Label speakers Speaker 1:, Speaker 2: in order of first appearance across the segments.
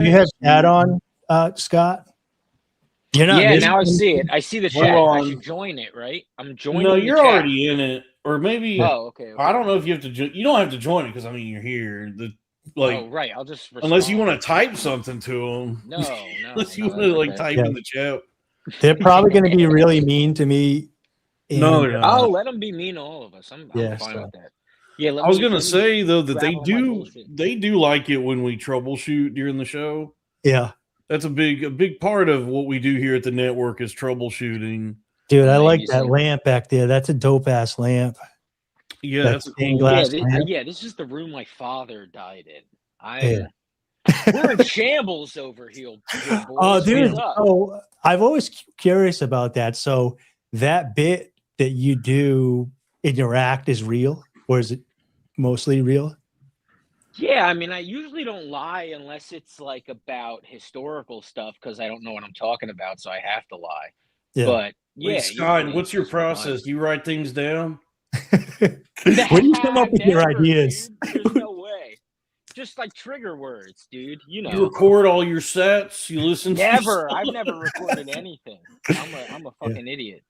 Speaker 1: You have chat on, Scott?
Speaker 2: You're not. Yeah, now I see it. I see the chat. I should join it, right? I'm joining.
Speaker 3: No, you're already in it, or maybe.
Speaker 2: Oh, okay.
Speaker 3: I don't know if you have to. You don't have to join it because I mean you're here.
Speaker 2: Oh, right. I'll just respond.
Speaker 3: Unless you want to type something to them.
Speaker 2: No.
Speaker 3: Unless you want to type in the chat.
Speaker 1: They're probably going to be really mean to me.
Speaker 3: No, they're not.
Speaker 2: Oh, let them be mean to all of us. I'm fine with that. Yeah,
Speaker 3: I was gonna say though that they do like it when we troubleshoot during the show.
Speaker 1: Yeah,
Speaker 3: that's a big part of what we do here at the network is troubleshooting.
Speaker 1: Dude, I like that lamp back there. That's a dope ass lamp.
Speaker 3: Yeah, that's a cool
Speaker 2: glass lamp. Yeah, this is the room my father died in. We're in shambles over here.
Speaker 1: Oh, dude. Oh, I'm always curious about that. So that bit that you do in your act is real, or is it mostly real?
Speaker 2: Yeah, I mean, I usually don't lie unless it's like about historical stuff because I don't know what I'm talking about, so I have to lie. Yeah. But yeah,
Speaker 3: wait, Scott, what's your process? Do you write things down?
Speaker 1: When do you come up with your ideas?
Speaker 2: Dude, there's no way. Just like trigger words, dude. You know.
Speaker 3: You record all your sets. You listen.
Speaker 2: Never. I've never recorded anything. I'm a fucking idiot.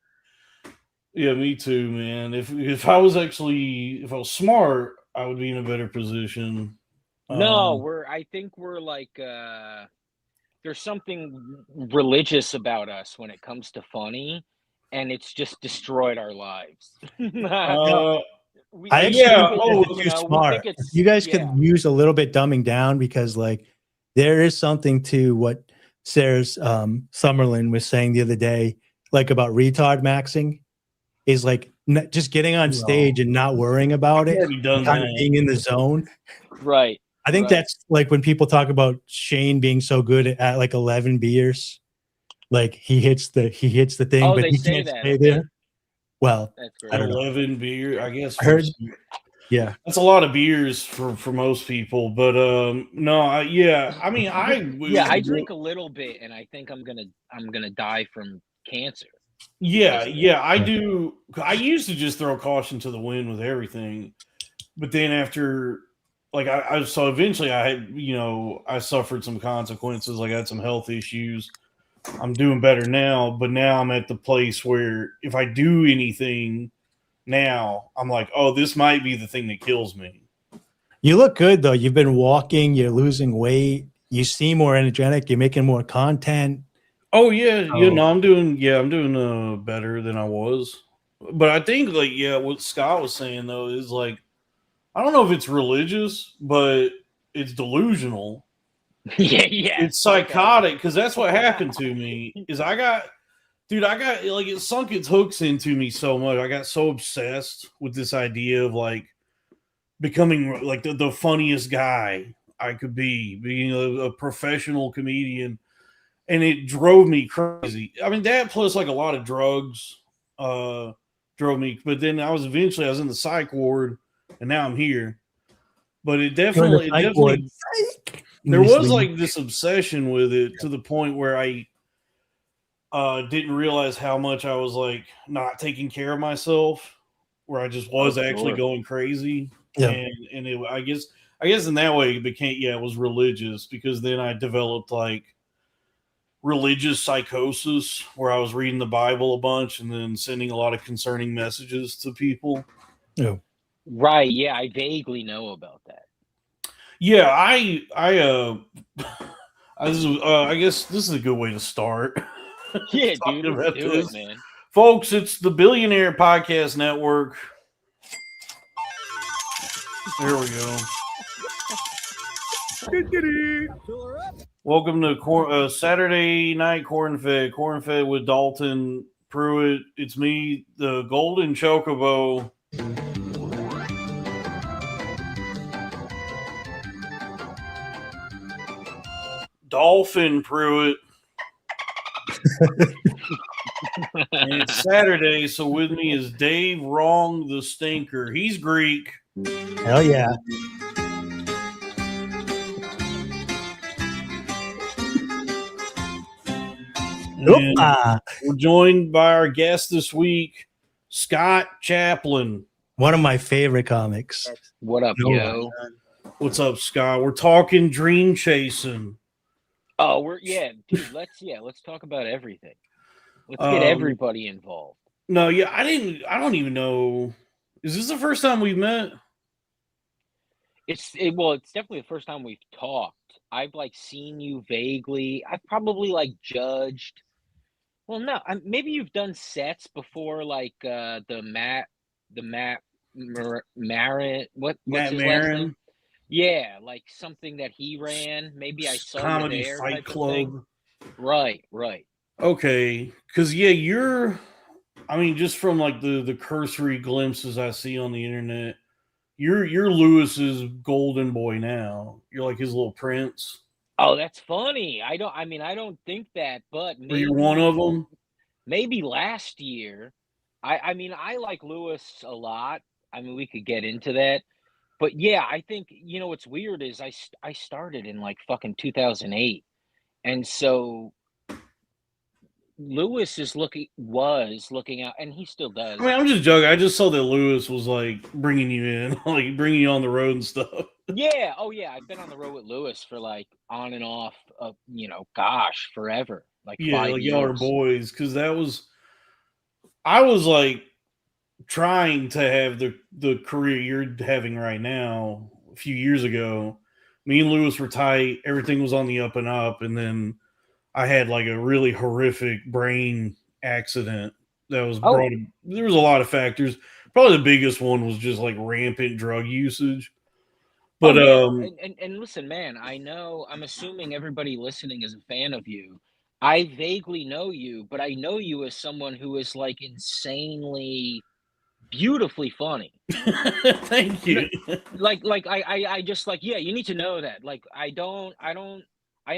Speaker 3: Yeah, me too, man. If I was smart, I would be in a better position.
Speaker 2: No, I think we're like there's something religious about us when it comes to funny, and it's just destroyed our lives.
Speaker 1: Smart. You guys could use a little bit dumbing down because like there is something to what Sarah's Summerlin was saying the other day, like about retard maxing. Is like just getting on stage and not worrying about it, kind of being in the zone.
Speaker 2: Right.
Speaker 1: I think that's like when people talk about Shane being so good at like 11 beers, like he hits the thing, but he can't stay there. Well,
Speaker 2: I
Speaker 3: don't 11 beer, I guess.
Speaker 1: I heard, yeah,
Speaker 3: that's a lot of beers for most people, but I
Speaker 2: drink a little bit, and I think I'm gonna die from cancer.
Speaker 3: Yeah, I do. I used to just throw caution to the wind with everything, but then after, like, so eventually I had, I suffered some consequences. Like I had some health issues. I'm doing better now, but now I'm at the place where if I do anything now, I'm like, oh, this might be the thing that kills me.
Speaker 1: You look good though. You've been walking. You're losing weight. You seem more energetic. You're making more content.
Speaker 3: Oh yeah, I'm doing better than I was. But I think what Scott was saying though is like, I don't know if it's religious, but it's delusional.
Speaker 2: Yeah.
Speaker 3: It's psychotic because that's what happened to me. Is I got like it sunk its hooks into me so much. I got so obsessed with this idea of like becoming like the funniest guy I could be, being a professional comedian. And it drove me crazy. I mean, that plus like a lot of drugs drove me. But then I was in the psych ward, and now I'm here. But it definitely there was like this obsession with it to the point where I didn't realize how much I was like not taking care of myself, where I just was actually going crazy.
Speaker 1: Yeah.
Speaker 3: And I guess in that way it became it was religious because then I developed like religious psychosis where I was reading the Bible a bunch and then sending a lot of concerning messages to people.
Speaker 1: Yeah.
Speaker 2: Right. Yeah. I vaguely know about that.
Speaker 3: Yeah. I guess this is a good way to start.
Speaker 2: Yeah, dude. Let's do it, man.
Speaker 3: Folks, it's the Billionaire Podcast Network. There we go. Welcome to Saturday Night Corn-Fed with Dalton Pruitt. It's me, the Golden Chocobo. Dolphin Pruitt. And it's Saturday, so with me is Dave Wrong the Stinker. He's Greek.
Speaker 1: Hell yeah.
Speaker 3: We're joined by our guest this week, Scott Chaplain.
Speaker 1: One of my favorite comics.
Speaker 2: What up, yo?
Speaker 3: What's up, Scott? We're talking dream chasing.
Speaker 2: Oh, dude. Let's talk about everything. Let's get everybody involved.
Speaker 3: No, yeah, I don't even know. Is this the first time we've met?
Speaker 2: It's definitely the first time we've talked. I've like seen you vaguely. I've probably like judged. Well, no, maybe you've done sets before, like the Matt Marin. What's his last name? Yeah, like something that he ran. Maybe I saw
Speaker 3: Comedy
Speaker 2: you there.
Speaker 3: Fight Club.
Speaker 2: Right.
Speaker 3: Okay, because yeah, I mean, just from like the cursory glimpses I see on the internet, you're Lewis's golden boy now. You're like his little prince.
Speaker 2: Oh, that's funny. I don't think that, but maybe
Speaker 3: you're one of them.
Speaker 2: Maybe last year. I mean, I like Lewis a lot. I mean, we could get into that. But yeah, I think, what's weird is I started in like fucking 2008. And so Lewis was looking out, and he still does.
Speaker 3: I mean, I'm just joking. I just saw that Lewis was like bringing you in, like bringing you on the road and stuff.
Speaker 2: Yeah. Oh yeah. I've been on the road with Lewis for like on and off of, forever. Like 5 years.
Speaker 3: Like y'all are boys. Cause I was like trying to have the career you're having right now a few years ago. Me and Lewis were tight. Everything was on the up and up. And then I had like a really horrific brain accident that was brought. There was a lot of factors. Probably the biggest one was just like rampant drug usage. But
Speaker 2: and listen, man, I'm assuming everybody listening is a fan of you. I vaguely know you, but I know you as someone who is like insanely beautifully funny.
Speaker 3: Thank you.
Speaker 2: I just like, yeah, you need to know that. Like I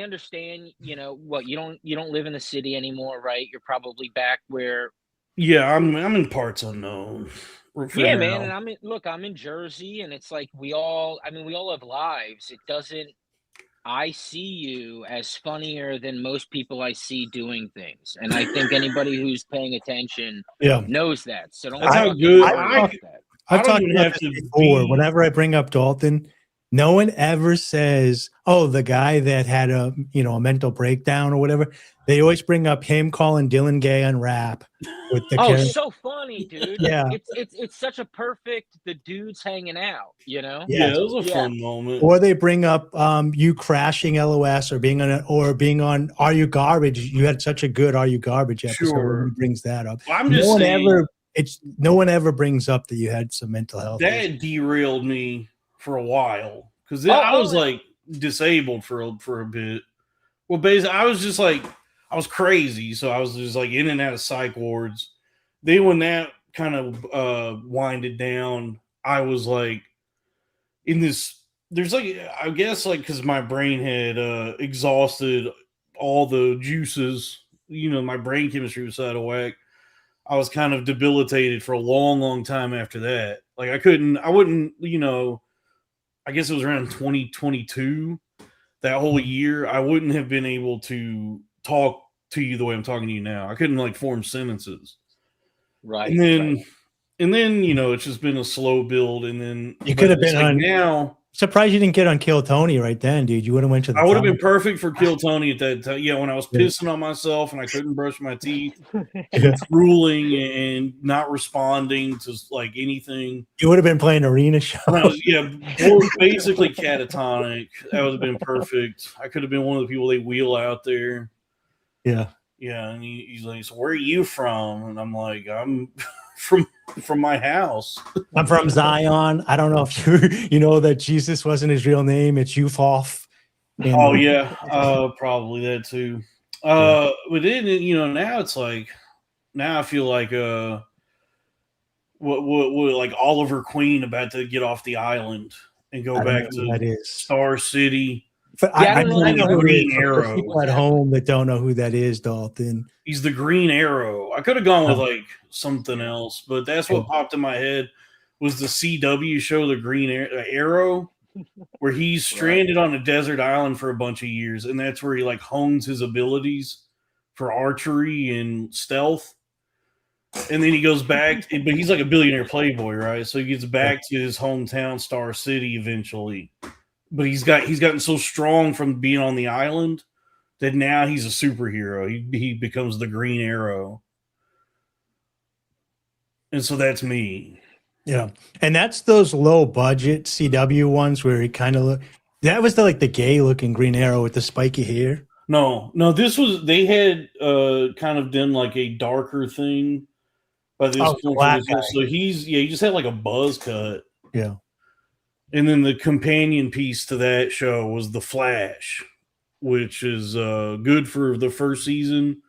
Speaker 2: understand, you don't live in the city anymore, right? You're probably back where.
Speaker 3: Yeah, I'm in parts unknown.
Speaker 2: Yeah, man, and I'm in Jersey, and it's like we all have lives. I see you as funnier than most people I see doing things, and I think anybody who's paying attention knows that. So don't.
Speaker 3: That's how good.
Speaker 1: I've talked about this before. Whenever I bring up Dalton, no one ever says, "Oh, the guy that had a mental breakdown or whatever." They always bring up him calling Dylan gay on rap with the
Speaker 2: so funny, dude.
Speaker 1: Yeah,
Speaker 2: it's such a perfect the dudes hanging out,
Speaker 3: Yeah, it was a fun moment.
Speaker 1: Or they bring up you crashing LOS or being on Are You Garbage? You had such a good Are You Garbage episode.
Speaker 3: Sure.
Speaker 1: Who brings that up?
Speaker 3: I'm just saying,
Speaker 1: no one ever brings up that you had some mental health.
Speaker 3: That derailed me for a while because I was like disabled for a bit. Well, basically, I was just like I was crazy, so I was just like in and out of psych wards. Then when that kind of winded down, I was like in this. There's like I guess like because my brain had exhausted all the juices. My brain chemistry was out of whack. I was kind of debilitated for a long, long time after that. Like I wouldn't, I guess it was around 2022, that whole year, I wouldn't have been able to talk to you the way I'm talking to you now. I couldn't like form sentences.
Speaker 2: Right.
Speaker 3: And then, it's just been a slow build. And then
Speaker 1: you could have been
Speaker 3: like
Speaker 1: on
Speaker 3: now.
Speaker 1: Surprised you didn't get on Kill Tony right then, dude. You would have went to the
Speaker 3: I would have been perfect for Kill Tony at that time. Yeah, when I was pissing on myself and I couldn't brush my teeth, drooling and not responding to like anything.
Speaker 1: You would have been playing arena shows.
Speaker 3: Basically catatonic. That would have been perfect. I could have been one of the people they wheel out there.
Speaker 1: Yeah.
Speaker 3: Yeah, and he's like, "So where are you from?" And I'm like, "I'm from my house.
Speaker 1: I'm from Zion. I don't know if you know that Jesus wasn't his real name. It's Yufoff.
Speaker 3: Oh yeah, probably that too. But then now it's like now I feel like what like Oliver Queen about to get off the island and go back to Star City.
Speaker 1: I know who Green Arrow. People at home that don't know who that is, Dalton.
Speaker 3: He's the Green Arrow. I could have gone with like something else, but that's what popped in my head was the CW show, The Green Arrow, where he's stranded on a desert island for a bunch of years, and that's where he like hones his abilities for archery and stealth. And then he goes back, but he's like a billionaire playboy, right? So he gets back to his hometown, Star City, eventually. But he's gotten so strong from being on the island that now he's a superhero. He becomes the Green Arrow. And so that's me.
Speaker 1: Yeah. And that's those low budget CW ones where he kind of that was the gay looking Green Arrow with the spiky hair.
Speaker 3: No, they had kind of done like a darker thing by this point. So he just had like a buzz cut.
Speaker 1: Yeah.
Speaker 3: And then the companion piece to that show was The Flash, which is good for the first season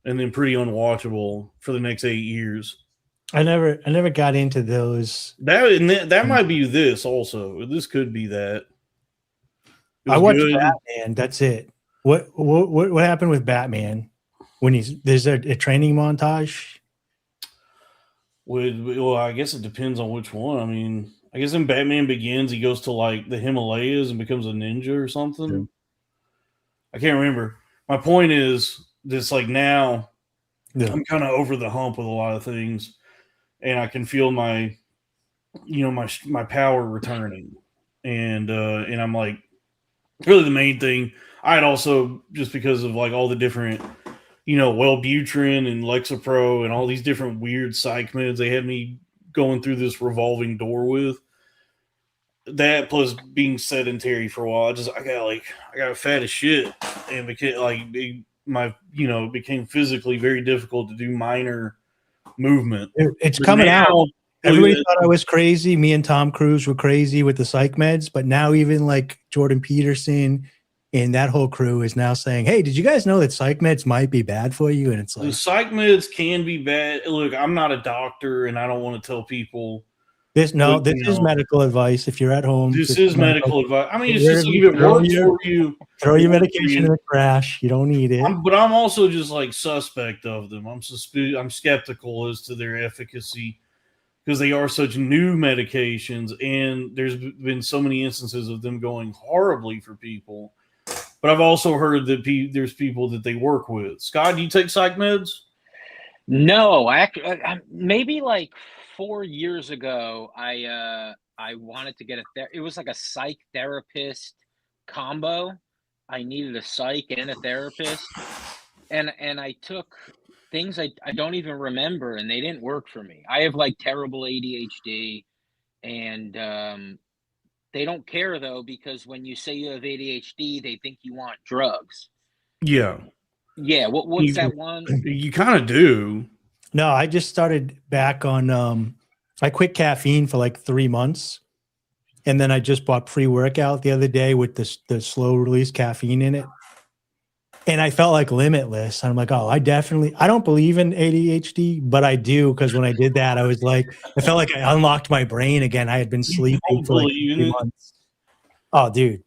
Speaker 3: and then pretty unwatchable for the next 8 years.
Speaker 1: I never got into those.
Speaker 3: That might be this also. This could be that.
Speaker 1: I watched Batman. That's it. What happened with Batman when there's a training montage?
Speaker 3: Well, I guess it depends on which one. I mean, I guess in Batman Begins, he goes to like the Himalayas and becomes a ninja or something. Yeah. I can't remember. My point is this: like now, I'm kind of over the hump with a lot of things. And I can feel my power returning, and I'm like, really the main thing. I had also, just because of like all the different, Wellbutrin and Lexapro and all these different weird psych meds they had me going through this revolving door with. That plus being sedentary for a while, I got fat as shit, and became became physically very difficult to do minor movement.
Speaker 1: It's coming out. Everybody thought I was crazy. Me and Tom Cruise were crazy with the psych meds, but now even like Jordan Peterson and that whole crew is now saying, "Hey, did you guys know that psych meds might be bad for you?" And it's like
Speaker 3: the psych meds can be bad. Look, I'm not a doctor, and I don't want to tell people
Speaker 1: this. No, this is medical advice. If you're at home,
Speaker 3: this is medical advice. I mean, it's just if it works for you,
Speaker 1: throw your medication in the trash. You don't need it.
Speaker 3: But I'm also just like suspect of them. I'm skeptical as to their efficacy because they are such new medications, and there's been so many instances of them going horribly for people. But I've also heard that there's people that they work with. Scott, do you take psych meds?
Speaker 2: No, maybe like 4 years ago, I wanted to get it was like a psych therapist combo. I needed a psych and a therapist, and I took things I don't even remember, and they didn't work for me. I have like terrible ADHD, and they don't care though, because when you say you have ADHD, they think you want drugs.
Speaker 3: Yeah.
Speaker 2: Yeah. What's that one?
Speaker 3: You kind of do.
Speaker 1: No, I just started back on. I quit caffeine for like 3 months, and then I just bought pre-workout the other day with the slow release caffeine in it, and I felt like limitless. I'm like, oh, I don't believe in ADHD, but I do, because when I did that, I was like, I felt like I unlocked my brain again. I had been sleeping for like 3 months. Oh, dude,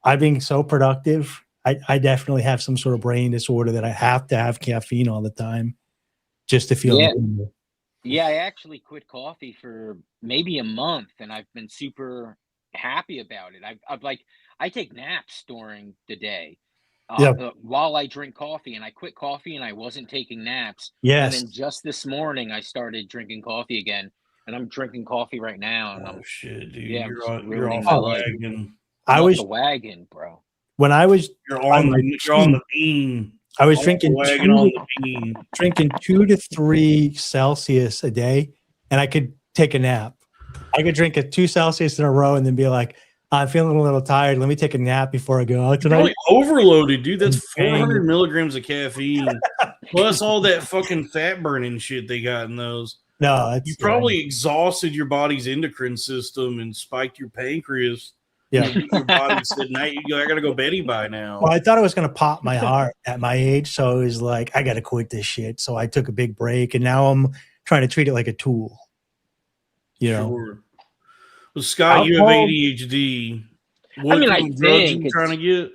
Speaker 1: I've been so productive. I definitely have some sort of brain disorder that I have to have caffeine all the time just to feel normal.
Speaker 2: Yeah, I actually quit coffee for maybe a month, and I've been super happy about it. I take naps during the day while I drink coffee, and I quit coffee and I wasn't taking naps.
Speaker 1: Yes.
Speaker 2: And then just this morning I started drinking coffee again, and I'm drinking coffee right now. And
Speaker 3: shit, dude.
Speaker 2: Yeah,
Speaker 3: you're off the wagon.
Speaker 1: I was
Speaker 2: the wagon, bro.
Speaker 1: When I was
Speaker 3: you're on the bean.
Speaker 1: I was drinking 2 to 3 Celsius a day, and I could take a nap. I could drink 2 Celsius in a row and then be like, I'm feeling a little tired. Let me take a nap before I go out tonight.
Speaker 3: You're overloaded, dude. That's 400 milligrams of caffeine plus all that fucking fat burning shit they got in those.
Speaker 1: No,
Speaker 3: you probably exhausted your body's endocrine system and spiked your pancreas.
Speaker 1: Yeah,
Speaker 3: your body said, "Now I gotta go Betty by now."
Speaker 1: Well, I thought I was gonna pop my heart at my age, so I was like, I gotta quit this shit. So I took a big break, and now I'm trying to treat it like a tool. You know.
Speaker 3: Well, Scott, you have ADHD. What kind of drugs are you trying to get?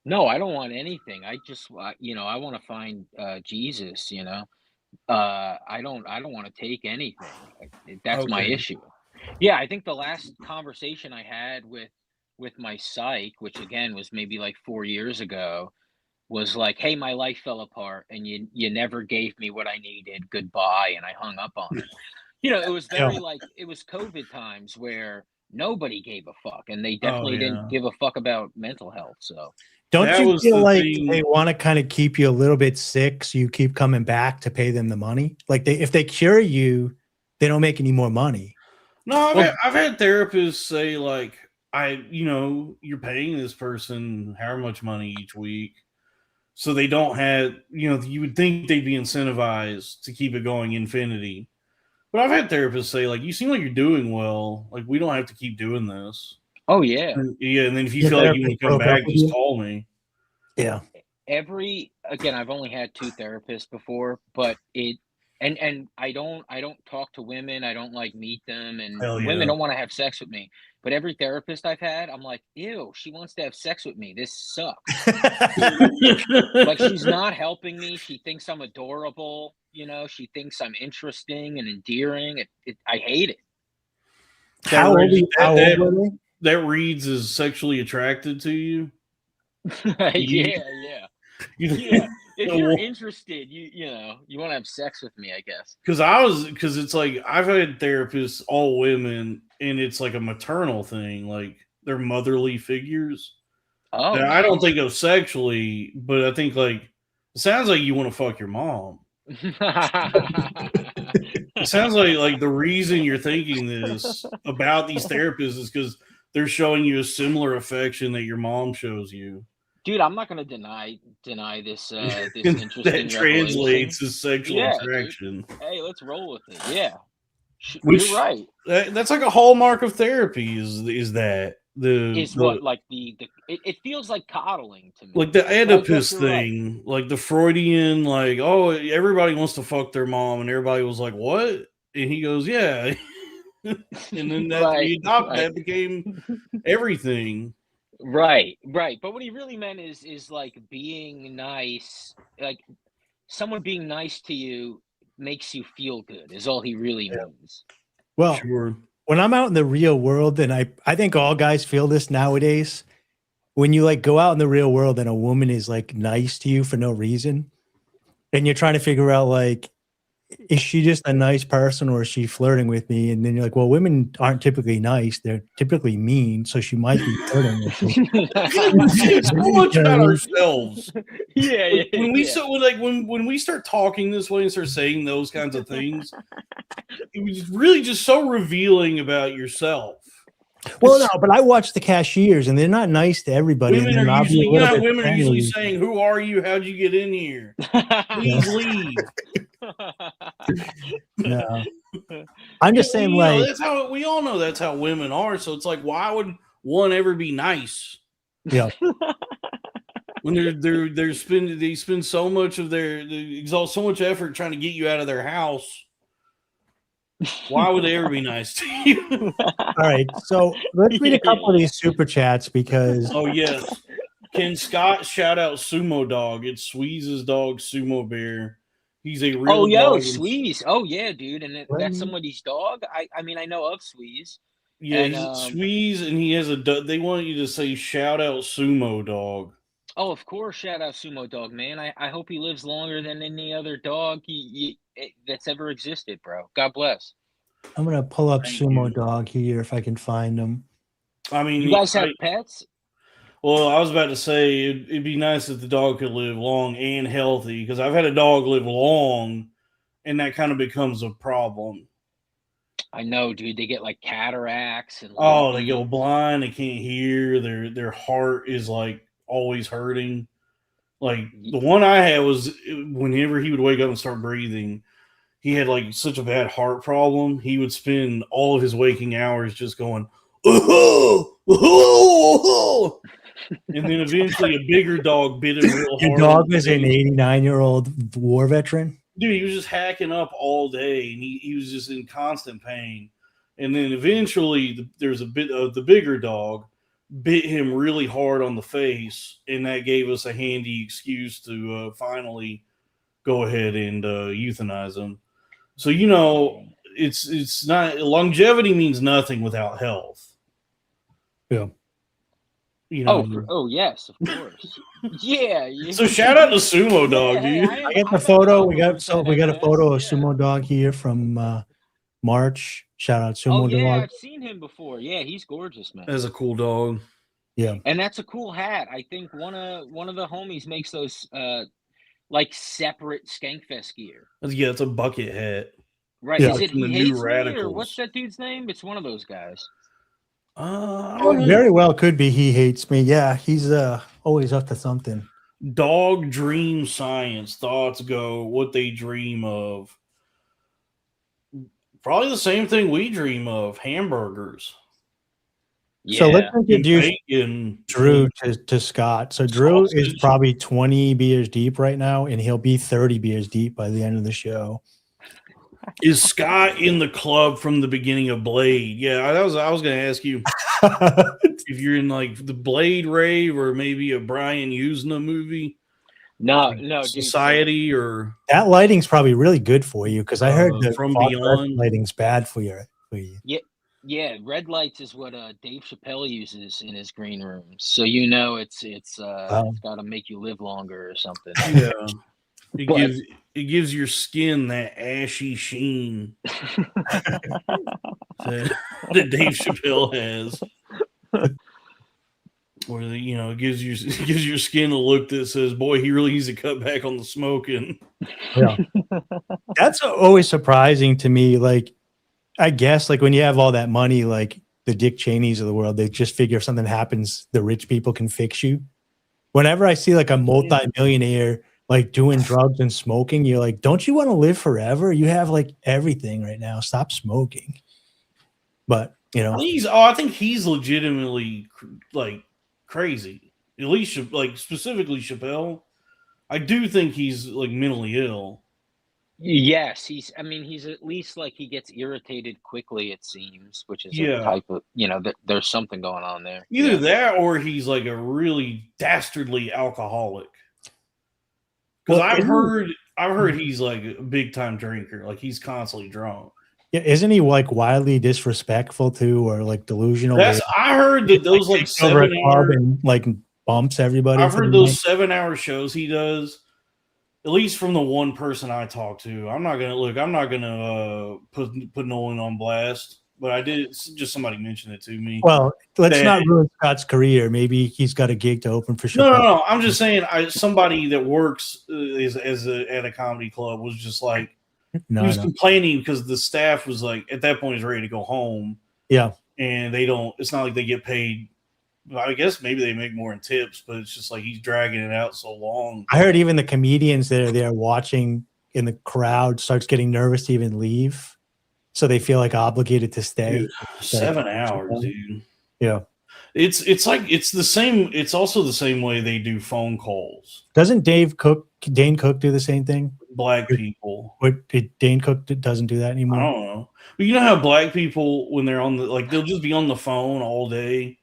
Speaker 2: No, I don't want anything. I just, I want to find Jesus. I don't want to take anything. That's my issue. Yeah, I think the last conversation I had with my psych, which again was maybe like 4 years ago, was like, "Hey, my life fell apart, and you never gave me what I needed. Goodbye," and I hung up on it. It was very like it was COVID times where nobody gave a fuck, and they definitely didn't give a fuck about mental health. So
Speaker 1: Don't you feel like they want to kind of keep you a little bit sick so you keep coming back to pay them the money? Like if they cure you, they don't make any more money.
Speaker 3: No, I've had therapists say like, you're paying this person how much money each week, so they don't have, you would think they'd be incentivized to keep it going infinity. But I've had therapists say like, you seem like you're doing well. Like we don't have to keep doing this.
Speaker 2: Oh yeah.
Speaker 3: And then if you feel like you want to come back, just call me.
Speaker 1: Yeah.
Speaker 2: Again, I've only had 2 therapists before, but and I don't talk to women. I don't like meet them, and women don't want to have sex with me. But every therapist I've had, I'm like, ew, she wants to have sex with me. This sucks. Like she's not helping me. She thinks I'm adorable. She thinks I'm interesting and endearing. I hate it.
Speaker 1: How old are they?
Speaker 3: That reads as sexually attracted to you.
Speaker 2: Yeah. If you're interested, you want to have sex with me, I guess.
Speaker 3: Because it's like I've had therapists, all women, and it's like a maternal thing. Like they're motherly figures. Oh, now, I don't think of sexually, but I think like it sounds like you want to fuck your mom. It sounds like the reason you're thinking this about these therapists is because they're showing you a similar affection that your mom shows you.
Speaker 2: Dude, I'm not going to deny this interesting that
Speaker 3: translates as sexual attraction.
Speaker 2: Dude. Hey, let's roll with it. Yeah,
Speaker 3: you're right. That's like a hallmark of therapy. Is that
Speaker 2: it feels like coddling to me,
Speaker 3: like the Oedipus thing, right. Like the Freudian, like everybody wants to fuck their mom, and everybody was like, what? And he goes, yeah, and then that became everything.
Speaker 2: Right. But what he really meant is like being nice, like someone being nice to you makes you feel good is all he really means.
Speaker 1: Well, sure. When I'm out in the real world, and I think all guys feel this nowadays, when you like go out in the real world and a woman is like nice to you for no reason, and you're trying to figure out like, is she just a nice person or is she flirting with me? And then you're like, well, women aren't typically nice. They're typically mean. So she might be flirting with me.
Speaker 3: It's so much about ourselves. Yeah. When we start talking this way and start saying those kinds of things, it was really just so revealing about yourself.
Speaker 1: Well, no, but I watch the cashiers and they're not nice to everybody.
Speaker 3: Women are usually saying, who are you? How'd you get in here? Please leave.
Speaker 1: No. I'm just saying, like,
Speaker 3: that's how we all know that's how women are. So it's like, why would one ever be nice?
Speaker 1: Yeah.
Speaker 3: When they spend so much of they exhaust so much effort trying to get you out of their house. Why would they ever be nice to you?
Speaker 1: All right, so let's read a couple of these super chats because.
Speaker 3: Oh yes, can Scott shout out Sumo Dog? It's Sweeze's dog, Sumo Bear. He's a real.
Speaker 2: Sweeze. Oh yeah, dude, and that's somebody's dog. I mean, I know of Sweeze.
Speaker 3: Yeah, and, Sweeze, and he has a. They want you to say shout out Sumo Dog.
Speaker 2: Oh, of course, shout out Sumo Dog, man. I hope he lives longer than any other dog that's ever existed, bro. God bless.
Speaker 1: I'm gonna pull up Sumo Dog here if I can find him.
Speaker 3: I mean,
Speaker 2: you guys have pets?
Speaker 3: Well, I was about to say it'd be nice if the dog could live long and healthy because I've had a dog live long, and that kind of becomes a problem.
Speaker 2: I know, dude. They get like cataracts and
Speaker 3: they go blind. They can't hear. Their heart is like always hurting. Like the one I had was whenever he would wake up and start breathing, he had like such a bad heart problem. He would spend all of his waking hours just going, oh, oh, oh. And then eventually a bigger dog bit him real hard.
Speaker 1: Your dog was an 89-year-old war veteran?
Speaker 3: Dude, he was just hacking up all day, and he was just in constant pain. And then eventually there's a bit of the bigger dog bit him really hard on the face, and that gave us a handy excuse to finally go ahead and euthanize him. So, it's not, longevity means nothing without health.
Speaker 1: Yeah.
Speaker 2: Oh yes, of course. Yeah.
Speaker 3: So shout out to Sumo Dog, dude.
Speaker 1: I get the photo. We got a photo of Sumo Dog here from March. Shout out Sumo Dog.
Speaker 2: I've seen him before. Yeah, he's gorgeous, man.
Speaker 3: That's a cool dog.
Speaker 1: Yeah.
Speaker 2: And that's a cool hat. I think one of the homies makes those like separate Skankfest gear.
Speaker 3: Yeah, it's a bucket hat.
Speaker 2: Right.
Speaker 1: Yeah.
Speaker 2: Is it
Speaker 3: From the
Speaker 2: He
Speaker 3: New
Speaker 2: Hates Me, or what's
Speaker 3: Radicals.
Speaker 2: that dude's name? It's one of those guys.
Speaker 3: I don't know.
Speaker 1: Very well could be He Hates Me. Yeah, he's always up to something.
Speaker 3: Dog dream science. Thoughts go what they dream of. Probably the same thing we dream of. Hamburgers.
Speaker 2: Yeah.
Speaker 1: So let's introduce
Speaker 3: bacon.
Speaker 1: Drew to Scott. So Drew is probably 20 beers deep right now, and he'll be 30 beers deep by the end of the show.
Speaker 3: Is Scott in the club from the beginning of Blade? Yeah, I was going to ask you if you're in like the Blade rave or maybe a Brian Usna movie.
Speaker 2: No,
Speaker 3: Society,
Speaker 2: dude.
Speaker 3: or
Speaker 1: that lighting's probably really good for you, because I heard that
Speaker 3: From Beyond
Speaker 1: lighting's bad for you.
Speaker 2: Yeah, red lights is what Dave Chappelle uses in his green rooms. So it's got to make you live longer or something.
Speaker 3: Yeah. It gives your skin that ashy sheen that Dave Chappelle has. Where it gives your skin a look that says, "Boy, he really needs to cut back on the smoking."
Speaker 1: Yeah, that's always surprising to me. Like, I guess like when you have all that money, like the Dick Cheneys of the world, they just figure if something happens, the rich people can fix you. Whenever I see like a multi-millionaire like doing drugs and smoking, you're like, don't you want to live forever? You have like everything right now. Stop smoking. But
Speaker 3: I think he's legitimately like crazy. At least like specifically Chappelle. I do think he's like mentally ill.
Speaker 2: Yes, he's at least like he gets irritated quickly, it seems, which is a type of, there's something going on there.
Speaker 3: Either that or he's like a really dastardly alcoholic. Because I've heard he's like a big time drinker. Like he's constantly drunk.
Speaker 1: Yeah, isn't he like wildly disrespectful too, or like delusional?
Speaker 3: I heard that those like 7 hour
Speaker 1: and like bumps everybody.
Speaker 3: I've heard those 7 hour shows he does. At least from the one person I talked to. I'm not gonna put no one on blast, but I did. Just somebody mentioned it to me.
Speaker 1: Well, let's not ruin Scott's career. Maybe he's got a gig to open for sure.
Speaker 3: No. I'm just saying. Somebody that works at a comedy club was just like he was complaining because the staff was like at that point is ready to go home.
Speaker 1: Yeah,
Speaker 3: and they don't. It's not like they get paid. I guess maybe they make more in tips, but it's just like he's dragging it out so long.
Speaker 1: I heard even the comedians that are there watching in the crowd starts getting nervous to even leave, so they feel like obligated to stay.
Speaker 3: Dude, 7 hours, dude.
Speaker 1: Yeah,
Speaker 3: it's like it's the same. It's also the same way they do phone calls.
Speaker 1: Doesn't Dane Cook do the same thing?
Speaker 3: Black people.
Speaker 1: What Dane Cook doesn't do that anymore?
Speaker 3: I don't know. But you know how black people when they're on they'll just be on the phone all day.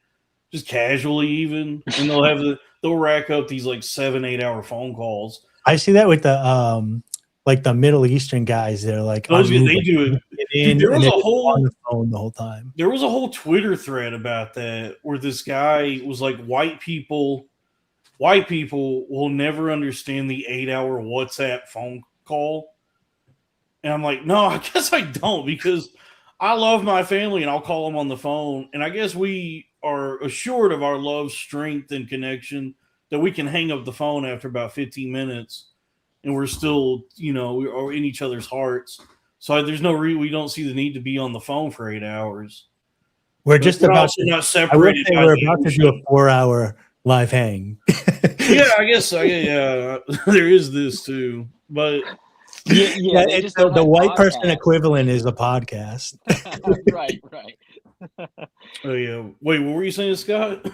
Speaker 3: Just casually, even, and they'll rack up these like 7-8 hour phone calls.
Speaker 1: I see that with the like the Middle Eastern guys. They're like
Speaker 3: they do it. Dude, there was a whole
Speaker 1: on the phone the whole time.
Speaker 3: There was a whole Twitter thread about that where this guy was like, white people will never understand the 8-hour WhatsApp phone call, and I'm like, no, I guess I don't, because I love my family and I'll call them on the phone, and I guess we are assured of our love, strength, and connection that we can hang up the phone after about 15 minutes and we're still, we are in each other's hearts. So there's no we don't see the need to be on the phone for 8 hours.
Speaker 1: We're just about to
Speaker 3: not separated.
Speaker 1: We're about to do a 4-hour live hang.
Speaker 3: Yeah, I guess so. Yeah, there is this too, but
Speaker 1: it's the white person equivalent is a podcast.
Speaker 2: Right.
Speaker 3: Oh yeah. Wait, what were you saying, Scott?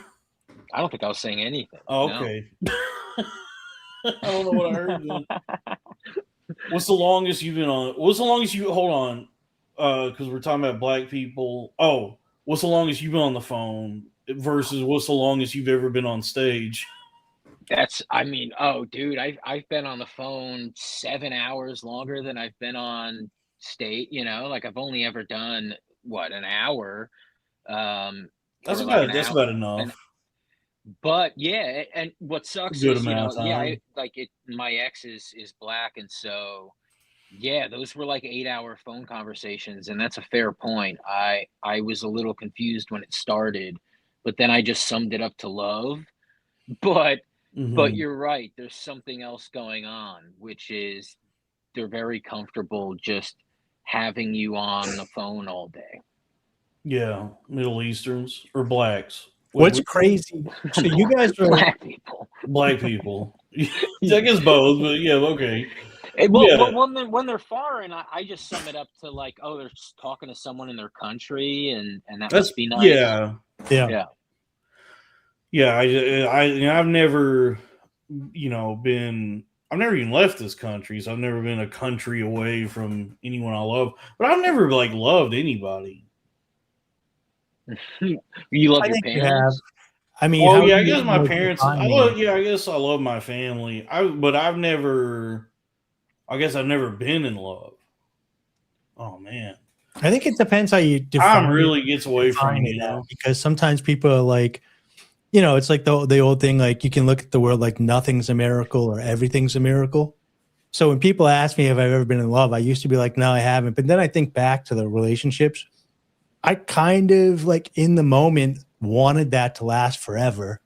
Speaker 2: I don't think I was saying anything.
Speaker 3: Oh, okay. No. I don't know what I heard then. What's the longest you've been on? What's the longest you hold on? Because we're talking about black people. Oh, what's the longest you've been on the phone versus what's the longest you've ever been on stage?
Speaker 2: Dude, I've been on the phone 7 hours longer than I've been on stage. Like I've only ever done an hour.
Speaker 3: That's about enough.
Speaker 2: But yeah, and what sucks is my ex is black, and so yeah, those were like 8-hour phone conversations, and that's a fair point. I was a little confused when it started but then I just summed it up to love. But
Speaker 3: Mm-hmm.
Speaker 2: you're right. There's something else going on, which is they're very comfortable just having you on the phone all day.
Speaker 3: Yeah, Middle Easterns or blacks.
Speaker 1: What's crazy? So you guys are
Speaker 2: black people.
Speaker 3: Black people. I guess both, but yeah, okay.
Speaker 2: Well,
Speaker 3: Yeah.
Speaker 2: when they're foreign, I just sum it up to like, oh, they're just talking to someone in their country, and that must be nice.
Speaker 3: Yeah. I've never, I've never even left this country, so I've never been a country away from anyone I love. But I've never like loved anybody.
Speaker 2: You love your parents?
Speaker 1: I mean,
Speaker 3: I guess my parents. I guess I love my family. But I've never. I guess I've never been in love. Oh man,
Speaker 1: I think it depends how you define.
Speaker 3: Time really gets away from me,
Speaker 1: because sometimes people are like, it's like the old thing, like you can look at the world like nothing's a miracle or everything's a miracle. So when people ask me if I've ever been in love, I used to be like, no, I haven't. But then I think back to the relationships. I kind of like in the moment wanted that to last forever.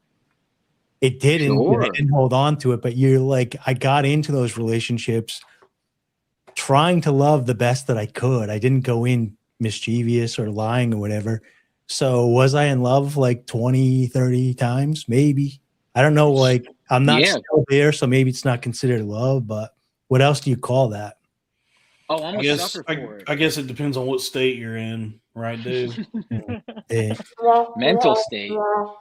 Speaker 1: It didn't.
Speaker 2: Sure.
Speaker 1: I didn't hold on to it, but you're like, I got into those relationships trying to love the best that I could. I didn't go in mischievous or lying or whatever. So was I in love like 20, 30 times? Maybe. I don't know. Like I'm not still there, so maybe it's not considered love, but what else do you call that?
Speaker 2: Oh, I'm a sucker for it.
Speaker 3: I guess it depends on what state you're in, right, Dave?
Speaker 2: Mental state.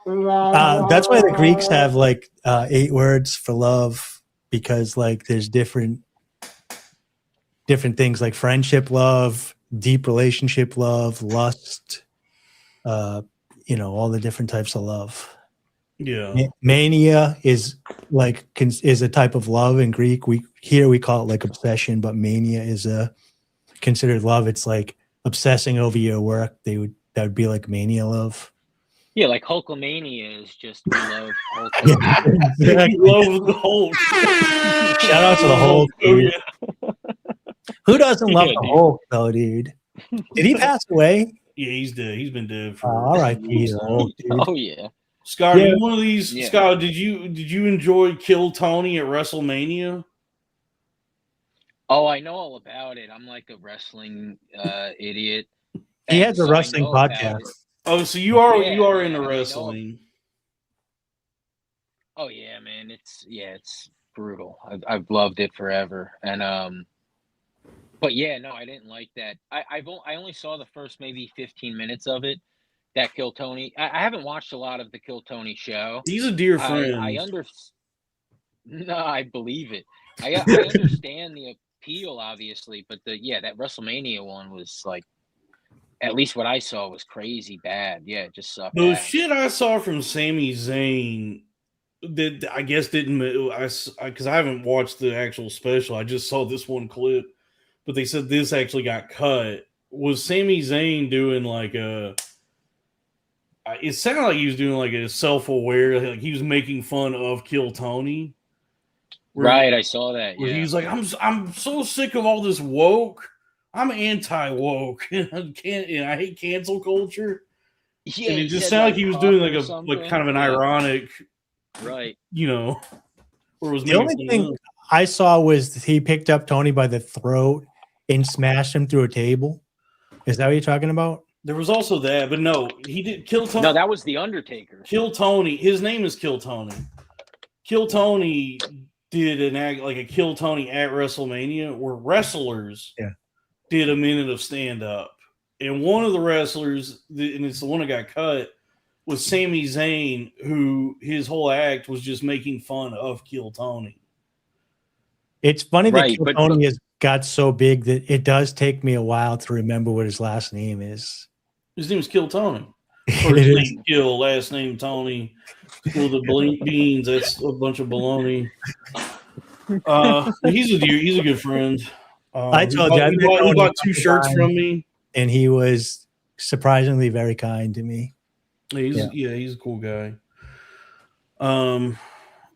Speaker 1: That's why the Greeks have like 8 words for love, because like there's different things like friendship love, deep relationship love, lust, all the different types of love.
Speaker 3: Yeah.
Speaker 1: Mania is a type of love in Greek. We call it like obsession, but mania is considered love. It's like obsessing over your work. That would be like mania love.
Speaker 2: Yeah, like Hulkamania is just we love Hulk.
Speaker 3: We love the Hulk.
Speaker 1: Shout out to the Hulk. Dude. Who doesn't love the Hulk though, dude? Did he pass away?
Speaker 3: Yeah, he's dead. He's been dead for.
Speaker 1: All right, he's old, dude.
Speaker 2: Oh yeah.
Speaker 3: Scott, are you one of these? Yeah. Scott, did you enjoy Kill Tony at Wrestlemania?
Speaker 2: Oh, I know all about it. I'm like a wrestling idiot.
Speaker 1: He has a wrestling podcast.
Speaker 3: Oh, so you are into wrestling.
Speaker 2: Oh yeah, man. It's brutal. I've loved it forever. And but yeah, no, I didn't like that. I only saw the first maybe 15 minutes of it. That Kill Tony. I haven't watched a lot of the Kill Tony show.
Speaker 3: He's a dear friend.
Speaker 2: No, I believe it. I understand the appeal, obviously, but that WrestleMania one was like, at least what I saw was crazy bad. Yeah, it just sucked.
Speaker 3: The shit I saw from Sami Zayn that I guess didn't, because I haven't watched the actual special. I just saw this one clip, but they said this actually got cut. Was Sami Zayn doing like it sounded like he was doing like a self-aware, like he was making fun of Kill Tony.
Speaker 2: Right, I saw that. Yeah,
Speaker 3: he's like, I'm so sick of all this woke. I'm anti-woke. I hate cancel culture.
Speaker 2: Yeah,
Speaker 3: and it just sounded like he was doing like kind of an ironic,
Speaker 2: right?
Speaker 3: Or was
Speaker 1: the only thing I saw was he picked up Tony by the throat and smashed him through a table. Is that what you're talking about?
Speaker 3: There was also that, but no, he did Kill Tony.
Speaker 2: No, that was the Undertaker.
Speaker 3: Kill Tony. His name is Kill Tony. Kill Tony did an act like a Kill Tony at WrestleMania where wrestlers did a minute of stand-up. And one of the wrestlers, and it's the one that got cut, was Sami Zayn, who his whole act was just making fun of Kill Tony.
Speaker 1: It's funny that Kill Tony has got so big that it does take me a while to remember what his last name is.
Speaker 3: His name is Kill Tony. First name Kill, last name Tony. Kill the beans. That's a bunch of baloney. He's a good friend.
Speaker 1: I told you,
Speaker 3: he bought 2 shirts from me,
Speaker 1: and he was surprisingly very kind to me.
Speaker 3: He's a cool guy.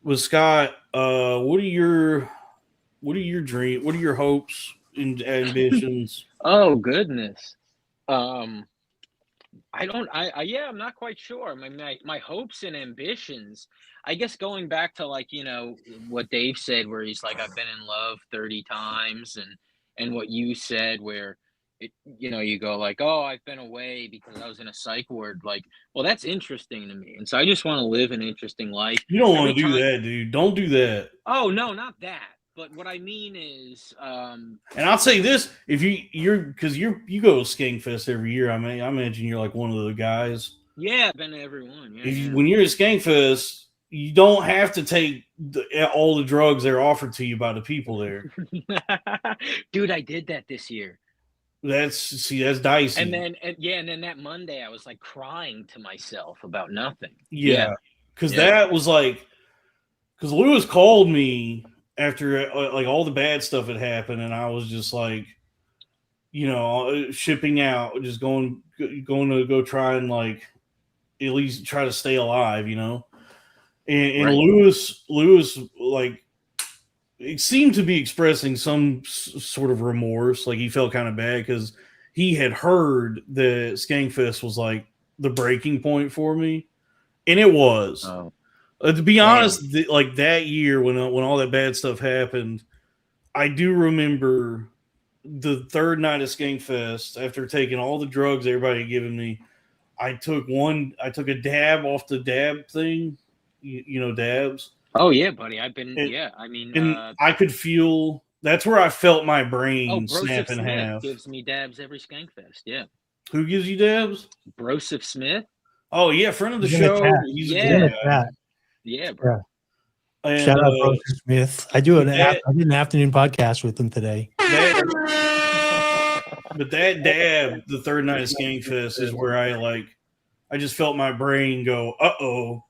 Speaker 3: With Scott, what are your dreams? What are your hopes and ambitions?
Speaker 2: Oh goodness. I'm not quite sure. My hopes and ambitions, I guess, going back to, like, what Dave said, where he's like, I've been in love 30 times, and what you said, where you go like, oh, I've been away because I was in a psych ward. Like, well, that's interesting to me. And so I just want to live an interesting life.
Speaker 3: You don't want to do that, dude. Don't do that.
Speaker 2: Oh, no, not that. But what I mean is,
Speaker 3: and I'll say this: if you go to Skankfest every year, I imagine you're like one of the guys.
Speaker 2: Yeah, I've been to every one. Yeah,
Speaker 3: when you're at Skankfest, you don't have to take all the drugs that are offered to you by the people there.
Speaker 2: Dude, I did that this year.
Speaker 3: That's dicey.
Speaker 2: And then that Monday, I was like crying to myself about nothing.
Speaker 3: Yeah, because that was like, because Lewis called me after like all the bad stuff had happened, and I was just like, shipping out, just going to go try and like at least try to stay alive, and right. Lewis like it seemed to be expressing some sort of remorse, like he felt kind of bad because he had heard that Skankfest was like the breaking point for me, and it was. Oh. To be honest, like that year when all that bad stuff happened, I do remember the third night of Skankfest, after taking all the drugs everybody had given me, I took a dab off the dab thing, dabs.
Speaker 2: Oh yeah, buddy. I
Speaker 3: could feel, that's where I felt my brain snap in half.
Speaker 2: Gives me dabs every Skankfest. Yeah.
Speaker 3: Who gives you dabs?
Speaker 2: Broseph Smith.
Speaker 3: Oh yeah, friend of the show.
Speaker 2: He's a guy. Yeah, bro.
Speaker 1: And, shout out Brother Smith. I did an afternoon podcast with him today.
Speaker 3: But that dab, the third night of Skankfest, is where I just felt my brain go, uh-oh.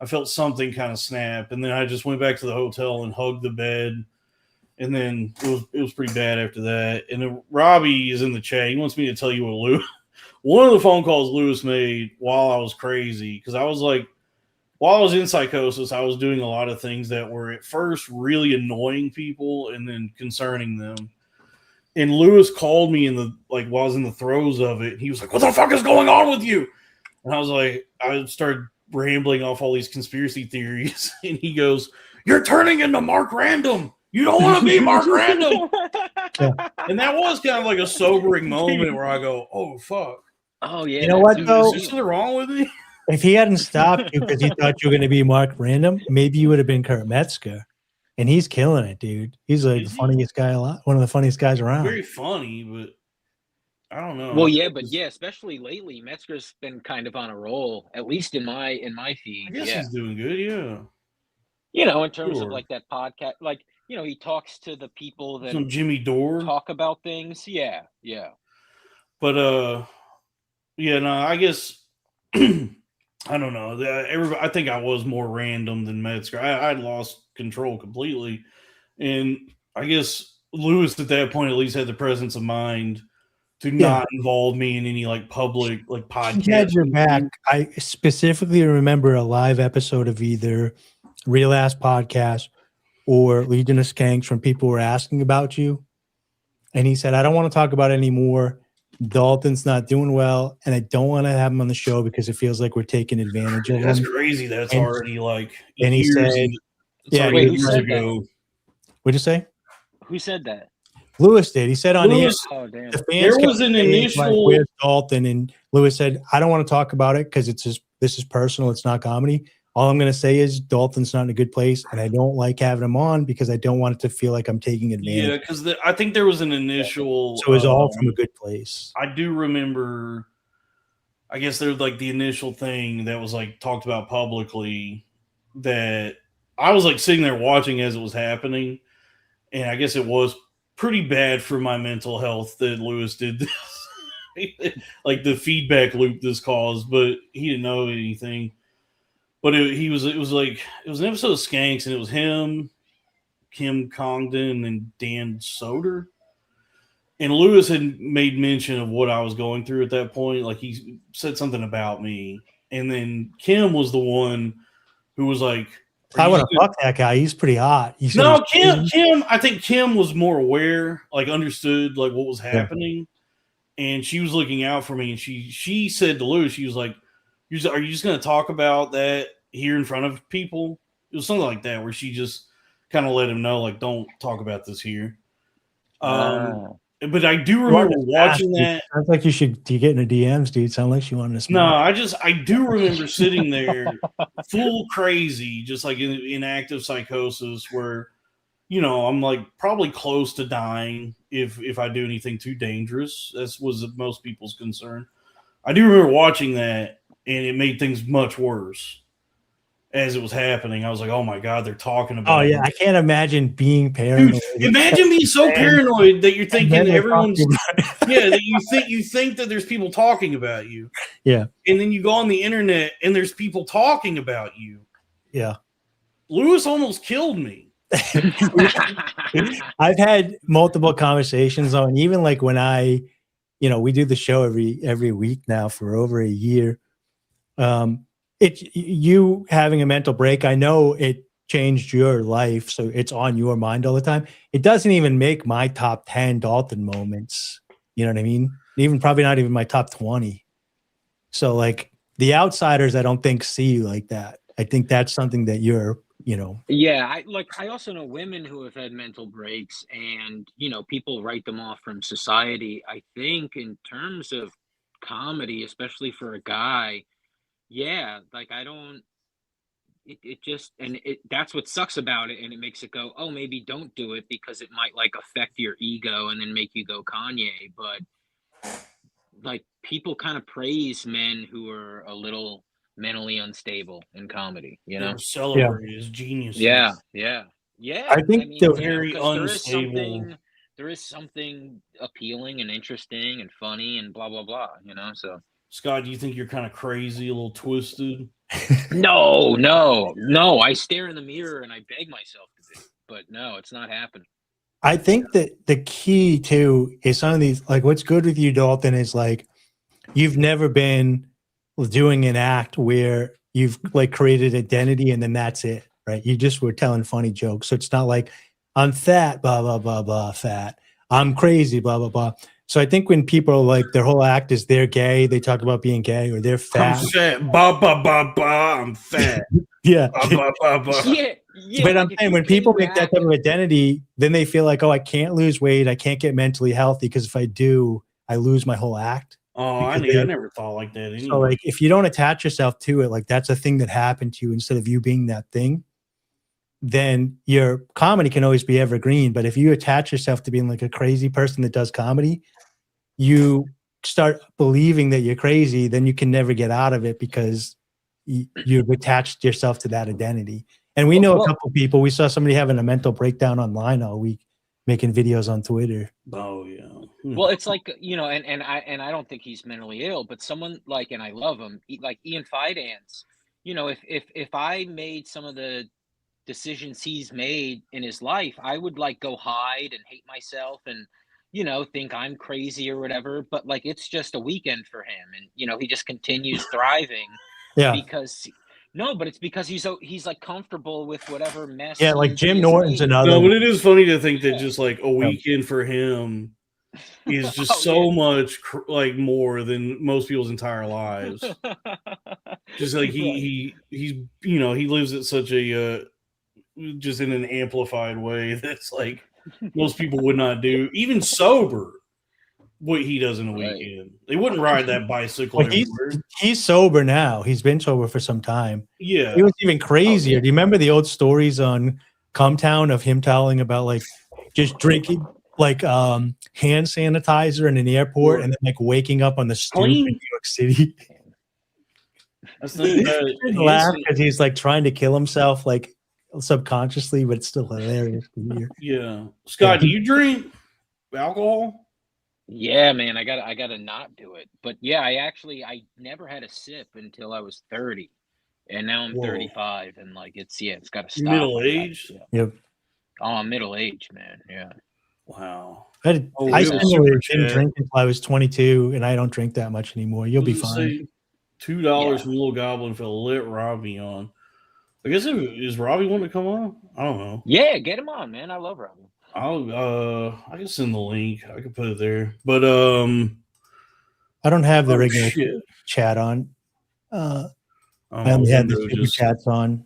Speaker 3: I felt something kind of snap, and then I just went back to the hotel and hugged the bed, and then it was pretty bad after that. And then Robbie is in the chat. He wants me to tell you what one of the phone calls Lewis made while I was crazy, because I was like, while I was in psychosis, I was doing a lot of things that were at first really annoying people and then concerning them. And Lewis called me while I was in the throes of it. He was like, "What the fuck is going on with you?" And I was like, I started rambling off all these conspiracy theories. And he goes, "You're turning into Mark Random. You don't want to be Mark Random." Yeah. And that was kind of like a sobering moment where I go, "Oh, fuck.
Speaker 2: Oh, yeah.
Speaker 1: You know what, though?
Speaker 3: Is something wrong with me?"
Speaker 1: If he hadn't stopped you because he thought you were going to be Mark Random, maybe you would have been Kurt Metzger. And he's killing it, dude. He's like the funniest guy alive, one of the funniest guys around.
Speaker 3: Very funny, but I don't know.
Speaker 2: Well, yeah, especially lately, Metzger's been kind of on a roll, at least in my feed.
Speaker 3: I guess he's doing good, yeah.
Speaker 2: In terms of like that podcast, like, he talks to the people that
Speaker 3: some Jimmy Dore
Speaker 2: talk about things. Yeah.
Speaker 3: But I guess I don't know. I think I was more random than Metzger. I'd lost control completely. And I guess Lewis at that point at least had the presence of mind to not involve me in any like public like podcast.
Speaker 1: He had your back. I specifically remember a live episode of either Real Ass Podcast or Legion of Skanks when people were asking about you. And he said, "I don't want to talk about it anymore. Dalton's not doing well, and I don't want to have him on the show because it feels like we're taking advantage of him."
Speaker 3: That's crazy. That's already like.
Speaker 1: And he said,
Speaker 2: wait, who said that?
Speaker 1: What'd you say?
Speaker 2: Who said that?
Speaker 1: Lewis did. He said on the
Speaker 2: damn.
Speaker 1: There
Speaker 3: was an initial.
Speaker 1: Like, where's Dalton? And Lewis said, "I don't want to talk about it because this is personal. It's not comedy. All I'm going to say is Dalton's not in a good place, and I don't like having him on because I don't want it to feel like I'm taking advantage."
Speaker 3: Yeah, because I think there was an initial.
Speaker 1: So it was all from a good place.
Speaker 3: I do remember. I guess there's like the initial thing that was like talked about publicly that I was like sitting there watching as it was happening, and I guess it was pretty bad for my mental health that Lewis did this, like the feedback loop this caused, but he didn't know anything. But it was an episode of Skanks, and it was him, Kim Congdon, and Dan Soder. And Lewis had made mention of what I was going through at that point. Like he said something about me. And then Kim was the one who was like,
Speaker 1: "I want to fuck that guy. He's pretty hot."
Speaker 3: No, Kim, I think Kim was more aware, like understood like what was happening. Yeah. and she was looking out for me, and she said to Lou, she was like, "Are you just going to talk about that here in front of people?" It was something like that, where she just kind of let him know, like, "Don't talk about this here." But I do remember watching that.
Speaker 1: Sounds like you should get in the DMs, dude. Sound like she wanted to smoke.
Speaker 3: No, I do remember sitting there full crazy, just like in active psychosis, where, you know, I'm like probably close to dying if I do anything too dangerous. That was most people's concern. I do remember watching that, and it made things much worse. As it was happening, I was like, "Oh my god, they're talking about."
Speaker 1: Oh yeah, I can't imagine being paranoid.
Speaker 3: Dude, imagine being so paranoid that you're thinking everyone's that you think that there's people talking about you.
Speaker 1: Yeah,
Speaker 3: and then you go on the internet and there's people talking about you.
Speaker 1: Yeah,
Speaker 3: Lewis almost killed me.
Speaker 1: I've had multiple conversations on, even like when we do the show every week now for over a year. You having a mental break, I know it changed your life, so it's on your mind all the time. It doesn't even make my top 10 Dalton moments. You know what I mean? Even probably not even my top 20. So like the outsiders, I don't think see you like that. I think that's something that you're,
Speaker 2: Yeah, I also know women who have had mental breaks, and people write them off from society. I think in terms of comedy, especially for a guy, yeah, like I don't. That's what sucks about it, and it makes it go, oh, maybe don't do it because it might like affect your ego and then make you go Kanye. But like people kind of praise men who are a little mentally unstable in comedy,
Speaker 3: They're celebrated as geniuses.
Speaker 2: Yeah.
Speaker 1: I think they're
Speaker 3: very unstable.
Speaker 2: There is something appealing and interesting and funny and blah blah blah. So.
Speaker 3: Scott, do you think you're kind of crazy, a little twisted?
Speaker 2: No. I stare in the mirror and I beg myself to be, but no, it's not happening.
Speaker 1: I think that the key too is some of these, like what's good with you, Dalton, is like you've never been doing an act where you've like created identity and then that's it, right? You just were telling funny jokes. So it's not like I'm fat, blah, blah, blah, blah, fat. I'm crazy, blah, blah, blah. So I think when people like their whole act is they're gay, they talk about being gay or they're fat.
Speaker 3: I'm fat, ba ba ba ba. I'm fat.
Speaker 1: Yeah.
Speaker 3: Ba, ba, ba.
Speaker 2: Yeah.
Speaker 1: But I'm saying when people make that type of identity, then they feel like, oh, I can't lose weight, I can't get mentally healthy because if I do, I lose my whole act.
Speaker 3: Oh, I never thought like that. Anyway.
Speaker 1: So like if you don't attach yourself to it, like that's a thing that happened to you instead of you being that thing, then your comedy can always be evergreen. But if you attach yourself to being like a crazy person that does comedy, you start believing that you're crazy, then you can never get out of it because you've attached yourself to that identity. And we know a couple of people. We saw somebody having a mental breakdown online all week, making videos on Twitter.
Speaker 3: Oh yeah.
Speaker 2: Well, it's like and I don't think he's mentally ill, but someone like, and I love him, like Ian Fidance. If I made some of the decisions he's made in his life, I would like go hide and hate myself and think I'm crazy or whatever. But like it's just a weekend for him, and he just continues thriving.
Speaker 1: Yeah.
Speaker 2: But it's because he's like comfortable with whatever mess.
Speaker 1: Yeah, like Jim Norton's another.
Speaker 3: No, but it is funny to think that just like a weekend for him is just much like more than most people's entire lives. Just like he's he lives at such a just in an amplified way that's like most people would not do, even sober. What he does in a weekend, they wouldn't ride that bicycle.
Speaker 1: Well, he's sober now. He's been sober for some time.
Speaker 3: Yeah,
Speaker 1: he was even crazier. Do you remember the old stories on Cumtown of him telling about like just drinking like hand sanitizer in an airport and then like waking up on the stoop in New York City?
Speaker 3: That's the
Speaker 1: laugh because he's like trying to kill himself like subconsciously, but it's still hilarious to hear.
Speaker 3: Yeah, Scott, do you drink alcohol?
Speaker 2: Yeah, man, I gotta not do it. But yeah, I never had a sip until I was 30, and now I'm 35, and like it's gotta stop.
Speaker 3: Middle age.
Speaker 2: Yeah.
Speaker 1: Yep.
Speaker 2: Oh, I'm middle age, man. Yeah.
Speaker 3: Wow.
Speaker 1: I didn't drink until I was 22, and I don't drink that much anymore. You'll be fine.
Speaker 3: $2 from Little Goblin for lit Robbie on. I guess is Robbie wanting to come on? I don't know.
Speaker 2: Yeah, get him on, man. I love Robbie.
Speaker 3: I can send the link. I can put it there. But
Speaker 1: I don't have the regular chat on. I only have the super chats on.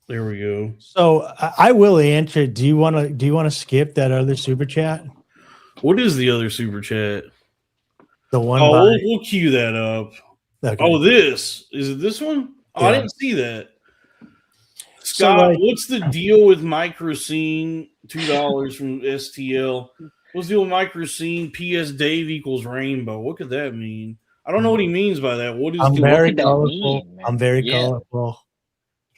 Speaker 3: There we go.
Speaker 1: So I will answer. Do you want to skip that other super chat?
Speaker 3: What is the other super chat?
Speaker 1: The one.
Speaker 3: We'll cue that up.
Speaker 1: Okay.
Speaker 3: Oh, is it this one? Oh, yeah. I didn't see that. Scott, what's the deal with microscene? $2 from STL. What's the deal with microscene? PS Dave equals rainbow. What could that mean? I don't know what he means by that. What is?
Speaker 1: I'm very colorful. I'm very colorful.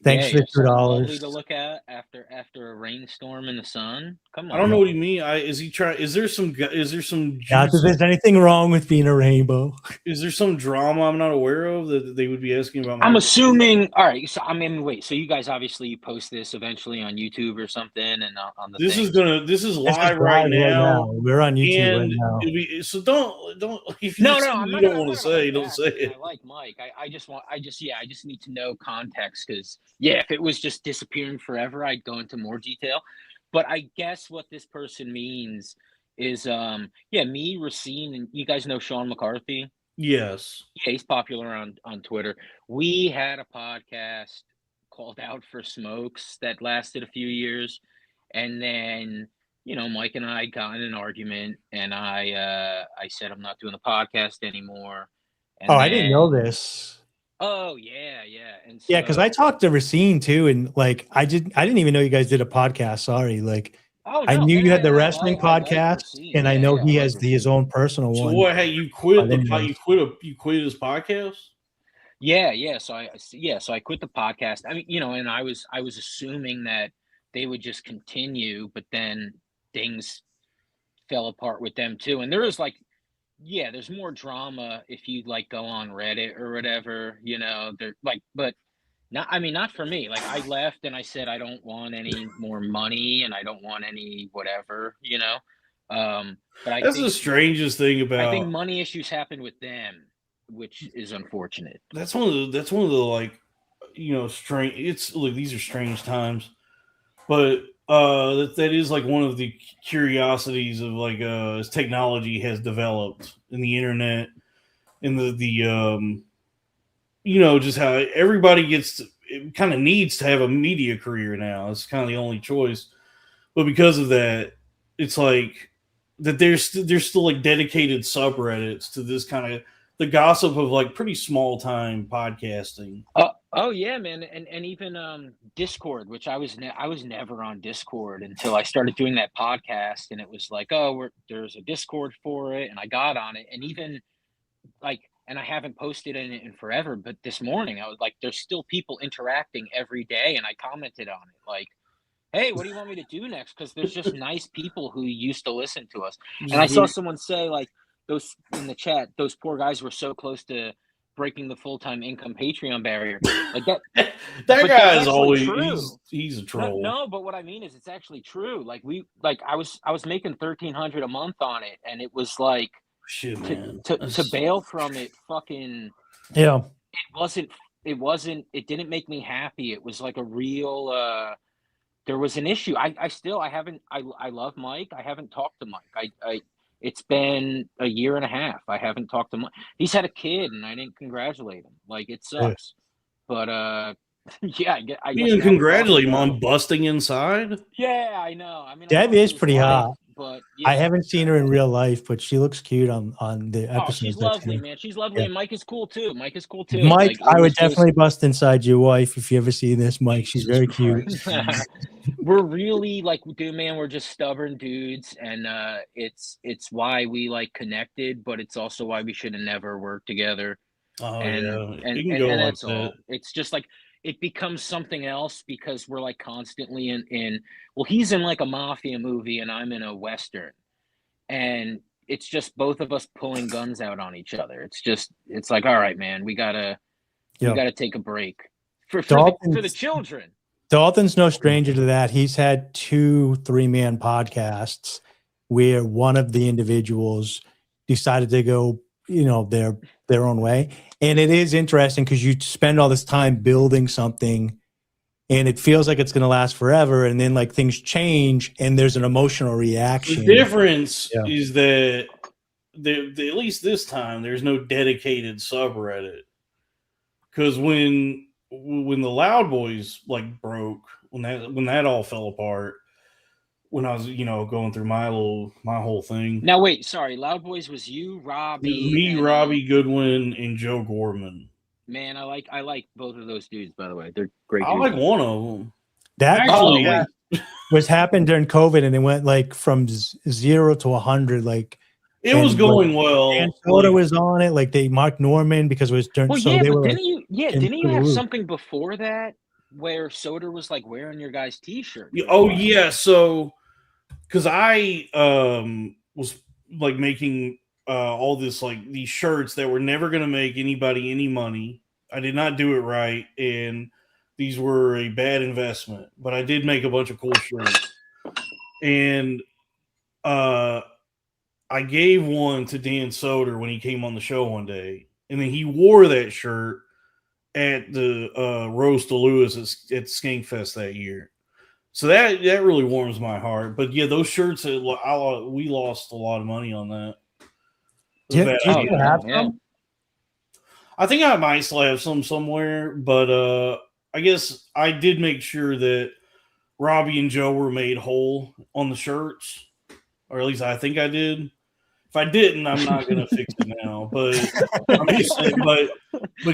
Speaker 1: Thanks for $2.
Speaker 2: Lovely to look at after a rainstorm in the sun. Come on.
Speaker 3: I don't know what he means. Is he trying? Is there some?
Speaker 1: Not that there's anything wrong with being a rainbow.
Speaker 3: Is there some drama I'm not aware of that they would be asking about?
Speaker 2: I'm assuming. All right. So wait. So you guys obviously post this eventually on YouTube or something, and on the.
Speaker 3: This is live right now.
Speaker 1: We're on YouTube right now.
Speaker 3: So don't. If you don't want to say, don't say it.
Speaker 2: I like Mike. I just need to know context because. Yeah, if it was just disappearing forever, I'd go into more detail. But I guess what this person means is, me, Racine, and you guys know Sean McCarthy?
Speaker 3: Yes.
Speaker 2: Yeah, he's popular on Twitter. We had a podcast called Out for Smokes that lasted a few years. And then, Mike and I got in an argument, and I said I'm not doing the podcast anymore. And
Speaker 1: I didn't know this.
Speaker 2: Oh yeah, and
Speaker 1: so, because I talked to Racine too, and I didn't even know you guys did a podcast. Sorry, I knew you had the wrestling podcast, and I know he has his own personal one.
Speaker 3: So what? Hey, you quit you quit his podcast?
Speaker 2: Yeah. So I quit the podcast. I mean, and I was assuming that they would just continue, but then things fell apart with them too, and there was there's more drama if you go on Reddit or whatever, but not for me. I left and I said, I don't want any more money and I don't want any whatever, but
Speaker 3: that's the strangest thing about,
Speaker 2: I think money issues happen with them, which is unfortunate.
Speaker 3: That's one of the strange, these are strange times, but that is one of the curiosities of as technology has developed in the internet and the just how everybody kind of needs to have a media career now. It's kind of the only choice, but because of that, it's that there's still dedicated subreddits to this kind of the gossip of pretty small time podcasting.
Speaker 2: Oh yeah, man, and even Discord, which I was never on Discord until I started doing that podcast, and it was there's a Discord for it, and I got on it, and even and I haven't posted in it in forever, but this morning I was there's still people interacting every day, and I commented on it hey, what do you want me to do next? Because there's just nice people who used to listen to us, and I saw someone say those in the chat, those poor guys were so close to breaking the full-time income Patreon barrier. That
Speaker 3: guy is always he's a troll.
Speaker 2: No, but what I mean is it's actually true. I was making $1,300 a month on it, and it was
Speaker 3: shit, man.
Speaker 2: To bail from it, fucking
Speaker 1: yeah.
Speaker 2: It didn't make me happy. It was a real there was an issue. I love Mike. I haven't talked to Mike. It's been a year and a half. I haven't talked to him. He's had a kid, and I didn't congratulate him. It sucks. But I guess
Speaker 3: you didn't congratulate him on busting inside.
Speaker 2: Yeah, I know. I mean,
Speaker 1: Deb is pretty hot.
Speaker 2: But
Speaker 1: I haven't seen her in real life, but she looks cute on the episodes.
Speaker 2: She's lovely, man. She's lovely, and Mike is cool too.
Speaker 1: Mike, I would definitely bust inside your wife if you ever see this, Mike. She's very cute.
Speaker 2: We're really dude, man. We're just stubborn dudes, and it's why we connected, but it's also why we should have never worked together.
Speaker 3: Oh
Speaker 2: and that's all. It's just it becomes something else because we're constantly in well, he's in a mafia movie and I'm in a Western, and it's just both of us pulling guns out on each other. It's all right, man, we gotta take a break for the children.
Speaker 1: Dalton's no stranger to that. He's had 2 3-man podcasts where one of the individuals decided to go, their own way. And it is interesting because you spend all this time building something and it feels like it's going to last forever. And then things change and there's an emotional reaction.
Speaker 3: The difference is that at least this time, there's no dedicated subreddit. Because when the Loud Boys like broke, when that all fell apart, when I was going through my whole thing.
Speaker 2: Now wait, sorry, Loud Boys was you, Robbie,
Speaker 3: me, Robbie Goodwin, and Joe Gorman.
Speaker 2: Man, I like both of those dudes. By the way, they're great.
Speaker 3: I like one of them.
Speaker 1: That was happened during COVID, and it went like from 0 to 100. Like
Speaker 3: it was going well.
Speaker 1: Dan Soda was on it. Like they Mark Norman because it was during.
Speaker 2: Well,
Speaker 1: so
Speaker 2: yeah,
Speaker 1: they
Speaker 2: but
Speaker 1: were
Speaker 2: didn't you have something before that where Soda was like wearing your guys' T-shirt?
Speaker 3: Oh yeah, so because I was like making all this like these shirts that were never going to make anybody any money. I did not do it right, and these were a bad investment. But I did make a bunch of cool shirts, and I gave one to Dan Soder when he came on the show one day, and then he wore that shirt at the Roast to Lewis at Skankfest that year. So that really warms my heart. But yeah, those shirts, we lost a lot of money on that.
Speaker 1: Do you still have some?
Speaker 3: I think I might still have some somewhere, but I guess I did make sure that Robbie and Joe were made whole on the shirts, or at least I think I did. If I didn't, I'm not gonna fix it now. But I'm just saying, but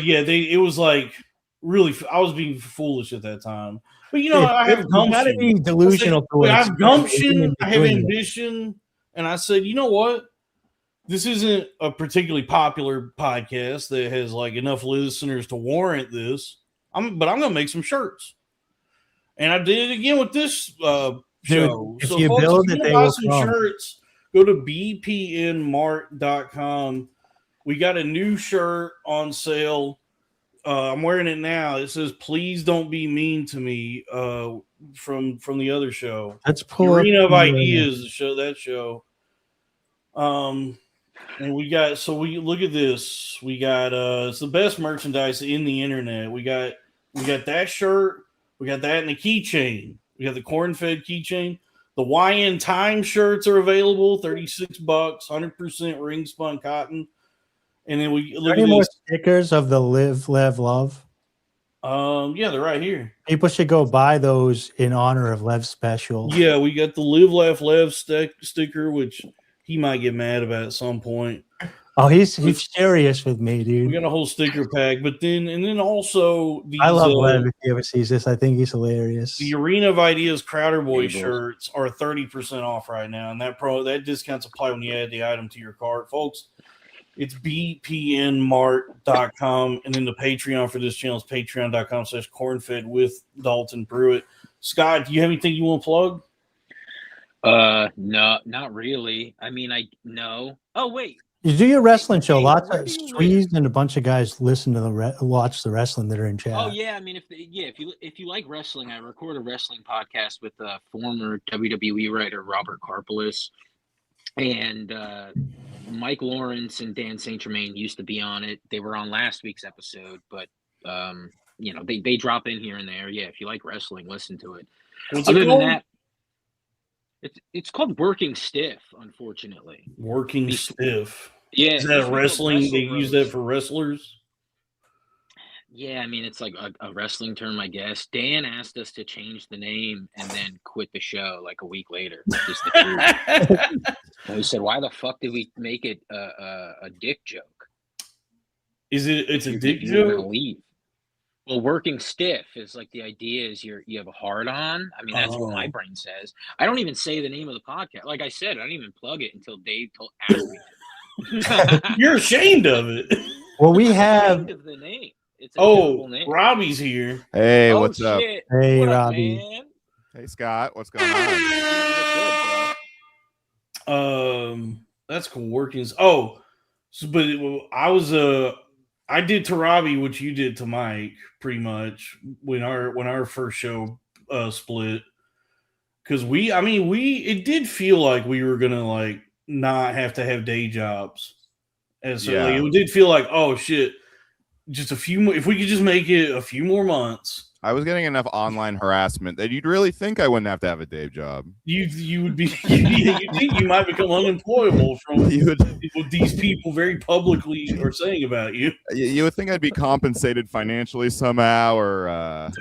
Speaker 3: yeah, it was like really. I was being foolish at that time. But I have gumption. You gotta
Speaker 1: be delusional.
Speaker 3: I have gumption. I have ambition, and I said, you know what? This isn't a particularly popular podcast that has like enough listeners to warrant this. But I'm gonna make some shirts, and I did it again with this show.
Speaker 1: If
Speaker 3: so
Speaker 1: you
Speaker 3: folks,
Speaker 1: build
Speaker 3: if
Speaker 1: it,
Speaker 3: you
Speaker 1: they
Speaker 3: buy
Speaker 1: will
Speaker 3: some
Speaker 1: come.
Speaker 3: shirts. Go to bpnmart.com. We got a new shirt on sale. I'm wearing it now. It says, "Please don't be mean to me." From the other show.
Speaker 1: Let's pull
Speaker 3: Arena of Ideas. Show. And we look at this. We got it's the best merchandise in the internet. We got that shirt. We got that and the keychain. We got the corn-fed keychain. The YN Time shirts are available, $36, 100% ring spun cotton. And then we look at
Speaker 1: more stickers of the Live, Lev, Love.
Speaker 3: Yeah, they're right here.
Speaker 1: People should go buy those in honor of Lev's special.
Speaker 3: Yeah, we got the Live, Laugh, Lev sticker, which he might get mad about at some point.
Speaker 1: Oh, he's serious with me, dude.
Speaker 3: We got a whole sticker pack, but then also these,
Speaker 1: I love Lev. If he ever sees this, I think he's hilarious.
Speaker 3: The Arena of Ideas Crowder Boy shirts are 30% off right now, and that discounts apply when you add the item to your cart, folks. It's bpnmart.com, and then the Patreon for this channel is patreon.com/cornfed with Dalton Pruitt. Scott, do you have anything you want to plug?
Speaker 2: No, not really. I mean, no. Oh, wait.
Speaker 1: You do your wrestling show. Lots of Squeezed and a bunch of guys listen to watch the wrestling that are in chat.
Speaker 2: Oh yeah, I mean, if you like wrestling, I record a wrestling podcast with former WWE writer Robert Karpelis, and Mike Lawrence and Dan St. Germain used to be on it. They were on last week's episode, but they drop in here and there. Yeah, if you like wrestling, listen to it. Other than that, it's called Working Stiff, unfortunately.
Speaker 3: Working Stiff.
Speaker 2: Yeah.
Speaker 3: Is that wrestling? They use that for wrestlers?
Speaker 2: Yeah, I mean, it's like a wrestling term, I guess. Dan asked us to change the name and then quit the show like a week later. Just the truth. And we said, why the fuck did we make it a dick joke?
Speaker 3: It's a dick
Speaker 2: joke?
Speaker 3: Gonna
Speaker 2: leave. Well, working stiff is like the idea is you have a hard on. I mean, that's what my brain says. I don't even say the name of the podcast. Like I said, I don't even plug it until Dave asked me.
Speaker 3: You're ashamed of it.
Speaker 1: Well, we have
Speaker 2: the name. It's
Speaker 3: name. Robbie's here.
Speaker 4: Hey, what's up?
Speaker 1: Hey,
Speaker 2: what
Speaker 1: Robbie.
Speaker 2: Up, man?
Speaker 4: Hey, Scott. What's going on?
Speaker 3: That's cool. Working. But I did to Robbie what you did to Mike, pretty much when our first show split. Because it did feel like we were gonna like not have to have day jobs, and so it did feel like, oh shit, just a few more. If we could just make it a few more months.
Speaker 4: I was getting enough online harassment that you'd really think I wouldn't have a day job.
Speaker 3: You would be. You think you might become unemployable from what these people very publicly are saying about you.
Speaker 4: You would think I'd be compensated financially somehow, or.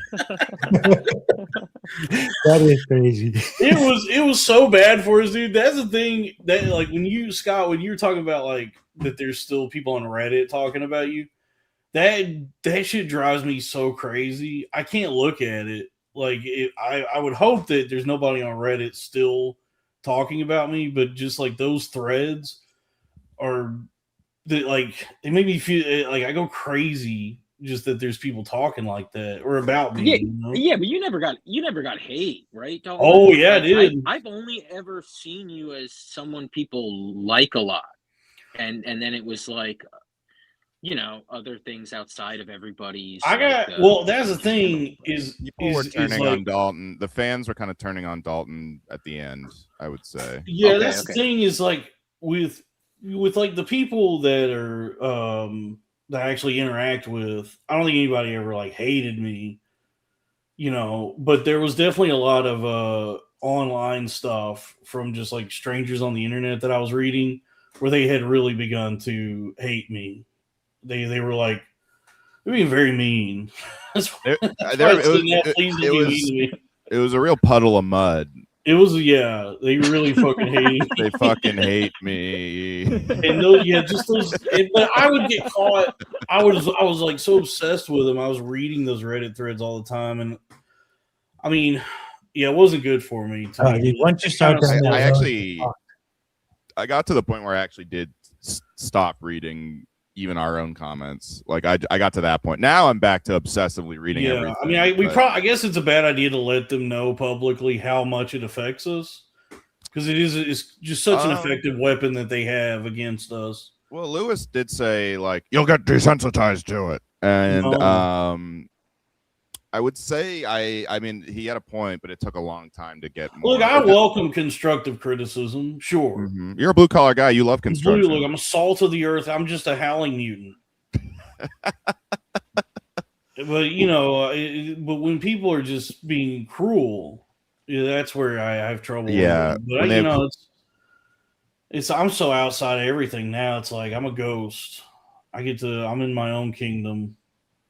Speaker 1: That is crazy.
Speaker 3: It was so bad for us, dude. That's the thing that, like, when you were talking about, like, that there's still people on Reddit talking about you. That shit drives me so crazy. I can't look at it. Like, I would hope that there's nobody on Reddit still talking about me, but just like those threads are that, like, they make me feel like I go crazy just that there's people talking like that or about me.
Speaker 2: Yeah,
Speaker 3: you know?
Speaker 2: Yeah, but you never got hate, right? Dalton?
Speaker 3: Oh yeah, dude.
Speaker 2: I've only ever seen you as someone people like a lot, and then it was like, you know, other things outside of everybody's.
Speaker 3: Well, that's the thing is
Speaker 4: people were turning on Dalton. The fans were kind of turning on Dalton at the end, I would say.
Speaker 3: Yeah, that's the thing is, like, with like the people that are that I actually interact with, I don't think anybody ever like hated me, you know, but there was definitely a lot of online stuff from just like strangers on the internet that I was reading where they had really begun to hate me. They were like, they're being very mean.
Speaker 4: It was a real puddle of mud.
Speaker 3: It was, yeah. They really fucking hate me.
Speaker 4: They fucking hate me.
Speaker 3: And those, yeah, just those. But I would get caught. I was like so obsessed with them. I was reading those Reddit threads all the time, and I mean, yeah, it wasn't good for me.
Speaker 1: Once you start,
Speaker 4: I got to the point where I actually did stop reading even our own comments. Like I got to that point. Now I'm back to obsessively reading everything.
Speaker 3: I mean, I guess it's a bad idea to let them know publicly how much it affects us, because it's just such an effective weapon that they have against us.
Speaker 4: Well, Lewis did say, like, you'll get desensitized to it, and I would say I mean he had a point, but it took a long time to get more.
Speaker 3: Look, I welcome constructive criticism. Sure.
Speaker 4: Mm-hmm. You're a blue collar guy. You love construction.
Speaker 3: Look, I'm a salt of the earth. I'm just a howling mutant. But you know, but when people are just being cruel, that's where I have trouble.
Speaker 4: Yeah.
Speaker 3: But you know, I'm so outside of everything now. It's like I'm a ghost. I'm in my own kingdom.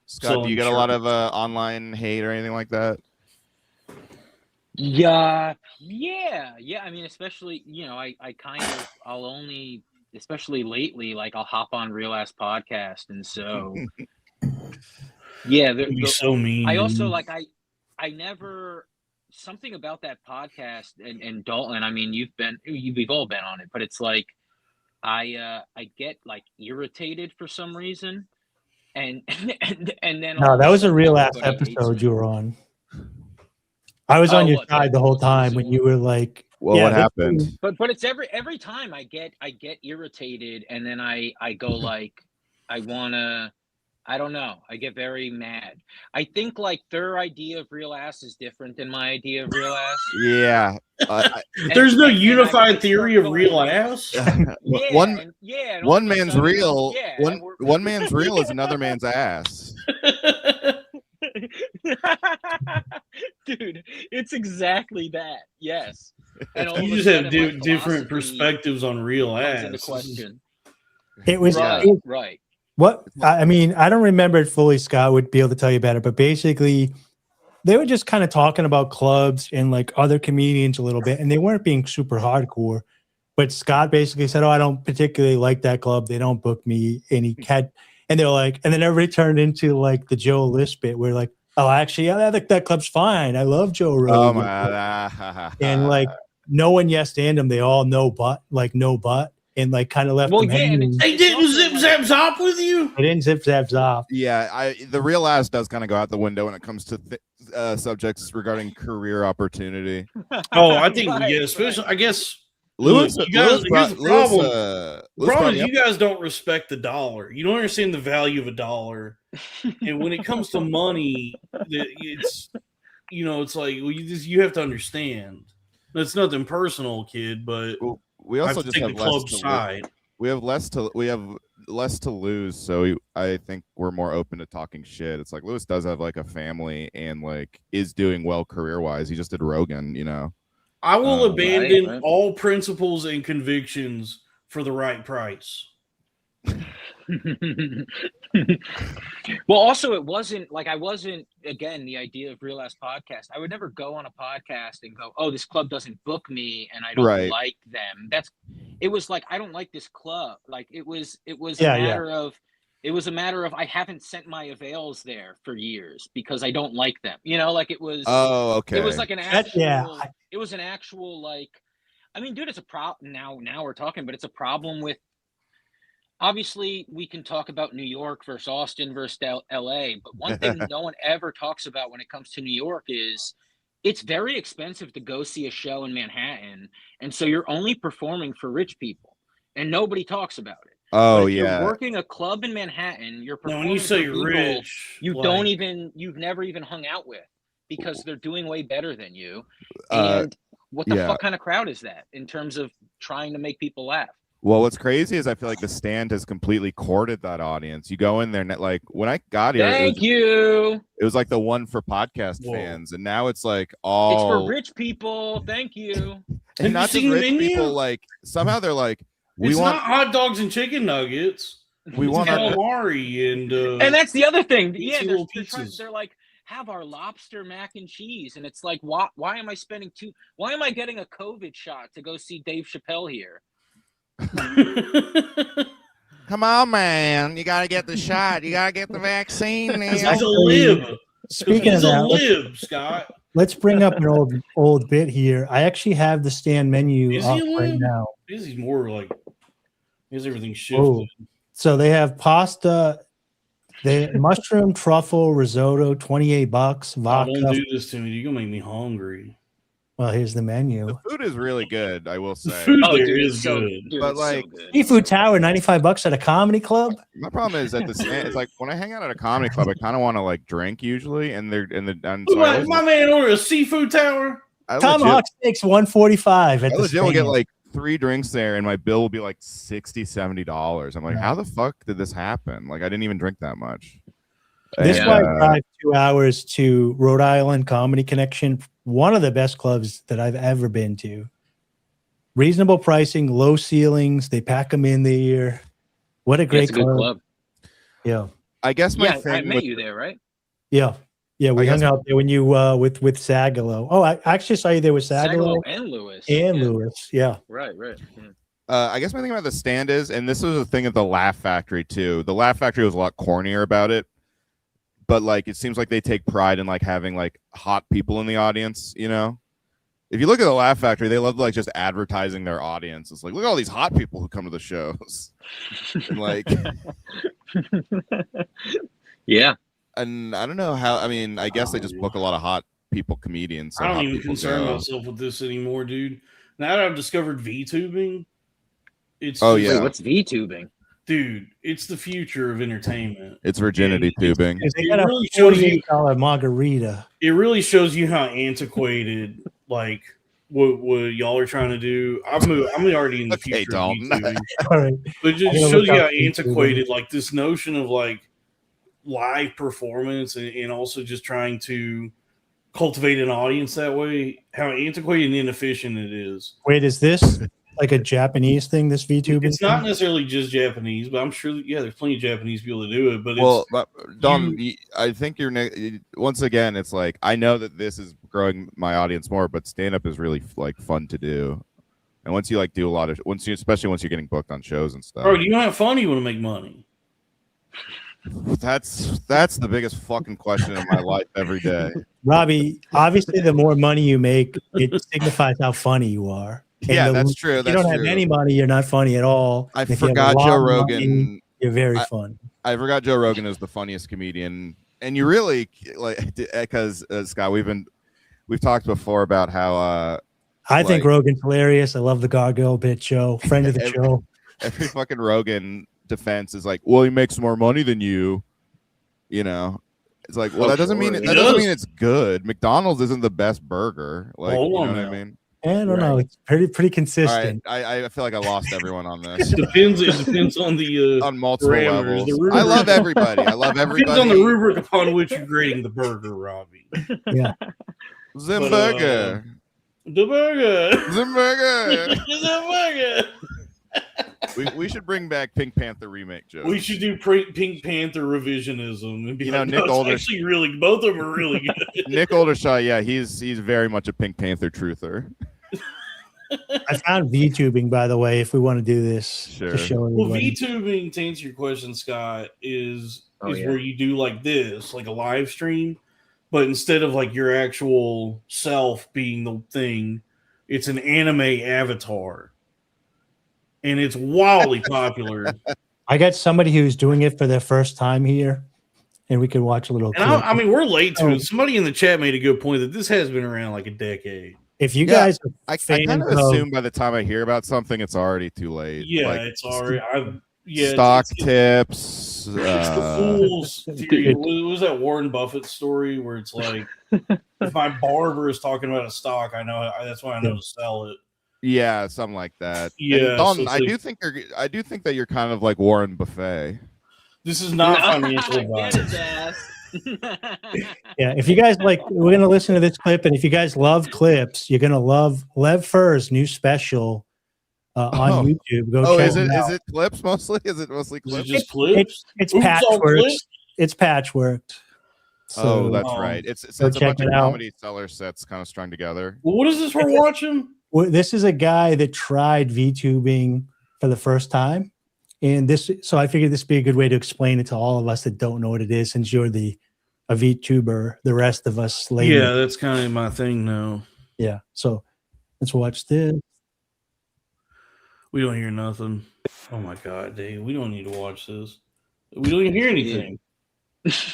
Speaker 4: Scott, do you get a lot of online hate or anything like that?
Speaker 2: Yeah. I mean, especially, you know, I'll only, especially lately, like I'll hop on Real Ass Podcast, and so yeah, they're
Speaker 3: so mean.
Speaker 2: I also like I never, something about that podcast and Dalton. I mean, we've all been on it, but it's like I get like irritated for some reason. And then
Speaker 1: no, that was a Real Ass episode you were on. I was on your side the whole time when you were like,
Speaker 4: well, what happened?
Speaker 2: But it's every time I get irritated, and then I go like, I don't know, I get very mad. I think like their idea of Real Ass is different than my idea of Real Ass.
Speaker 4: Yeah.
Speaker 3: There's no unified theory of Real Ass.
Speaker 4: One man's real. One man's real is another man's ass.
Speaker 2: Dude, it's exactly that. Yes. And
Speaker 3: you just have different perspectives on Real Ass.
Speaker 1: It was
Speaker 2: right.
Speaker 1: What I mean, I don't remember it fully. Scott would be able to tell you better, but basically they were just kind of talking about clubs and like other comedians a little bit, and they weren't being super hardcore. But Scott basically said, "Oh, I don't particularly like that club. They don't book me." And they're like, and then everybody turned into like the Joe List bit, where like, "Oh, actually, I think that club's fine. I love Joe Rogan."
Speaker 4: Oh my!
Speaker 1: And like, no one yes and them. They all no but. And like kind of left them hanging.
Speaker 3: They didn't zip zap zop with you.
Speaker 1: They didn't zip zap zop.
Speaker 4: Yeah, the Real Ass does kind of go out the window when it comes to subjects regarding career opportunity.
Speaker 3: Oh, I think especially I guess
Speaker 4: Lewis.
Speaker 3: Here's the problem. You guys don't respect the dollar. You don't understand the value of a dollar. And when it comes to money, it's it's like you have to understand. It's nothing personal, kid, but
Speaker 4: we also just have less to
Speaker 3: side.
Speaker 4: we have less to lose, so I think we're more open to talking shit. It's like Lewis does have like a family and like is doing well career wise. He just did Rogan, you know.
Speaker 3: I will abandon all principles and convictions for the right price.
Speaker 2: Well, also it wasn't like I wasn't, again, the idea of Real Ass Podcast. I would never go on a podcast and go, oh, this club doesn't book me and I don't like them. It was like, I don't like this club. Like it was a matter of I haven't sent my avails there for years because I don't like them. You know, like it was it was like an actual it was an actual like, I mean, dude, it's a problem now we're talking, but it's a problem with, obviously, we can talk about New York versus Austin versus LA, but one thing no one ever talks about when it comes to New York is it's very expensive to go see a show in Manhattan, and so you're only performing for rich people, and nobody talks about it.
Speaker 4: Oh,
Speaker 2: but if you're working a club in Manhattan, you're performing
Speaker 3: when you say
Speaker 2: for people
Speaker 3: rich,
Speaker 2: you've never even hung out with because they're doing way better than you. And what the fuck kind of crowd is that in terms of trying to make people laugh?
Speaker 4: Well, what's crazy is I feel like the Stand has completely courted that audience. You go in there, like when I got here, it was like the one for podcast fans, and now it's like all
Speaker 2: it's for rich people. Thank you.
Speaker 4: And not just rich people. Like somehow they're like,
Speaker 3: it's not hot dogs and chicken nuggets.
Speaker 4: We want
Speaker 3: calamari
Speaker 2: and that's the other thing. Yeah, they're like, have our lobster mac and cheese, and it's like, why am I spending why am I getting a COVID shot to go see Dave Chappelle here?
Speaker 4: Come on, man! You gotta get the shot. You gotta get the vaccine.
Speaker 3: He's a lib.
Speaker 1: Speaking of that,
Speaker 3: Scott.
Speaker 1: Let's bring up an old bit here. I actually have the Stand menu up right now.
Speaker 3: He's more like he's everything shifted. Oh.
Speaker 1: So they have pasta, mushroom truffle risotto, $28. Vodka.
Speaker 3: Don't do this to me. You're gonna make me hungry.
Speaker 1: Well, here's the menu.
Speaker 4: The food is really good, I will say.
Speaker 3: The food is good.
Speaker 4: But like
Speaker 1: Seafood Tower, $95 at a comedy club.
Speaker 4: My problem is at the Stand, it's like when I hang out at a comedy club, I kind of want to like drink usually, and so
Speaker 3: my man ordered a Seafood Tower.
Speaker 1: Tomahawk steaks, $145 at the
Speaker 4: Stand. We'll get like 3 drinks there, and my bill will be like $60-$70. I'm like, how the fuck did this happen? Like, I didn't even drink that much.
Speaker 1: This is why I drive 2 hours to Rhode Island Comedy Connection, one of the best clubs that I've ever been to. Reasonable pricing, low ceilings. They pack them in the year. What a great club. Yeah.
Speaker 4: I guess my thing
Speaker 2: I met you there, right?
Speaker 1: Yeah. Yeah, we hung out there when you with Sagalow. Oh, I actually saw you there with Sagalow
Speaker 2: and Lewis.
Speaker 1: Lewis, yeah.
Speaker 2: Right. Yeah.
Speaker 4: I guess my thing about the Stand is, and this was a thing at the Laugh Factory too. The Laugh Factory was a lot cornier about it. But like it seems like they take pride in like having like hot people in the audience, you know. If you look at the Laugh Factory, they love like just advertising their audience. It's like, look at all these hot people who come to the shows. And like
Speaker 2: yeah.
Speaker 4: And I don't know how, I mean, I guess they just book a lot of hot people comedians. So
Speaker 3: I don't even concern myself with this anymore, dude. Now that I've discovered Vtubing, it's
Speaker 2: Wait, what's Vtubing?
Speaker 3: Dude, it's the future of entertainment.
Speaker 4: It's virginity tubing.
Speaker 1: They got a $48 margarita.
Speaker 3: It really shows you how antiquated, like, what y'all are trying to do. I'm already in the future of VTubing.
Speaker 1: Right.
Speaker 3: But it just shows you how antiquated, like, this notion of, like, live performance and also just trying to cultivate an audience that way, how antiquated and inefficient it is.
Speaker 1: Wait, is this like a Japanese thing, this VTubing?
Speaker 3: It's not necessarily just Japanese, but I'm sure there's plenty of Japanese people to do it. But
Speaker 4: Dom, I think once again, it's like I know that this is growing my audience more, but stand-up is really like fun to do. And once you like do a lot of especially once you're getting booked on shows and stuff.
Speaker 3: Bro, you don't have fun, you want to make money.
Speaker 4: That's the biggest fucking question in my life every day.
Speaker 1: Robbie, obviously the more money you make, it signifies how funny you are.
Speaker 4: And that's true.
Speaker 1: If you don't have any money, you're not funny at all.
Speaker 4: I forgot Joe Rogan.
Speaker 1: Money, you're very fun.
Speaker 4: I forgot Joe Rogan is the funniest comedian, and you really like because Scott, we've talked before about how
Speaker 1: I think Rogan's hilarious. I love the Gargoyle bit show. Friend of the show.
Speaker 4: Every fucking Rogan defense is like, well, he makes more money than you. You know, it's like, well, that doesn't mean it's good. McDonald's isn't the best burger. Like, you know what I mean?
Speaker 1: I don't know. It's pretty consistent.
Speaker 4: All right. I feel like I lost everyone on this.
Speaker 3: It depends on the
Speaker 4: on multiple levels.
Speaker 3: The
Speaker 4: I love everybody. I love everybody.
Speaker 3: Depends on the rubric upon which you're grading the burger, Robbie.
Speaker 1: Yeah.
Speaker 4: Zimburger.
Speaker 3: The burger.
Speaker 4: Zimburger.
Speaker 3: The burger.
Speaker 4: We should bring back Pink Panther remake jokes.
Speaker 3: We should do Pink Panther revisionism and be
Speaker 4: Nick Aldershaw,
Speaker 3: actually really both of them are really good.
Speaker 4: Nick Aldershaw, yeah, he's very much a Pink Panther truther.
Speaker 1: I found Vtubing, by the way, if we want to do this to show everybody.
Speaker 3: Well, Vtubing, to answer your question, Scott, is where you do like this, like a live stream, but instead of like your actual self being the thing, it's an anime avatar. And it's wildly popular.
Speaker 1: I got somebody who's doing it for their first time here, and we can watch a little.
Speaker 3: And I mean, we're late to it. Somebody in the chat made a good point that this has been around like a decade.
Speaker 1: If you guys,
Speaker 4: I kind of assume by the time I hear about something, it's already too late.
Speaker 3: Yeah,
Speaker 4: like,
Speaker 3: it's already.
Speaker 4: Stock tips.
Speaker 3: It's the fool's theory. What was that Warren Buffett story where it's like, if my barber is talking about a stock, I know that's why I know to sell it.
Speaker 4: Yeah, something like that.
Speaker 3: Yeah,
Speaker 4: Dalton, I do think that you're kind of like Warren Buffett.
Speaker 3: This is not financial advice.
Speaker 1: Yeah, if you guys we're gonna listen to this clip, and if you guys love clips, you're gonna love Lev Fur's new special on YouTube. Go check it out.
Speaker 4: Is it clips mostly? Is it mostly clips?
Speaker 3: Is it just clips?
Speaker 1: It's patchworked. It's patchworked.
Speaker 4: So, that's right. It's a bunch of comedy seller sets kind of strung together.
Speaker 3: Well, what is this we're watching?
Speaker 1: This is a guy that tried VTubing for the first time, and so I figured this would be a good way to explain it to all of us that don't know what it is, since you're a VTuber. The rest of us, later.
Speaker 3: Yeah, that's kind of my thing now.
Speaker 1: Yeah, so let's watch this.
Speaker 3: We don't hear nothing. Oh my god, Dave, we don't need to watch this. We don't even hear anything.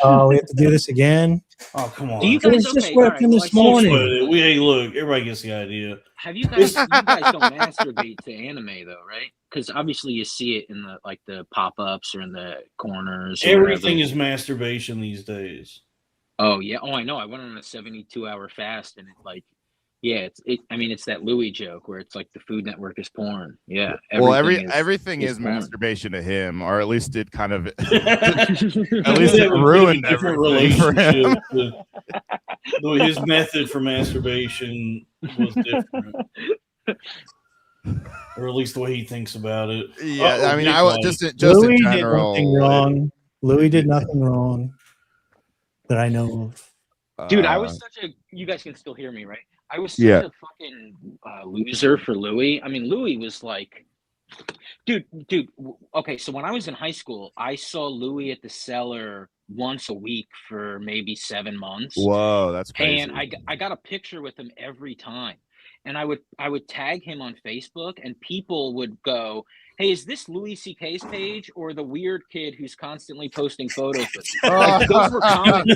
Speaker 1: Oh, we have to do this again.
Speaker 3: Oh, come on.
Speaker 2: Do you guys
Speaker 1: just working this morning?
Speaker 3: Hey, look, everybody gets the idea.
Speaker 2: Have you guys? You guys don't masturbate to anime though, right? Because obviously you see it in the pop-ups or in the corners.
Speaker 3: Everything is masturbation these days.
Speaker 2: Oh yeah. Oh, I know. I went on a 72-hour fast, and it's that Louis joke where it's like the Food Network is porn. Yeah.
Speaker 4: Everything is masturbation to him, or at least it kind of it ruined everything for him.
Speaker 3: His method for masturbation was different. Or at least the way he thinks about it.
Speaker 4: Yeah, I mean, I was just
Speaker 1: Louis
Speaker 4: in general.
Speaker 1: Did nothing wrong. Louis did nothing wrong that I know of.
Speaker 2: Dude, I was you guys can still hear me, right? I was such a fucking loser for Louis. I mean, Louis was like, dude. Okay, so when I was in high school, I saw Louis at the Cellar once a week for maybe 7 months.
Speaker 4: Whoa, that's crazy.
Speaker 2: And I got a picture with him every time. And I would tag him on Facebook, and people would go, "Hey, is this Louis C.K.'s page or the weird kid who's constantly posting photos with him?" Like, those were comments.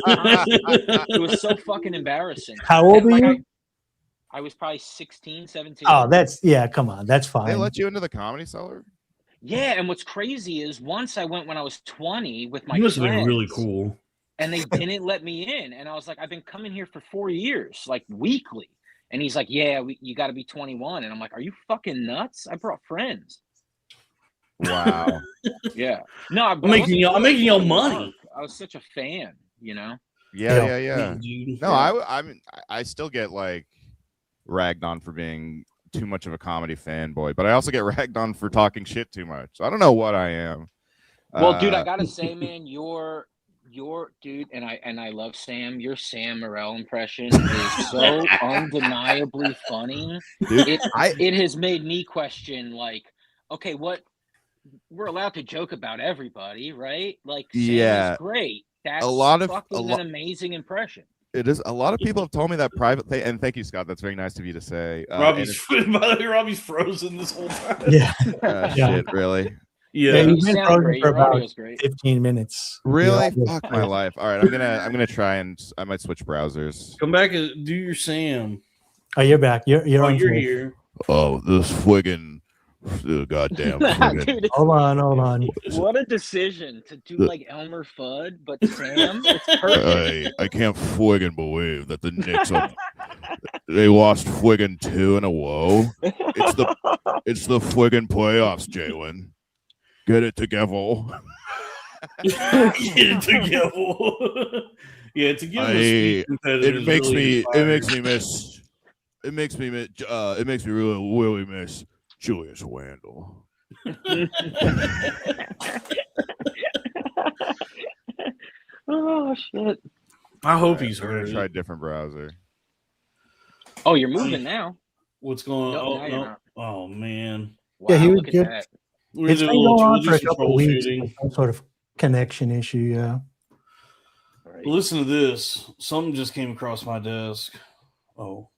Speaker 2: It was so fucking embarrassing.
Speaker 1: How old were you?
Speaker 2: I was probably 16, 17.
Speaker 1: Oh, come on. That's fine.
Speaker 4: They let you into the Comedy Cellar?
Speaker 2: Yeah, and what's crazy is once I went when I was 20 with my
Speaker 3: friends. Must have been really cool.
Speaker 2: And they didn't let me in. And I was like, I've been coming here for 4 years, like weekly. And he's like, yeah, you got to be 21. And I'm like, are you fucking nuts? I brought friends.
Speaker 4: Wow.
Speaker 2: Yeah. No,
Speaker 3: I'm making y'all money.
Speaker 2: I was such a fan, you know?
Speaker 4: Yeah. No, I still get like ragged on for being too much of a comedy fanboy, but I also get ragged on for talking shit too much. I don't know what I am.
Speaker 2: Well, dude, I gotta say, man, your dude, and I love Sam. Your Sam Morril impression is so undeniably funny. Dude, it has made me question, like, okay, we're allowed to joke about everybody, right? Like, Sam is great. That's an amazing impression.
Speaker 4: It is. A lot of people have told me that privately, and thank you, Scott. That's very nice of you to say.
Speaker 3: Robbie's frozen this whole time.
Speaker 1: Yeah.
Speaker 4: Shit, really?
Speaker 1: Yeah, you've been frozen for about 15 minutes.
Speaker 4: Really? Fuck my life. All right, I'm gonna try, and I might switch browsers.
Speaker 3: Come back and do your Sam.
Speaker 1: Oh, you're back. You're
Speaker 3: here.
Speaker 4: Oh, this friggin' goddamn.
Speaker 2: Dude,
Speaker 1: hold on.
Speaker 2: What a decision to do like Elmer Fudd, but Sam. It's perfect.
Speaker 4: I can't friggin' believe that the Knicks are They lost friggin' 2 in a row. It's the friggin' playoffs, Jalen. Get it together.
Speaker 3: Get it together. Yeah, to give
Speaker 4: it makes me really miss Julius Randle.
Speaker 2: Oh shit!
Speaker 3: I hope he's
Speaker 4: We're gonna
Speaker 3: hurt.
Speaker 4: try a different browser.
Speaker 2: Oh, you're moving now.
Speaker 3: What's going on?
Speaker 2: No,
Speaker 3: No. Oh man.
Speaker 2: Wow,
Speaker 1: Yeah, he was
Speaker 2: look at
Speaker 1: good.
Speaker 2: that.
Speaker 1: It's been going on for a couple of weeks. Some sort of connection issue, yeah.
Speaker 2: Right.
Speaker 3: Listen to this. Something just came across my desk. Oh.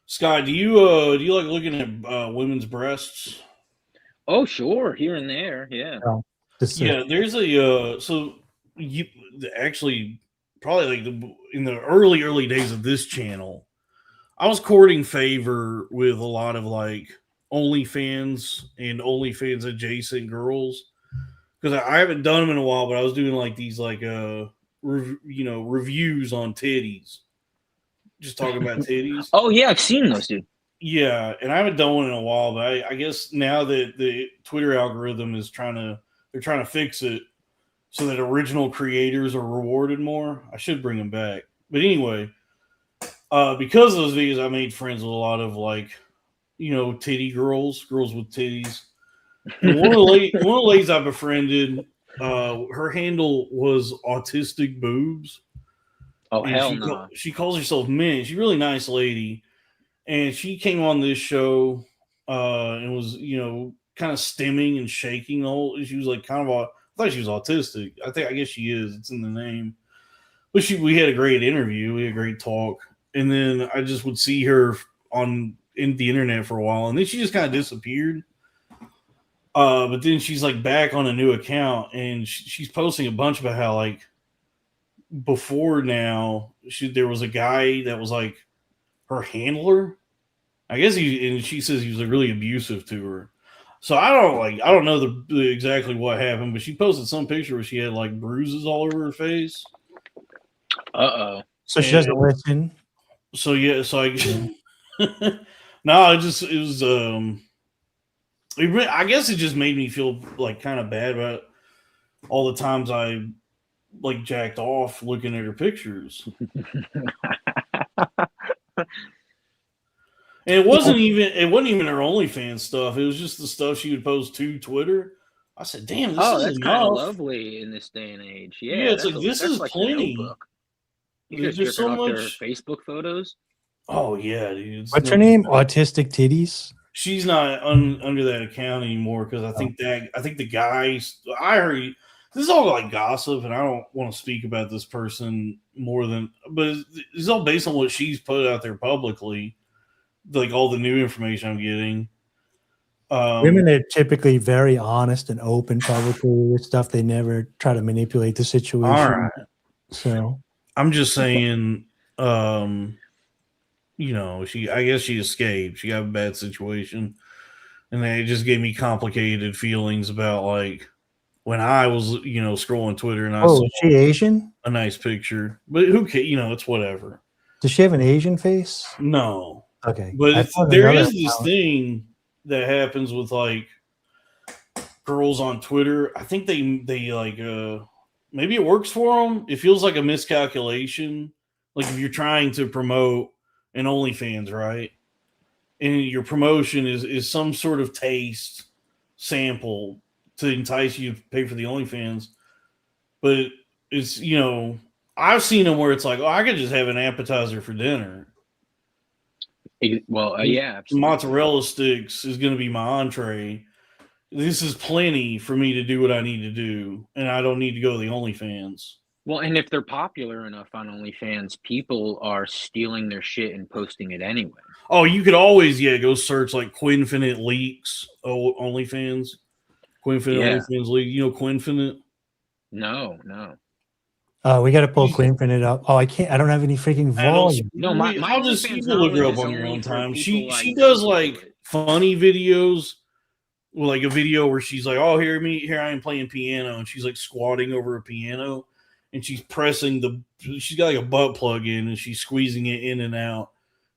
Speaker 3: Scott, do you like looking at women's breasts?
Speaker 2: Oh, sure, here and there, yeah.
Speaker 1: Oh,
Speaker 3: Yeah, there's a so you actually probably like in the early days of this channel, I was courting favor with a lot of like OnlyFans and OnlyFans adjacent girls because I haven't done them in a while, but I was doing like these like reviews on titties, just talking about titties.
Speaker 2: Oh yeah, I've seen those, dude.
Speaker 3: Yeah, and I haven't done one in a while, but I guess now that the Twitter algorithm is they're trying to fix it so that original creators are rewarded more. I should bring them back. But anyway, because of those videos, I made friends with a lot of like, titty girls with titties. And one of the ladies I befriended, her handle was autistic boobs.
Speaker 2: Oh, hell no.
Speaker 3: She calls herself Mint. She's a really nice lady. And she came on this show and was, kind of stimming and shaking the whole. She was like I thought she was autistic. I guess she is. It's in the name. But we had a great interview. We had a great talk. And then I just would see her in the internet for a while. And then she just kind of disappeared. But then she's like back on a new account and she's posting a bunch about how like before now there was a guy that was like her handler. I guess she says he was like really abusive to her. So I don't know exactly what happened, but she posted some picture where she had like bruises all over her face.
Speaker 1: So she doesn't listen.
Speaker 3: So yeah, so I no, it was I guess it just made me feel like kind of bad about all the times I like jacked off looking at her pictures. And it wasn't even her OnlyFans stuff. It was just the stuff she would post to Twitter. I said, "Damn, this is
Speaker 2: kind of lovely in this day and age." Yeah,
Speaker 3: it's like this is like plenty.
Speaker 2: There's just so much Facebook photos.
Speaker 3: Oh yeah, dude.
Speaker 1: What's her name? Autistic Titties.
Speaker 3: She's not under that account anymore because I think the guys. I heard this is all like gossip, and I don't want to speak about this person more than, but it's all based on what she's put out there publicly. Like all the new information I'm getting.
Speaker 1: Women are typically very honest and open publicly with stuff. They never try to manipulate the situation.
Speaker 3: All right.
Speaker 1: So
Speaker 3: I'm just saying, I guess she escaped. She got a bad situation. And it just gave me complicated feelings about like when I was, scrolling Twitter and I saw
Speaker 1: is she Asian?
Speaker 3: A nice picture. But who cares? It's whatever.
Speaker 1: Does she have an Asian face?
Speaker 3: No.
Speaker 1: Okay.
Speaker 3: But there is this thing that happens with like girls on Twitter. I think they like maybe it works for them. It feels like a miscalculation. Like if you're trying to promote an OnlyFans, right? And your promotion is some sort of taste sample to entice you to pay for the OnlyFans. But it's, I've seen them where it's like, oh, I could just have an appetizer for dinner.
Speaker 2: Well, yeah.
Speaker 3: Mozzarella sticks is going to be my entree. This is plenty for me to do what I need to do, and I don't need to go to the OnlyFans.
Speaker 2: Well, and if they're popular enough on OnlyFans, people are stealing their shit and posting it anyway.
Speaker 3: Oh, you could always, go search like Quinfinite Leaks OnlyFans. Quinfinite OnlyFans Leak. You know Quinfinite?
Speaker 2: No.
Speaker 1: We got to pull Quinfinite up. Oh, I can't. I don't have any freaking volume.
Speaker 2: No, my
Speaker 3: I'll just you can look her up on your own time. She does like funny videos, like a video where she's like, "Oh, here I am playing piano," and she's like squatting over a piano, and she's pressing she's got like a butt plug in, and she's squeezing it in and out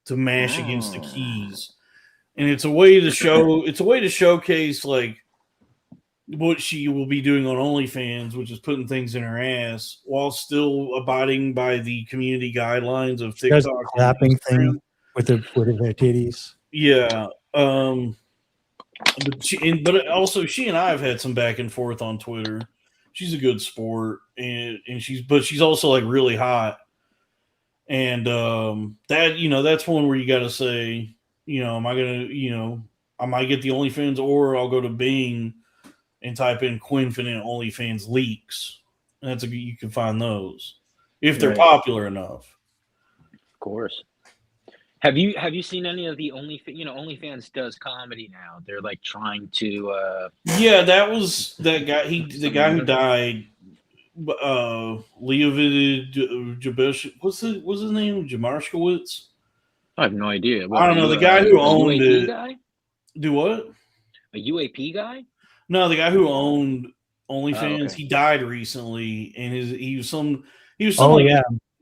Speaker 3: to mash against the keys. And it's a way to showcase like what she will be doing on OnlyFans, which is putting things in her ass while still abiding by the community guidelines of TikTok.
Speaker 1: Clapping thing with her titties.
Speaker 3: Yeah. But also she and I have had some back and forth on Twitter. She's a good sport, and she's also like really hot. And that's one where you got to say, am I gonna, I might get the OnlyFans, or I'll go to Bing and type in Quinfinite OnlyFans leaks. And you can find those if they're popular enough.
Speaker 2: Of course. Have you seen any of the OnlyFans does comedy now? They're like trying to.
Speaker 3: Yeah, that was that guy. The guy who died. Leovid Jabesh. What's his name? Jamarskowitz.
Speaker 2: I have no idea.
Speaker 3: I don't know. The guy who owned it.
Speaker 2: Guy?
Speaker 3: Do what?
Speaker 2: A UAP guy?
Speaker 3: No, the guy who owned OnlyFans. He died recently, and he was some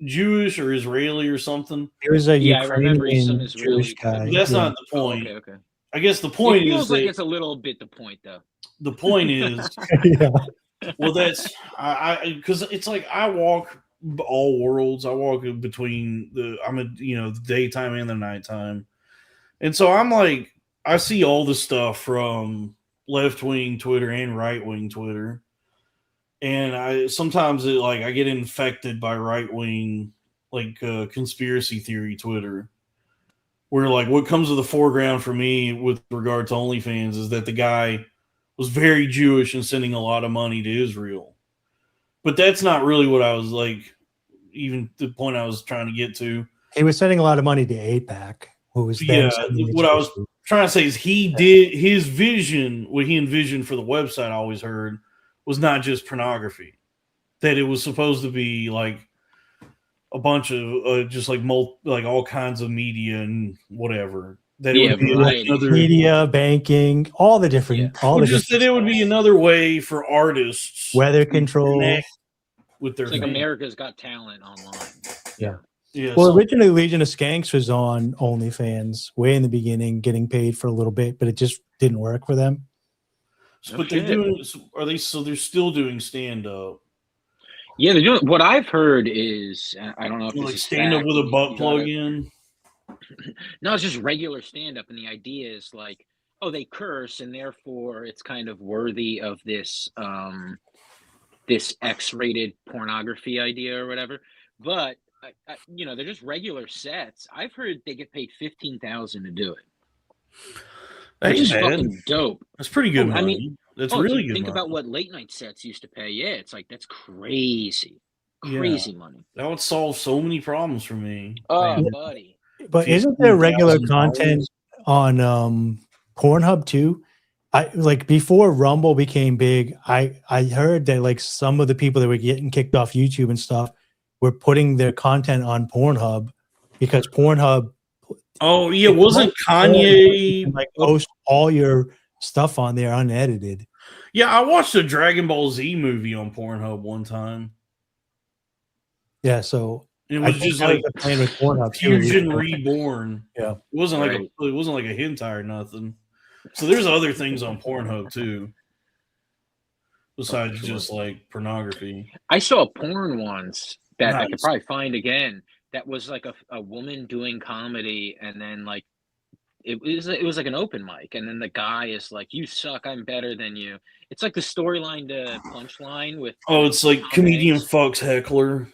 Speaker 3: Jewish or Israeli or something.
Speaker 1: He was a Ukrainian Jewish guy.
Speaker 3: That's not the point.
Speaker 2: Okay.
Speaker 3: I guess the point
Speaker 2: is like it's a little bit the point, though.
Speaker 3: The point is, well, that's because it's like I walk all worlds. I walk between the daytime and the nighttime, and so I'm like I see all the stuff from left wing Twitter and right wing Twitter. And I get infected by right wing conspiracy theory Twitter, where like what comes to the foreground for me with regard to OnlyFans is that the guy was very Jewish and sending a lot of money to Israel. But that's not really what I was like, even the point I was trying to get to.
Speaker 1: He was sending a lot of money to AIPAC.
Speaker 3: What I was trying to say is did his vision, what he envisioned for the website, I always heard, was not just pornography, that it was supposed to be like a bunch of just like all kinds of media and whatever. That it would be another
Speaker 1: media, banking, all the different,
Speaker 3: that it would be another way for artists,
Speaker 1: weather control,
Speaker 3: with their
Speaker 2: it's like America's Got Talent online.
Speaker 1: Yeah. Well, originally Legion of Skanks was on OnlyFans way in the beginning, getting paid for a little bit, but it just didn't work for them.
Speaker 3: But they're still doing stand up?
Speaker 2: Yeah, they're doing. What I've heard is, I don't know if
Speaker 3: like stand up with a butt plug in.
Speaker 2: No, it's just regular stand up, and the idea is like, they curse, and therefore it's kind of worthy of this this X-rated pornography idea or whatever. But they're just regular sets. I've heard they get paid $15,000 to do it. Which is fucking dope.
Speaker 3: That's pretty good money. I mean, that's really good.
Speaker 2: Think about what late night sets used to pay. Yeah, it's like that's crazy money. That
Speaker 3: would solve so many problems for me.
Speaker 2: Oh, buddy.
Speaker 1: But isn't there regular content on Pornhub too? Before Rumble became big, I heard that like some of the people that were getting kicked off YouTube and stuff were putting their content on Pornhub because Pornhub.
Speaker 3: Oh yeah, wasn't Kanye
Speaker 1: post all your stuff on there unedited?
Speaker 3: Yeah, I watched a Dragon Ball Z movie on Pornhub one time.
Speaker 1: Yeah, so
Speaker 3: it was just like
Speaker 1: playing with Pornhub
Speaker 3: Fusion Reborn.
Speaker 1: Yeah,
Speaker 3: it wasn't like a hentai or nothing. So there's other things on Pornhub too, besides just like pornography.
Speaker 2: I saw a porn once that I could probably find again. That was like a woman doing comedy, and then like it was like an open mic, and then the guy is like, "You suck, I'm better than you." It's like the storyline to Punchline with.
Speaker 3: Oh, it's like comedian fucks heckler.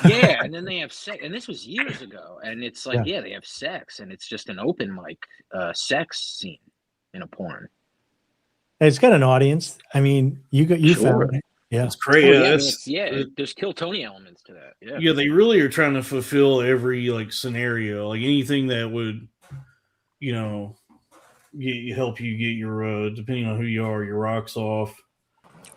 Speaker 2: Yeah, and then they have sex, and this was years ago, and it's like they have sex, and it's just an open mic sex scene in a porn.
Speaker 1: It's got an audience. I mean, you found it. Yeah,
Speaker 3: it's crazy.
Speaker 2: There's Kill Tony elements to that.
Speaker 3: Yeah, they really are trying to fulfill every like scenario, like anything that would, help you get your depending on who you are, your rocks off.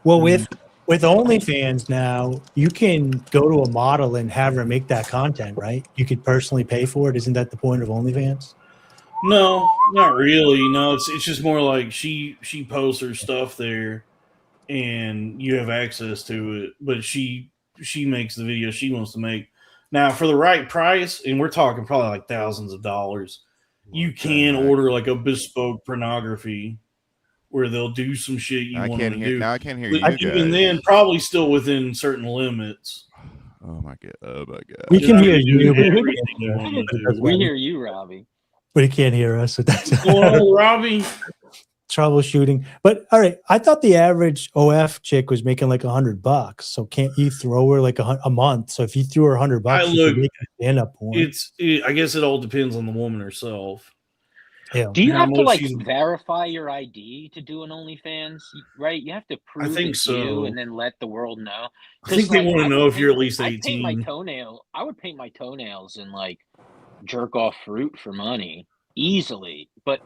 Speaker 1: Well, with OnlyFans now, you can go to a model and have her make that content, right? You could personally pay for it. Isn't that the point of OnlyFans?
Speaker 3: No, not really. No, it's just more like she posts her stuff there, and you have access to it. But she she makes the video she wants to make. Now, for the right price, and we're talking probably like thousands of dollars, you can order like a bespoke pornography where they'll do some shit you want to do.
Speaker 4: Now I can't hear
Speaker 3: but
Speaker 4: you
Speaker 3: even
Speaker 4: guys.
Speaker 3: then, probably still within certain limits.
Speaker 4: Oh my god!
Speaker 1: We can hear you.
Speaker 2: We hear you, Robbie.
Speaker 1: But he can't hear us. So that's
Speaker 3: What's going on, Robbie?
Speaker 1: Troubleshooting. But all right, I thought the average OF chick was making like $100. So can't you throw her like a month? So if you threw her $100, you can make a stand-up porn.
Speaker 3: I guess it all depends on the woman herself.
Speaker 1: Yeah.
Speaker 2: Do you have to like verify your ID to do an OnlyFans? Right? You have to prove it's you and then let the world know.
Speaker 3: I think they want to know if you're at least 18.
Speaker 2: I would paint my toenails and like jerk off fruit for money easily, but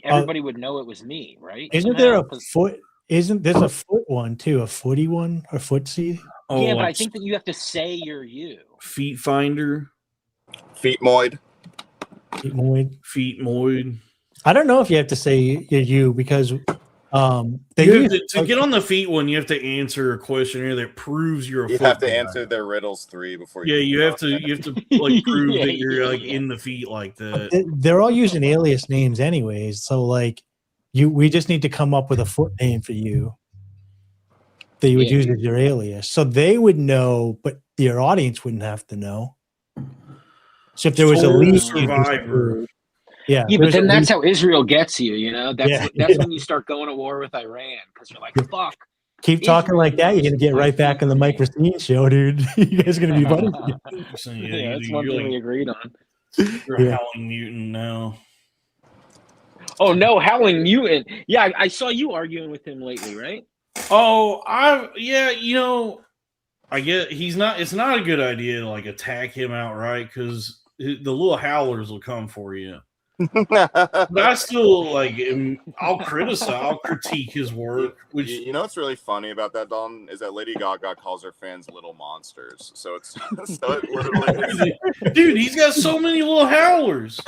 Speaker 2: everybody would know it was me, right?
Speaker 1: Isn't there a foot? Isn't there's a foot one too? A footy one or footsie?
Speaker 2: Oh, yeah, but I think that you have to say you're you.
Speaker 3: Feet finder,
Speaker 5: Feetmoid.
Speaker 3: Feetmoid.
Speaker 1: I don't know if you have to say you're you because
Speaker 3: to get on the feet one, you have to answer a questionnaire that proves you're a
Speaker 5: You have to answer their riddles 3 before you.
Speaker 3: Yeah, you have to like prove that you're like in the feet like that.
Speaker 1: They're all using alias names anyways, so like we just need to come up with a foot name for you that you would use as your alias. So they would know, but your audience wouldn't have to know. So if there was a lead survivor.
Speaker 2: Yeah, but then that's how Israel gets you, you know? That's when you start going to war with Iran because you're like, fuck.
Speaker 1: Keep talking like that, you're going to get right back in the Mike Racine show, dude. You guys are going to be buddies.
Speaker 2: That's one thing we agreed on.
Speaker 3: You're a howling mutant now.
Speaker 2: Oh, no, howling mutant. Yeah, I saw you arguing with him lately, right?
Speaker 3: Oh, I get it's not a good idea to like attack him outright because the little howlers will come for you. But I still I'll critique his work. Which
Speaker 5: you know what's really funny about that, Dalton, is that Lady Gaga calls her fans little monsters. So it literally
Speaker 3: dude, he's got so many little howlers,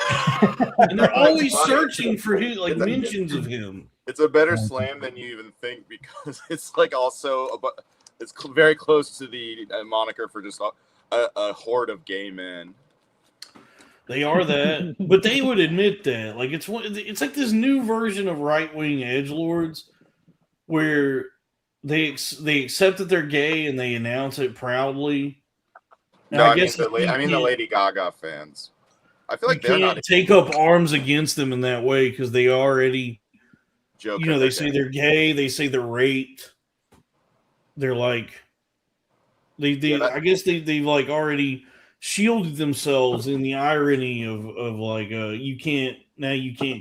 Speaker 3: and they're always searching for his mentions of him.
Speaker 5: It's a better slam than you even think because it's like also it's very close to the moniker for just a horde of gay men.
Speaker 3: They are that, but they would admit that. Like it's like this new version of right-wing edgelords where they accept that they're gay and they announce it proudly.
Speaker 5: No, I mean the Lady Gaga fans. I feel like they're not
Speaker 3: take up arms against them in that way because they already
Speaker 5: joke.
Speaker 3: They say they're gay. They say they're raped. They're like I guess they've like already shielded themselves in the irony of like you can't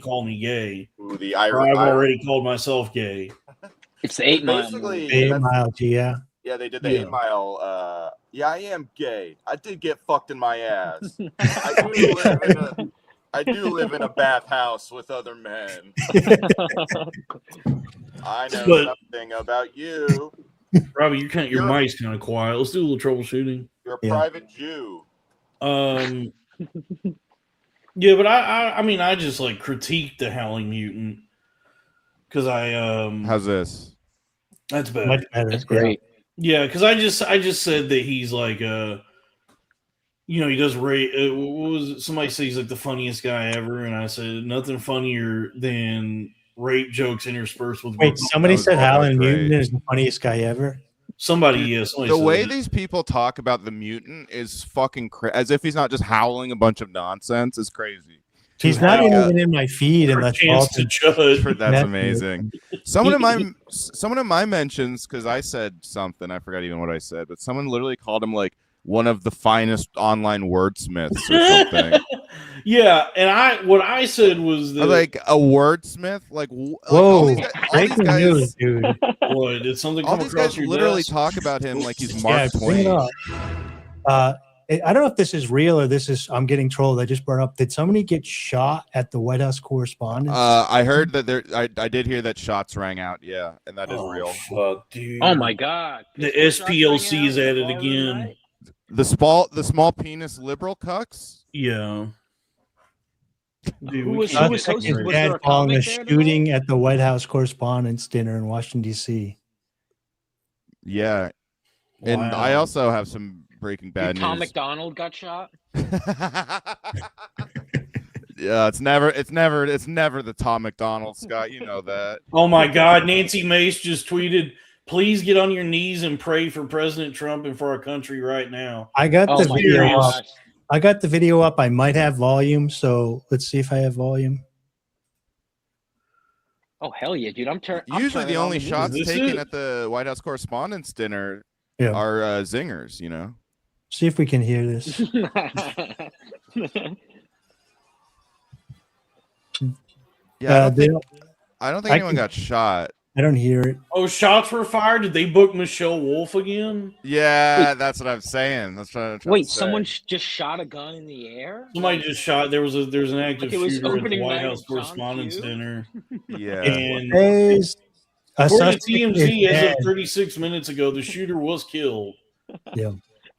Speaker 3: call me gay.
Speaker 5: Ooh, the
Speaker 3: irony. I've already called myself gay.
Speaker 2: It's the 8 Mile.
Speaker 5: Basically,
Speaker 1: 8 Mile, yeah.
Speaker 5: Yeah, they did the 8 Mile. Yeah, I am gay. I did get fucked in my ass. I do live in a bathhouse with other men. I know something about you.
Speaker 3: Robbie, your mic's kind of quiet. Let's do a little troubleshooting.
Speaker 5: You're a private Jew.
Speaker 3: Yeah, but I just like critique the howling mutant because
Speaker 4: how's this?
Speaker 3: That's better.
Speaker 1: Much better.
Speaker 2: That's great.
Speaker 3: Yeah, because I just said that he's like he does rape. What was it? Somebody said he's like the funniest guy ever, and I said nothing funnier than rape jokes interspersed with.
Speaker 1: Wait, somebody said Howling Mutant is the funniest guy ever.
Speaker 3: Somebody
Speaker 4: the way these people talk about the mutant is fucking as if he's not just howling a bunch of nonsense is crazy.
Speaker 1: He's not even in my feed unless
Speaker 3: to judge.
Speaker 4: That's amazing. Someone of my mentions, because I said something, I forgot even what I said, but someone literally called him like one of the finest online wordsmiths or something.
Speaker 3: Yeah, and what I said was that
Speaker 4: like a wordsmith, like
Speaker 1: whoa, breaking news, dude.
Speaker 3: What did something
Speaker 4: all
Speaker 3: come
Speaker 4: these
Speaker 3: across
Speaker 4: guys
Speaker 3: your
Speaker 4: literally
Speaker 3: desk?
Speaker 4: talk about him like he's Mark Twain.
Speaker 1: I don't know if this is real or I'm getting trolled. I just brought up. Did somebody get shot at the White House Correspondents'?
Speaker 4: I heard that I did hear that shots rang out. Yeah, and that is real.
Speaker 3: Fuck, dude.
Speaker 2: Oh my god.
Speaker 3: The SPLC is at it again.
Speaker 2: Right?
Speaker 4: The small penis liberal cucks.
Speaker 3: Yeah. Dude,
Speaker 2: who was hosting? Was there a
Speaker 1: following a
Speaker 2: comic
Speaker 1: shooting at the White House Correspondents' Dinner in Washington D.C.
Speaker 4: Yeah. And I also have some Breaking Bad news.
Speaker 2: Tom McDonald got shot.
Speaker 4: Yeah, it's never the Tom McDonald, Scott. You know that.
Speaker 3: Oh my God, Nancy Mace just tweeted, "Please get on your knees and pray for President Trump and for our country right now."
Speaker 1: I got the video up. I got the video up. I might have volume, so let's see if I have volume.
Speaker 2: Oh hell yeah, dude!
Speaker 4: Usually the only shots taken at the White House Correspondents' Dinner are zingers. You know.
Speaker 1: See if we can hear this.
Speaker 4: Yeah, I don't think anyone got shot.
Speaker 1: I don't hear it.
Speaker 3: Oh, shots were fired. Did they book Michelle Wolf again?
Speaker 4: Yeah, that's what I'm saying. That's what I'm trying
Speaker 2: Wait,
Speaker 4: to say.
Speaker 2: someone just shot a gun in the air?
Speaker 3: Somebody just shot. There's an active shooter at the White House Correspondents' Dinner.
Speaker 4: Yeah.
Speaker 3: And according to TMZ, as of 36 minutes ago, the shooter was killed.
Speaker 1: Yeah.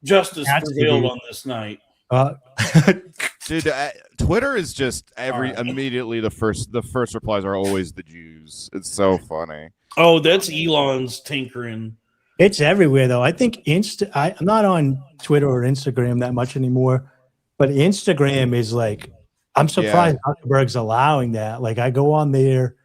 Speaker 3: Justice prevailed on this night.
Speaker 4: Dude, Twitter is just immediately the first replies are always the Jews. It's so funny.
Speaker 3: Oh, that's Elon's tinkering.
Speaker 1: It's everywhere though. I think I'm not on Twitter or Instagram that much anymore, but Instagram is like, I'm surprised Zuckerberg's allowing that. Like I go on there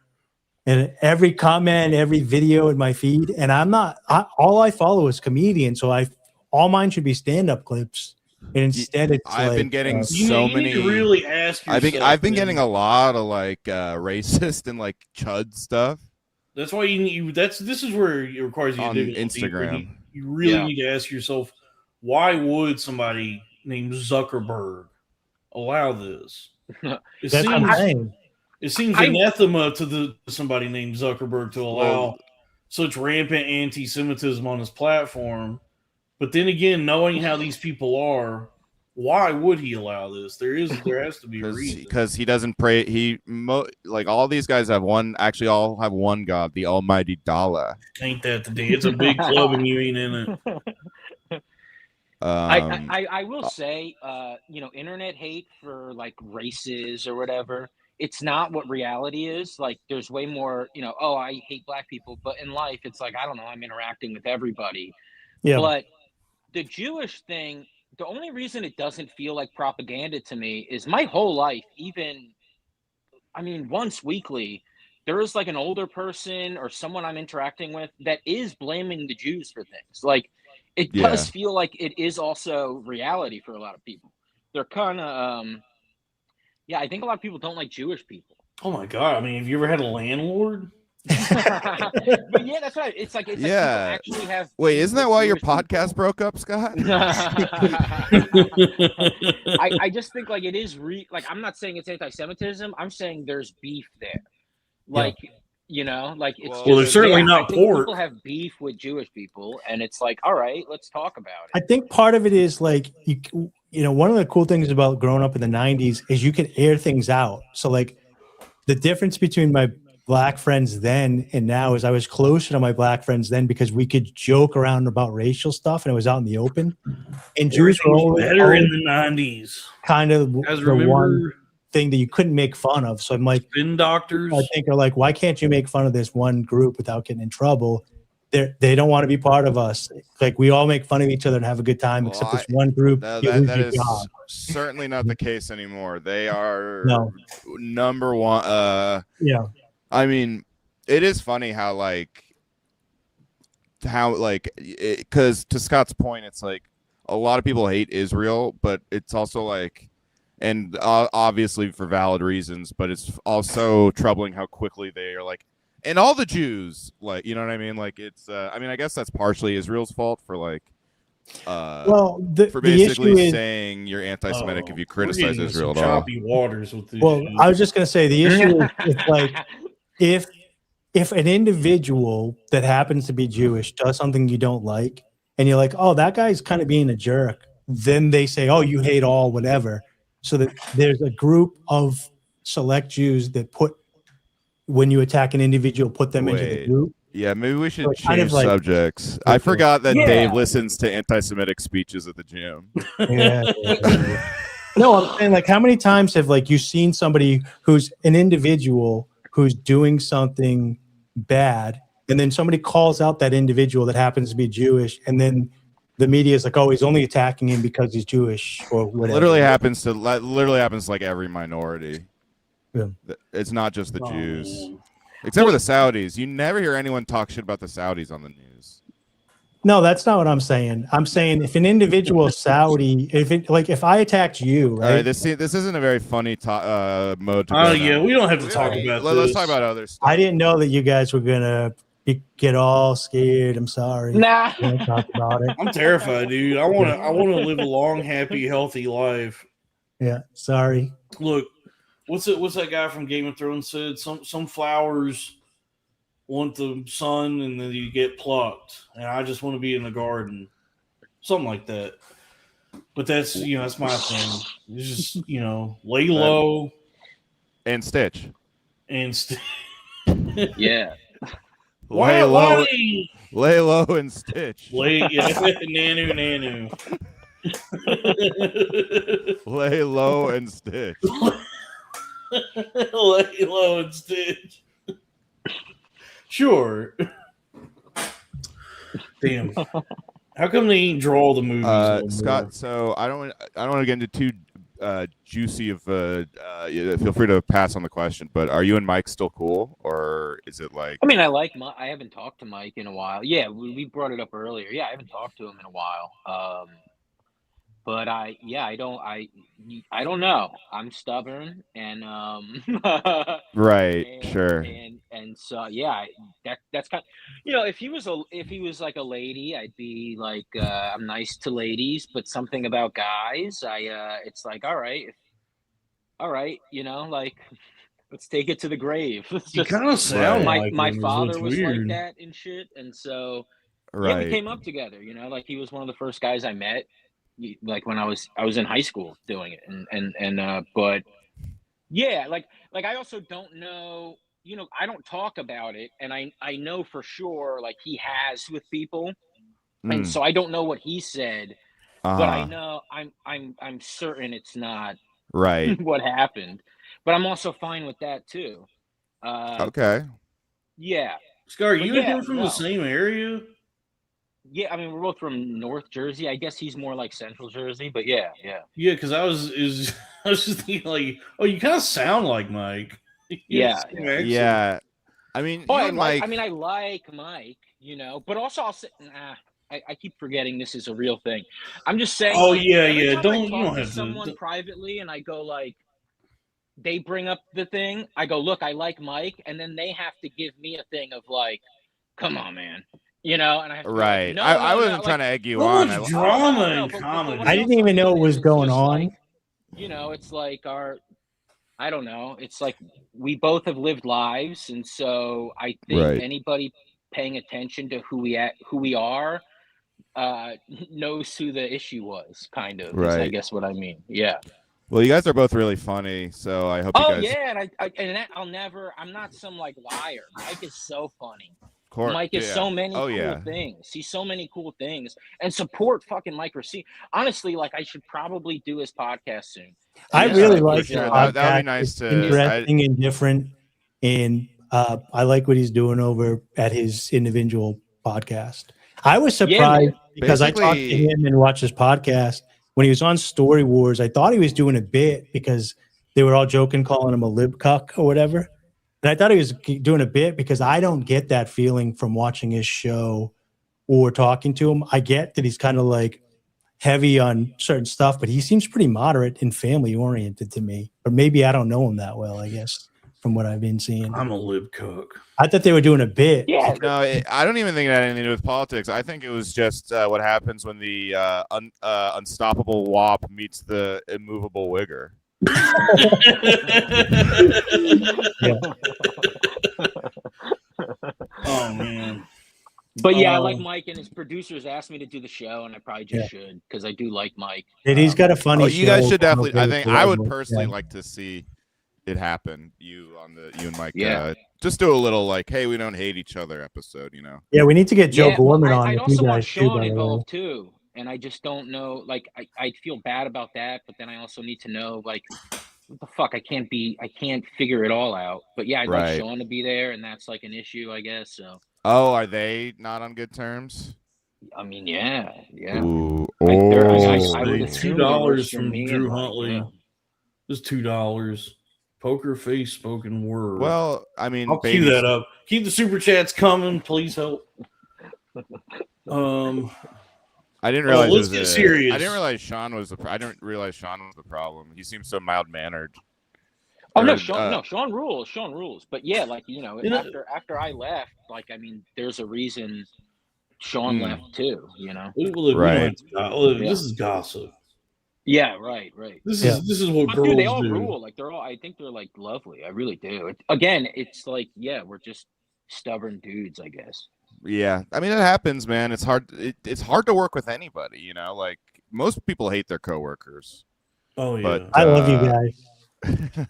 Speaker 1: and every comment, every video in my feed, and all I follow is comedians, so all mine should be stand-up clips. And instead, it's
Speaker 4: I've been getting so many.
Speaker 3: You need to really ask yourself.
Speaker 4: I've been getting a lot of like racist and like chud stuff.
Speaker 3: That's why this is where it requires you to dig
Speaker 4: Instagram.
Speaker 3: You really need to ask yourself, why would somebody named Zuckerberg allow this? It seems anathema to somebody named Zuckerberg to allow such rampant anti-Semitism on his platform. But then again, knowing how these people are, why would he allow this? There has to be a reason.
Speaker 4: Because he doesn't pray. Like all these guys actually all have one God, the Almighty Dollar.
Speaker 3: Ain't that the day? It's a big club and you ain't in it.
Speaker 2: I will say, internet hate for like races or whatever. It's not what reality is. Like, there's way more. I hate black people, but in life, it's like I don't know. I'm interacting with everybody. Yeah. But the Jewish thing, the only reason it doesn't feel like propaganda to me is my whole life, once weekly, there is like an older person or someone I'm interacting with that is blaming the Jews for things. Like, it does feel like it is also reality for a lot of people. They're kind of, I think a lot of people don't like Jewish people.
Speaker 3: Oh my God. I mean, have you ever had a landlord?
Speaker 2: But yeah, that's right. It's like people actually have.
Speaker 4: Wait, isn't that why your podcast broke up, Scott?
Speaker 2: I just think like it is I'm not saying it's anti-Semitism. I'm saying there's beef there. Like it's
Speaker 3: there's certainly not pork.
Speaker 2: People have beef with Jewish people, and it's like, all right, let's talk about it.
Speaker 1: I think part of it is like one of the cool things about growing up in the 90s is you could air things out. So like the difference between my black friends then and now is I was closer to my black friends then because we could joke around about racial stuff and it was out in the open. And Jews were always
Speaker 3: better in the 90s.
Speaker 1: Kind of the one thing that you couldn't make fun of. So I'm like,
Speaker 3: spin doctors,
Speaker 1: I think are like, why can't you make fun of this one group without getting in trouble? They don't want to be part of us. Like we all make fun of each other and have a good time, except this one group.
Speaker 4: That is certainly not the case anymore. They are number one. I mean, it is funny how because to Scott's point, it's like a lot of people hate Israel, but it's also like, and obviously for valid reasons, but it's also troubling how quickly they are like, and all the Jews, like, you know what I mean? Like it's, I guess that's partially Israel's fault for like, for basically saying you're anti-Semitic if you criticize Israel at all.
Speaker 3: Choppy waters with
Speaker 1: I was just gonna say the issue is like. If an individual that happens to be Jewish does something you don't like, and you're like, oh, that guy's kind of being a jerk, then they say, oh, you hate all, whatever. So that there's a group of select Jews that when you attack an individual, put them into the group.
Speaker 4: Yeah, maybe we should change subjects. I forgot that Dave listens to anti-Semitic speeches at the gym.
Speaker 1: No, I'm saying like, how many times have like you seen somebody who's an individual who's doing something bad, and then somebody calls out that individual that happens to be Jewish, and then the media is like, oh, he's only attacking him because he's Jewish or whatever.
Speaker 4: Literally happens to like every minority.
Speaker 1: Yeah.
Speaker 4: It's not just the Jews, except for the Saudis. You never hear anyone talk shit about the Saudis on the news.
Speaker 1: No, that's not what I'm saying. I'm saying if an individual Saudi, if I attacked you, right?
Speaker 4: All right, this isn't a very funny mode to go
Speaker 3: Oh yeah,
Speaker 4: down.
Speaker 3: we don't have to talk about this.
Speaker 4: Let's talk about other stuff.
Speaker 1: I didn't know that you guys were gonna get all scared. I'm sorry.
Speaker 2: Nah.
Speaker 1: Talk about it.
Speaker 3: I'm terrified, dude. I want to live a long, happy, healthy life.
Speaker 1: Yeah, sorry.
Speaker 3: Look, what's that guy from Game of Thrones said? Some flowers want the sun and then you get plucked, and I just want to be in the garden, something like that. But that's that's my thing. It's just lay low
Speaker 4: and stitch
Speaker 2: Yeah.
Speaker 4: Lay low and stitch.
Speaker 3: Nanu.
Speaker 4: Lay low and stitch.
Speaker 3: Lay low and stitch. Sure. Damn. How come they ain't draw the movies?
Speaker 4: Scott, so I don't want to get into too juicy of feel free to pass on the question, but are you and Mike still cool, or is it like?
Speaker 2: I mean, I haven't talked to Mike in a while. Yeah, we brought it up earlier. Yeah, I haven't talked to him in a while. But I don't know. I'm stubborn and
Speaker 4: right,
Speaker 2: and,
Speaker 4: sure.
Speaker 2: And so yeah, that's kind of, if he was like a lady, I'd be like I'm nice to ladies, but something about guys, it's like all right, like let's take it to the grave.
Speaker 3: You kind of sound
Speaker 2: my,
Speaker 3: like
Speaker 2: my
Speaker 3: him,
Speaker 2: father was
Speaker 3: weird.
Speaker 2: like that and shit, and so
Speaker 4: right.
Speaker 2: Yeah, we came up together. Like he was one of the first guys I met. Like when I was in high school doing it, and but yeah, like I also don't know, I don't talk about it, and I know for sure like he has with people, and so I don't know what he said, but I know I'm certain it's not
Speaker 4: right
Speaker 2: what happened, but I'm also fine with that too.
Speaker 4: Okay.
Speaker 2: Yeah.
Speaker 3: Scar, you and him from the same area?
Speaker 2: Yeah, I mean, we're both from North Jersey. I guess he's more like Central Jersey, but yeah.
Speaker 3: Yeah, because I was just thinking like, oh, you kind of sound like Mike.
Speaker 2: Yeah.
Speaker 4: I mean,
Speaker 2: I like Mike, but also I'll say, I keep forgetting this is a real thing. I'm just saying.
Speaker 3: Oh
Speaker 2: like,
Speaker 3: yeah. Don't
Speaker 2: talk
Speaker 3: have
Speaker 2: to someone privately, and I go like, they bring up the thing. I go, look, I like Mike, and then they have to give me a thing of like, come on, man. And I have to
Speaker 4: right.
Speaker 2: Like,
Speaker 4: I wasn't trying to egg you on.
Speaker 3: Drama and comedy.
Speaker 1: I didn't even know what was going on.
Speaker 2: Like, it's like I don't know. It's like we both have lived lives, and so I think anybody paying attention to who we are knows who the issue was. Kind of. Right. I guess what I mean. Yeah.
Speaker 4: Well, you guys are both really funny, so I hope you guys.
Speaker 2: Oh yeah, I'm not some like liar. Mike is so funny. Mike is so many cool things. He's so many cool things, and support fucking Mike Racine. Honestly, like I should probably do his podcast soon.
Speaker 1: I really like it.
Speaker 4: That would be nice to
Speaker 1: interesting and different, and I like what he's doing over at his individual podcast. I was surprised because I talked to him and watched his podcast when he was on Story Wars. I thought he was doing a bit because they were all joking, calling him a lib cuck or whatever. And I thought he was doing a bit because I don't get that feeling from watching his show or talking to him. I get that he's kind of like heavy on certain stuff, but he seems pretty moderate and family oriented to me. Or maybe I don't know him that well, I guess, from what I've been seeing.
Speaker 3: I'm a lib cook.
Speaker 1: I thought they were doing a bit.
Speaker 2: Yeah.
Speaker 4: No, I don't even think it had anything to do with politics. I think it was just what happens when the unstoppable WAP meets the immovable Wigger.
Speaker 3: Oh man.
Speaker 2: But yeah, I like Mike, and his producers asked me to do the show, and I probably just should because I do like Mike.
Speaker 1: And he's got a funny.
Speaker 4: You guys should definitely. I think I would personally like to see it happen. You and Mike. Just do a little like, hey, we don't hate each other episode.
Speaker 1: Yeah, we need to get Joe Gorman on.
Speaker 2: I also want Sean involved too. And I just don't know, like, I feel bad about that, but then I also need to know, like, what the fuck? I can't figure it all out. But yeah, I'd like Sean to be there, and that's like an issue, I guess. So.
Speaker 4: Oh, are they not on good terms?
Speaker 2: I mean, yeah.
Speaker 4: Ooh.
Speaker 2: I would assume
Speaker 3: $2 from
Speaker 2: me
Speaker 3: Drew
Speaker 2: and,
Speaker 3: Huntley.
Speaker 2: yeah.
Speaker 3: Just $2. Poker face spoken word.
Speaker 4: Well, I mean,
Speaker 3: I'll cue that up. Keep the super chats coming, please help.
Speaker 4: I didn't realize.
Speaker 3: Let's get serious.
Speaker 4: I didn't realize Sean was the. I didn't realize Sean was the problem. He seems so mild mannered.
Speaker 2: Oh no, Sean rules. Sean rules. But yeah, like after I left, like I mean, there's a reason Sean left too.
Speaker 4: Right.
Speaker 3: This is gossip.
Speaker 2: Yeah, right.
Speaker 3: This is what girls
Speaker 2: dude, they all
Speaker 3: do.
Speaker 2: rule. Like they're all. I think they're like lovely. I really do. Again, it's like we're just stubborn dudes, I guess.
Speaker 4: Yeah, I mean it happens, man. It's hard. It's hard to work with anybody. Like most people hate their coworkers.
Speaker 3: Oh yeah.
Speaker 1: But I love you guys.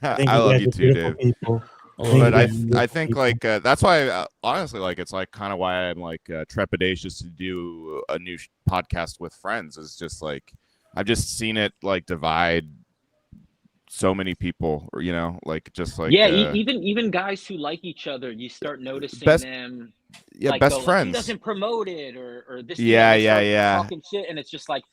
Speaker 4: I love you too, Dave.
Speaker 1: People.
Speaker 4: But I think like that's why honestly like it's like kind of why I'm like trepidatious to do a new podcast with friends. Is just like I've just seen it like divide so many people, or like just like
Speaker 2: even guys who like each other, you start noticing them.
Speaker 4: Yeah,
Speaker 2: like,
Speaker 4: best friends.
Speaker 2: He doesn't promote it, or this.
Speaker 4: Yeah.
Speaker 2: Talking shit, and it's just like,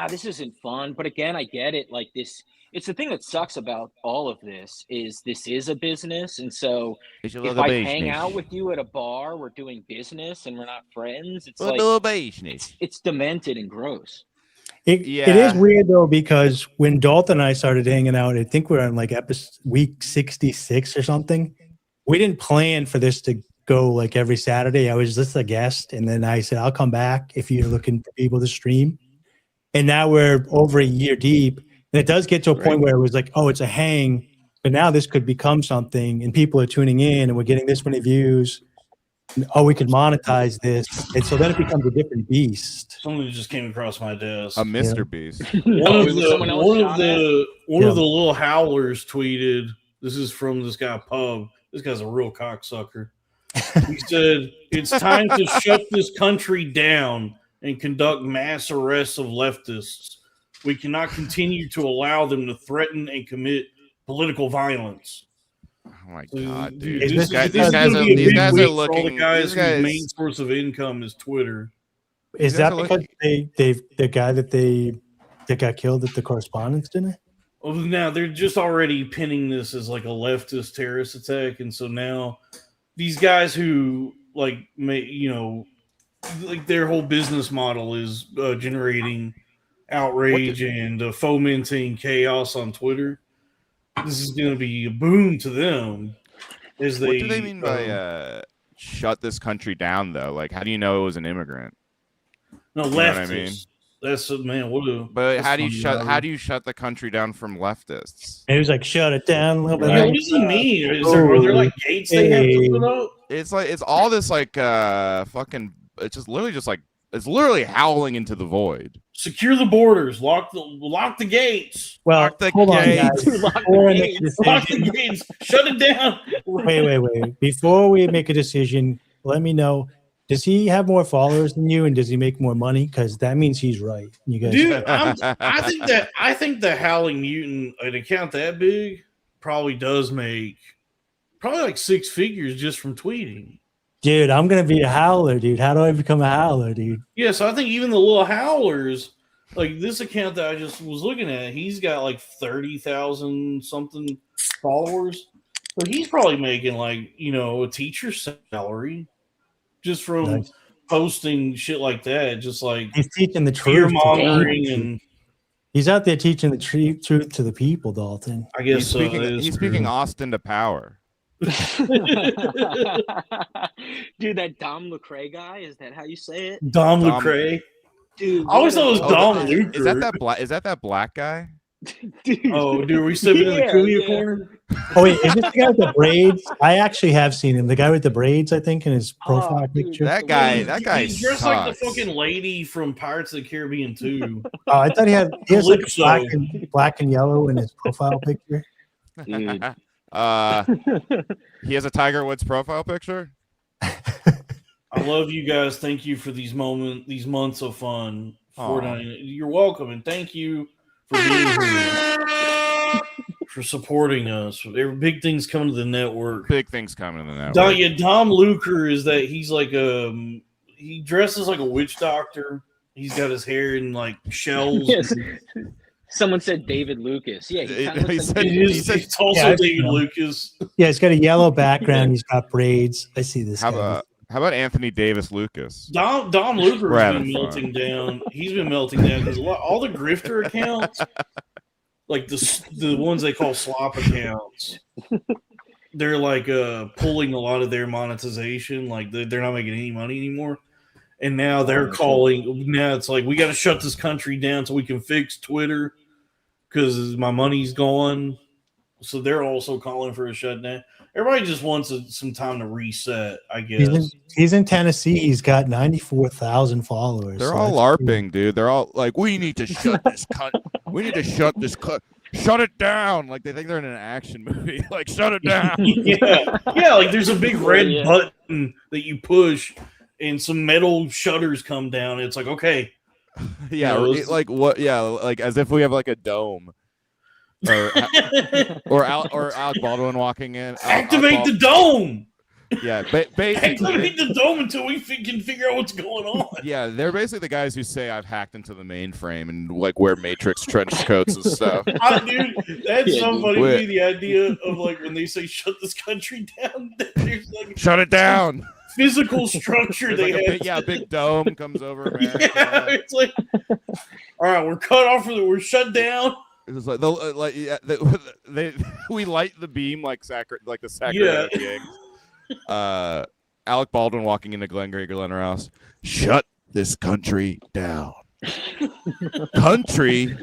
Speaker 2: this isn't fun. But again, I get it. Like this, it's the thing that sucks about all of this is a business, and so if I hang out with you at a bar, we're doing business, and we're not friends. It's it's demented and gross.
Speaker 1: It is weird though, because when Dalton and I started hanging out, I think we're on like week 66 or something. We didn't plan for this to go like every Saturday. I was just a guest, and then I said I'll come back if you're looking for people to stream. And now we're over a year deep, and it does get to a point where it was like, oh, it's a hang, but now this could become something, and people are tuning in, and we're getting this many views. Oh, we could monetize this, and so then it becomes a different beast.
Speaker 3: Something just came across my desk.
Speaker 4: A Mr. Beast.
Speaker 3: One of the little howlers tweeted. This is from this guy Pub. This guy's a real cocksucker. He said, "It's time to shut this country down and conduct mass arrests of leftists. We cannot continue to allow them to threaten and commit political violence."
Speaker 4: Oh my god, dude!
Speaker 3: These guys are looking. All the guys whose main source of income is Twitter.
Speaker 1: Is that because the guy that got killed at the Correspondence dinner?
Speaker 3: Well, now they're just already pinning this as like a leftist terrorist attack, and so now these guys who like like their whole business model is generating outrage and fomenting chaos on Twitter. This is going to be a boon to them. What
Speaker 4: do they mean by shut this country down, though? Like, how do you know it was an immigrant?
Speaker 3: No, leftists.
Speaker 4: You know what I mean?
Speaker 3: That's man.
Speaker 4: But how do you shut the country down from leftists?
Speaker 1: It was like shut it down a little bit.
Speaker 3: What does he mean? Are there like gates they have to put up?
Speaker 4: It's like it's all this like fucking. It's just literally just like it's literally howling into the void.
Speaker 3: Secure the borders. Lock the gates.
Speaker 1: Well,
Speaker 4: lock the
Speaker 1: gates.
Speaker 3: Lock the gates. Shut it down.
Speaker 1: Wait. Before we make a decision, let me know. Does he have more followers than you, and does he make more money? Because that means he's right. You guys,
Speaker 3: dude, I think the Howling Mutant, an account that big, probably does make like 6 figures just from tweeting.
Speaker 1: Dude, I'm gonna be a howler, dude. How do I become a howler, dude?
Speaker 3: Yeah, so I think even the little howlers, like this account that I just was looking at, he's got like 30,000 something followers. So he's probably making like a teacher's salary. Just from posting shit like that, just like
Speaker 1: he's teaching the truth,
Speaker 3: fear mongering, and
Speaker 1: he's out there teaching the truth to the people, Dalton.
Speaker 3: I guess
Speaker 4: he's speaking Austin to power.
Speaker 2: Dude, that Dom Lecrae guy, is that how you say it?
Speaker 3: Dom Lecrae? Dude, I always thought it was Dom Luker.
Speaker 4: Is that black guy?
Speaker 2: Dude.
Speaker 3: Oh, dude, are we stepping in the Cunha corner?
Speaker 1: Oh wait, is this the guy with the braids? I actually have seen him. The guy with the braids, I think, in his profile picture.
Speaker 4: That guy.
Speaker 3: He's dressed like the fucking lady from Pirates of the Caribbean 2.
Speaker 1: Oh, I thought he has like black and yellow in his profile picture.
Speaker 2: Dude.
Speaker 4: He has a Tiger Woods profile picture.
Speaker 3: I love you guys. Thank you for these months of fun. You're welcome, and thank you for being here, for supporting us. There are big things coming to the network.
Speaker 4: Big things coming to the network.
Speaker 3: Dom Luker is that he's like he dresses like a witch doctor. He's got his hair in like shells.
Speaker 2: Yes. Someone said David Lucas. Yeah, he kind of looks like
Speaker 3: it's also David Lucas.
Speaker 1: Yeah, he's got a yellow background. He's got braids. I see this.
Speaker 4: How about Anthony Davis Lucas?
Speaker 3: Dom Luger has been melting down. He's been melting down because all the grifter accounts, like the ones they call slop accounts, they're like pulling a lot of their monetization. Like they're not making any money anymore. And now they're calling. Now it's like we got to shut this country down so we can fix Twitter because my money's gone. So they're also calling for a shutdown. Everybody just wants some time to reset, I guess.
Speaker 1: He's in Tennessee. He's got 94,000 followers.
Speaker 4: They're all LARPing, dude. They're all like, we need to shut this we need to shut this shut it down. Like they think they're in an action movie. Like shut it down.
Speaker 3: yeah. Like there's a big red button that you push. And some metal shutters come down. It's like, okay.
Speaker 4: Yeah, like what? Yeah, like as if we have like a dome. Or Alec Baldwin walking in.
Speaker 3: Activate the dome!
Speaker 4: Yeah, basically.
Speaker 3: Activate the dome until we can figure out what's going on.
Speaker 4: Yeah, they're basically the guys who say I've hacked into the mainframe and like wear Matrix trench coats and stuff.
Speaker 3: Dude, that's so funny to me, the idea of like when they say shut this country down, there's like
Speaker 4: shut it down.
Speaker 3: Physical structure they
Speaker 4: like
Speaker 3: have.
Speaker 4: a big dome comes over. America.
Speaker 3: Yeah, it's like, all right, we're cut off. We're shut down.
Speaker 4: It's like we light the beam like the Sacramento Kings. Alec Baldwin walking into Glengarry Glen Ross. Shut this country down. Country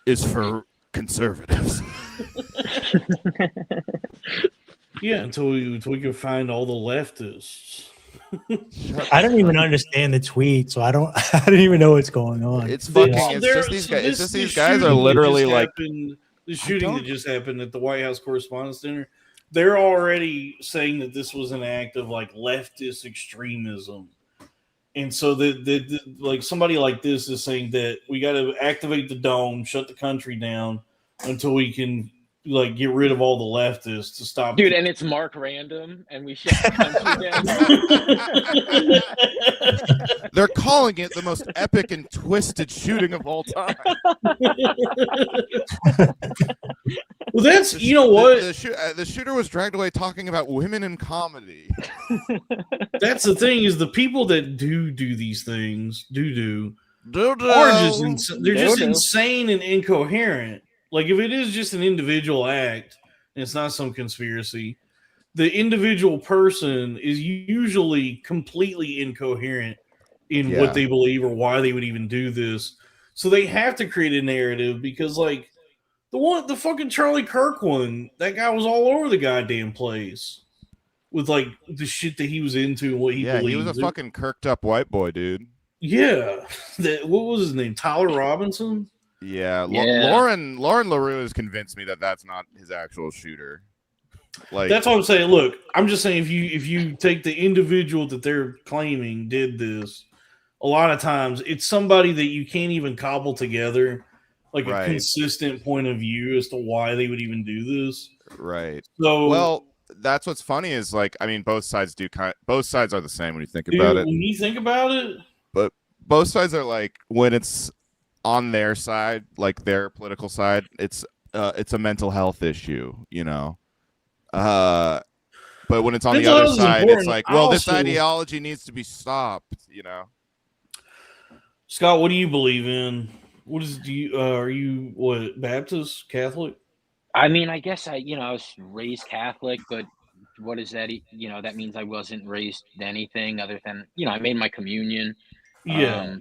Speaker 4: is for conservatives.
Speaker 3: Yeah, until we can find all the leftists.
Speaker 1: I don't even understand the tweet, so I don't even know what's going on.
Speaker 4: It's fucking. It's just these guys. It's just these guys are literally like
Speaker 3: the shooting that just happened at the White House Correspondents' Dinner. They're already saying that this was an act of like leftist extremism, and so like somebody like this is saying that we got to activate the dome, shut the country down until we can. Like get rid of all the leftists to stop,
Speaker 2: dude. And it's Mark Random, and we shut the country
Speaker 4: down. They're calling it the most epic and twisted shooting of all time.
Speaker 3: Well, that's what
Speaker 4: the shooter was dragged away talking about women in comedy.
Speaker 3: That's the thing is the people that do these things are just insane and incoherent. Like, if it is just an individual act, and it's not some conspiracy, the individual person is usually completely incoherent in what they believe or why they would even do this. So they have to create a narrative because, like, the fucking Charlie Kirk one, that guy was all over the goddamn place with, like, the shit that he was into and what he believed.
Speaker 4: Yeah, he was a fucking kirked up white boy, dude.
Speaker 3: Yeah. What was his name? Tyler Robinson?
Speaker 4: Yeah, Lauren LaRue has convinced me that that's not his actual shooter. Like
Speaker 3: that's what I'm saying. Look, I'm just saying if you take the individual that they're claiming did this, a lot of times it's somebody that you can't even cobble together like a consistent point of view as to why they would even do this.
Speaker 4: Right.
Speaker 3: So
Speaker 4: well, that's what's funny is like I mean both sides are the same when you think about it.
Speaker 3: When you think about it,
Speaker 4: but both sides are like when it's on their side, like their political side, it's a mental health issue, you know. But when it's on the other side, it's like, well, this ideology needs to be stopped, you know.
Speaker 3: Scott, what do you believe in? Are you what, Baptist, Catholic?
Speaker 2: I mean, I guess I was raised Catholic, but what is that? That means I wasn't raised anything other than, I made my communion.
Speaker 3: Yeah.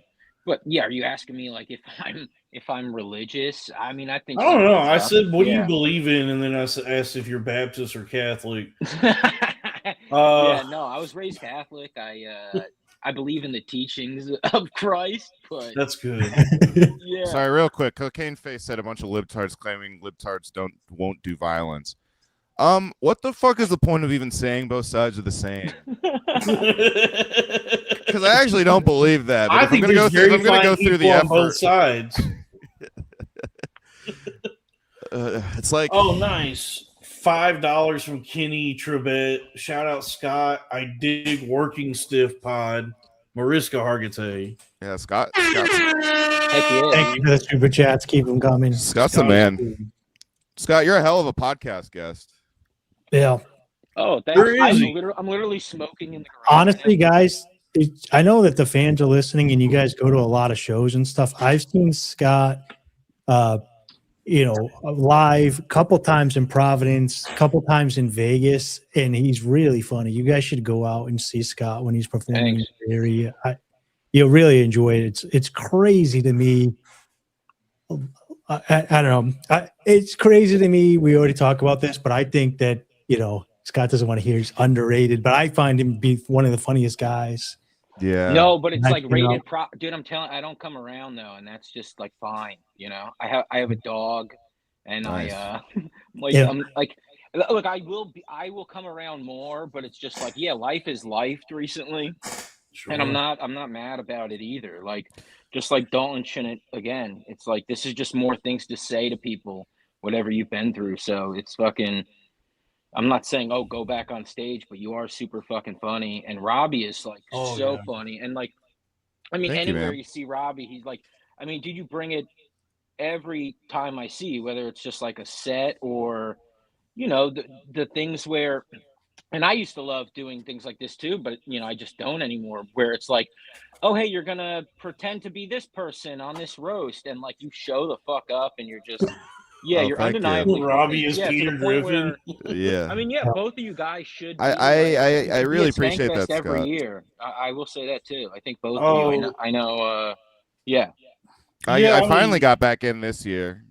Speaker 2: But yeah, are you asking me like if I'm religious? I mean, I think
Speaker 3: I don't know. I said, what do you believe in? And then I asked if you're Baptist or Catholic.
Speaker 2: Yeah, no, I was raised Catholic. I believe in the teachings of Christ, but
Speaker 3: that's good.
Speaker 2: Yeah.
Speaker 4: Sorry, real quick. Cocaine Face said a bunch of libtards claiming libtards won't do violence. What the fuck is the point of even saying both sides are the same? Because I actually don't believe that. But if I'm going to go through the effort,
Speaker 3: both sides.
Speaker 4: It's like,
Speaker 3: oh, nice. $5 from Kenny Trebet. Shout out Scott. I dig Working Stiff Pod. Mariska Hargitay.
Speaker 4: Yeah, Scott.
Speaker 2: Heck yeah,
Speaker 1: Thank you for the super chats. Keep them coming.
Speaker 4: Scott's the man. Scott, you're a hell of a podcast guest.
Speaker 1: Yeah.
Speaker 2: Oh, thanks. I'm literally smoking in the garage.
Speaker 1: Honestly, guys, I know that the fans are listening, and you guys go to a lot of shows and stuff. I've seen Scott, live a couple times in Providence, a couple times in Vegas, and he's really funny. You guys should go out and see Scott when he's performing in the area. You'll really enjoy it. It's crazy to me. I don't know. It's crazy to me. We already talked about this, but I think that, Scott doesn't want to hear he's underrated, but I find him be one of the funniest guys.
Speaker 4: Yeah.
Speaker 2: No, but it's like rated dude, I'm telling I don't come around though, and that's just like fine, I have a dog, and nice. I'm like, look, I will come around more, but it's just like, yeah, life is life recently. Sure. And I'm not mad about it either. Like, just like Dalton shouldn't, again, it's like, this is just more things to say to people, whatever you've been through. So it's fucking, I'm not saying, oh, go back on stage, but you are super fucking funny. And Robbie is like funny. And like, I mean, anywhere you see Robbie, he's like, I mean, dude, you bring it every time I see you, whether it's just like a set or, the things where, and I used to love doing things like this too, but I just don't anymore, where it's like, oh, hey, you're going to pretend to be this person on this roast. And like, you show the fuck up and you're just, you're undeniably.
Speaker 3: Robbie is Peter Griffin.
Speaker 4: Yeah.
Speaker 2: I mean, both of you guys should.
Speaker 4: I really appreciate that, Scott.
Speaker 2: Every year. I will say that too. I think both of you, I know.
Speaker 4: I finally got back in this year.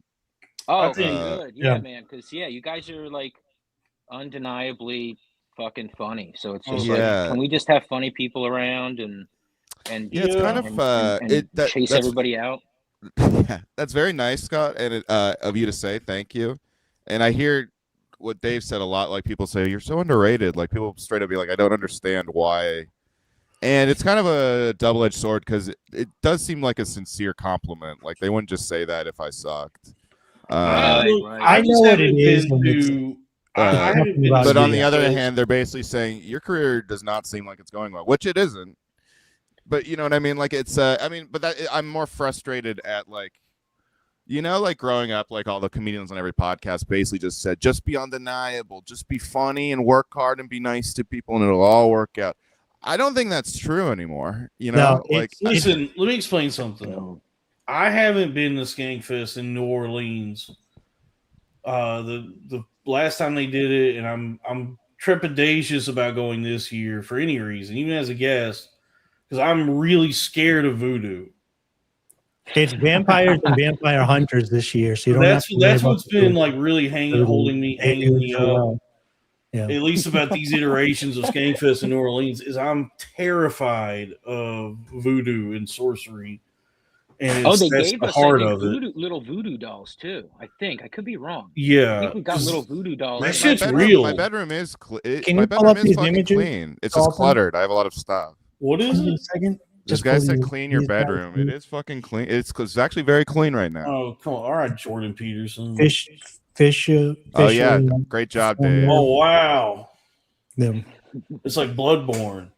Speaker 2: Oh, good. Yeah, man. Because, you guys are like undeniably fucking funny. So it's just like, can we just have funny people around and
Speaker 4: it's kind of
Speaker 2: chase everybody out?
Speaker 4: Yeah, that's very nice, Scott, and of you to say thank you. And I hear what Dave said a lot. Like, people say you're so underrated. Like, people straight up be like, I don't understand why. And it's kind of a double-edged sword, because it does seem like a sincere compliment. Like, they wouldn't just say that if I sucked.
Speaker 1: I know what it is.
Speaker 4: But on the other hand, they're basically saying your career does not seem like it's going well, which it isn't. But you know what I mean? Like, it's I'm more frustrated at, like, like growing up, like all the comedians on every podcast basically just said, just be undeniable, just be funny and work hard and be nice to people and it'll all work out. I don't think that's true anymore.
Speaker 3: Listen, let me explain something. I haven't been to Skankfest in New Orleans. The last time they did it, and I'm trepidatious about going this year for any reason, even as a guest, because I'm really scared of voodoo.
Speaker 1: It's vampires and vampire hunters this year, so you don't.
Speaker 3: That's what's been like really hanging me up. Yeah. At least about these iterations of Skankfest in New Orleans, is I'm terrified of voodoo and sorcery. And
Speaker 2: they gave us little voodoo dolls too. I think I could be wrong.
Speaker 3: Yeah,
Speaker 2: I think we got little voodoo dolls.
Speaker 3: That shit's real.
Speaker 4: My bedroom is
Speaker 1: Can you pull up these images?
Speaker 4: Clean. It's just cluttered. I have a lot of stuff.
Speaker 3: What is it?
Speaker 1: Second.
Speaker 4: This guy said clean your bedroom. It is fucking clean. It's actually very clean right now.
Speaker 3: Oh, come on. All right, Jordan Peterson.
Speaker 1: Fish.
Speaker 4: Oh, yeah. Great job, Dave.
Speaker 3: Oh, wow.
Speaker 1: Yeah.
Speaker 3: It's like Bloodborne.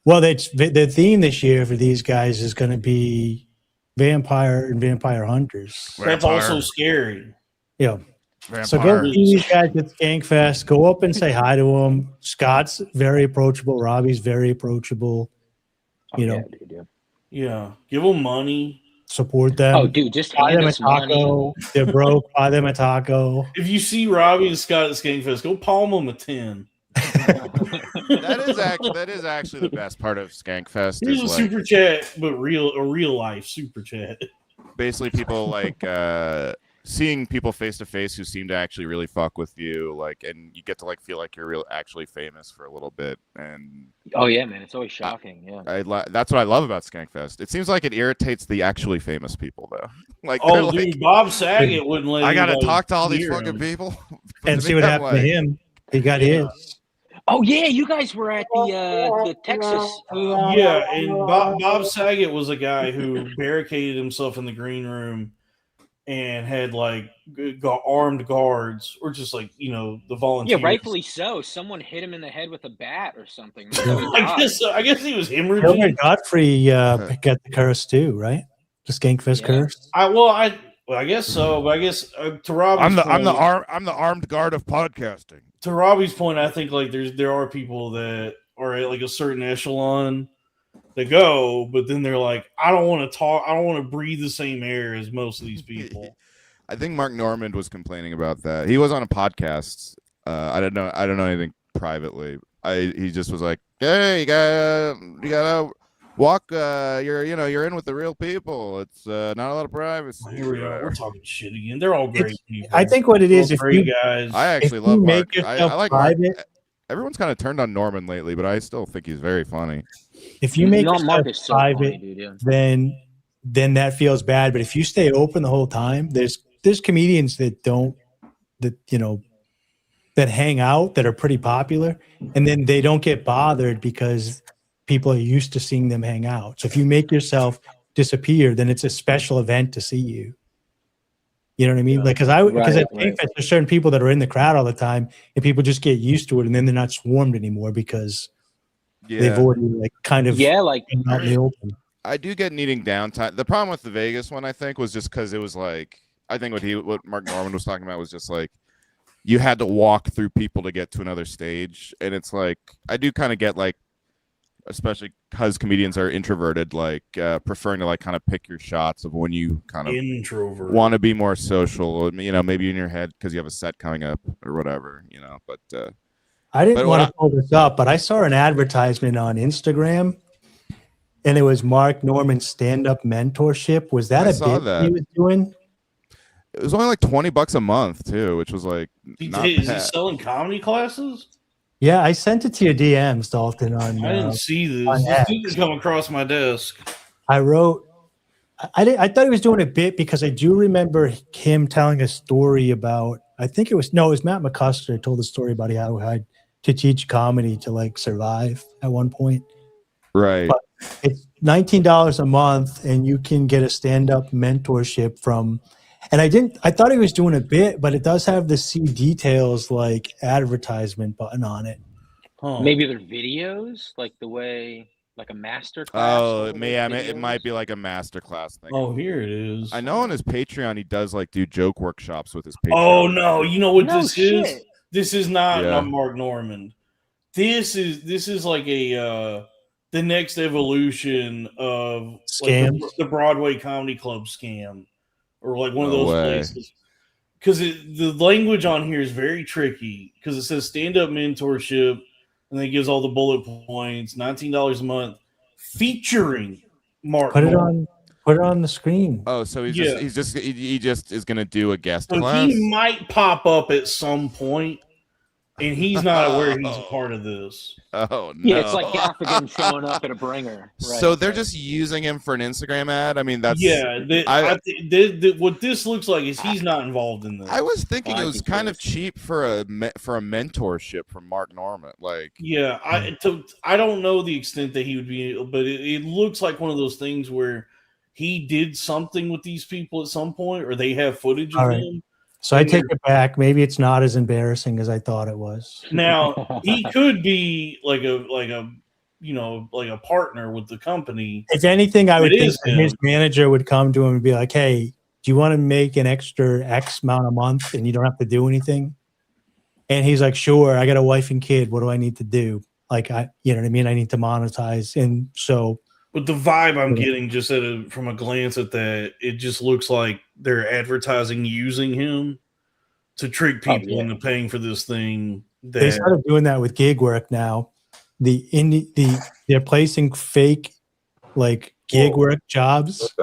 Speaker 1: Well, the theme this year for these guys is going to be vampire and vampire hunters.
Speaker 3: That's also scary.
Speaker 1: Yeah. Vampires. So go see these guys at Skankfest. Go up and say hi to them. Scott's very approachable. Robbie's very approachable.
Speaker 2: Yeah.
Speaker 3: Give them money.
Speaker 1: Support them.
Speaker 2: Oh, dude, just
Speaker 1: buy them a taco. They're broke. Buy them a taco.
Speaker 3: If you see Robbie and Scott at Skankfest, go palm them a 10.
Speaker 4: That is actually the best part of Skankfest.
Speaker 3: Here's a super chat, but a real life super chat.
Speaker 4: Basically, people like seeing people face to face who seem to actually really fuck with you, like, and you get to like feel like you're actually famous for a little bit. And
Speaker 2: oh yeah, man, it's always shocking.
Speaker 4: That's what I love about Skankfest. It seems like it irritates the actually famous people though. Like,
Speaker 3: oh, dude, like, Bob Saget wouldn't let.
Speaker 4: I gotta talk to all these fucking people
Speaker 1: and see what happened to him. He got his.
Speaker 2: Oh yeah, you guys were at the Texas.
Speaker 3: And Bob Saget was a guy who barricaded himself in the green room and had like armed guards, or just like the volunteers.
Speaker 2: Yeah, rightfully so. Someone hit him in the head with a bat or something.
Speaker 3: I guess he was hemorrhaging.
Speaker 1: Gilbert Godfrey got the curse too, right? The Skankfest curse.
Speaker 3: I guess so, but I guess to Robbie's
Speaker 4: I'm the armed guard of podcasting.
Speaker 3: To Robbie's point, I think like there are people that are at like a certain echelon that go, but then they're like, I don't want to talk, I don't want to breathe the same air as most of these people.
Speaker 4: I think Mark Normand was complaining about that. He was on a podcast. I don't know anything privately. He just was like, hey, you gotta walk. You're in with the real people. It's not a lot of privacy.
Speaker 3: Here we are. We're talking shit again. They're all great people.
Speaker 1: I think what it is, if
Speaker 3: great
Speaker 1: you
Speaker 3: guys.
Speaker 4: I actually love Mark. I like
Speaker 1: private,
Speaker 4: Mark. Everyone's kind of turned on Norman lately, but I still think he's very funny.
Speaker 1: If you make yourself private, then that feels bad. But if you stay open the whole time, there's comedians that hang out that are pretty popular, and then they don't get bothered because people are used to seeing them hang out. So if you make yourself disappear, then it's a special event to see you. You know what I mean? Like, because I think that there's certain people that are in the crowd all the time, and people just get used to it, and then they're not swarmed anymore because they've already out in the open.
Speaker 4: I do get needing downtime. The problem with the Vegas one, I think, was just because it was like, I think what Mark Normand was talking about was just like, you had to walk through people to get to another stage, and it's like, I do kind of get like, especially because comedians are introverted, like preferring to like kind of pick your shots of when you kind of want to be more social, maybe in your head because you have a set coming up or whatever, but
Speaker 1: I didn't want to pull this up, but I saw an advertisement on Instagram, and it was Mark Normand's stand-up mentorship. Was that a bit that he was doing?
Speaker 4: It was only like $20 a month too, which was like,
Speaker 3: is he selling comedy classes?
Speaker 1: Yeah, I sent it to your DMs, Dalton. I
Speaker 3: didn't see this. This didn't come across my desk.
Speaker 1: I wrote. I thought he was doing a bit because I do remember him telling a story about. I think it was Matt McCusker told a story about how he had to teach comedy to like survive at one point.
Speaker 4: Right.
Speaker 1: But it's $19 a month, and you can get a stand-up mentorship from. And I thought he was doing a bit, but it does have the see details like advertisement button on it.
Speaker 2: Maybe they're videos, like the way, like a master class.
Speaker 4: Oh, it might be like a master class thing.
Speaker 3: Oh, here it is.
Speaker 4: I know on his Patreon he does like do joke workshops with his Patreon.
Speaker 3: Oh no, you know what this is? This is not Mark Normand. This is like a the next evolution of
Speaker 1: scams,
Speaker 3: like the Broadway Comedy Club scam. Or like one of those places, because the language on here is very tricky. Because it says stand-up mentorship, and then it gives all the bullet points. $19 a month, featuring Mark.
Speaker 1: Put it on the screen.
Speaker 4: Oh, so he just is gonna do a guest class.
Speaker 3: He might pop up at some point, and he's not aware he's a part of this.
Speaker 4: Oh no!
Speaker 2: Yeah, it's like Gaffigan showing up at a bringer. Right,
Speaker 4: so they're just using him for an Instagram ad. I mean, that's
Speaker 3: what this looks like is he's not involved in this.
Speaker 4: I was thinking it was kind of cheap for a mentorship from Mark Normand. Like,
Speaker 3: yeah, I don't know the extent that he would be, but it looks like one of those things where he did something with these people at some point, or they have footage of him.
Speaker 1: So I take it back. Maybe it's not as embarrassing as I thought it was.
Speaker 3: Now he could be like a partner with the company.
Speaker 1: If anything, I would think his manager would come to him and be like, "Hey, do you want to make an extra X amount a month and you don't have to do anything?" And he's like, "Sure. I got a wife and kid. What do I need to do? Like, you know what I mean? I need to monetize." And so,
Speaker 3: but the vibe I'm getting just from a glance at that, it just looks like they're advertising using him to trick people into paying for this thing.
Speaker 1: They started doing that with gig work now. They're placing fake like gig work jobs.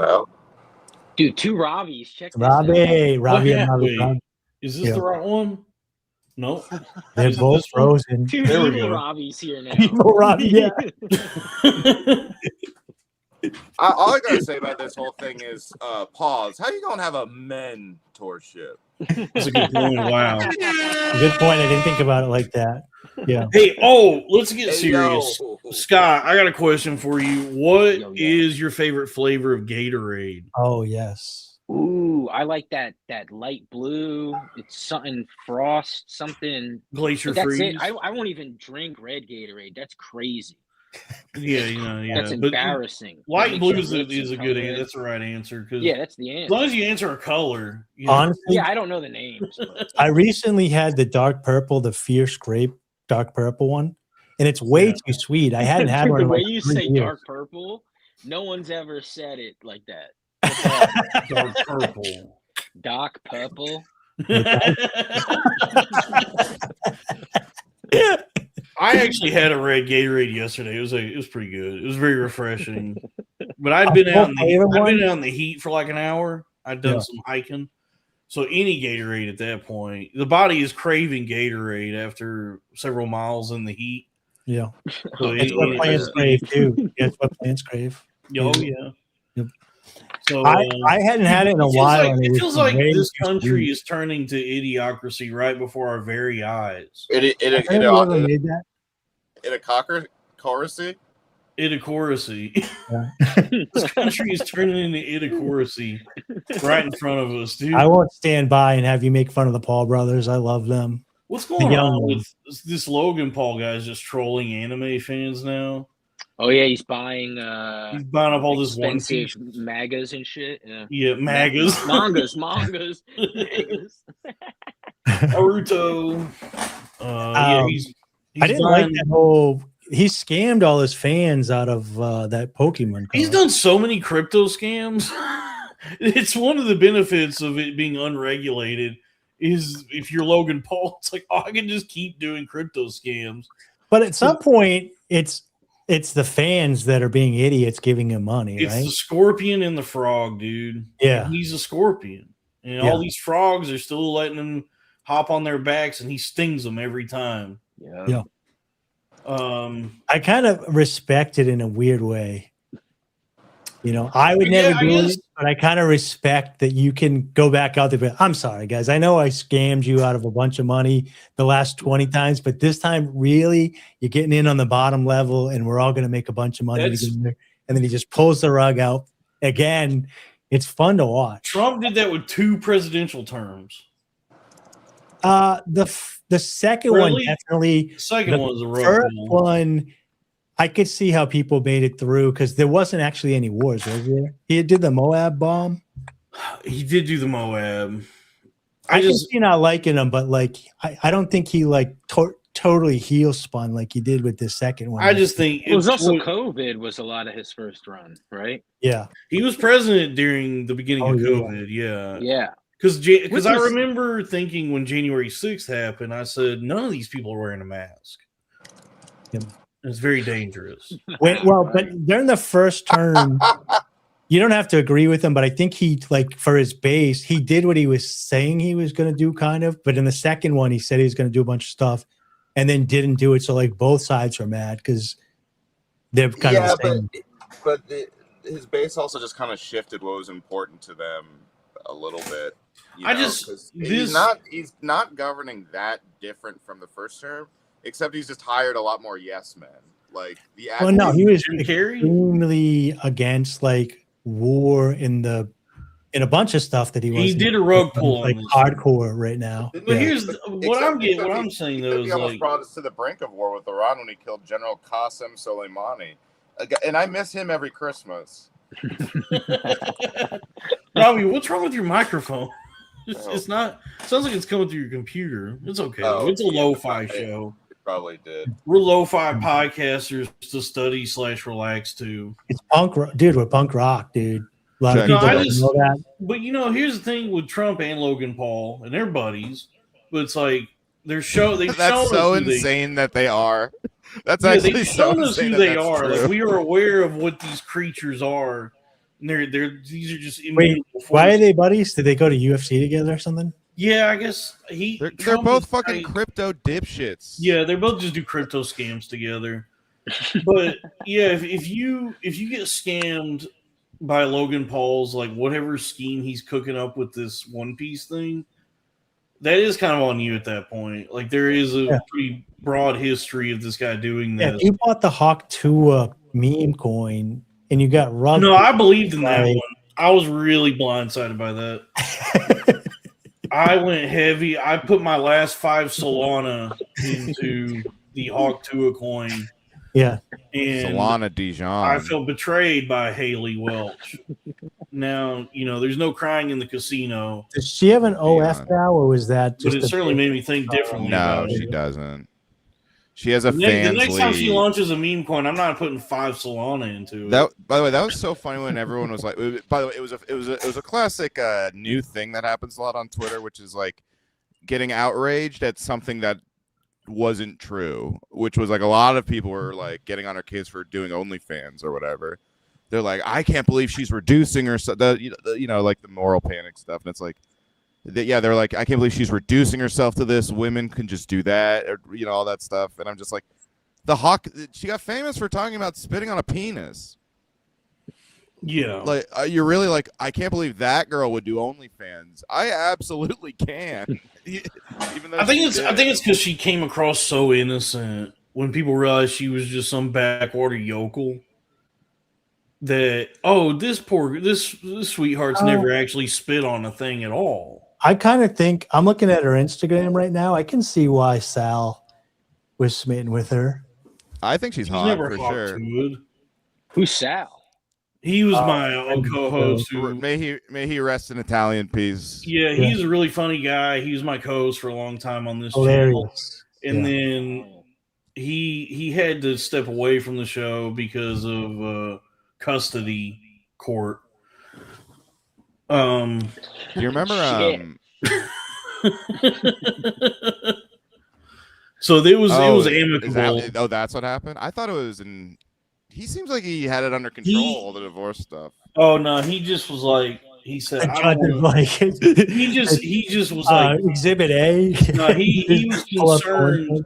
Speaker 2: Dude, two Robbies. Check this
Speaker 1: Robbie.
Speaker 3: Is this the right one? No,
Speaker 1: they're both frozen.
Speaker 2: Two evil Robbies here now.
Speaker 1: Evil Robbie, yeah.
Speaker 5: All I gotta say about this whole thing is pause. How you gonna have a mentorship?
Speaker 3: That's a good point. Wow.
Speaker 1: Good point. I didn't think about it like that. Yeah.
Speaker 3: Hey, let's get serious. Scott, I got a question for you. What is your favorite flavor of Gatorade?
Speaker 1: Oh, yes.
Speaker 2: Ooh, I like that light blue. It's something frost, something
Speaker 3: Glacier
Speaker 2: that's
Speaker 3: freeze.
Speaker 2: it. I won't even drink red Gatorade. That's crazy.
Speaker 3: Yeah,
Speaker 2: That's embarrassing.
Speaker 3: Light blue is a good answer. That's the right answer. Because
Speaker 2: that's the answer.
Speaker 3: As long as you answer a color.
Speaker 1: Honestly,
Speaker 2: I don't know the names.
Speaker 1: I recently had the dark purple, the Fierce Grape dark purple one, and it's way too sweet. I hadn't had one.
Speaker 2: The
Speaker 1: in
Speaker 2: way
Speaker 1: like
Speaker 2: you
Speaker 1: 3
Speaker 2: say
Speaker 1: years.
Speaker 2: dark purple, no one's ever said it like that.
Speaker 3: Dark purple.
Speaker 2: Dark purple.
Speaker 3: I actually had a red Gatorade yesterday. It was pretty good. It was very refreshing. But I'd been out in the heat for like an hour. I'd done some hiking. So any Gatorade at that point, the body is craving Gatorade after several miles in the heat.
Speaker 1: Yeah.
Speaker 3: So
Speaker 1: it's what plants crave too. Yeah, it's what plants crave.
Speaker 3: Oh yeah.
Speaker 1: Yep.
Speaker 3: So
Speaker 1: I hadn't had it in a while.
Speaker 3: It feels like this country is turning to idiocracy right before our very eyes.
Speaker 5: Idiocracy?
Speaker 3: Idiocracy. This country is turning into idiocracy right in front of us, dude.
Speaker 1: I won't stand by and have you make fun of the Paul brothers. I love them.
Speaker 3: What's going on with this Logan Paul guy? Is just trolling anime fans now?
Speaker 2: Oh yeah, he's buying up
Speaker 3: all this
Speaker 2: expensive magas and shit.
Speaker 3: Yeah, magas.
Speaker 2: mangas.
Speaker 3: Naruto. He's
Speaker 1: I didn't like that whole. He scammed all his fans out of that Pokemon card.
Speaker 3: He's done so many crypto scams. It's one of the benefits of it being unregulated. Is if you're Logan Paul, it's like, I can just keep doing crypto scams.
Speaker 1: But at some point, it's the fans that are being idiots giving him money.
Speaker 3: It's
Speaker 1: right?
Speaker 3: the scorpion and the frog, dude.
Speaker 1: Yeah,
Speaker 3: he's a scorpion, and all these frogs are still letting him hop on their backs, and he stings them every time.
Speaker 1: Yeah. I kind of respect it in a weird way. I would never do it, but I kind of respect that you can go back out there. But I'm sorry, guys. I know I scammed you out of a bunch of money the last 20 times, but this time, really, you're getting in on the bottom level, and we're all going to make a bunch of money. And then he just pulls the rug out. Again, it's fun to watch.
Speaker 3: Trump did that with 2 presidential terms.
Speaker 1: The second one definitely.
Speaker 3: The second one was a rough
Speaker 1: first one. I could see how people made it through because there wasn't actually any wars, was there? He did the Moab bomb.
Speaker 3: He did do the Moab.
Speaker 1: I can see not liking him, but I don't think he totally heel spun like he did with the second one.
Speaker 3: I just think
Speaker 2: it was also COVID was a lot of his first run, right?
Speaker 1: Yeah,
Speaker 3: he was president during the beginning of COVID. Yeah. Because I remember thinking when January 6th happened, I said, none of these people are wearing a mask.
Speaker 1: Yeah.
Speaker 3: It's very dangerous.
Speaker 1: But during the first term, you don't have to agree with him, but I think he, for his base, he did what he was saying he was going to do, kind of. But in the second one, he said he was going to do a bunch of stuff and then didn't do it. So, both sides are mad because they're kind of the same.
Speaker 5: But his base also just kind of shifted what was important to them a little bit. He's not governing that different from the first term, except he's just hired a lot more yes men.
Speaker 1: He was extremely against war in a bunch of stuff that he
Speaker 3: did a rug pull
Speaker 1: hardcore right now.
Speaker 3: But here's what I'm saying though
Speaker 5: he almost brought us to the brink of war with Iran when he killed General Qasem Soleimani, and I miss him every Christmas.
Speaker 3: Robbie, what's wrong with your microphone? It's not. It sounds like it's coming through your computer. It's okay. It's a lo-fi show.
Speaker 5: It probably did.
Speaker 3: We're lo-fi podcasters to study / relax to.
Speaker 1: It's punk rock, dude. We're punk rock, dude. A lot of people don't know that.
Speaker 3: But here's the thing with Trump and Logan Paul and their buddies. But it's like
Speaker 4: That's so insane that they are. That's actually so insane
Speaker 3: who they are. We are aware of what these creatures are. These are just
Speaker 1: why are they buddies? Did they go to UFC together or something?
Speaker 3: Yeah, I guess
Speaker 4: they're both fucking crypto dipshits.
Speaker 3: Yeah, they both just do crypto scams together. But yeah, if you get scammed by Logan Paul's whatever scheme he's cooking up with this One Piece thing, that is kind of on you at that point. There is a pretty broad history of this guy doing this.
Speaker 1: Yeah, you bought the Hawk Tua meme coin. And you got rubbed.
Speaker 3: No, I believed in that one. I was really blindsided by that. I went heavy. I put my last 5 Solana into the Hawk Tua coin.
Speaker 1: Yeah.
Speaker 3: And
Speaker 4: Solana Dijon.
Speaker 3: I felt betrayed by Haley Welch. Now, there's no crying in the casino.
Speaker 1: Does she have an OF now, or was that just...
Speaker 3: But it certainly made me think differently.
Speaker 4: No, she doesn't. She has a fans
Speaker 3: The next
Speaker 4: league.
Speaker 3: time she launches a meme coin, I'm not putting 5 Solana into it.
Speaker 4: By the way, that was so funny when everyone was like. By the way, it was a classic new thing that happens a lot on Twitter, which is like getting outraged at something that wasn't true. Which was like a lot of people were like getting on her case for doing OnlyFans or whatever. They're like, I can't believe she's reducing her, like the moral panic stuff, and it's like. They're like, I can't believe she's reducing herself to this. Women can just do that, or all that stuff. And I'm just like, the Hawk. She got famous for talking about spitting on a penis.
Speaker 3: Yeah,
Speaker 4: like you're really like, I can't believe that girl would do OnlyFans. I absolutely can. Even though
Speaker 3: I think it's because she came across so innocent when people realized she was just some backwater yokel. That this sweetheart's never actually spit on a thing at all.
Speaker 1: I kind of think I'm looking at her Instagram right now. I can see why Sal was smitten with her.
Speaker 4: I think she's hot for sure.
Speaker 2: Who's Sal?
Speaker 3: He was my co-host.
Speaker 4: May he rest in Italian peace.
Speaker 3: Yeah, he's a really funny guy. He was my co-host for a long time on this
Speaker 1: Hilarious.
Speaker 3: channel, and then he had to step away from the show because of custody court.
Speaker 4: Do you remember?
Speaker 3: So it was amicable.
Speaker 4: That's what happened. I thought it was in. He seems like he had it under control. All the divorce stuff.
Speaker 3: Oh no, he just was like he said. He just was like
Speaker 1: Exhibit A.
Speaker 3: No, he was concerned.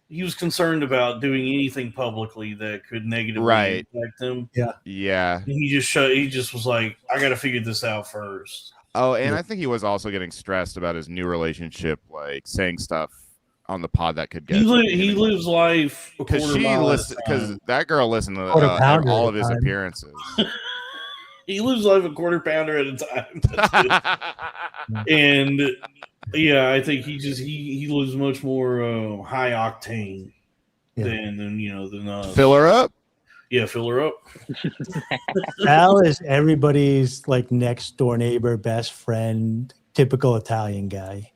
Speaker 3: He was concerned about doing anything publicly that could negatively impact him.
Speaker 4: Yeah.
Speaker 3: And he just was like, I got to figure this out first.
Speaker 4: Oh, and I think he was also getting stressed about his new relationship, like saying stuff on the pod that could get.
Speaker 3: He lives life
Speaker 4: because that girl listened to all of his appearances.
Speaker 3: He lives life a quarter pounder at a time. And yeah, I think he lives much more high octane than
Speaker 4: fill her up.
Speaker 3: Yeah, fill her up.
Speaker 1: Al is everybody's like next door neighbor, best friend, typical Italian guy.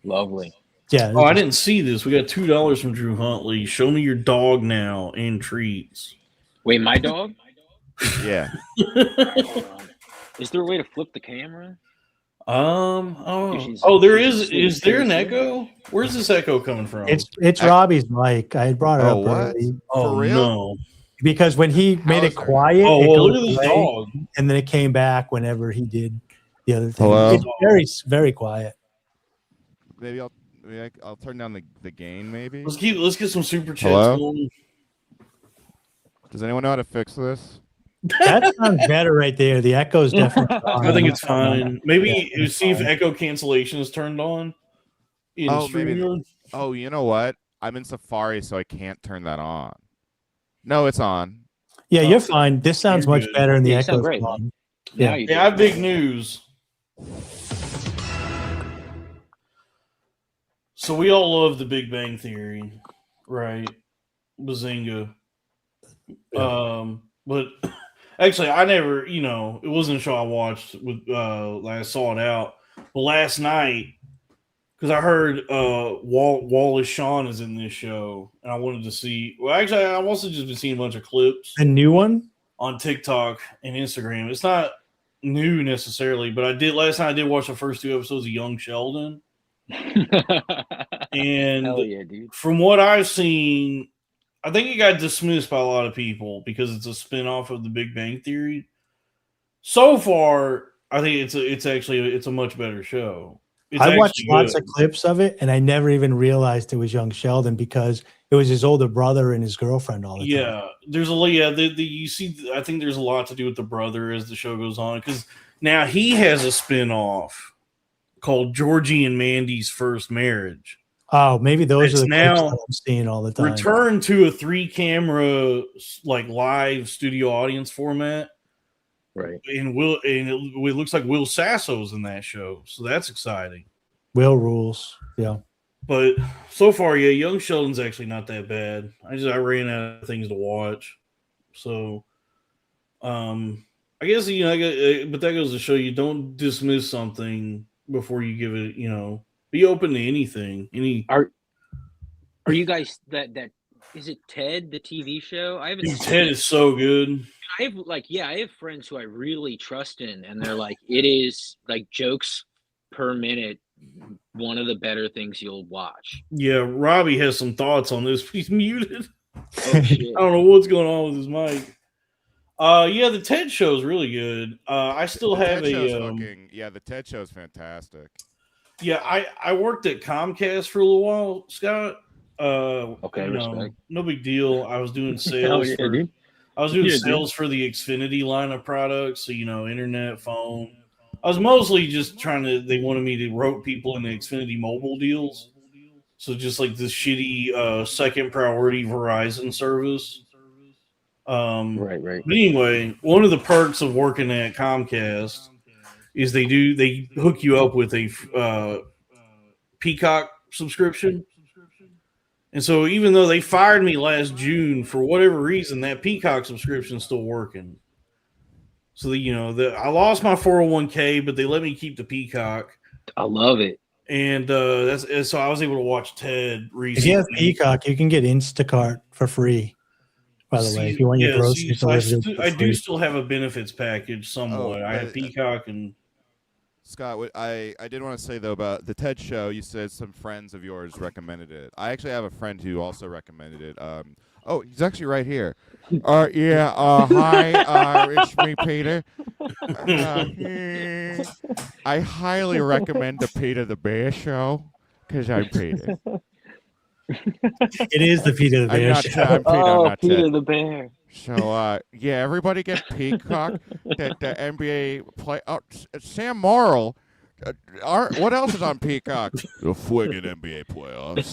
Speaker 2: Lovely.
Speaker 1: Yeah.
Speaker 3: Oh, I didn't see this. We got $2 from Drew Huntley. Show me your dog now and treats.
Speaker 2: Wait, my dog?
Speaker 4: Yeah.
Speaker 2: Is there a way to flip the camera?
Speaker 3: There is. Is there an echo? Where's this echo coming from?
Speaker 1: It's Robbie's mic. I had brought it up early.
Speaker 3: For real? No.
Speaker 1: Because when he made it quiet,
Speaker 3: look at this dog.
Speaker 1: And then it came back whenever he did the other thing.
Speaker 4: Hello?
Speaker 1: It's very, very quiet.
Speaker 4: Maybe I'll turn down the gain. Maybe
Speaker 3: let's get some super chats.
Speaker 4: Hello? Does anyone know how to fix this?
Speaker 1: That sounds better right there. The echo's definitely
Speaker 3: I think it's fine. Maybe see if echo cancellation is turned on.
Speaker 4: Maybe. Oh, you know what? I'm in Safari, so I can't turn that on. No, it's on.
Speaker 1: Yeah, you're fine. This sounds much better in the echo.
Speaker 2: Great.
Speaker 3: Yeah, I have big news. So we all love the Big Bang Theory, right? Bazinga. But actually, I never, it wasn't a show I watched I saw it out. But last night, because I heard Wallace Shawn is in this show, and I wanted to see. Well, actually, I've also just been seeing a bunch of clips.
Speaker 1: A new one
Speaker 3: on TikTok and Instagram. It's not new necessarily, but last night I did watch the first 2 episodes of Young Sheldon. And
Speaker 2: hell yeah, dude.
Speaker 3: From what I've seen, I think it got dismissed by a lot of people because it's a spinoff of the Big Bang Theory. So far, I think it's a much better show.
Speaker 1: I watched lots of clips of it, and I never even realized it was Young Sheldon because it was his older brother and his girlfriend all the time.
Speaker 3: Yeah, there's you see. I think there's a lot to do with the brother as the show goes on because now he has a spinoff called Georgie and Mandy's First Marriage.
Speaker 1: Oh, maybe those are the clips that I'm seeing all the time.
Speaker 3: Return to a 3-camera like live studio audience format.
Speaker 2: Right.
Speaker 3: And it looks like Will Sasso's in that show, so that's exciting.
Speaker 1: Will rules. Yeah.
Speaker 3: But so far, yeah, Young Sheldon's actually not that bad. I ran out of things to watch, so I guess but that goes to show you don't dismiss something before you give it. Be open to anything.
Speaker 2: Are you guys that is it Ted, the TV show? I haven't.
Speaker 3: Ted is so good.
Speaker 2: I have friends who I really trust in, and they're like, it is like jokes per minute, one of the better things you'll watch.
Speaker 3: Yeah, Robbie has some thoughts on this. He's muted.
Speaker 2: Oh, shit.
Speaker 3: I don't know what's going on with his mic. Yeah, the TED show is really good. I still have
Speaker 4: the TED show is fantastic.
Speaker 3: Yeah, I worked at Comcast for a little while, Scott.
Speaker 2: Okay, respect.
Speaker 3: No big deal. I was doing sales sales for the Xfinity line of products, so internet, phone. I was mostly just they wanted me to rope people into Xfinity mobile deals. So just like this shitty second priority Verizon service.
Speaker 2: Right.
Speaker 3: But anyway, one of the perks of working at Comcast is they hook you up with a Peacock subscription. And so even though they fired me last June, for whatever reason, that Peacock subscription is still working. So I lost my 401k, but they let me keep the Peacock.
Speaker 2: I love it.
Speaker 3: And so I was able to watch Ted recently.
Speaker 1: If you have Peacock, you can get Instacart for free. By the way, if you want your groceries delivered,
Speaker 3: I do still have a benefits package somewhat. I have Peacock and.
Speaker 4: Scott, what I did want to say though about the TED show, you said some friends of yours recommended it. I actually have a friend who also recommended it. Oh, he's actually right here. Hi, it's me, Peter. I highly recommend the Peter the Bear show because I'm Peter.
Speaker 1: It is the Peter the Bear show.
Speaker 4: I'm Peter, I'm not
Speaker 2: Peter
Speaker 4: Ted.
Speaker 2: the Bear.
Speaker 4: So, everybody get Peacock. The NBA play. Oh, Sam Morrill. What else is on Peacock? The friggin' NBA playoffs.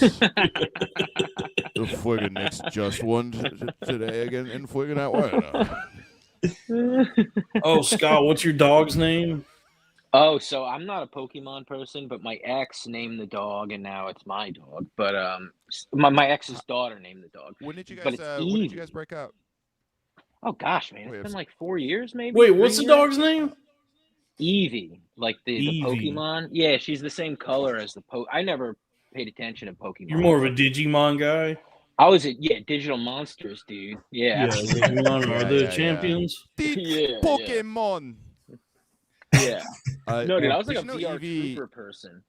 Speaker 4: The friggin' Knicks just won today again in friggin' Atlanta.
Speaker 3: Oh, Scott, what's your dog's name?
Speaker 2: Oh, so I'm not a Pokemon person, but my ex named the dog, and now it's my dog. But my ex's daughter named the dog.
Speaker 4: When did you guys break up?
Speaker 2: Oh gosh, man, it's been like 4 years, maybe.
Speaker 3: Wait, what's the dog's name?
Speaker 2: Eevee, like the
Speaker 3: Eevee.
Speaker 2: Pokemon. Yeah, she's the same color as the I never paid attention to Pokemon.
Speaker 3: You're more of a Digimon guy.
Speaker 2: I was digital monsters, dude. Yeah,
Speaker 3: Digimon are the champions.
Speaker 4: Pokemon.
Speaker 2: Yeah. No, dude, I was like a VR trooper person.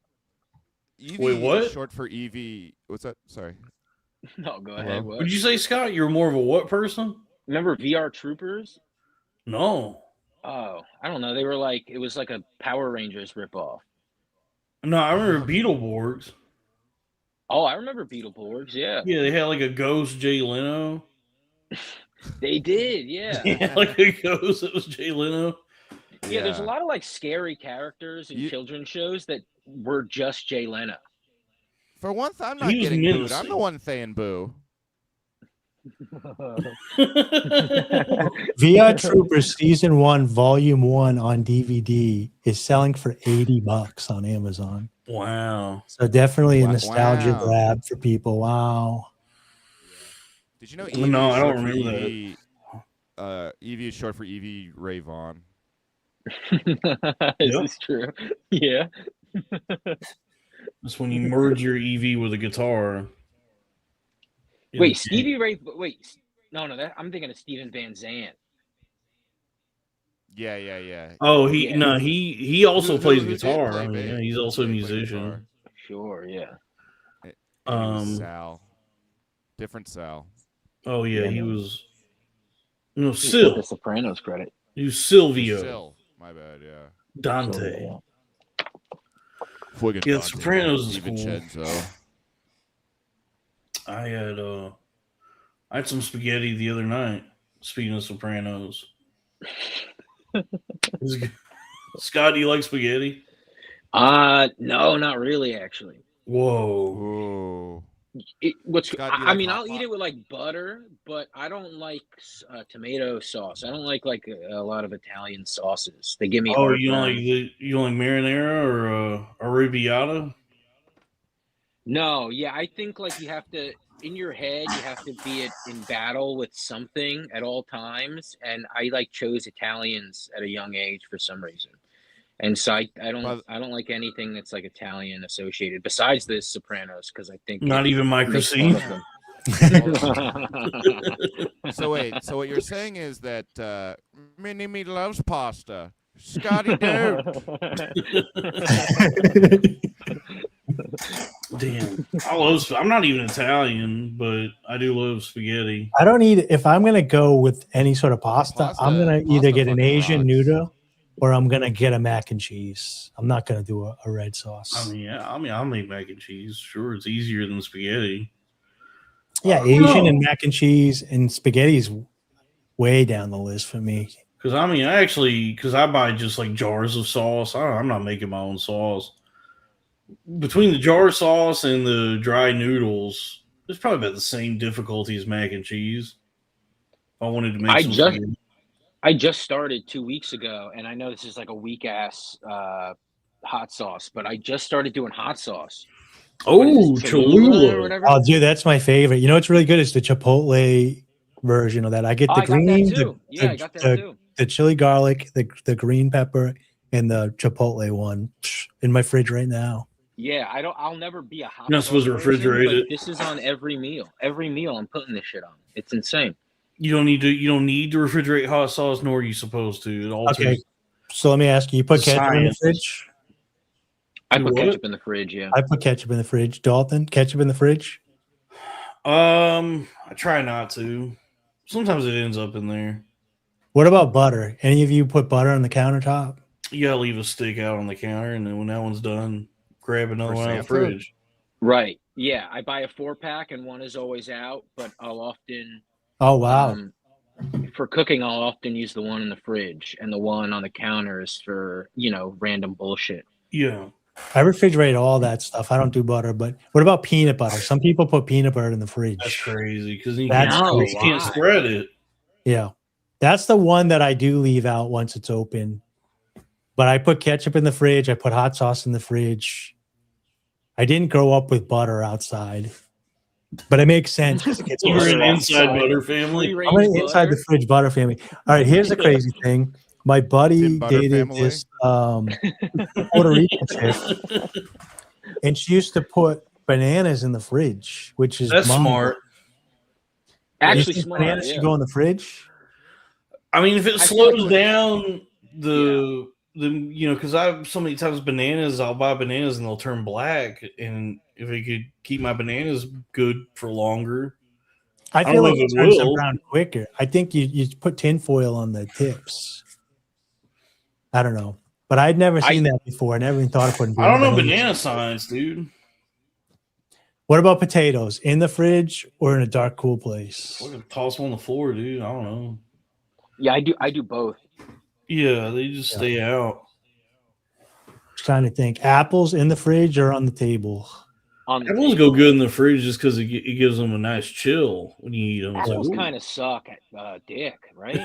Speaker 4: Eevee.
Speaker 3: Wait, what?
Speaker 4: Short for Eevee. What's that? Sorry.
Speaker 2: No, go ahead. What
Speaker 3: Would you say, Scott? You're more of a what person?
Speaker 2: Remember VR Troopers?
Speaker 3: No.
Speaker 2: Oh, I don't know. They were it was like a Power Rangers ripoff.
Speaker 3: No, I remember Beetleborgs.
Speaker 2: Oh, I remember Beetleborgs, yeah.
Speaker 3: Yeah, they had like a ghost Jay Leno.
Speaker 2: They did, yeah.
Speaker 3: Yeah, like a ghost that was Jay Leno.
Speaker 2: Yeah, there's a lot of scary characters in children's shows that were just Jay Leno.
Speaker 4: For once, I'm not getting booed. I'm the one saying boo.
Speaker 1: VR Troopers Season 1, Volume 1 on DVD is selling for $80 on Amazon.
Speaker 3: Wow.
Speaker 1: So definitely a nostalgia grab for people. Wow.
Speaker 4: Did you know
Speaker 3: Eevee No, I don't remember
Speaker 4: that. Eevee is short for Eevee Ray Vaughn.
Speaker 2: Is this true? Yeah.
Speaker 3: That's when you merge your Eevee with a guitar.
Speaker 2: Wait, Stevie Ray. Wait, no, I'm thinking of Steven Van Zandt.
Speaker 4: Yeah.
Speaker 3: Oh, he also plays guitar. I mean, yeah, he's also a musician.
Speaker 2: Sure, yeah.
Speaker 4: Sal, different Sal.
Speaker 3: Oh yeah, he was. No,
Speaker 2: Sil. The Sopranos credit.
Speaker 3: He was Silvio.
Speaker 4: Sil. My bad. Yeah.
Speaker 3: Dante.
Speaker 4: Yeah,
Speaker 3: The Sopranos is cool.
Speaker 4: Vincenzo.
Speaker 3: I had some spaghetti the other night. Speaking of Sopranos, Scott, do you like spaghetti?
Speaker 2: No, not really. Actually.
Speaker 3: Whoa.
Speaker 2: I mean, I'll eat it with like butter, but I don't like tomato sauce. I don't like a lot of Italian sauces. They give me.
Speaker 3: Oh, you like marinara or arrabbiata?
Speaker 2: No, yeah, I think like you have to in your head you have to be in battle with something at all times, and I like chose Italians at a young age for some reason. And so I don't like anything that's like Italian associated besides the Sopranos because I think
Speaker 3: not even microscene.
Speaker 4: So what you're saying is that Mini-Me loves pasta. Scotty do.
Speaker 3: Damn, I'm not even Italian, but I do love spaghetti.
Speaker 1: I don't eat if I'm gonna go with any sort of pasta. I'm gonna either get an Asian noodle or I'm gonna get a mac and cheese. I'm not gonna do a red sauce.
Speaker 3: I'll make mac and cheese. Sure, it's easier than spaghetti.
Speaker 1: Yeah, Asian and mac and cheese and spaghetti is way down the list for me.
Speaker 3: Because I buy just like jars of sauce. I'm not making my own sauce. Between the jar sauce and the dry noodles, it's probably about the same difficulty as mac and cheese. I wanted to make
Speaker 2: I just started 2 weeks ago, and I know this is like a weak ass hot sauce, but I just started doing hot sauce.
Speaker 3: Oh, Cholula!
Speaker 1: Oh, dude, that's my favorite. You know what's really good is the Chipotle version of that. I get the green,
Speaker 2: I got that too.
Speaker 1: The chili garlic, the green pepper, and the Chipotle one in my fridge right now.
Speaker 2: Yeah, I'll never be a hot.
Speaker 3: You're not supposed to refrigerate it.
Speaker 2: This is on every meal. Every meal, I'm putting this shit on. It's insane.
Speaker 3: You don't need to refrigerate hot sauce, nor are you supposed to. It alters.
Speaker 1: Okay, so let me ask you: you put ketchup in the fridge?
Speaker 2: I put ketchup in the fridge. Yeah,
Speaker 1: I put ketchup in the fridge. Dalton, ketchup in the fridge?
Speaker 3: I try not to. Sometimes it ends up in there.
Speaker 1: What about butter? Any of you put butter on the countertop?
Speaker 3: You gotta leave a stick out on the counter, and then when that one's done, grab another one out of the fridge.
Speaker 2: Right. Yeah, I buy a 4-pack, and one is always out, but I'll often.
Speaker 1: Oh wow!
Speaker 2: For cooking, I'll often use the one in the fridge, and the one on the counter is for random bullshit.
Speaker 3: Yeah.
Speaker 1: I refrigerate all that stuff. I don't do butter, but what about peanut butter? Some people put peanut butter in the fridge.
Speaker 3: That's crazy because you can't spread it.
Speaker 1: Yeah. That's the one that I do leave out once it's open. But I put ketchup in the fridge. I put hot sauce in the fridge. I didn't grow up with butter outside. But it makes sense because it gets
Speaker 3: You're an inside butter family.
Speaker 1: I'm an inside the fridge butter family. All right, here's the crazy thing. My buddy dated this Puerto Rican chick, and she used to put bananas in the fridge, which is
Speaker 3: smart.
Speaker 2: Actually, smart.
Speaker 1: Bananas should go in the fridge.
Speaker 3: I mean, if it slows down because I have so many times bananas, I'll buy bananas and they'll turn black, and if it could keep my bananas good for longer,
Speaker 1: I feel like it turns them brown quicker. I think you put tinfoil on the tips. I don't know, but I'd never seen that before. I never even thought of putting.
Speaker 3: I don't know banana science, dude.
Speaker 1: What about potatoes in the fridge or in a dark, cool place?
Speaker 3: Toss them on the floor, dude. I don't know.
Speaker 2: Yeah, I do both.
Speaker 3: Yeah, they just stay out.
Speaker 1: Just trying to think. Apples in the fridge or on the table?
Speaker 3: Apples go good in the fridge just because it gives them a nice chill when you eat them.
Speaker 2: Apples kind of suck at dick, right?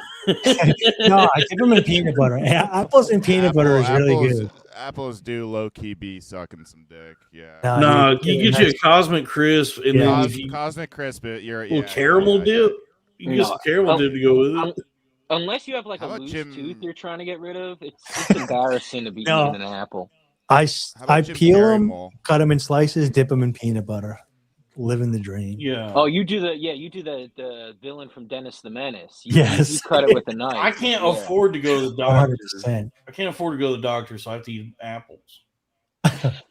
Speaker 1: No, I give them in peanut butter. Apples and peanut butter is really good.
Speaker 4: Apples do low-key be sucking some dick, yeah.
Speaker 3: No, you get you a Cosmic Crisp and then
Speaker 4: Cosmic Crisp,
Speaker 3: caramel dip. You can get some caramel dip to go with it.
Speaker 2: Unless you have like a loose tooth you're trying to get rid of, it's embarrassing to be eating an apple.
Speaker 1: I peel them, cut them in slices, dip them in peanut butter. Living the dream.
Speaker 3: Yeah.
Speaker 2: Oh, you do the villain from Dennis the Menace. You cut it with a knife.
Speaker 3: I can't afford to go to the doctor.
Speaker 1: 100%.
Speaker 3: I can't afford to go to the doctor, so I have to eat apples.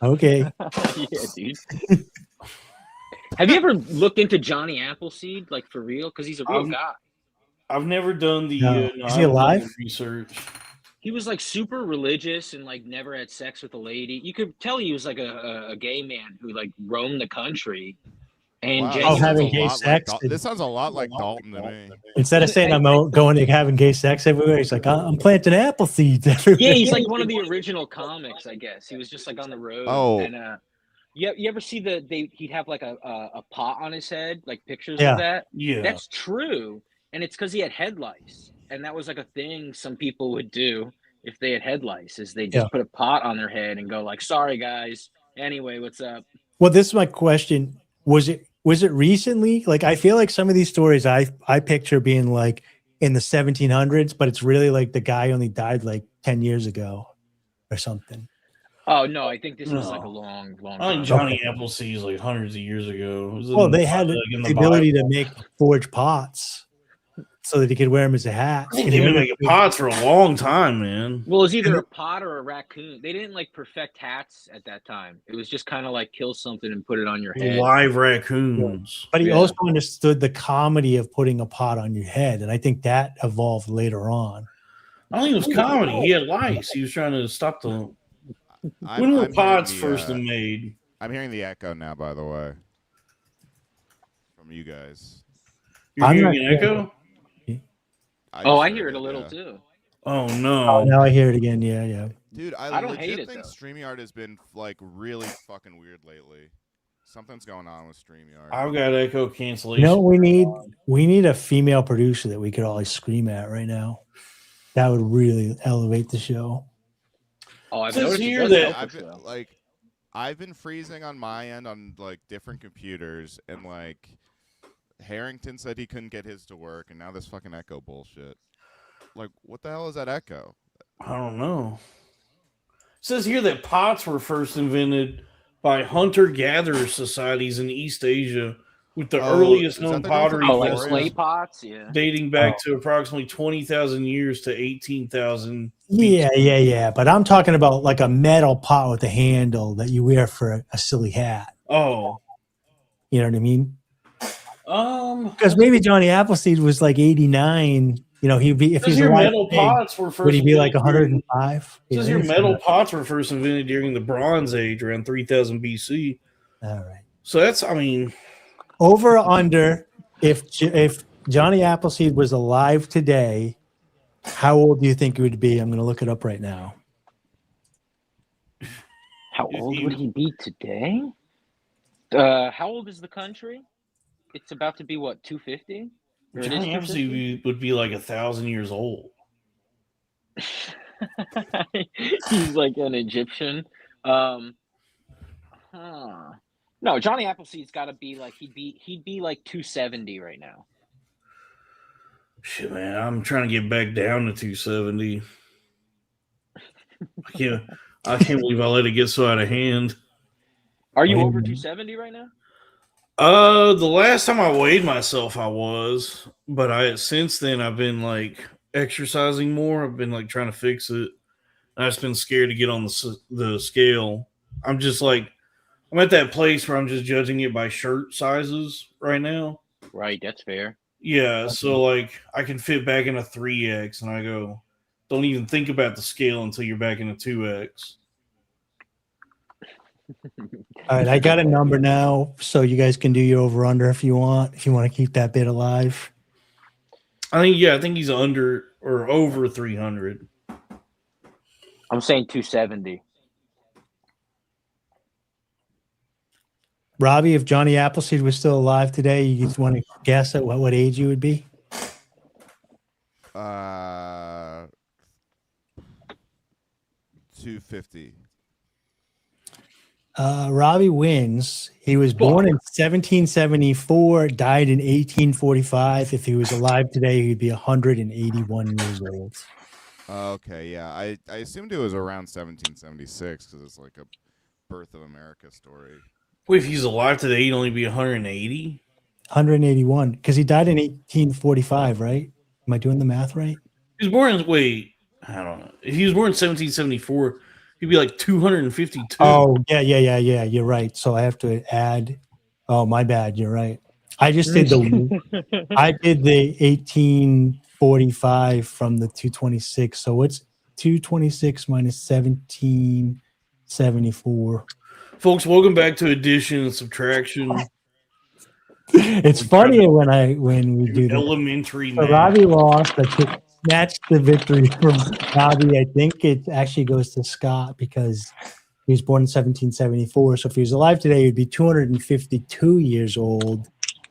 Speaker 1: Okay.
Speaker 2: Yeah, dude. Have you ever looked into Johnny Appleseed, like for real? Because he's a real guy.
Speaker 3: I've never done the.
Speaker 1: Is he alive?
Speaker 3: Research.
Speaker 2: He was like super religious and like never had sex with a lady. You could tell he was like a gay man who like roamed the country. And
Speaker 1: having gay sex.
Speaker 4: This sounds a lot like Dalton to me.
Speaker 1: Instead of saying I'm going to having gay sex everywhere, he's like, I'm planting apple seeds everywhere.
Speaker 2: Yeah, he's like one of the original comics, I guess. He was just like on the road.
Speaker 4: Oh.
Speaker 2: And, You ever see he'd have like a pot on his head, like pictures
Speaker 1: Yeah.
Speaker 2: of that?
Speaker 3: Yeah.
Speaker 2: That's true. And it's because he had head lice. And that was like a thing some people would do if they had head lice, is they just put a pot on their head and go like, sorry guys. Anyway, what's up?
Speaker 1: Well, this is my question. Was it recently? Like, I feel like some of these stories I picture being like in the 1700s, but it's really like the guy only died like 10 years ago or something.
Speaker 2: Oh no, I think this was like a long
Speaker 3: I
Speaker 2: time.
Speaker 3: think Johnny Appleseed's like hundreds of years ago.
Speaker 1: Well, they had the ability to make forge pots so that he could wear them as a hat.
Speaker 3: I think they've been making pots for a long time, man.
Speaker 2: Well, it was either a pot or a raccoon. They didn't like perfect hats at that time. It was just kind of like kill something and put it on your head.
Speaker 3: Live raccoons.
Speaker 1: But he also understood the comedy of putting a pot on your head, and I think that evolved later on.
Speaker 3: I think it was comedy. He had lice. He was trying to stop the. When were pots first made?
Speaker 4: I'm hearing the echo now, by the way, from you guys.
Speaker 3: You're hearing an echo?
Speaker 2: I hear it a little too.
Speaker 3: Oh no!
Speaker 1: Oh, now I hear it again. Yeah.
Speaker 4: Dude, I don't hate it. StreamYard has been like really fucking weird lately. Something's going on with StreamYard.
Speaker 3: I've got echo cancellation.
Speaker 1: You know, we need a female producer that we could always scream at right now. That would really elevate the show.
Speaker 2: Oh, I've
Speaker 3: noticed
Speaker 2: here
Speaker 4: that I've been freezing on my end on like different computers, and like Harrington said he couldn't get his to work, and now this fucking echo bullshit. Like, what the hell is that echo?
Speaker 3: I don't know. It says here that pots were first invented by hunter-gatherer societies in East Asia, with the earliest known pottery
Speaker 2: like clay pots,
Speaker 3: dating back to approximately 20,000 years to 18,000.
Speaker 1: Yeah. But I'm talking about like a metal pot with a handle that you wear for a silly hat.
Speaker 3: Oh,
Speaker 1: you know what I mean? Because maybe Johnny Appleseed was like 89. You know, he'd be if he's alive
Speaker 3: metal pots were first.
Speaker 1: Would he be like 105?
Speaker 3: Says your metal pots were first invented during the Bronze Age, around 3000 BC.
Speaker 1: All right.
Speaker 3: So that's, I mean,
Speaker 1: over or under. If Johnny Appleseed was alive today, how old do you think he would be? I'm going to look it up right now.
Speaker 2: How old would he be today? How old is the country? It's about to be what, 250?
Speaker 3: Johnny Appleseed would be like 1,000 years old.
Speaker 2: He's like an Egyptian. No, Johnny Appleseed's got to be like he'd be like 270 right now.
Speaker 3: Shit, man, I'm trying to get back down to 270. I can't believe I let it get so out of hand.
Speaker 2: Are you over 270 right now?
Speaker 3: The last time I weighed myself, I was, but since then I've been like exercising more. I've been like trying to fix it. I've just been scared to get on the scale. I'm just like, I'm at that place where I'm just judging it by shirt sizes right now.
Speaker 2: Right, that's fair.
Speaker 3: Yeah, so like I can fit back in a 3X, and I go, don't even think about the scale until you're back in a 2X.
Speaker 1: All right, I got a number now, so you guys can do your over/under if you want to keep that bit alive.
Speaker 3: I think he's under or over 300.
Speaker 2: I'm saying 270.
Speaker 1: Robbie, if Johnny Appleseed was still alive today, you just want to guess at what age you would be?
Speaker 4: 250.
Speaker 1: Robbie wins. He was born in 1774, died in 1845. If he was alive today, he'd be 181 years old.
Speaker 4: Okay, yeah. I assumed it was around 1776 because it's like a birth of America story.
Speaker 3: Wait, if he's alive today, he'd only be 180?
Speaker 1: 181, because he died in 1845, right? Am I doing the math right?
Speaker 3: He was born in, I don't know. If he was born in 1774, he'd be like 252.
Speaker 1: Oh, yeah. You're right. So I have to add. Oh, my bad. You're right. I just did I did the 1845 from the 226. So what's 226 minus 1774?
Speaker 3: Folks, welcome back to addition and subtraction.
Speaker 1: It's funnier when we do
Speaker 3: elementary.
Speaker 1: So Robbie lost. I snatched the victory from Robbie. I think it actually goes to Scott because He was born in 1774. So if he was alive today, he'd be 252 years old.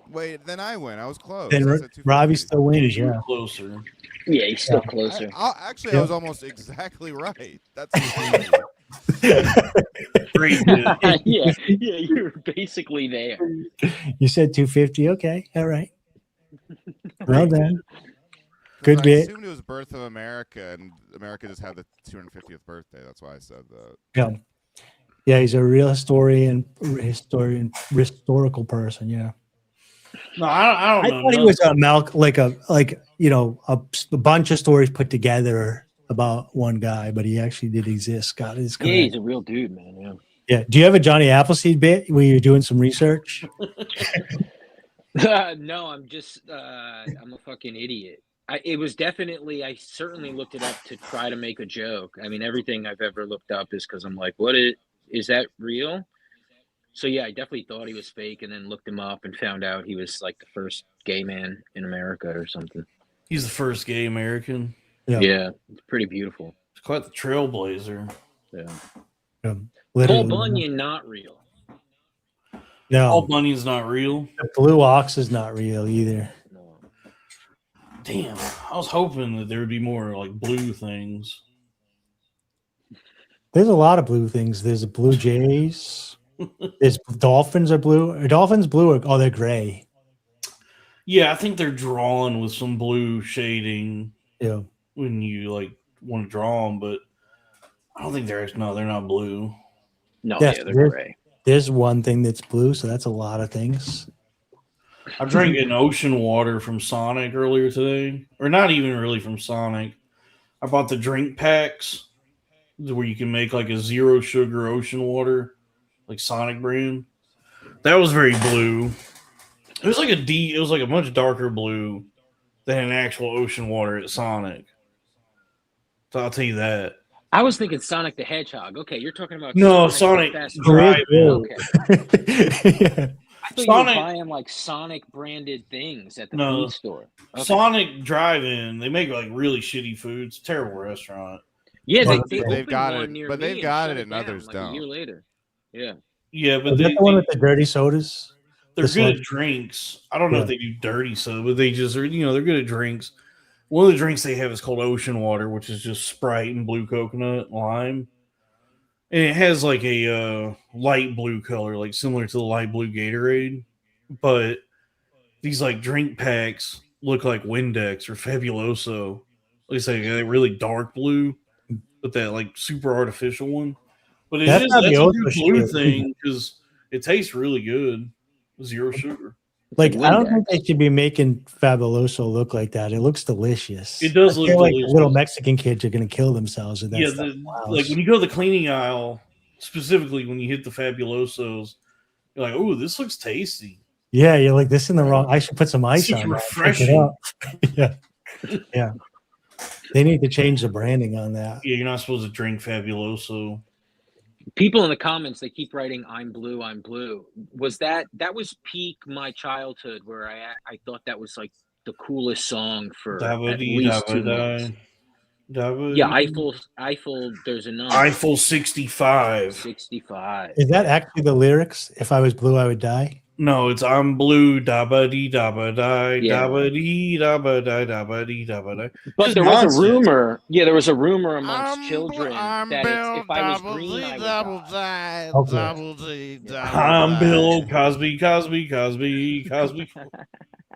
Speaker 4: Wait, then I win. I was close.
Speaker 1: Then Robbie still wins.
Speaker 3: Yeah,
Speaker 1: Yeah.
Speaker 3: closer.
Speaker 2: Yeah, he's still closer.
Speaker 4: I was almost exactly right. That's crazy.
Speaker 2: yeah, you were basically there.
Speaker 1: You said 250. Okay, all right. Well done. Good
Speaker 4: I
Speaker 1: bit.
Speaker 4: assumed it was Birth of America, and America just had the 250th birthday. That's why I said that.
Speaker 1: Yeah, yeah. He's a real historical person. Yeah.
Speaker 3: No, I don't know.
Speaker 1: I thought he was a bunch of stories put together about one guy, but he actually did exist. Scott is correct.
Speaker 2: Yeah, he's a real dude, man. Yeah.
Speaker 1: Yeah. Do you have a Johnny Appleseed bit where you're doing some research?
Speaker 2: No, I'm just I'm a fucking idiot. I certainly looked it up to try to make a joke. I mean, everything I've ever looked up is because I'm like, is that real? So yeah, I definitely thought he was fake, and then looked him up and found out he was like the first gay man in America or something.
Speaker 3: He's the first gay American.
Speaker 2: Yeah, it's pretty beautiful.
Speaker 3: He's quite the trailblazer.
Speaker 2: Yeah.
Speaker 1: Literally.
Speaker 2: Paul Bunyan, not real.
Speaker 1: No.
Speaker 3: Paul Bunyan's not real.
Speaker 1: The blue ox is not real either.
Speaker 2: No.
Speaker 3: Damn, I was hoping that there would be more like blue things.
Speaker 1: There's a lot of blue things. There's blue jays. There's dolphins are blue. Are dolphins blue or they're gray?
Speaker 3: Yeah, I think they're drawn with some blue shading.
Speaker 1: Yeah.
Speaker 3: When you like want to draw them, but I don't think they're not blue.
Speaker 2: No, yeah, they're gray.
Speaker 1: There's one thing that's blue, so that's a lot of things.
Speaker 3: I drank an ocean water from Sonic earlier today, or not even really from Sonic. I bought the drink packs where you can make like a 0 sugar ocean water, like Sonic brand. That was very blue. It was like a much darker blue than an actual ocean water at Sonic. So I'll tell you that.
Speaker 2: I was thinking Sonic the Hedgehog. Okay, you're talking about
Speaker 3: Sonic
Speaker 2: Drive. Okay.
Speaker 1: Yeah.
Speaker 2: I thought you were buying like Sonic branded things at the food store. Okay.
Speaker 3: Sonic Drive-In, they make like really shitty food. It's a terrible restaurant.
Speaker 2: Yeah, they've got
Speaker 4: it, but they've got it and others don't.
Speaker 2: A year later. Yeah.
Speaker 3: Yeah, but
Speaker 1: is that the one with the dirty sodas?
Speaker 3: They're good at drinks. I don't know if they do dirty soda, but they just are, they're good at drinks. One of the drinks they have is called ocean water, which is just Sprite and blue coconut lime. And it has like a light blue color, like similar to the light blue Gatorade. But these like drink packs look like Windex or Fabuloso. Like say a really dark blue, but that like super artificial one. But that's a good blue thing because it tastes really good. 0 sugar.
Speaker 1: Like I don't think they should be making Fabuloso look like that. It looks delicious.
Speaker 3: It does look
Speaker 1: like
Speaker 3: delicious.
Speaker 1: Little Mexican kids are going to kill themselves with that.
Speaker 3: Yeah,
Speaker 1: stuff.
Speaker 3: Like when you go to the cleaning aisle, specifically when you hit the Fabulosos, you're like, "Oh, this looks tasty."
Speaker 1: Yeah, you're like, "This in the wrong." I should put some ice on.
Speaker 3: Refreshing.
Speaker 1: Yeah, yeah. They need to change the branding on that.
Speaker 3: Yeah, you're not supposed to drink Fabuloso.
Speaker 2: People in the comments, they keep writing, I'm blue. Was that was peak my childhood where I thought that was like the coolest song for at least 2 months. Yeah, Eiffel, there's a number.
Speaker 3: Eiffel 65.
Speaker 2: 65.
Speaker 1: Is that actually the lyrics? If I was blue, I would die?
Speaker 3: No, it's I'm blue, dabba dee dabba die, dabba dee dabba die, dabba dee dabba die.
Speaker 2: But there was a rumor. Yeah, there was a rumor amongst children that if I was green, I would die.
Speaker 1: Okay.
Speaker 3: I'm Bill Cosby.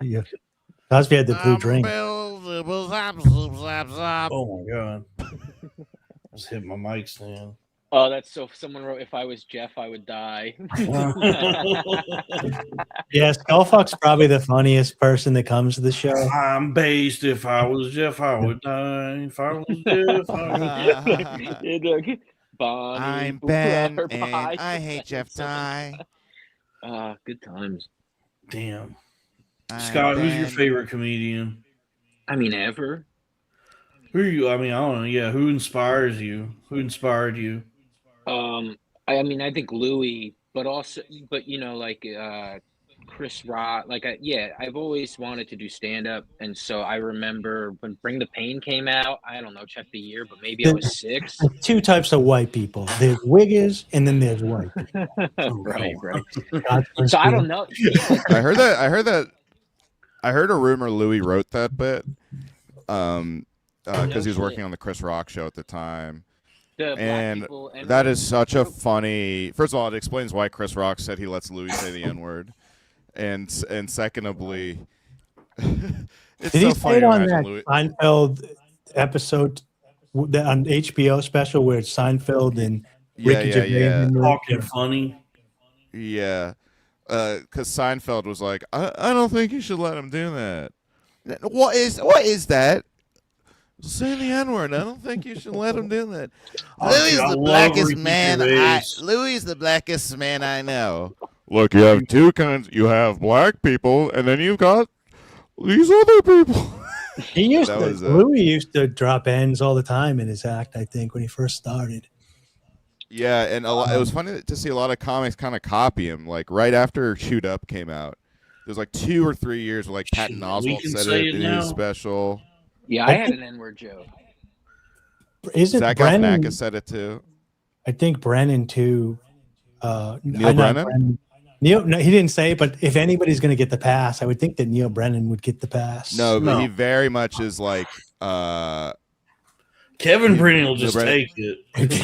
Speaker 1: Yeah. Cosby had the blue drink.
Speaker 3: Oh my god! I just hit my mic stand.
Speaker 2: Oh, that's so. Someone wrote, "If I was Jeff, I would die."
Speaker 1: Yeah, Skullfuck's probably the funniest person that comes to the show.
Speaker 3: I'm based. If I was Jeff, I would die. If I was Jeff, I would die.
Speaker 2: Bonnie,
Speaker 4: I'm Ben, and I hate Jeff Dye.
Speaker 2: Good times.
Speaker 3: Damn. Scott, who's your favorite comedian?
Speaker 2: I mean, ever.
Speaker 3: Who are you? I mean, I don't know. Yeah, who inspires you? Who inspired you?
Speaker 2: I mean, I think Louis, but Chris Rock, I've always wanted to do stand up, and so I remember when Bring the Pain came out. I don't know, check the year, but maybe I was 6.
Speaker 1: There's two types of white people. There's wiggers, and then there's white people.
Speaker 2: Right. So I don't know.
Speaker 4: I heard a rumor Louis wrote that bit, because he was working on the Chris Rock show at the time. And that is such a funny. First of all, it explains why Chris Rock said he lets Louis say the N-word, and secondly, it's
Speaker 1: Did
Speaker 4: so
Speaker 1: he
Speaker 4: funny
Speaker 1: say it
Speaker 4: to
Speaker 1: on
Speaker 4: imagine
Speaker 1: that
Speaker 4: Louis.
Speaker 1: Seinfeld episode on HBO special where it's Seinfeld and Ricky Gervais?
Speaker 3: Talking funny.
Speaker 4: Yeah, because Seinfeld was like, I don't think you should let him do that. What is that? Say the N-word. I don't think you should let him do that. Louis is the blackest man. Louis is the blackest man I know. Look, you have two kinds. You have black people, and then you've got these other people.
Speaker 1: Louis used to drop N's all the time in his act, I think, when he first started.
Speaker 4: Yeah, and it was funny to see a lot of comics kind of copy him. Like right after Shoot Up came out, there's like 2 or 3 years where like Patton Oswalt said it in his special.
Speaker 2: Yeah, I had an N-word joke.
Speaker 1: Is it
Speaker 4: Zach
Speaker 1: Brennan?
Speaker 4: Galifianakis said it too.
Speaker 1: I think Brennan too.
Speaker 4: Neil Brennan?
Speaker 1: Neil, no, he didn't say it, but if anybody's going to get the pass, I would think that Neil Brennan would get the pass.
Speaker 4: No, but he very much is like.
Speaker 3: Kevin Brennan will just take it.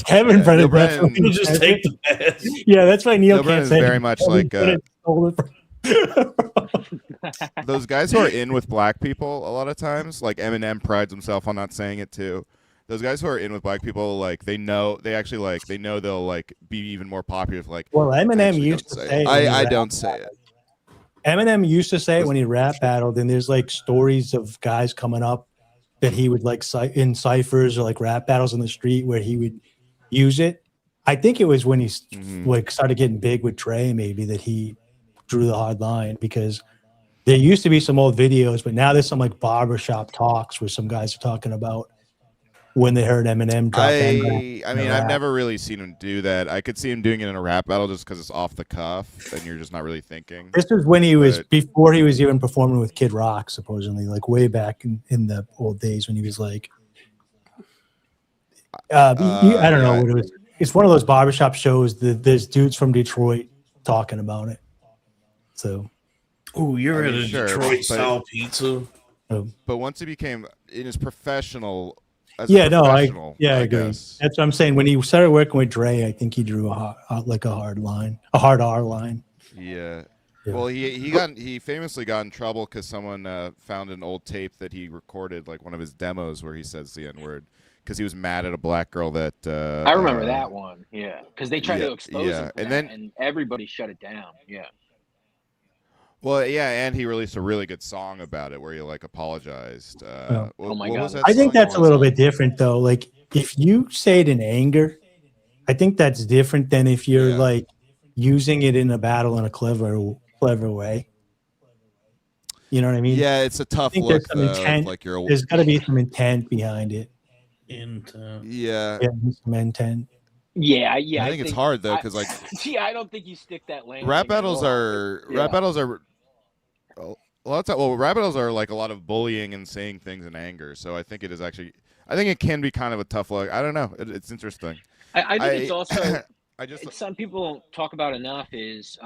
Speaker 1: Kevin Brennan
Speaker 3: will just take the pass.
Speaker 1: Yeah, that's why Neil can't say
Speaker 4: very much like. Those guys who are in with black people a lot of times, like Eminem prides himself on not saying it too. Those guys who are in with black people, like they know they'll like be even more popular if like.
Speaker 1: Well, Eminem used to say it.
Speaker 4: I don't say it.
Speaker 1: Eminem used to say it when he rap battled, and there's like stories of guys coming up that he would like in ciphers or like rap battles on the street where he would use it. I think it was when he like started getting big with Dre, maybe, that he drew the hard line, because there used to be some old videos, but now there's some like barbershop talks where some guys are talking about when they heard Eminem drop.
Speaker 4: I mean, I've never really seen him do that. I could see him doing it in a rap battle just because it's off the cuff and you're just not really thinking.
Speaker 1: This was when he was before he was even performing with Kid Rock, supposedly, like way back in the old days when he was like, I don't know what it was. It's one of those barbershop shows that there's dudes from Detroit talking about it. So,
Speaker 3: you're at a Detroit style pizza.
Speaker 4: But once he became in his professional, I
Speaker 1: agree. That's what I'm saying. When he started working with Dre, I think he drew a hard R line.
Speaker 4: Yeah. Well, he famously got in trouble because someone found an old tape that he recorded, like one of his demos, where he says the N-word, because he was mad at a black girl that.
Speaker 2: I remember that one. Yeah, because they tried to expose him, and everybody shut it down. Yeah.
Speaker 4: Well, yeah, and he released a really good song about it where he like apologized.
Speaker 2: Oh my God!
Speaker 1: I think that's a little bit different, though. Like if you say it in anger, I think that's different than if you're like using it in a battle in a clever way. You know what I mean?
Speaker 4: Yeah, it's a tough look.
Speaker 1: There's some intent.
Speaker 4: Like you're
Speaker 1: there's got to be some intent behind it.
Speaker 4: Yeah,
Speaker 1: some intent.
Speaker 2: Yeah.
Speaker 4: I think it's hard though, because like,
Speaker 2: I don't think you stick that landing.
Speaker 4: Rap battles are a lot of time. Well, rap battles are like a lot of bullying and saying things in anger. So I think it is actually. I think it can be kind of a tough look. I don't know. It's interesting.
Speaker 2: I think it's also. Some people don't talk about enough is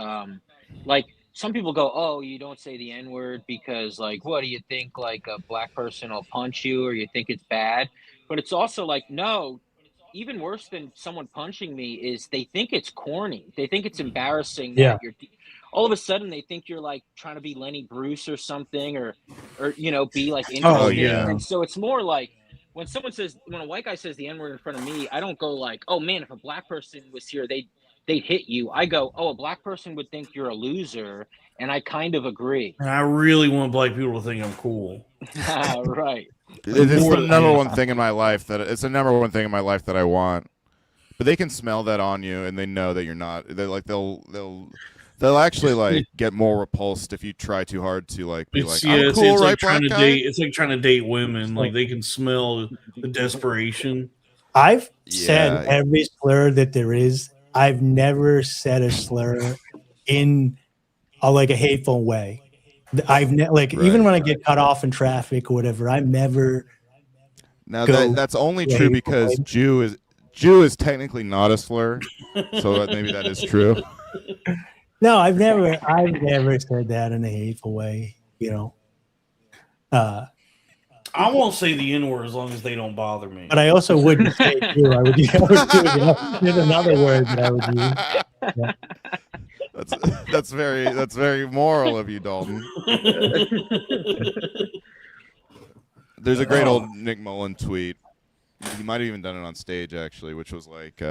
Speaker 2: like some people go, oh, you don't say the N-word because like, what do you think? Like a black person will punch you, or you think it's bad? But it's also like, no. Even worse than someone punching me is they think it's corny. They think it's embarrassing that you're all of a sudden they think you're like trying to be Lenny Bruce or something, or be like interesting.
Speaker 4: Oh, yeah.
Speaker 2: And so it's more like when a white guy says the N-word in front of me, I don't go like, oh man, if a black person was here, they'd hit you. I go, oh, a black person would think you're a loser, and I kind of agree.
Speaker 3: And I really want black people to think I'm cool.
Speaker 2: Right.
Speaker 4: It's the number one thing in my life that I want. But they can smell that on you, and they know that you're not. They like they'll actually like get more repulsed if you try too hard to like be like, I'm cool, right, black guy?
Speaker 3: It's like trying to date women. Like they can smell the desperation.
Speaker 1: I've said every slur that there is. I've never said a slur in like a hateful way. I've even when I get cut off in traffic or whatever, I've never.
Speaker 4: Now that's only true because Jew is technically not a slur, so maybe that is true.
Speaker 1: No, I've never said that in a hateful way.
Speaker 3: I won't say the N-word as long as they don't bother me.
Speaker 1: But I also wouldn't say Jew. I would do there's another word that I would use. Yeah.
Speaker 4: That's very moral of you, Dalton. There's a great old Nick Mullen tweet. He might have even done it on stage, actually, which was like,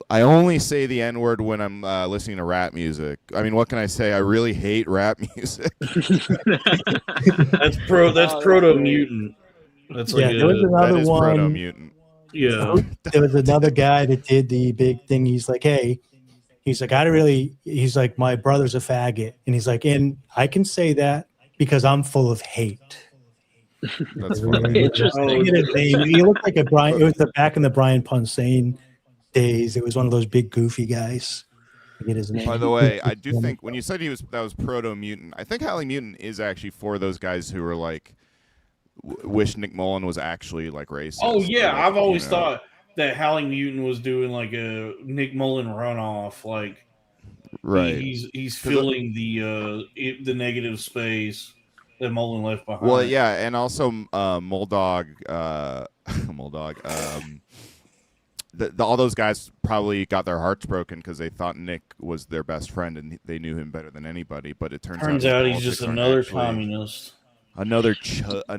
Speaker 4: I only say the N-word when I'm listening to rap music. I mean, what can I say? I really hate rap music.
Speaker 3: That's proto-mutant. That's
Speaker 1: there was another one.
Speaker 4: Proto-mutant.
Speaker 3: Yeah.
Speaker 1: There was another guy that did the big thing. He's like, hey, he's like, my brother's a faggot. And he's like, and I can say that because I'm full of hate.
Speaker 4: That's funny.
Speaker 2: Interesting.
Speaker 1: He looked like a Brian. It was back in the Brian Posehn days. It was one of those big goofy guys. I get his name.
Speaker 4: By the way, I do think when you said that was proto-mutant, I think Howling Mutant is actually for those guys who were like, wish Nick Mullen was actually like racist.
Speaker 3: Oh yeah, like, I've always thought that Howling Mutant was doing like a Nick Mullen runoff, like
Speaker 4: right.
Speaker 3: He's filling the negative space that Mullen left behind.
Speaker 4: Well, yeah, and also Moldog, all those guys probably got their hearts broken because they thought Nick was their best friend and they knew him better than anybody. But it turns out
Speaker 3: he's just another communist,
Speaker 4: another libtard.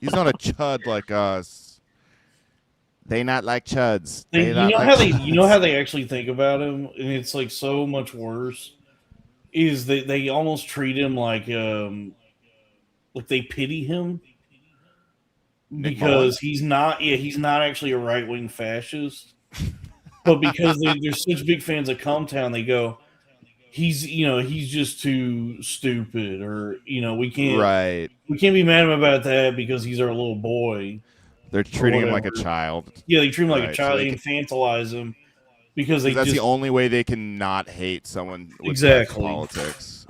Speaker 4: He's not a chud like us. They not like chuds.
Speaker 3: You know how they actually think about him, and it's like so much worse. Is that they almost treat him like they pity him because he's not actually a right-wing fascist, but because they're such big fans of Comtown, they go, he's just too stupid, or we can't be mad at him about that because he's our little boy.
Speaker 4: They're treating him like a child.
Speaker 3: Yeah, they treat him like a child. They infantilize him. Because
Speaker 4: that's the only way they can not hate someone with politics.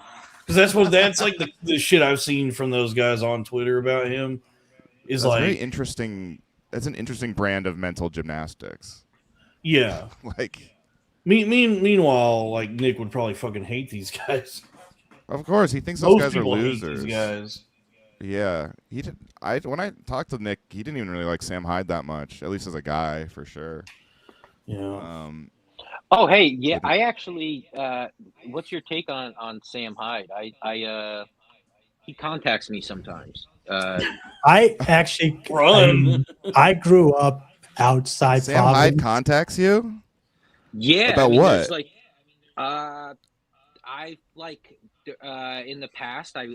Speaker 3: Because that's like the shit I've seen from those guys on Twitter about him. Is
Speaker 4: that's
Speaker 3: like
Speaker 4: very interesting. That's an interesting brand of mental gymnastics.
Speaker 3: Yeah,
Speaker 4: like
Speaker 3: meanwhile, like Nick would probably fucking hate these guys.
Speaker 4: Of course, he thinks those guys are
Speaker 3: These
Speaker 4: losers.
Speaker 3: guys.
Speaker 4: Yeah, when I talked to Nick, he didn't even really like Sam Hyde that much. At least as a guy, for sure.
Speaker 3: Yeah.
Speaker 2: Oh, hey, yeah. I actually. What's your take on Sam Hyde? He contacts me sometimes.
Speaker 1: I actually I grew up outside.
Speaker 4: Sam Hyde contacts you?
Speaker 2: Yeah.
Speaker 4: About what?
Speaker 2: Like, I like in the past, I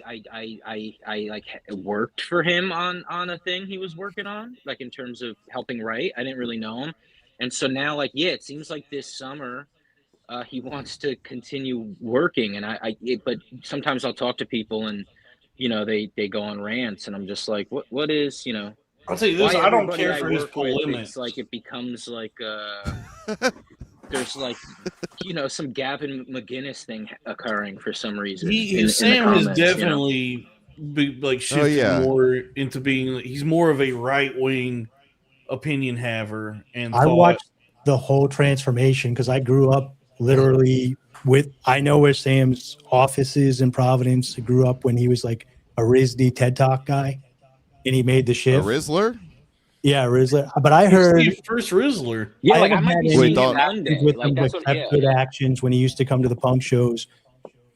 Speaker 2: like worked for him on a thing he was working on, like in terms of helping write. I didn't really know him. And so now, like, yeah, it seems like this summer he wants to continue working. And but sometimes I'll talk to people and, they go on rants and I'm just like, what is,
Speaker 3: I'll tell you this, I don't care for his polemics.
Speaker 2: It's like, it becomes like, there's like, some Gavin McGinnis thing occurring for some reason.
Speaker 3: Sam has definitely shifted more into being, he's more of a right-wing opinion haver, and
Speaker 1: I watched the whole transformation because I grew up literally I know where Sam's office is in Providence. I grew up when he was like a RISD TED Talk guy, and he made the shift.
Speaker 4: A Rizzler?
Speaker 1: Yeah, Rizzler. But I heard
Speaker 3: the first Rizzler.
Speaker 2: Yeah, I might be seeing him one day.
Speaker 1: With good actions when he used to come to the punk shows.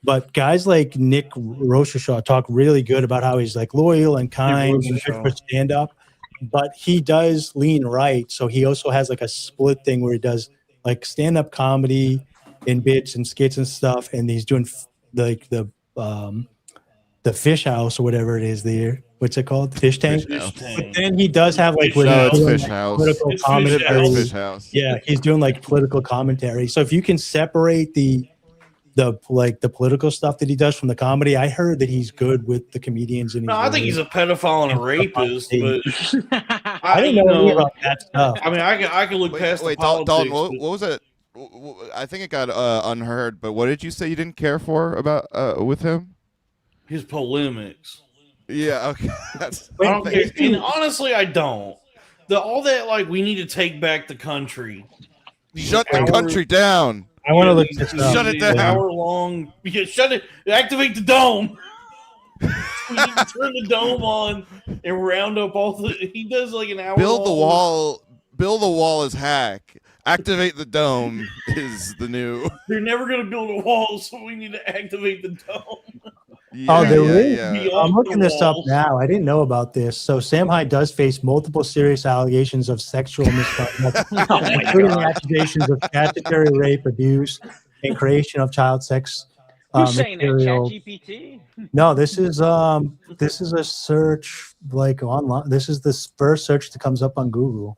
Speaker 1: But guys like Nick Rochershaw talk really good about how he's like loyal and kind and good for stand up. But he does lean right, so he also has like a split thing where he does like stand-up comedy and bits and skits and stuff, and he's doing like the Fish House or whatever it is there. What's it called? Fish Tank.
Speaker 4: But
Speaker 1: then he does have like
Speaker 4: Fish House.
Speaker 1: Political commentary.
Speaker 4: Fish House.
Speaker 1: Yeah, he's doing like political commentary. So if you can separate the political stuff that he does from the comedy, I heard that he's good with the comedians. And
Speaker 3: I think he's a pedophile and a rapist, but
Speaker 1: I didn't know about that stuff.
Speaker 3: I mean, I can look past the politics.
Speaker 4: Dalton, what was it? I think it got unheard. But what did you say you didn't care for about with him?
Speaker 3: His polemics.
Speaker 4: Yeah. Okay.
Speaker 3: I don't care. And honestly, I don't. All that like we need to take back the country.
Speaker 4: Shut the country down.
Speaker 1: I want to look this up.
Speaker 3: Shut it down. Hour long. Yeah, shut it. Activate the dome. We need to turn the dome on and round up all the. He does like an hour.
Speaker 4: Build the wall. Build the wall is hack. Activate the dome is the new.
Speaker 3: They're never gonna build a wall, so we need to activate the dome.
Speaker 1: Yeah, I'm looking this up now. I didn't know about this. So Sam Hyde does face multiple serious allegations of sexual misconduct, including accusations of statutory rape, abuse, and creation of child sex
Speaker 2: Who's saying
Speaker 1: material.
Speaker 2: that? ChatGPT?
Speaker 1: No, this is a search like online. This is the first search that comes up on Google.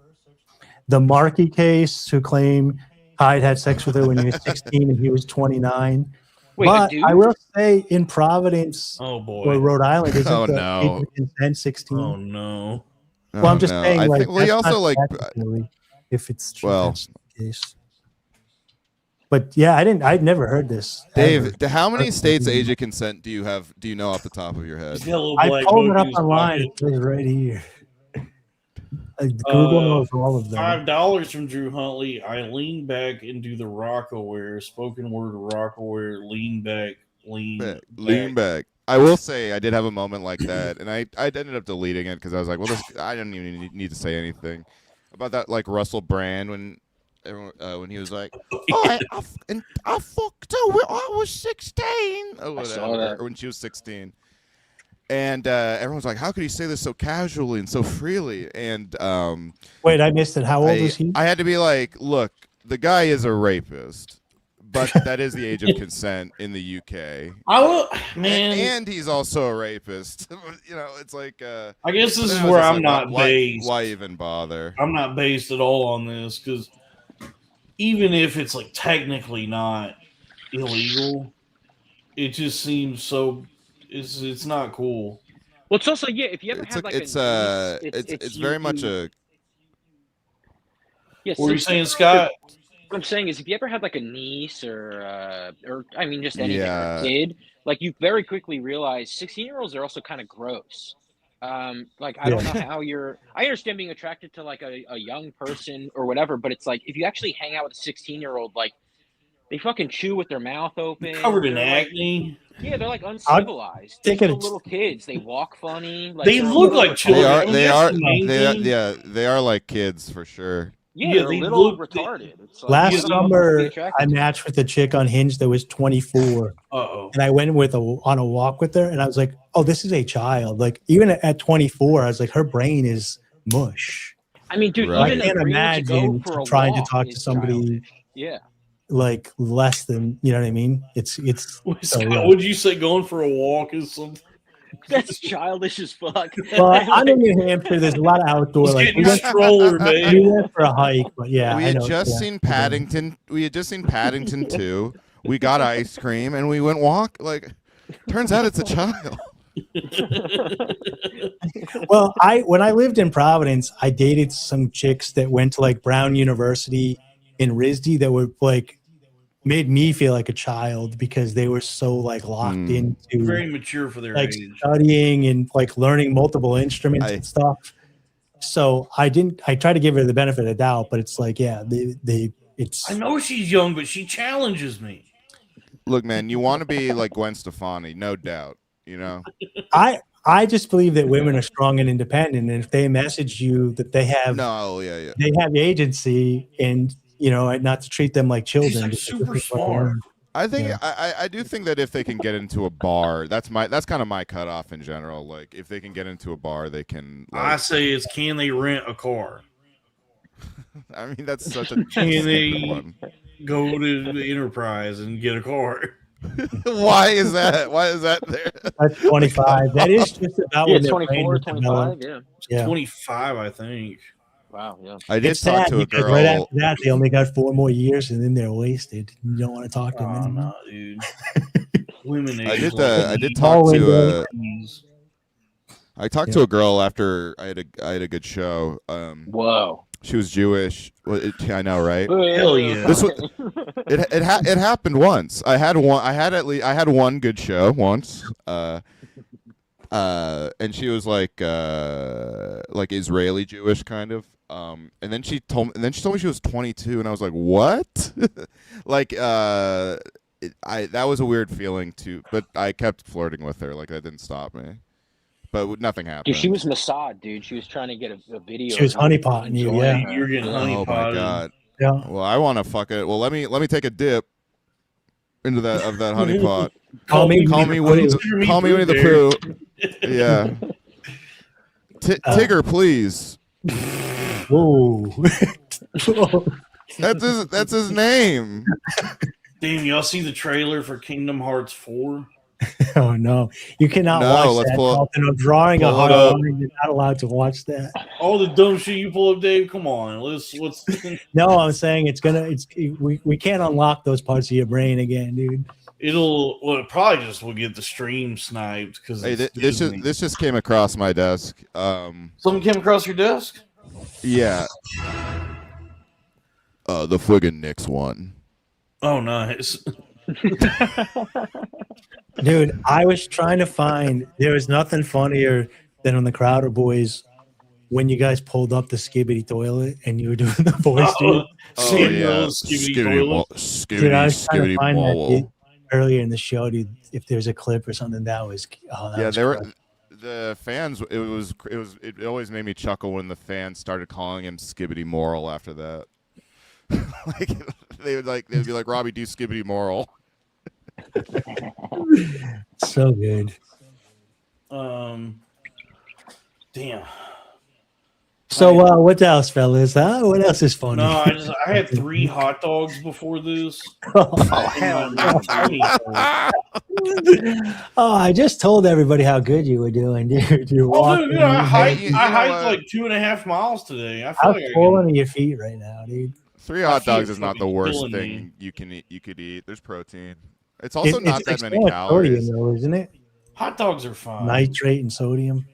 Speaker 1: The Markey case, who claim Hyde had sex with her when he was 16 and he was 29.
Speaker 2: Wait,
Speaker 1: but I will say in Providence or Rhode Island, isn't the age of consent 16?
Speaker 3: Oh no.
Speaker 1: Well, I'm just saying, like,
Speaker 4: well, he also like
Speaker 1: if it's true, that's the case. But yeah, I'd never heard this.
Speaker 4: Dave, how many states age of consent do you know off the top of your head?
Speaker 1: I pulled it up online. It says right here. Google knows all of them.
Speaker 3: $5 from Drew Huntley. I lean back into the Rockaware. Spoken word Rockaware. Lean back. Lean
Speaker 4: back. I will say I did have a moment like that, and I ended up deleting it because I was like, well, I didn't even need to say anything about that. Like Russell Brand when he was like, oh, I fucked her when I was 16 or whatever, or when she was 16. And everyone's like, how could he say this so casually and so freely? And
Speaker 1: wait, I missed it. How old is he?
Speaker 4: I had to be like, look, the guy is a rapist, but that is the age of consent in the UK. And he's also a rapist. You know, it's like.
Speaker 3: I guess this is where I'm not based.
Speaker 4: Why even bother?
Speaker 3: I'm not based at all on this because even if it's like technically not illegal, it just seems so. It's not cool.
Speaker 2: Well, it's also if you ever have like
Speaker 4: it's very much a.
Speaker 2: Yes.
Speaker 3: What are you saying, Scott?
Speaker 2: What I'm saying is, if you ever had like a niece or I mean, just anything, a kid, like you very quickly realize 16-year-olds are also kind of gross. Like I don't know how I understand being attracted to like a young person or whatever, but it's like if you actually hang out with a 16-year-old, like they fucking chew with their mouth open,
Speaker 3: covered in acne.
Speaker 2: Yeah, they're like uncivilized. They're still little kids. They walk funny. Like,
Speaker 3: they look like children.
Speaker 4: They are like kids for sure.
Speaker 2: Yeah, they're a little retarded. It's like,
Speaker 1: last summer, I matched with a chick on Hinge that was 24. And I went on a walk with her, and I was like, oh, this is a child. Like, even at 24, I was like, her brain is mush.
Speaker 2: I mean, dude,
Speaker 1: I can't imagine trying to talk to somebody like less than, you know what I mean? It's
Speaker 3: would you say going for a walk is something?
Speaker 2: That's childish as fuck.
Speaker 1: Well, I'm in New Hampshire. There's a lot of outdoor. Like, we went for a hike, but yeah.
Speaker 4: We had just seen Paddington. We had just seen Paddington 2. We got ice cream and we went walk. Like, turns out it's a child.
Speaker 1: Well, when I lived in Providence, I dated some chicks that went to like Brown University in RISD that were like made me feel like a child because they were so like locked into
Speaker 3: very mature for their age,
Speaker 1: studying and like learning multiple instruments and stuff. So I try to give her the benefit of the doubt, but it's like, it's.
Speaker 3: I know she's young, but she challenges me.
Speaker 4: Look, man, you want to be like Gwen Stefani, no doubt. You know,
Speaker 1: I just believe that women are strong and independent, and if they message you that they have they have agency and. You know, not to treat them like children.
Speaker 3: She's like super smart.
Speaker 4: I think I do think that if they can get into a bar, that's kind of my cutoff in general. Like if they can get into a bar, they can. Like,
Speaker 3: I say is can they rent a car?
Speaker 4: I mean, that's such a
Speaker 3: can they one. Go to the Enterprise and get a car?
Speaker 4: Why is that? Why is that there?
Speaker 1: That's 25. That is just about
Speaker 2: 24, 25.
Speaker 1: Yeah,
Speaker 3: 25, I think.
Speaker 2: Wow, yeah.
Speaker 4: I did talk to a girl.
Speaker 1: Right after that, they only got 4 more years, and then they're wasted. You don't want to talk to them.
Speaker 3: No, dude. Women.
Speaker 4: I did talk to. I talked to a girl after I had a good show.
Speaker 2: Whoa.
Speaker 4: She was Jewish. I know, right?
Speaker 3: Hell yeah.
Speaker 4: It happened once. I had one good show once. And she was like Israeli Jewish kind of. And then she told me she was 22, and I was like, what? Like that was a weird feeling too, but I kept flirting with her. Like that didn't stop me. But nothing happened.
Speaker 2: Dude, she was Mossad, dude. She was trying to get a video.
Speaker 1: She was honeypotting you, yeah.
Speaker 3: You're getting honeypotted.
Speaker 4: Oh my god.
Speaker 1: Yeah.
Speaker 4: Well, I want to fuck it. Well, let me take a dip into that honeypot.
Speaker 1: Call me
Speaker 4: Winnie the Pooh. Yeah. Tigger, please.
Speaker 1: Whoa.
Speaker 4: That's his name.
Speaker 3: Damn, y'all see the trailer for Kingdom Hearts 4?
Speaker 1: Oh no, you cannot watch that. Colton. I'm drawing a hard line. You're not allowed to watch that.
Speaker 3: All the dumb shit you pull up, Dave. Come on, let's.
Speaker 1: No, I'm saying we can't unlock those parts of your brain again, dude.
Speaker 3: It probably just will get the stream sniped because
Speaker 4: this just came across my desk.
Speaker 3: Something came across your desk.
Speaker 4: Yeah. The friggin' Knicks won.
Speaker 3: Oh, nice.
Speaker 1: Dude, I was trying to find. There was nothing funnier than on the Crowder Boys when you guys pulled up the Skibbity toilet and you were doing the voice.
Speaker 4: Yeah, Skibbity.
Speaker 1: Dude, I was trying to find that earlier in the show, dude. If there's a clip or something, that was
Speaker 4: the fans. It always made me chuckle when the fans started calling him Skibbity Moral after that. Like they would be like, Robbie, do Skibbity Moral.
Speaker 1: So good.
Speaker 3: Damn.
Speaker 1: So what else, fellas? What else is funny?
Speaker 3: No, I had 3 hot dogs before this.
Speaker 1: I just told everybody how good you were doing, dude. You're walking.
Speaker 3: I hiked like 2.5 miles today. I feel
Speaker 1: I'm falling to your feet right now, dude.
Speaker 4: 3 hot dogs is not the worst thing you could eat. There's protein. It's also not that many calories,
Speaker 1: sodium, though, isn't it?
Speaker 3: Hot dogs are fine.
Speaker 1: Nitrate and sodium.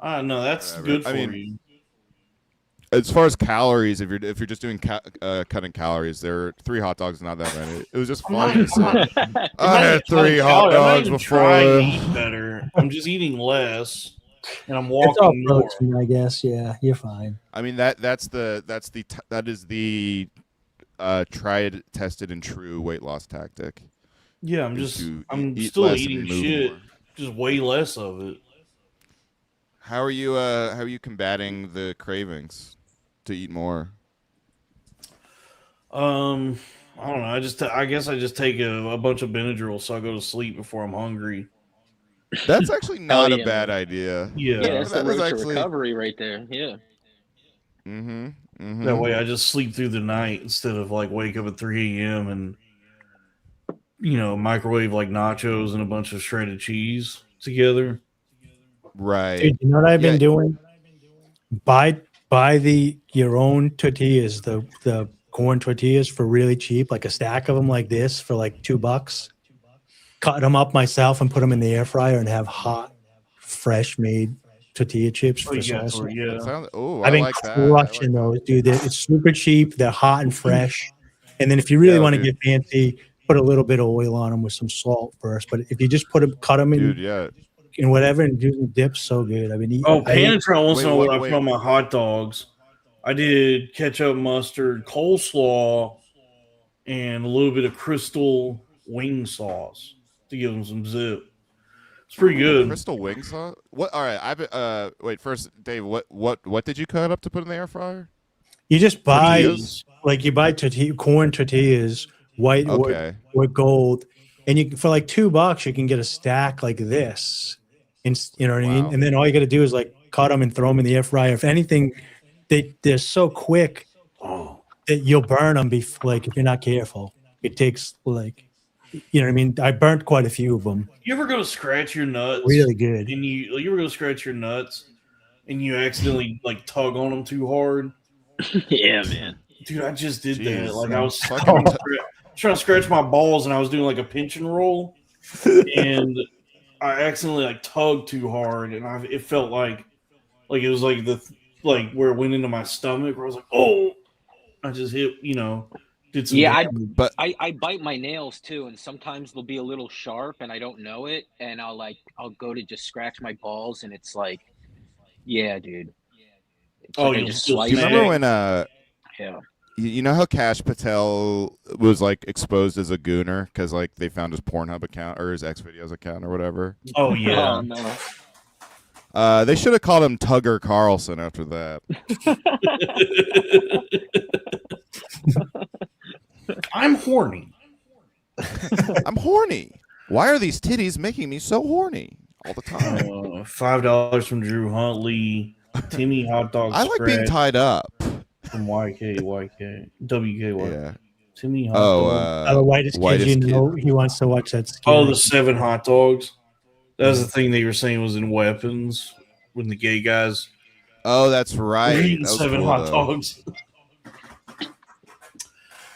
Speaker 3: No, that's good for you.
Speaker 4: As far as calories, if you're just doing cutting calories, 3 hot dogs is not that many. It was just fun. I had 3 hot dogs before.
Speaker 3: To eat better. I'm just eating less, and I'm walking
Speaker 1: it's all
Speaker 3: more.
Speaker 1: protein, I guess. Yeah, you're fine.
Speaker 4: I mean that is the tried, tested, and true weight loss tactic.
Speaker 3: Yeah, I'm still eating shit, just way less of it.
Speaker 4: How are you combating the cravings to eat more?
Speaker 3: I don't know. I guess I just take a bunch of Benadryl so I go to sleep before I'm hungry.
Speaker 4: That's actually not a bad idea.
Speaker 2: Yeah, that's the road to recovery right there. Yeah.
Speaker 3: That way I just sleep through the night instead of like wake up at 3 a.m. and microwave like nachos and a bunch of shredded cheese together.
Speaker 4: Right.
Speaker 1: Dude, you know what I've been doing? Buy your own tortillas, the corn tortillas for really cheap, like a stack of them like this for like $2. Cut them up myself and put them in the air fryer and have hot, fresh made tortilla chips for salsa. I've been crushing those, dude. It's super cheap. They're hot and fresh. And then if you really want to get fancy, put a little bit of oil on them with some salt first. But if you just cut them in, and whatever, and do dips, so good. I've been eating.
Speaker 3: Panatron once in a while I put on my hot dogs. I did ketchup, mustard, coleslaw, and a little bit of Crystal wing sauce to give them some zip. It's pretty good.
Speaker 4: Crystal wing sauce. What? All right. Wait. First, Dave. What did you cut up to put in the air fryer?
Speaker 1: You just buy corn tortillas, white or gold, and for like $2 you can get a stack like this. You know what I mean? And then all you got to do is like cut them and throw them in the air fryer. If anything, they're so quick that you'll burn them if you're not careful. It takes you know what I mean? I burnt quite a few of them.
Speaker 3: You ever go to scratch your nuts?
Speaker 1: Really good.
Speaker 3: And you ever go to scratch your nuts and you accidentally tug on them too hard?
Speaker 2: Yeah, man.
Speaker 3: Dude, I just did that. Like I was trying to scratch my balls and I was doing like a pinch and roll, and I accidentally tugged too hard, and it felt like it was like where it went into my stomach, where I was like, oh, I just hit, didn't
Speaker 2: Yeah,
Speaker 4: but
Speaker 2: I bite my nails too, and sometimes they'll be a little sharp, and I don't know it, and I'll go to just scratch my balls, and it's like, yeah, dude. It's like I just slice.
Speaker 4: Do you remember when
Speaker 2: yeah.
Speaker 4: You know how Kash Patel was like exposed as a gooner because like they found his Pornhub account or his Xvideos account or whatever?
Speaker 3: Oh yeah.
Speaker 2: Oh, no.
Speaker 4: They should have called him Tugger Carlson after that.
Speaker 3: I'm horny.
Speaker 4: I'm horny. Why are these titties making me so horny all the time?
Speaker 3: $5 from Drew Huntley. Timmy hot dog.
Speaker 4: I like being tied up.
Speaker 3: From WK.
Speaker 4: Yeah.
Speaker 3: Timmy hot dog.
Speaker 1: The whitest kid, you know, he wants to watch that.
Speaker 3: Oh, the 7 hot dogs. That was the thing they were saying was in weapons when the gay guys.
Speaker 4: Oh, that's right.
Speaker 3: Eating 7 hot dogs.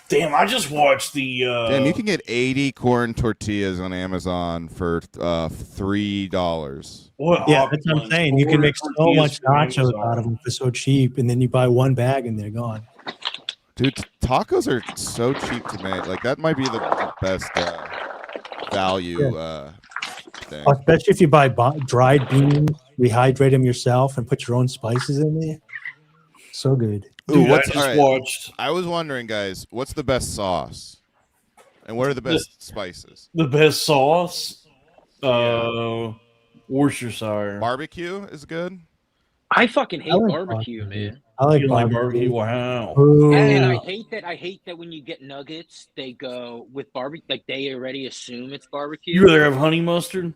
Speaker 3: Damn, I just watched the.
Speaker 4: Damn, you can get 80 corn tortillas on Amazon for $3.
Speaker 1: Yeah, that's what I'm saying. You can make so much nachos out of them for so cheap, and then you buy one bag and they're gone.
Speaker 4: Dude, tacos are so cheap to make. Like that might be the best value thing.
Speaker 1: Especially if you buy dried beans, rehydrate them yourself, and put your own spices in there. So good.
Speaker 3: Dude,
Speaker 4: Ooh,
Speaker 3: watched.
Speaker 4: I was wondering, guys, what's the best sauce? And what are the best spices?
Speaker 3: The best sauce? Worcestershire.
Speaker 4: Barbecue is good.
Speaker 2: I fucking hate barbecue, man.
Speaker 1: I like
Speaker 3: barbecue. Wow.
Speaker 2: And I hate that when you get nuggets, they go with barbecue. Like they already assume it's barbecue.
Speaker 3: You rather have honey mustard?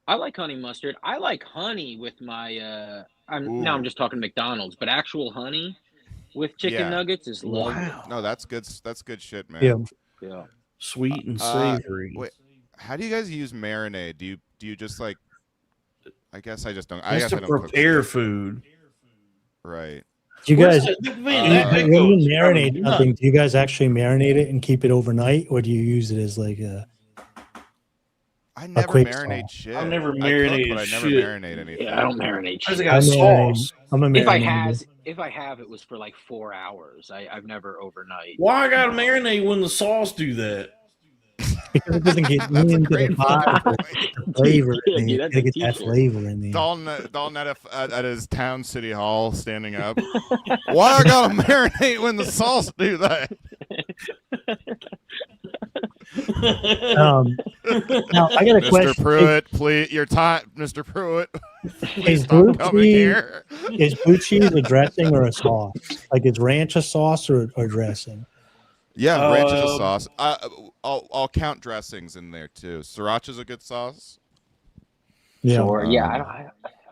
Speaker 2: I like honey mustard. I like honey with my. I'm just talking McDonald's, but actual honey with chicken nuggets is love.
Speaker 3: Wow.
Speaker 4: No, that's good. That's good shit, man.
Speaker 2: Yeah.
Speaker 3: Sweet and savory.
Speaker 4: Wait, how do you guys use marinade? Do you just like? I guess I just don't. I
Speaker 3: Just
Speaker 4: guess
Speaker 3: to
Speaker 4: I don't
Speaker 3: prepare food.
Speaker 4: Right.
Speaker 1: Do you guys, when you marinate something, do you guys actually marinate it and keep it overnight, or do you use it as like a?
Speaker 4: I never marinate shit.
Speaker 3: I've never marinated
Speaker 4: but I never
Speaker 3: shit.
Speaker 4: marinate anything.
Speaker 2: Yeah, I don't marinate shit.
Speaker 3: I got sauce.
Speaker 2: If I have, it was for like 4 hours. I've never overnight.
Speaker 3: Why I gotta marinate when the sauce do that?
Speaker 1: Because it doesn't get into the body, the flavor. You gotta get that flavor in there.
Speaker 4: Dalton at his town city hall standing up. Why I gotta marinate when the sauce do that?
Speaker 1: Now I got a question.
Speaker 4: Mr. Pruitt, please, your time, Mr. Pruitt.
Speaker 1: Is blue cheese a dressing or a sauce? Like is ranch a sauce or dressing?
Speaker 4: Yeah, ranch is a sauce. I'll count dressings in there too. Sriracha's a good sauce.
Speaker 1: Yeah.
Speaker 2: Sure.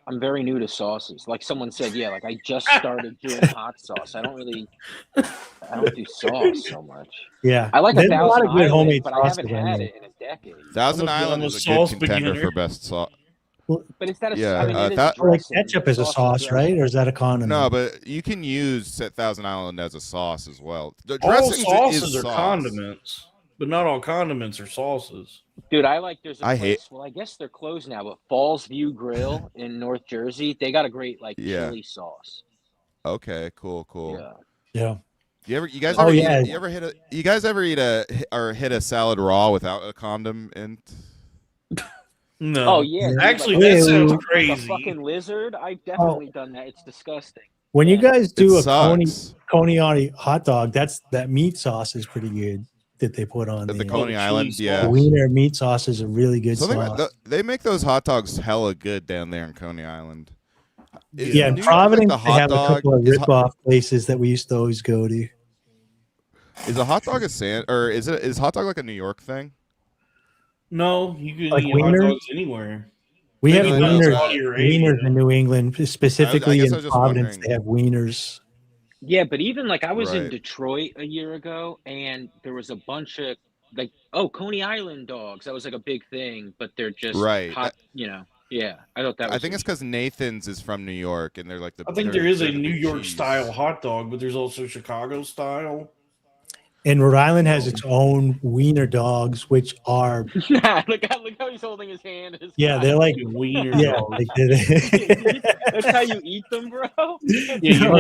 Speaker 2: I'm very new to sauces. Like someone said, like I just started doing hot sauce. I don't do sauce so much.
Speaker 1: Yeah.
Speaker 2: I like
Speaker 1: There's
Speaker 2: a
Speaker 1: lot of good homemade
Speaker 2: but I haven't had it in a decade.
Speaker 4: Thousand Island is a good contender for best sauce.
Speaker 2: But is that
Speaker 1: like ketchup is a sauce, right? Or is that a condiment?
Speaker 4: No, but you can use Thousand Island as a sauce as well. The
Speaker 3: all sauces are condiments, but not all condiments are sauces.
Speaker 2: Dude, there's a place, well, I guess they're closed now, but Falls View Grill in North Jersey, they got a great chili sauce.
Speaker 4: Okay, cool.
Speaker 1: Yeah.
Speaker 4: You guys ever hit a salad raw without a condom in?
Speaker 3: No.
Speaker 2: Oh yeah.
Speaker 3: Actually, that sounds crazy.
Speaker 2: Like a fucking lizard. I've definitely done that. It's disgusting.
Speaker 1: When you guys do Coney hot dog, that meat sauce is pretty good that they put on
Speaker 4: the Coney Island. Yeah,
Speaker 1: the wiener meat sauce is a really good sauce.
Speaker 4: They make those hot dogs hella good down there in Coney Island.
Speaker 1: In Providence, they have a couple of rip-off places that we used to always go to.
Speaker 4: Is a hot dog is hot dog like a New York thing?
Speaker 3: No, you can
Speaker 1: like
Speaker 3: eat hot dogs anywhere.
Speaker 1: We have wieners in New England, specifically in Providence. They have wieners.
Speaker 2: Yeah, but even like I was in Detroit a year ago, and there was a bunch of Coney Island dogs. That was like a big thing, but they're just hot, Yeah, I thought that.
Speaker 4: I think it's because Nathan's is from New York, and they're like
Speaker 3: I think there is a New York style hot dog, but there's also Chicago style.
Speaker 1: And Rhode Island has its own wiener dogs, which are
Speaker 2: look how he's holding his hand.
Speaker 1: They're like
Speaker 3: wiener
Speaker 1: dogs.
Speaker 3: Like,
Speaker 2: that's how you eat them, bro.
Speaker 1: They're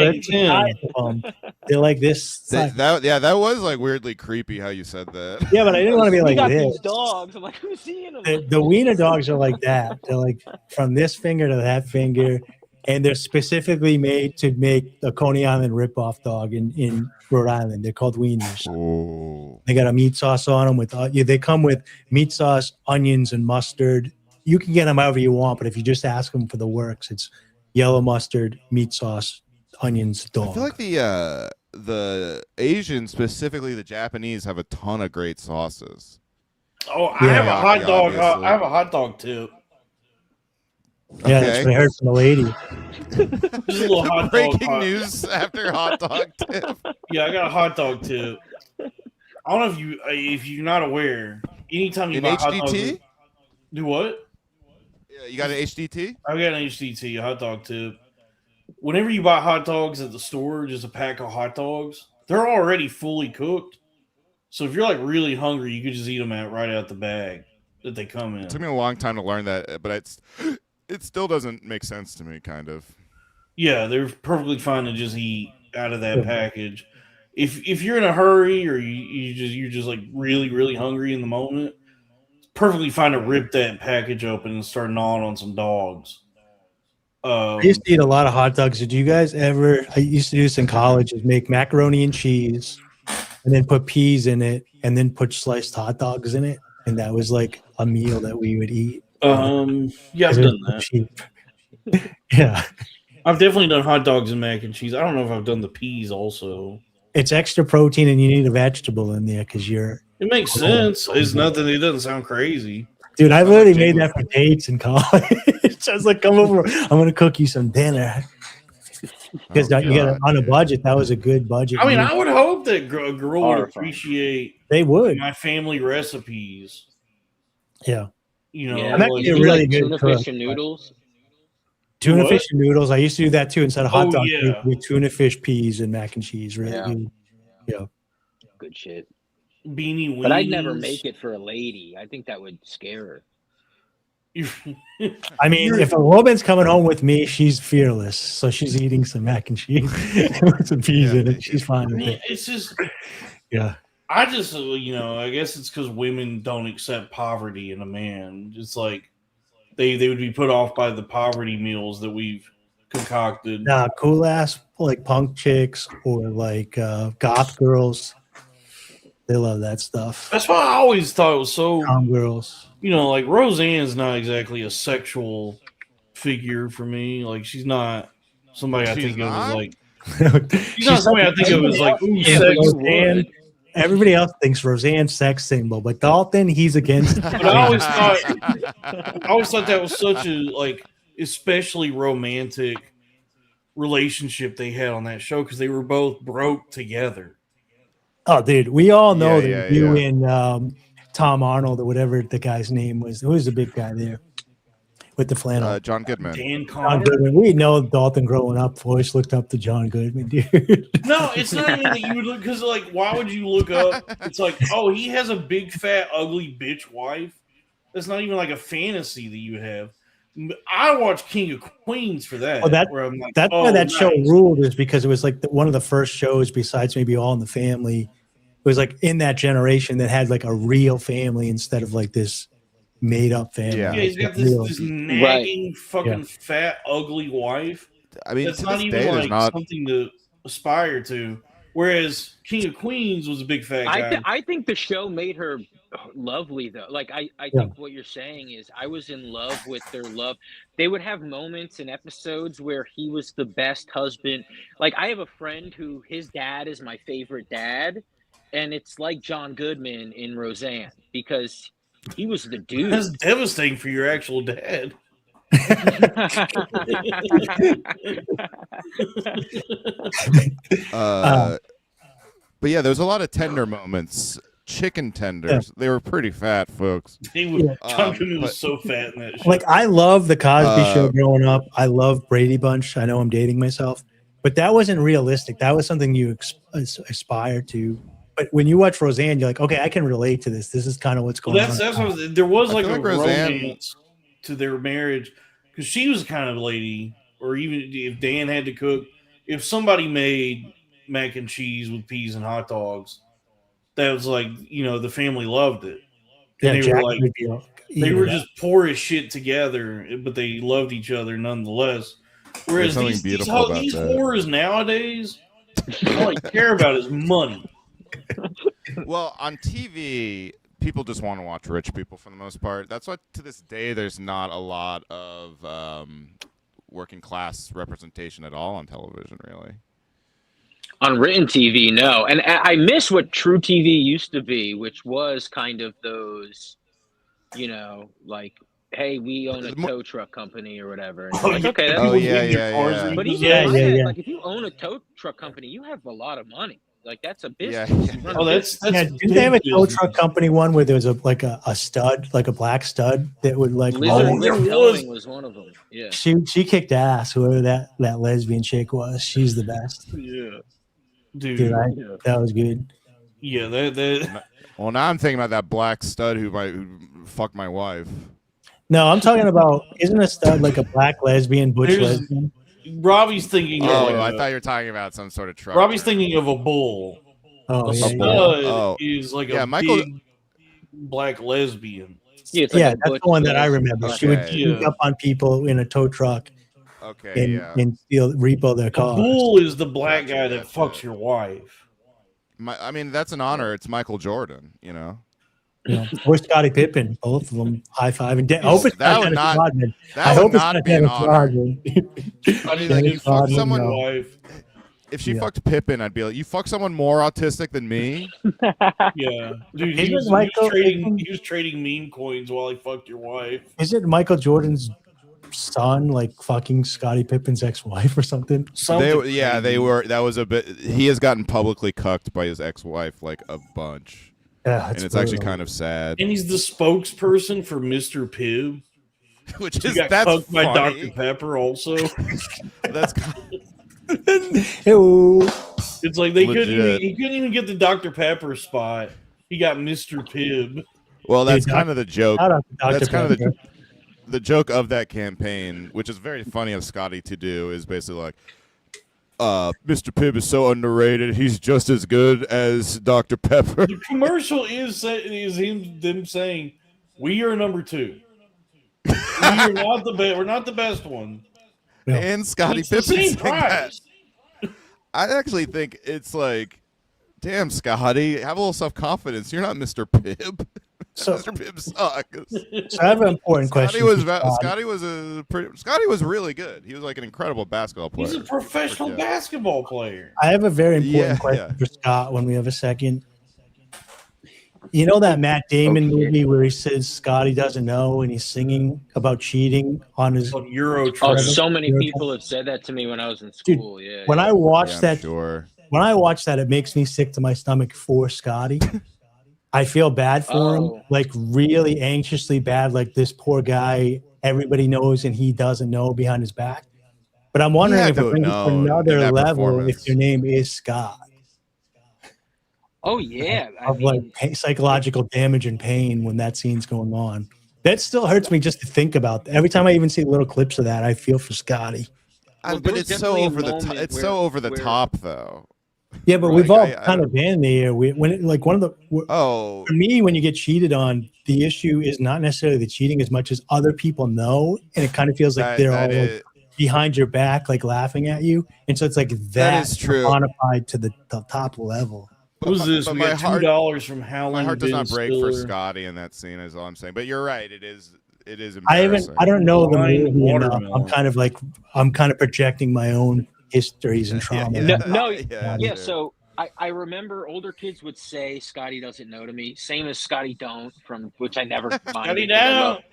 Speaker 1: like this.
Speaker 4: That was like weirdly creepy how you said that.
Speaker 1: Yeah, but I didn't want to be like
Speaker 2: got
Speaker 1: this.
Speaker 2: These dogs. I'm like, who's seeing them?
Speaker 1: The wiener dogs are like that. They're like from this finger to that finger. And they're specifically made to make a Coney Island ripoff dog in Rhode Island. They're called wieners.
Speaker 4: Ooh.
Speaker 1: They got a meat sauce on them. They come with meat sauce, onions, and mustard. You can get them however you want, but if you just ask them for the works, it's yellow mustard, meat sauce, onions, dog.
Speaker 4: I feel like the Asians, specifically the Japanese, have a ton of great sauces.
Speaker 3: Oh, I have a hot dog. I have a hot dog too.
Speaker 1: Yeah, that's what I heard from the lady.
Speaker 3: Just a little hot
Speaker 4: breaking news after hot dog tip.
Speaker 3: Yeah, I got a hot dog tip. I don't know if you're not aware. Anytime you buy hot dogs, do what?
Speaker 4: Yeah, you got an HDT?
Speaker 3: I got an HDT, a hot dog tip. Whenever you buy hot dogs at the store, just a pack of hot dogs, they're already fully cooked. So if you're like really hungry, you could just eat them right out the bag that they come in.
Speaker 4: It took me a long time to learn that, but it still doesn't make sense to me, kind of.
Speaker 3: Yeah, they're perfectly fine to just eat out of that package. If you're in a hurry or you're just like really, really hungry in the moment, it's perfectly fine to rip that package open and start gnawing on some dogs.
Speaker 1: I used to eat a lot of hot dogs. Did you guys ever? I used to do this in college: is make macaroni and cheese, and then put peas in it, and then put sliced hot dogs in it, and that was like a meal that we would eat.
Speaker 3: Yeah, I've done that.
Speaker 1: Yeah,
Speaker 3: I've definitely done hot dogs and mac and cheese. I don't know if I've done the peas also.
Speaker 1: It's extra protein, and you need a vegetable in there because you're.
Speaker 3: It makes sense. It's nothing. It doesn't sound crazy.
Speaker 1: Dude, I literally made that for dates in college. I was like, come over. I'm going to cook you some dinner. Because you got on a budget. That was a good budget.
Speaker 3: I mean, I would hope that a girl would appreciate
Speaker 1: my
Speaker 3: family recipes.
Speaker 1: Yeah.
Speaker 3: You know,
Speaker 1: I'm actually a really good
Speaker 2: tuna
Speaker 1: cook.
Speaker 2: fish and noodles.
Speaker 1: Tuna fish and noodles. I used to do that too instead of hot dogs
Speaker 3: yeah.
Speaker 1: with tuna fish, peas, and mac and cheese. Really good. Yeah.
Speaker 2: Good shit.
Speaker 3: Beanie weenies.
Speaker 2: But I'd never make it for a lady. I think that would scare her.
Speaker 1: I mean, if a woman's coming home with me, she's fearless. So she's eating some mac and cheese with some peas in it. She's fine with it.
Speaker 3: It's just,
Speaker 1: yeah.
Speaker 3: I just, I guess it's because women don't accept poverty in a man. It's like they would be put off by the poverty meals that we've concocted.
Speaker 1: Nah, cool ass like punk chicks or like goth girls. They love that stuff.
Speaker 3: That's why I always thought it was so.
Speaker 1: Girls.
Speaker 3: Like Roseanne's not exactly a sexual figure for me. Like she's not somebody I think of as like. She's not somebody I think of as like.
Speaker 1: Roseanne. Everybody else thinks Roseanne's sex symbol, but Dalton, he's against.
Speaker 3: But I always thought that was such a especially romantic relationship they had on that show because they were both broke together.
Speaker 1: Oh, dude, we all know that you and Tom Arnold or whatever the guy's name was. Who was the big guy there with the flannel?
Speaker 4: John Goodman.
Speaker 1: John Goodman. We know Dalton growing up. Always looked up to John Goodman, dude.
Speaker 3: No, it's not even that you would look because why would you look up? It's like, oh, he has a big, fat, ugly bitch wife. That's not even like a fantasy that you would have. I watched King of Queens for that.
Speaker 1: Oh, that's why that show ruled, is because it was like one of the first shows besides maybe All in the Family. It was like in that generation that had like a real family instead of like this made up family.
Speaker 3: Yeah, he's got this nagging fucking fat ugly wife.
Speaker 4: I mean,
Speaker 3: that's not even something to aspire to. Whereas King of Queens was a big fat guy.
Speaker 2: I think the show made her lovely though. Like I think what you're saying is I was in love with their love. They would have moments and episodes where he was the best husband. Like I have a friend who his dad is my favorite dad, and it's like John Goodman in Roseanne because he was the dude.
Speaker 3: That's devastating for your actual dad.
Speaker 4: But yeah, there's a lot of tender moments. Chicken tenders. They were pretty fat, folks.
Speaker 3: John Goodman was so fat in that show.
Speaker 1: Like I love the Cosby Show growing up. I love Brady Bunch. I know I'm dating myself, but that wasn't realistic. That was something you aspire to But when you watch Roseanne, you're like, okay, I can relate to this. This is kind of what's going on.
Speaker 3: That's what there was like a
Speaker 4: Roseanne
Speaker 3: romance to their marriage because she was the kind of lady, or even if Dan had to cook, if somebody made mac and cheese with peas and hot dogs, that was like, the family loved it. And
Speaker 1: Yeah,
Speaker 3: they were like, they were just poor as shit together, but they loved each other nonetheless. Whereas these whores nowadays, all they care about is money.
Speaker 4: Well, on TV, people just want to watch rich people for the most part. That's why to this day there's not a lot of working class representation at all on television, really.
Speaker 2: On written TV, no. And I miss what true TV used to be, which was kind of those, like, hey, we own a tow truck company or whatever. And like, okay, that's
Speaker 4: yeah.
Speaker 2: But even like, if you own a tow truck company, you have a lot of money. Like, that's a business.
Speaker 4: Yeah.
Speaker 3: Oh, that's
Speaker 1: didn't they have a tow truck company one where there was a stud, like a black stud that would like
Speaker 2: Towing was one of them. Yeah.
Speaker 1: She kicked ass, whoever that lesbian chick was. She's the best.
Speaker 3: Yeah.
Speaker 1: Dude, that was good.
Speaker 3: Yeah,
Speaker 4: Well, now I'm thinking about that black stud who fucked my wife.
Speaker 1: No, I'm talking about, isn't a stud like a black lesbian, butch lesbian?
Speaker 3: Robbie's thinking
Speaker 4: I thought you were talking about some sort of truck.
Speaker 3: Robbie's thinking of a bull.
Speaker 1: Oh,
Speaker 3: a stud is like a big black lesbian.
Speaker 1: Yeah, that's the one that I remember. She would sneak up on people in a tow truck.
Speaker 4: Okay,
Speaker 1: and repo their cars.
Speaker 3: A bull is the black guy that fucks your wife.
Speaker 4: I mean, that's an honor. It's Michael Jordan,
Speaker 1: Or Scottie Pippen, both of them high five. And I hope it's
Speaker 4: that would not be an honor. I mean, like, you fuck someone. If she fucked Pippen, I'd be like, you fuck someone more autistic than me.
Speaker 3: Yeah, dude, he was trading meme coins while he fucked your wife.
Speaker 1: Is it Michael Jordan's son like fucking Scottie Pippen's ex-wife or something?
Speaker 4: They were. That was a bit. He has gotten publicly cucked by his ex-wife like a bunch.
Speaker 1: Yeah,
Speaker 4: and it's actually kind of sad.
Speaker 3: And he's the spokesperson for Mr. Pibb,
Speaker 4: which is
Speaker 3: got cucked by Dr. Pepper also.
Speaker 4: That's
Speaker 3: it's like he couldn't even get the Dr. Pepper spot. He got Mr. Pibb.
Speaker 4: Well, that's kind of the joke. That's kind of the joke of that campaign, which is very funny of Scotty to do, is basically like, Mr. Pibb is so underrated. He's just as good as Dr. Pepper.
Speaker 3: The commercial is them saying, "We are number 2. We're not the best one."
Speaker 4: No. And Scottie Pippen saying that. I actually think it's like, damn, Scotty, have a little self-confidence. You're not Mr. Pibb. Mr. Pibb sucks.
Speaker 1: So I have an important question.
Speaker 4: Scotty was really good. He was like an incredible basketball player.
Speaker 3: He's a professional basketball player.
Speaker 1: I have a very important question for Scott when we have a second. You know that Matt Damon movie where he says Scotty doesn't know and he's singing about cheating on his
Speaker 3: Euro trip?
Speaker 2: Oh, so many people have said that to me when I was in school.
Speaker 1: Dude, when I watched that, when I watch that, it makes me sick to my stomach for Scotty. I feel bad for him, like really anxiously bad, like this poor guy, everybody knows and he doesn't know behind his back. But I'm wondering if it brings it to another level if your name is Scott.
Speaker 2: Oh, yeah.
Speaker 1: Like psychological damage and pain when that scene's going on. That still hurts me just to think about. Every time I even see little clips of that, I feel for Scotty.
Speaker 4: But it's so over the top. It's so over the top, though.
Speaker 1: Yeah, but we've all kind of been there. For me, when you get cheated on, the issue is not necessarily the cheating as much as other people know, and it kind of feels like they're all like behind your back, like laughing at you, and so it's like that is quantified to the top level.
Speaker 3: Who's this? We got $2 from Howland.
Speaker 4: My heart does not break for Scotty in that scene, is all I'm saying. But you're right. It is embarrassing.
Speaker 1: I don't know the movie enough. I'm kind of projecting my own histories and trauma.
Speaker 2: So I remember older kids would say Scotty doesn't know to me, same as Scotty don't, from which I never mind.
Speaker 3: Scotty don't.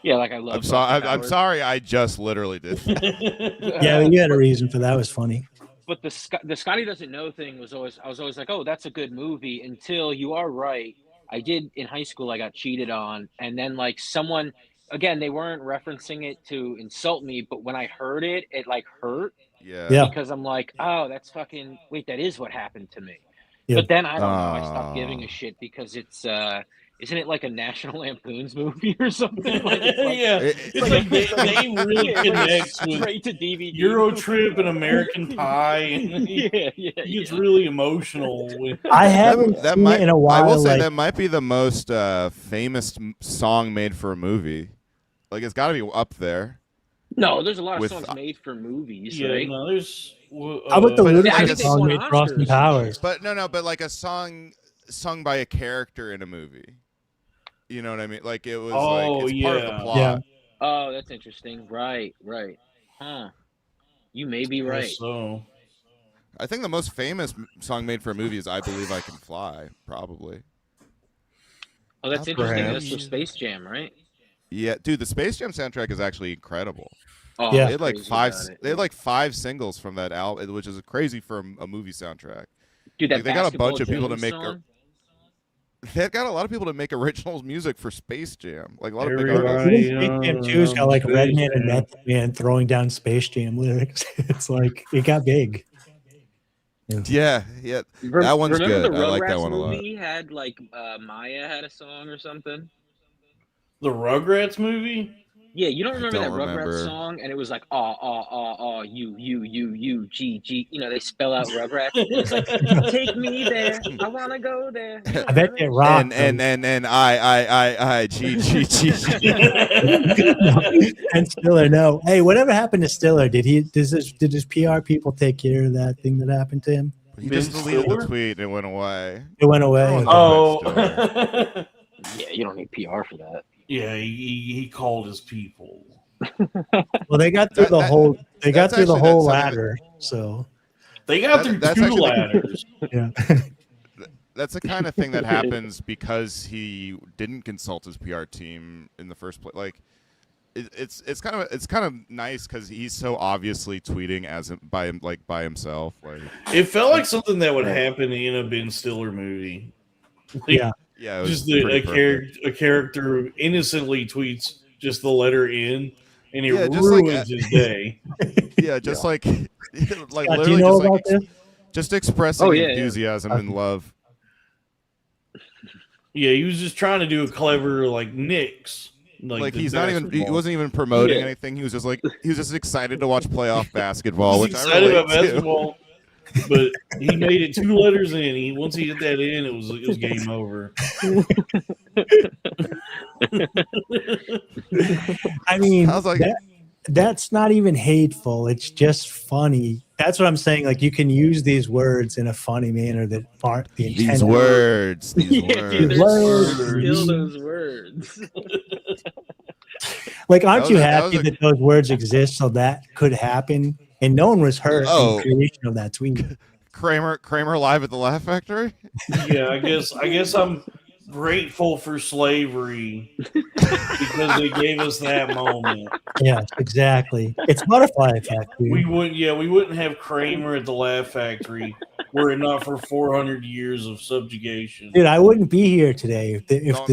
Speaker 2: Yeah, like I love.
Speaker 4: I'm sorry. I just literally did.
Speaker 1: Yeah, you had a reason for that. It was funny.
Speaker 2: But the Scotty doesn't know thing was always, I was always like, oh, that's a good movie, until you are right. I did in high school. I got cheated on, and then like someone, again, they weren't referencing it to insult me, but when I heard it like hurt.
Speaker 4: Yeah.
Speaker 2: Because I'm like, oh, that's fucking, wait, that is what happened to me. But then I don't know. I stopped giving a shit because it's isn't it like a National Lampoon's movie or something? Like,
Speaker 3: it's like they really connect with
Speaker 2: straight to DVD.
Speaker 3: Euro Trip and American Pie, and it's really emotional.
Speaker 1: I haven't seen it in a while.
Speaker 4: I will say that might be the most famous song made for a movie. Like, it's got to be up there.
Speaker 2: No, there's a lot of songs made for movies, right?
Speaker 3: No, there's.
Speaker 1: How about the Ludacris song made for Austin Powers?
Speaker 4: But but like a song sung by a character in a movie. You know what I mean? Like, it was it's part of the plot.
Speaker 1: Yeah.
Speaker 2: Oh, that's interesting. Right. Huh. You may be right.
Speaker 3: So,
Speaker 4: I think the most famous song made for a movie is "I Believe I Can Fly," probably.
Speaker 2: Oh, that's interesting. That's for Space Jam, right?
Speaker 4: Yeah, dude, the Space Jam soundtrack is actually incredible.
Speaker 2: Oh,
Speaker 1: yeah.
Speaker 4: They had like five singles from that album, which is crazy for a movie soundtrack.
Speaker 2: Dude, that
Speaker 4: they got a bunch of people to
Speaker 2: Jones
Speaker 4: make.
Speaker 2: song?
Speaker 4: They've got a lot of people to make original music for Space Jam. Like a lot of big
Speaker 1: Space
Speaker 4: artists.
Speaker 1: Jam 2's got like Redman and Method Man throwing down Space Jam lyrics. It's like it got big.
Speaker 4: Yeah. That one's good. I like that one a lot.
Speaker 2: Movie had like Maya had a song or something.
Speaker 3: The Rugrats movie?
Speaker 2: Yeah, you don't remember that Rugrats song? And it was like, you, G. You know, they spell out Rugrats. It's like, take me there. I want to go there.
Speaker 1: I bet it rocked.
Speaker 4: And I, G.
Speaker 1: And Stiller, no. Hey, whatever happened to Stiller? Did his PR people take care of that thing that happened to him?
Speaker 4: He just deleted the tweet and it went away.
Speaker 1: It went away.
Speaker 3: Oh.
Speaker 2: Yeah, you don't need PR for that.
Speaker 3: Yeah, he called his people.
Speaker 1: Well, they got through the whole. They got through the whole ladder. So
Speaker 3: they got through two ladders.
Speaker 1: Yeah.
Speaker 4: That's the kind of thing that happens because he didn't consult his PR team in the first place. Like, it's kind of nice because he's so obviously tweeting by himself. Like,
Speaker 3: it felt like something that would happen in a Ben Stiller movie.
Speaker 1: Yeah.
Speaker 4: Yeah, it was
Speaker 3: just a character innocently tweets just the letter N, and it ruins his day.
Speaker 4: Yeah, just like literally,
Speaker 1: do you know about this?
Speaker 4: Just expressing enthusiasm and love.
Speaker 3: Yeah, he was just trying to do a clever Knicks.
Speaker 4: Like he wasn't even promoting anything. He was just excited to watch playoff basketball, which I relate
Speaker 3: about basketball. But he made it two letters in. Once he hit that in, it was game over.
Speaker 1: I mean, that's not even hateful. It's just funny. That's what I'm saying. Like, you can use these words in a funny manner that aren't the intent.
Speaker 4: These words.
Speaker 2: Still those words.
Speaker 1: Like, aren't you happy that those words exist so that could happen? And no one was hurt in the creation of that tweet.
Speaker 4: Kramer live at the Laugh Factory?
Speaker 3: Yeah, I guess I'm grateful for slavery because they gave us that moment.
Speaker 1: Yeah, exactly. It's butterfly effect. Dude.
Speaker 3: We wouldn't have Kramer at the Laugh Factory were it not for 400 years of subjugation.
Speaker 1: Dude, I wouldn't be here today if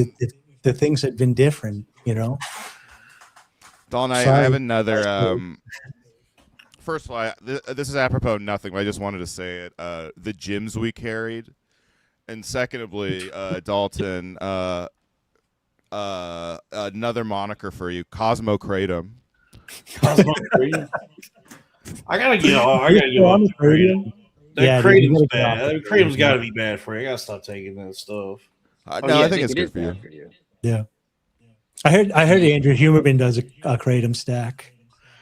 Speaker 1: the things had been different, you know?
Speaker 4: Don, I have another first of all, this is apropos of nothing, but I just wanted to say it. The gyms we carried. And secondly, Dalton, another moniker for you, Cosmo Kratom.
Speaker 3: Cosmo Kratom? I gotta get off Kratom. That Kratom's bad. That Kratom's got to be bad for you. I gotta stop taking that stuff.
Speaker 4: I think it's good for you.
Speaker 1: Yeah. I heard Andrew Huberman does a Kratom stack.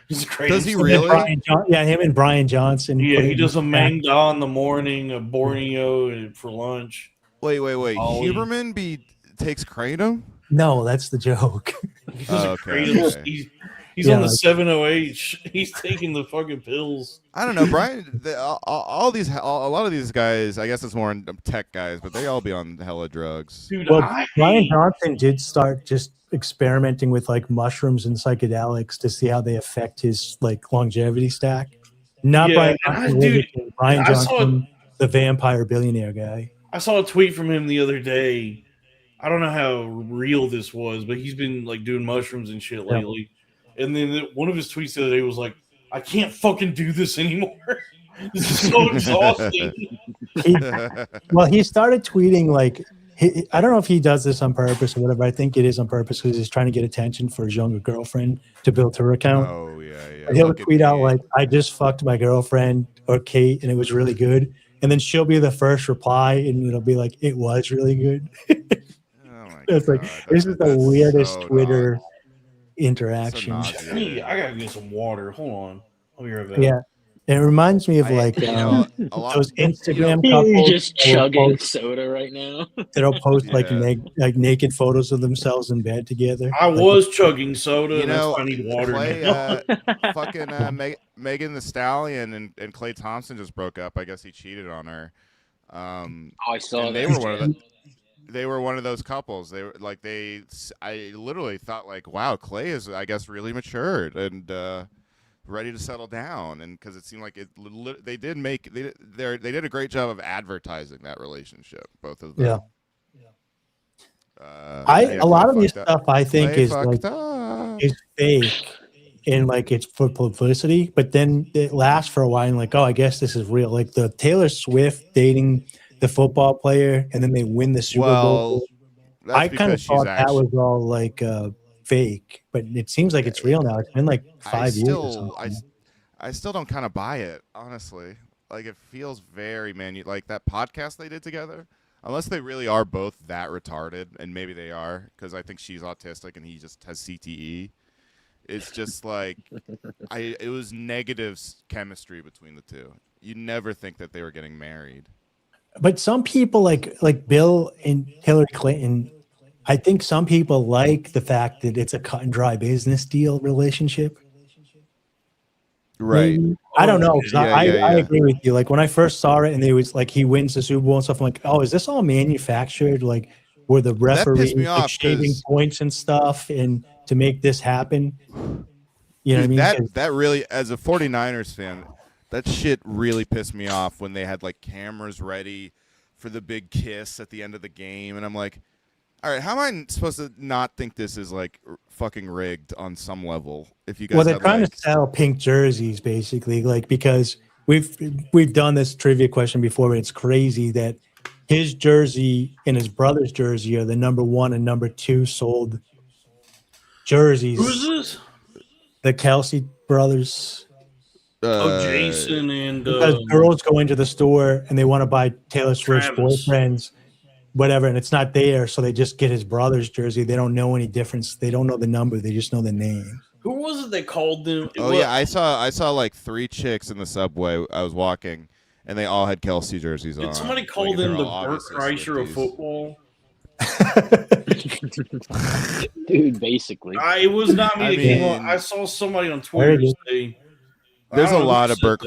Speaker 3: Does
Speaker 4: he really?
Speaker 1: Him and Brian Johnson.
Speaker 3: Yeah, he does a mangda in the morning, a Borneo for lunch.
Speaker 4: Wait. Huberman takes Kratom?
Speaker 1: No, that's the joke.
Speaker 3: He's on the 7OH. He's taking the fucking pills.
Speaker 4: I don't know, Brian. A lot of these guys, I guess it's more tech guys, but they all be on hella drugs.
Speaker 3: Dude,
Speaker 1: Brian Johnson did start just experimenting with mushrooms and psychedelics to see how they affect his longevity stack. Brian Johnson, the vampire billionaire guy.
Speaker 3: I saw a tweet from him the other day. I don't know how real this was, but he's been doing mushrooms and shit lately. And then one of his tweets the other day was like, "I can't fucking do this anymore." This is so exhausting.
Speaker 1: He started tweeting like, I don't know if he does this on purpose or whatever. I think it is on purpose because he's trying to get attention for his younger girlfriend to build her account.
Speaker 4: Oh yeah.
Speaker 1: He'll tweet out like, "I just fucked my girlfriend or Kate, and it was really good." And then she'll be the first reply, and it'll be like, "It was really good." It's God, like this is the weirdest so Twitter interaction.
Speaker 3: So I gotta get some water. Hold on. I'll be right back.
Speaker 1: Yeah. It reminds me of those Instagram couples
Speaker 2: just chugging soda right now.
Speaker 1: They'll post like naked photos of themselves in bed together.
Speaker 3: I was chugging soda. I need water.
Speaker 4: Fucking Megan Thee Stallion and Klay Thompson just broke up. I guess he cheated on her.
Speaker 2: I saw
Speaker 4: that. They were one of those couples. They were like I literally thought like, wow, Klay is I guess really matured and ready to settle down, and because it seemed like they did a great job of advertising that relationship, both of them.
Speaker 1: A lot of this stuff I think is fake and like it's for publicity, but then it lasts for a while and like, oh, I guess this is real. Like the Taylor Swift dating the football player and then they win the Super Bowl. I kind of thought that was all like fake, but it seems like it's real now. It's been like 5 years or something.
Speaker 4: I still don't kind of buy it, honestly. Like it feels very like that podcast they did together. Unless they really are both that retarded, and maybe they are, because I think she's autistic and he just has CTE. It's just like it was negative chemistry between the two. You never think that they were getting married.
Speaker 1: But some people like Bill and Hillary Clinton, I think some people like the fact that it's a cut and dry business deal relationship.
Speaker 4: Right.
Speaker 1: I don't know. I agree with you. Like when I first saw it and it was like he wins the Super Bowl and stuff, I'm like, oh, is this all manufactured? Like were the referees like shaving points and stuff and to make this happen? You know what I mean?
Speaker 4: That really, as a 49ers fan, that shit really pissed me off when they had like cameras ready for the big kiss at the end of the game. And I'm like, all right, how am I supposed to not think this is like fucking rigged on some level? If you guys,
Speaker 1: they're trying to sell pink jerseys, basically, like because we've done this trivia question before, but it's crazy that his jersey and his brother's jersey are the number 1 and number 2 sold jerseys.
Speaker 3: Who's this?
Speaker 1: The Kelsey brothers.
Speaker 3: Jason and
Speaker 1: because girls go into the store and they want to buy Taylor Swift's boyfriends. Whatever, and it's not there, so they just get his brother's jersey. They don't know any difference. They don't know the number. They just know the name.
Speaker 3: Who was it they called them?
Speaker 4: Yeah, I saw like 3 chicks in the subway. I was walking, and they all had Kelsey jerseys on.
Speaker 3: Did somebody call them the Bert Kreischer of football?
Speaker 2: Dude, basically.
Speaker 3: It was not me. I saw somebody on Twitter say.
Speaker 4: There's a lot of Bert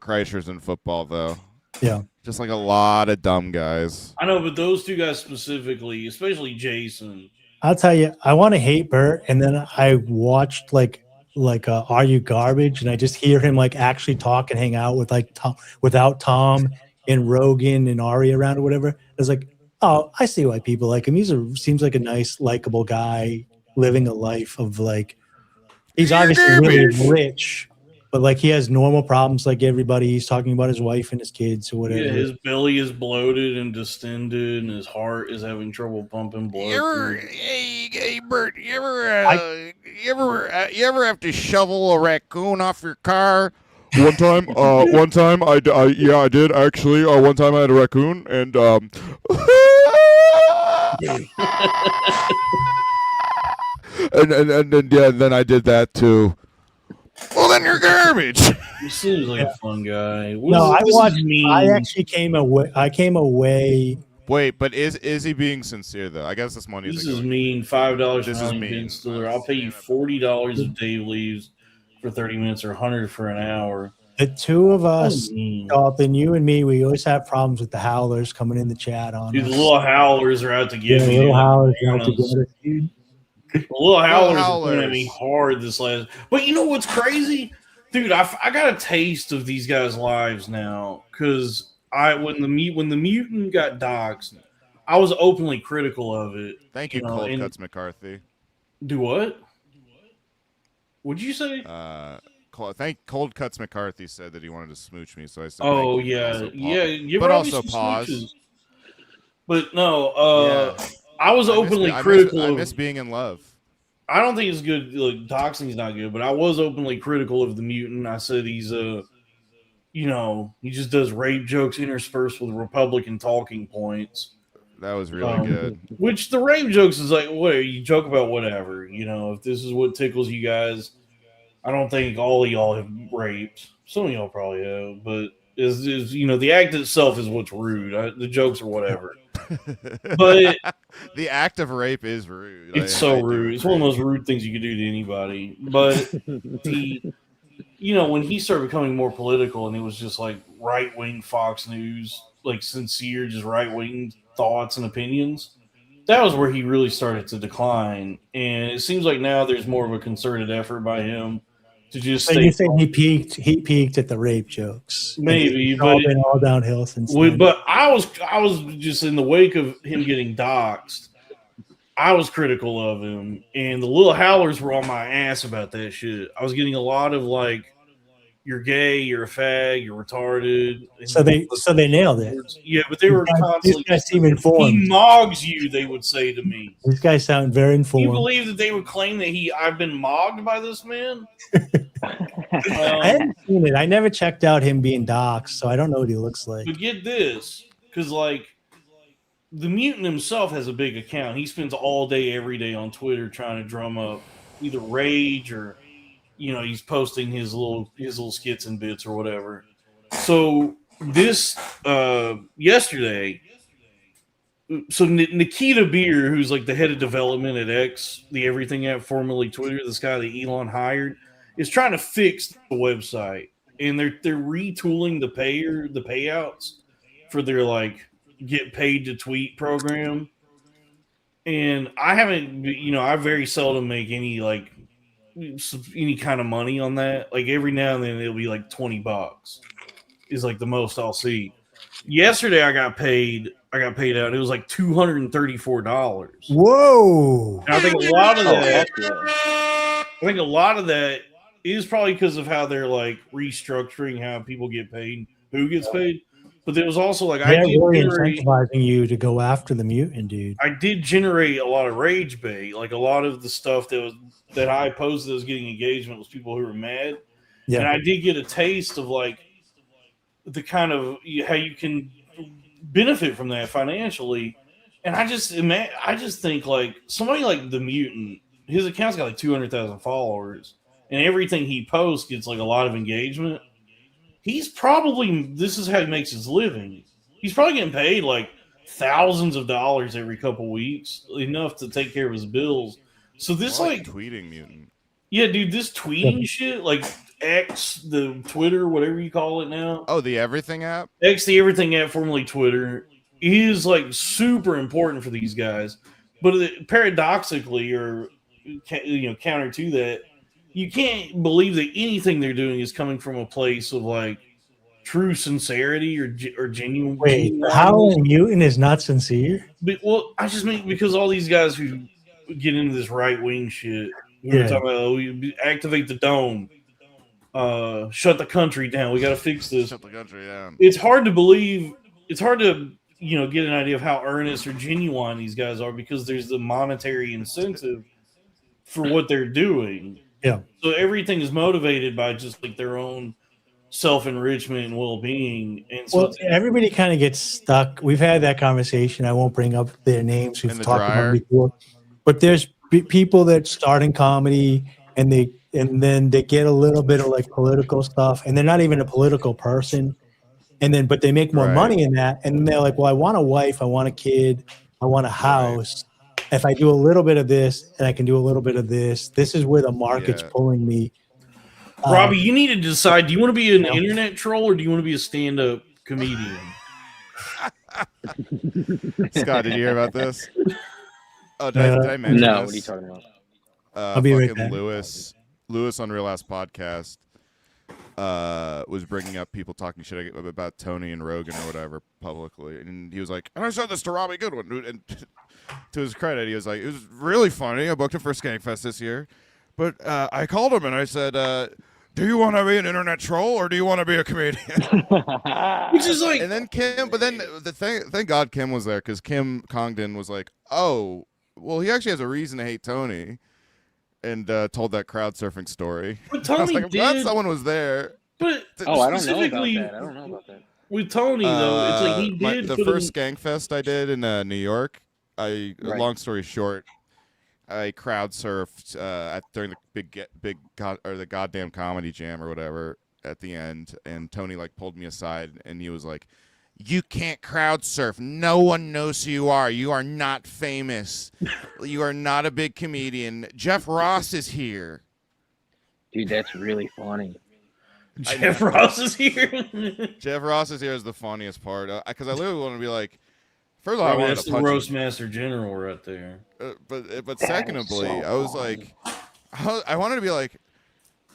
Speaker 4: Kreischers in football, though.
Speaker 1: Yeah.
Speaker 4: Just like a lot of dumb guys.
Speaker 3: I know, but those 2 guys specifically, especially Jason.
Speaker 1: I'll tell you, I want to hate Bert, and then I watched like Are You Garbage, and I just hear him like actually talk and hang out with like without Tom and Rogan and Ari around or whatever. I was like, oh, I see why people like him. Seems like a nice, likable guy living a life of like. He's obviously really rich. But like he has normal problems like everybody. He's talking about his wife and his kids or whatever.
Speaker 3: Yeah, his belly is bloated and distended, and his heart is having trouble pumping blood.
Speaker 4: Hey, Bert, you ever have to shovel a raccoon off your car? One time, I did actually. One time I had a raccoon, and then I did that too. Well, then you're garbage.
Speaker 3: He seems like a fun guy.
Speaker 1: I actually came away.
Speaker 4: Wait, but is he being sincere though? I guess this money.
Speaker 3: This is mean. $5 for Ben Stiller. I'll pay you $40 if Dave leaves for 30 minutes or $100 for an hour.
Speaker 1: The 2 of us, Dalton, you and me, we always have problems with the howlers coming in the chat on.
Speaker 3: Dude, the little howlers are out to get me.
Speaker 1: Little howlers are out to get us, dude.
Speaker 3: The little howlers are coming at me hard this last. But you know what's crazy, dude? I got a taste of these guys' lives now because when the mutant got doxxed, I was openly critical of it.
Speaker 4: Thank you, Cold Cuts McCarthy.
Speaker 3: Do what? What'd you say?
Speaker 4: Cold Cuts McCarthy said that he wanted to smooch me, so I said,
Speaker 3: "Oh yeah,
Speaker 4: Give but also pause."
Speaker 3: Smooches. But no, I was openly critical.
Speaker 4: I miss being in love.
Speaker 3: I don't think it's good. Like, doxing's not good, but I was openly critical of the mutant. I said he's he just does rape jokes interspersed with Republican talking points.
Speaker 4: That was really good.
Speaker 3: Which the rape jokes is like, what, you joke about whatever. If this is what tickles you guys, I don't think all of y'all have raped. Some of y'all probably have, but is the act itself is what's rude. The jokes are whatever. But
Speaker 4: the act of rape is rude.
Speaker 3: It's so rude. It's one of the most rude things you could do to anybody. But when he started becoming more political and it was just like right-wing Fox News, like sincere, just right-wing thoughts and opinions, that was where he really started to decline. And it seems like now there's more of a concerted effort by him to just
Speaker 1: stay. You think he peaked at the rape jokes?
Speaker 3: Maybe,
Speaker 1: but it's been all downhill since then.
Speaker 3: But I was just in the wake of him getting doxxed. I was critical of him, and the little howlers were on my ass about that shit. I was getting a lot of like, "You're gay, you're a fag, you're retarded."
Speaker 1: So they nailed it.
Speaker 3: Yeah, but they were constantly.
Speaker 1: These guys seem informed.
Speaker 3: He mogs you, they would say to me.
Speaker 1: These guys sound very informed.
Speaker 3: Do you believe that they would claim that I've been mogged by this man?
Speaker 1: I haven't seen it. I never checked out him being doxxed, so I don't know what he looks like.
Speaker 3: But get this, because like the mutant himself has a big account. He spends all day, every day on Twitter trying to drum up either rage or he's posting his little skits and bits or whatever. So this yesterday, so Nikita Beer, who's like the head of development at X, the everything app, formerly Twitter, this guy that Elon hired, is trying to fix the website, and they're retooling the payouts for their like get paid to tweet program. And I haven't, I very seldom make any kind of money on that. Like every now and then it'll be like $20 is like the most I'll see. Yesterday I got paid out. It was like $234.
Speaker 1: Whoa!
Speaker 3: And I think a lot of that is probably because of how they're like restructuring how people get paid, who gets paid. But there was also like
Speaker 1: they're really incentivizing you to go after the mutant, dude.
Speaker 3: I did generate a lot of rage bait. Like a lot of the stuff that I posted that was getting engagement was people who were mad. Yeah. And I did get a taste of like the kind of how you can benefit from that financially. And I just think like somebody like the mutant, his account's got like 200,000 followers, and everything he posts gets like a lot of engagement. This is how he makes his living. He's probably getting paid like thousands of dollars every couple weeks, enough to take care of his bills. So this like
Speaker 4: tweeting mutant.
Speaker 3: Yeah, dude, this tweeting shit, like X, the Twitter, whatever you call it now.
Speaker 4: Oh, the Everything app?
Speaker 3: X, the Everything app, formerly Twitter, is like super important for these guys. But paradoxically, or counter to that, you can't believe that anything they're doing is coming from a place of like true sincerity or genuine.
Speaker 1: Wait, how a mutant is not sincere?
Speaker 3: Well, I just mean because all these guys who get into this right wing shit, we're talking about activate the dome, shut the country down. We got to fix this.
Speaker 4: Shut the country down.
Speaker 3: It's hard to believe. It's hard to get an idea of how earnest or genuine these guys are because there's the monetary incentive for what they're doing.
Speaker 1: Yeah.
Speaker 3: So everything is motivated by just like their own self-enrichment and well-being. And so
Speaker 1: everybody kind of gets stuck. We've had that conversation. I won't bring up their names. We've talked about it before. But there's people that start in comedy and then they get a little bit of like political stuff, and they're not even a political person. But they make more money in that, and then they're like, well, I want a wife, I want a kid, I want a house. If I do a little bit of this and I can do a little bit of this, this is where the market's pulling me.
Speaker 3: Robbie, you need to decide, do you want to be an internet troll or do you want to be a stand-up comedian?
Speaker 4: Scott, did you hear about this? Oh, did I mention
Speaker 2: no,
Speaker 4: this?
Speaker 2: what are you talking about?
Speaker 1: I'll be right back.
Speaker 4: Lewis on Real Ass Podcast was bringing up people talking shit about Tony and Rogan or whatever publicly. And he was like, and I said this to Robbie Goodwin. And to his credit, he was like, it was really funny. I booked him for Skankfest this year. But I called him and I said, do you want to be an internet troll or do you want to be a comedian?
Speaker 3: Which is like,
Speaker 4: and then Kim, but then thank God Kim was there, because Kim Congdon was like, oh, well, he actually has a reason to hate Tony, and told that crowd surfing story.
Speaker 3: But Tony, I was like, I'm glad
Speaker 4: someone was there.
Speaker 3: But
Speaker 2: I don't know about that.
Speaker 3: With Tony though, it's like he did
Speaker 4: the first Skankfest I did in New York. Long story short, I crowd surfed during the the goddamn comedy jam or whatever at the end, and Tony like pulled me aside and he was like, "You can't crowd surf. No one knows who you are. You are not famous. You are not a big comedian. Jeff Ross is here."
Speaker 2: Dude, that's really funny.
Speaker 3: Jeff Ross is here.
Speaker 4: Jeff Ross is here is the funniest part, because I literally want to be like, first of all, I wanted
Speaker 3: that's
Speaker 4: to
Speaker 3: the
Speaker 4: punch
Speaker 3: roast master general right there.
Speaker 4: But secondly, I was like, I wanted to be like,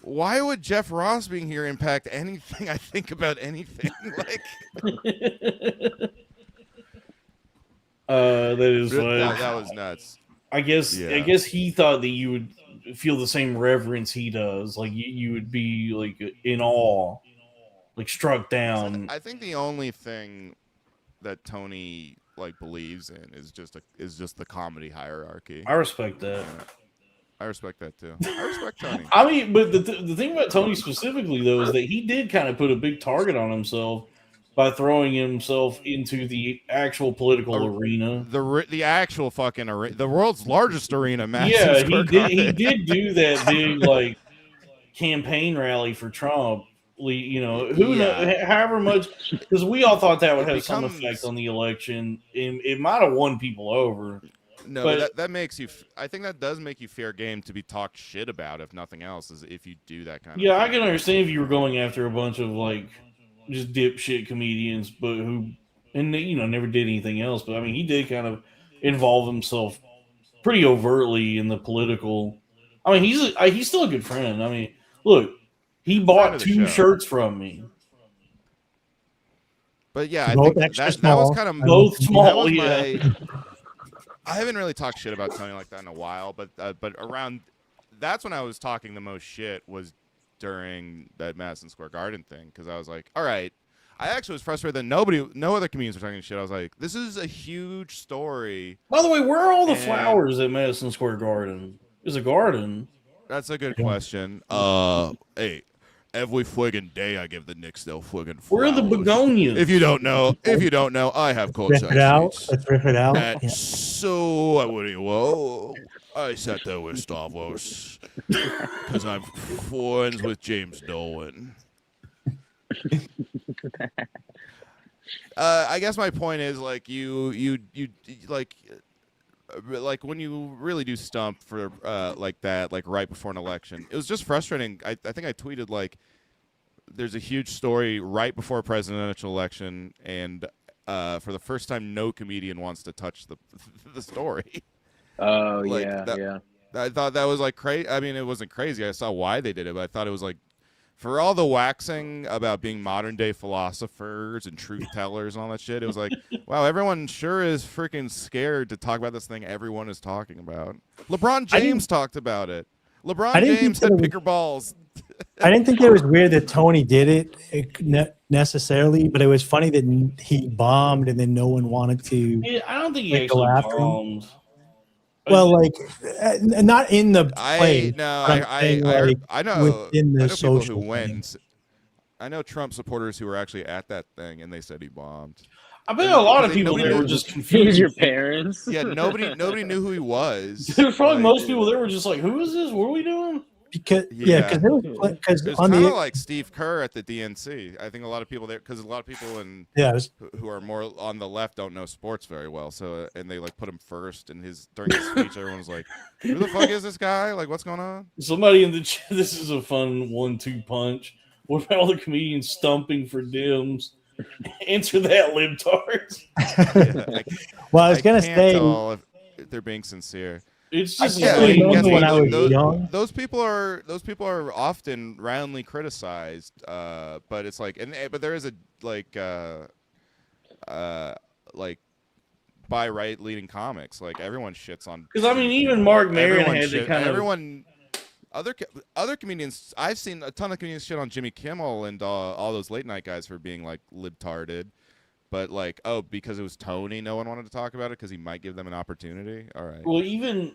Speaker 4: why would Jeff Ross being here impact anything I think about anything? Like,
Speaker 3: that is
Speaker 4: that was nuts.
Speaker 3: I guess he thought that you would feel the same reverence he does. Like you would be like in awe, like struck down.
Speaker 4: I think the only thing that Tony like believes in is just the comedy hierarchy.
Speaker 3: I respect that.
Speaker 4: I respect that too. I respect Tony.
Speaker 3: I mean, but the thing about Tony specifically though is that he did kind of put a big target on himself by throwing himself into the actual political arena.
Speaker 4: The actual fucking arena, the world's largest arena,
Speaker 3: Yeah, he did do that big like campaign rally for Trump. You know, however much, because we all thought that would have some effect on the election. It might have won people over.
Speaker 4: No, but that makes you. I think that does make you fair game to be talked shit about, if nothing else, is if you do that kind of.
Speaker 3: Yeah, I can understand if you were going after a bunch of like just dipshit comedians, but who never did anything else. But I mean, he did kind of involve himself pretty overtly in the political. I mean, he's still a good friend. I mean, look, he bought 2 shirts from me.
Speaker 4: But yeah, I think that was kind of
Speaker 3: both small. Yeah.
Speaker 4: I haven't really talked shit about Tony like that in a while, but around that's when I was talking the most shit was during that Madison Square Garden thing, because I was like, all right, I actually was frustrated that no other comedians were talking shit. I was like, this is a huge story.
Speaker 3: By the way, where are all the flowers at Madison Square Garden? There's a garden.
Speaker 4: That's a good question. Hey, every friggin' day I give the Knicks their friggin' flowers.
Speaker 3: Where are the begonias?
Speaker 4: If you don't know, I have courtside seats.
Speaker 1: Let's rip it out.
Speaker 4: So I sat there with Stavros because I'm friends with James Dolan. I guess my point is like you like when you really do stump for like that, like right before an election, it was just frustrating. I think I tweeted like there's a huge story right before a presidential election, and for the first time no comedian wants to touch the story.
Speaker 2: Oh,
Speaker 4: like,
Speaker 2: yeah.
Speaker 4: I thought that was like crazy. I mean, it wasn't crazy. I saw why they did it, but I thought it was like, for all the waxing about being modern day philosophers and truth tellers and all that shit, it was like, wow, everyone sure is freaking scared to talk about this thing everyone is talking about. LeBron James talked about it. LeBron James said pick your balls.
Speaker 1: I didn't think it was weird that Tony did it necessarily, but it was funny that he bombed and then no one wanted to.
Speaker 3: Yeah, I don't think he actually bombed.
Speaker 1: Well, like, not in the play.
Speaker 4: I know people who went.
Speaker 1: thing.
Speaker 4: I know Trump supporters who were actually at that thing, and they said he bombed.
Speaker 3: I bet a lot of people there were just confused.
Speaker 2: Your parents?
Speaker 4: Yeah, nobody knew who he was.
Speaker 3: There's probably most people there were just like, "Who is this? What are we doing?"
Speaker 1: Because
Speaker 4: it was kind of like Steve Kerr at the DNC. I think a lot of people there, because a lot of people who are more on the left don't know sports very well. So and they like put him first, and during his speech, everyone's like, "Who the fuck is this guy? Like, what's going on?"
Speaker 3: Somebody in the chat. This is a fun 1-2 punch. What about all the comedians stumping for Dems? Answer that, libtards.
Speaker 1: Well, I was gonna say,
Speaker 4: if they're being sincere.
Speaker 3: It's just
Speaker 1: when I was young.
Speaker 4: Those people are often roundly criticized, but it's like, but there is a like by right leading comics, like everyone shits on.
Speaker 3: Because I mean, even Mark Maron had to kind of
Speaker 4: other comedians. I've seen a ton of comedians shit on Jimmy Kimmel and all those late night guys for being like libtarded. But like, oh, because it was Tony, no one wanted to talk about it because he might give them an opportunity. All right.
Speaker 3: Well, even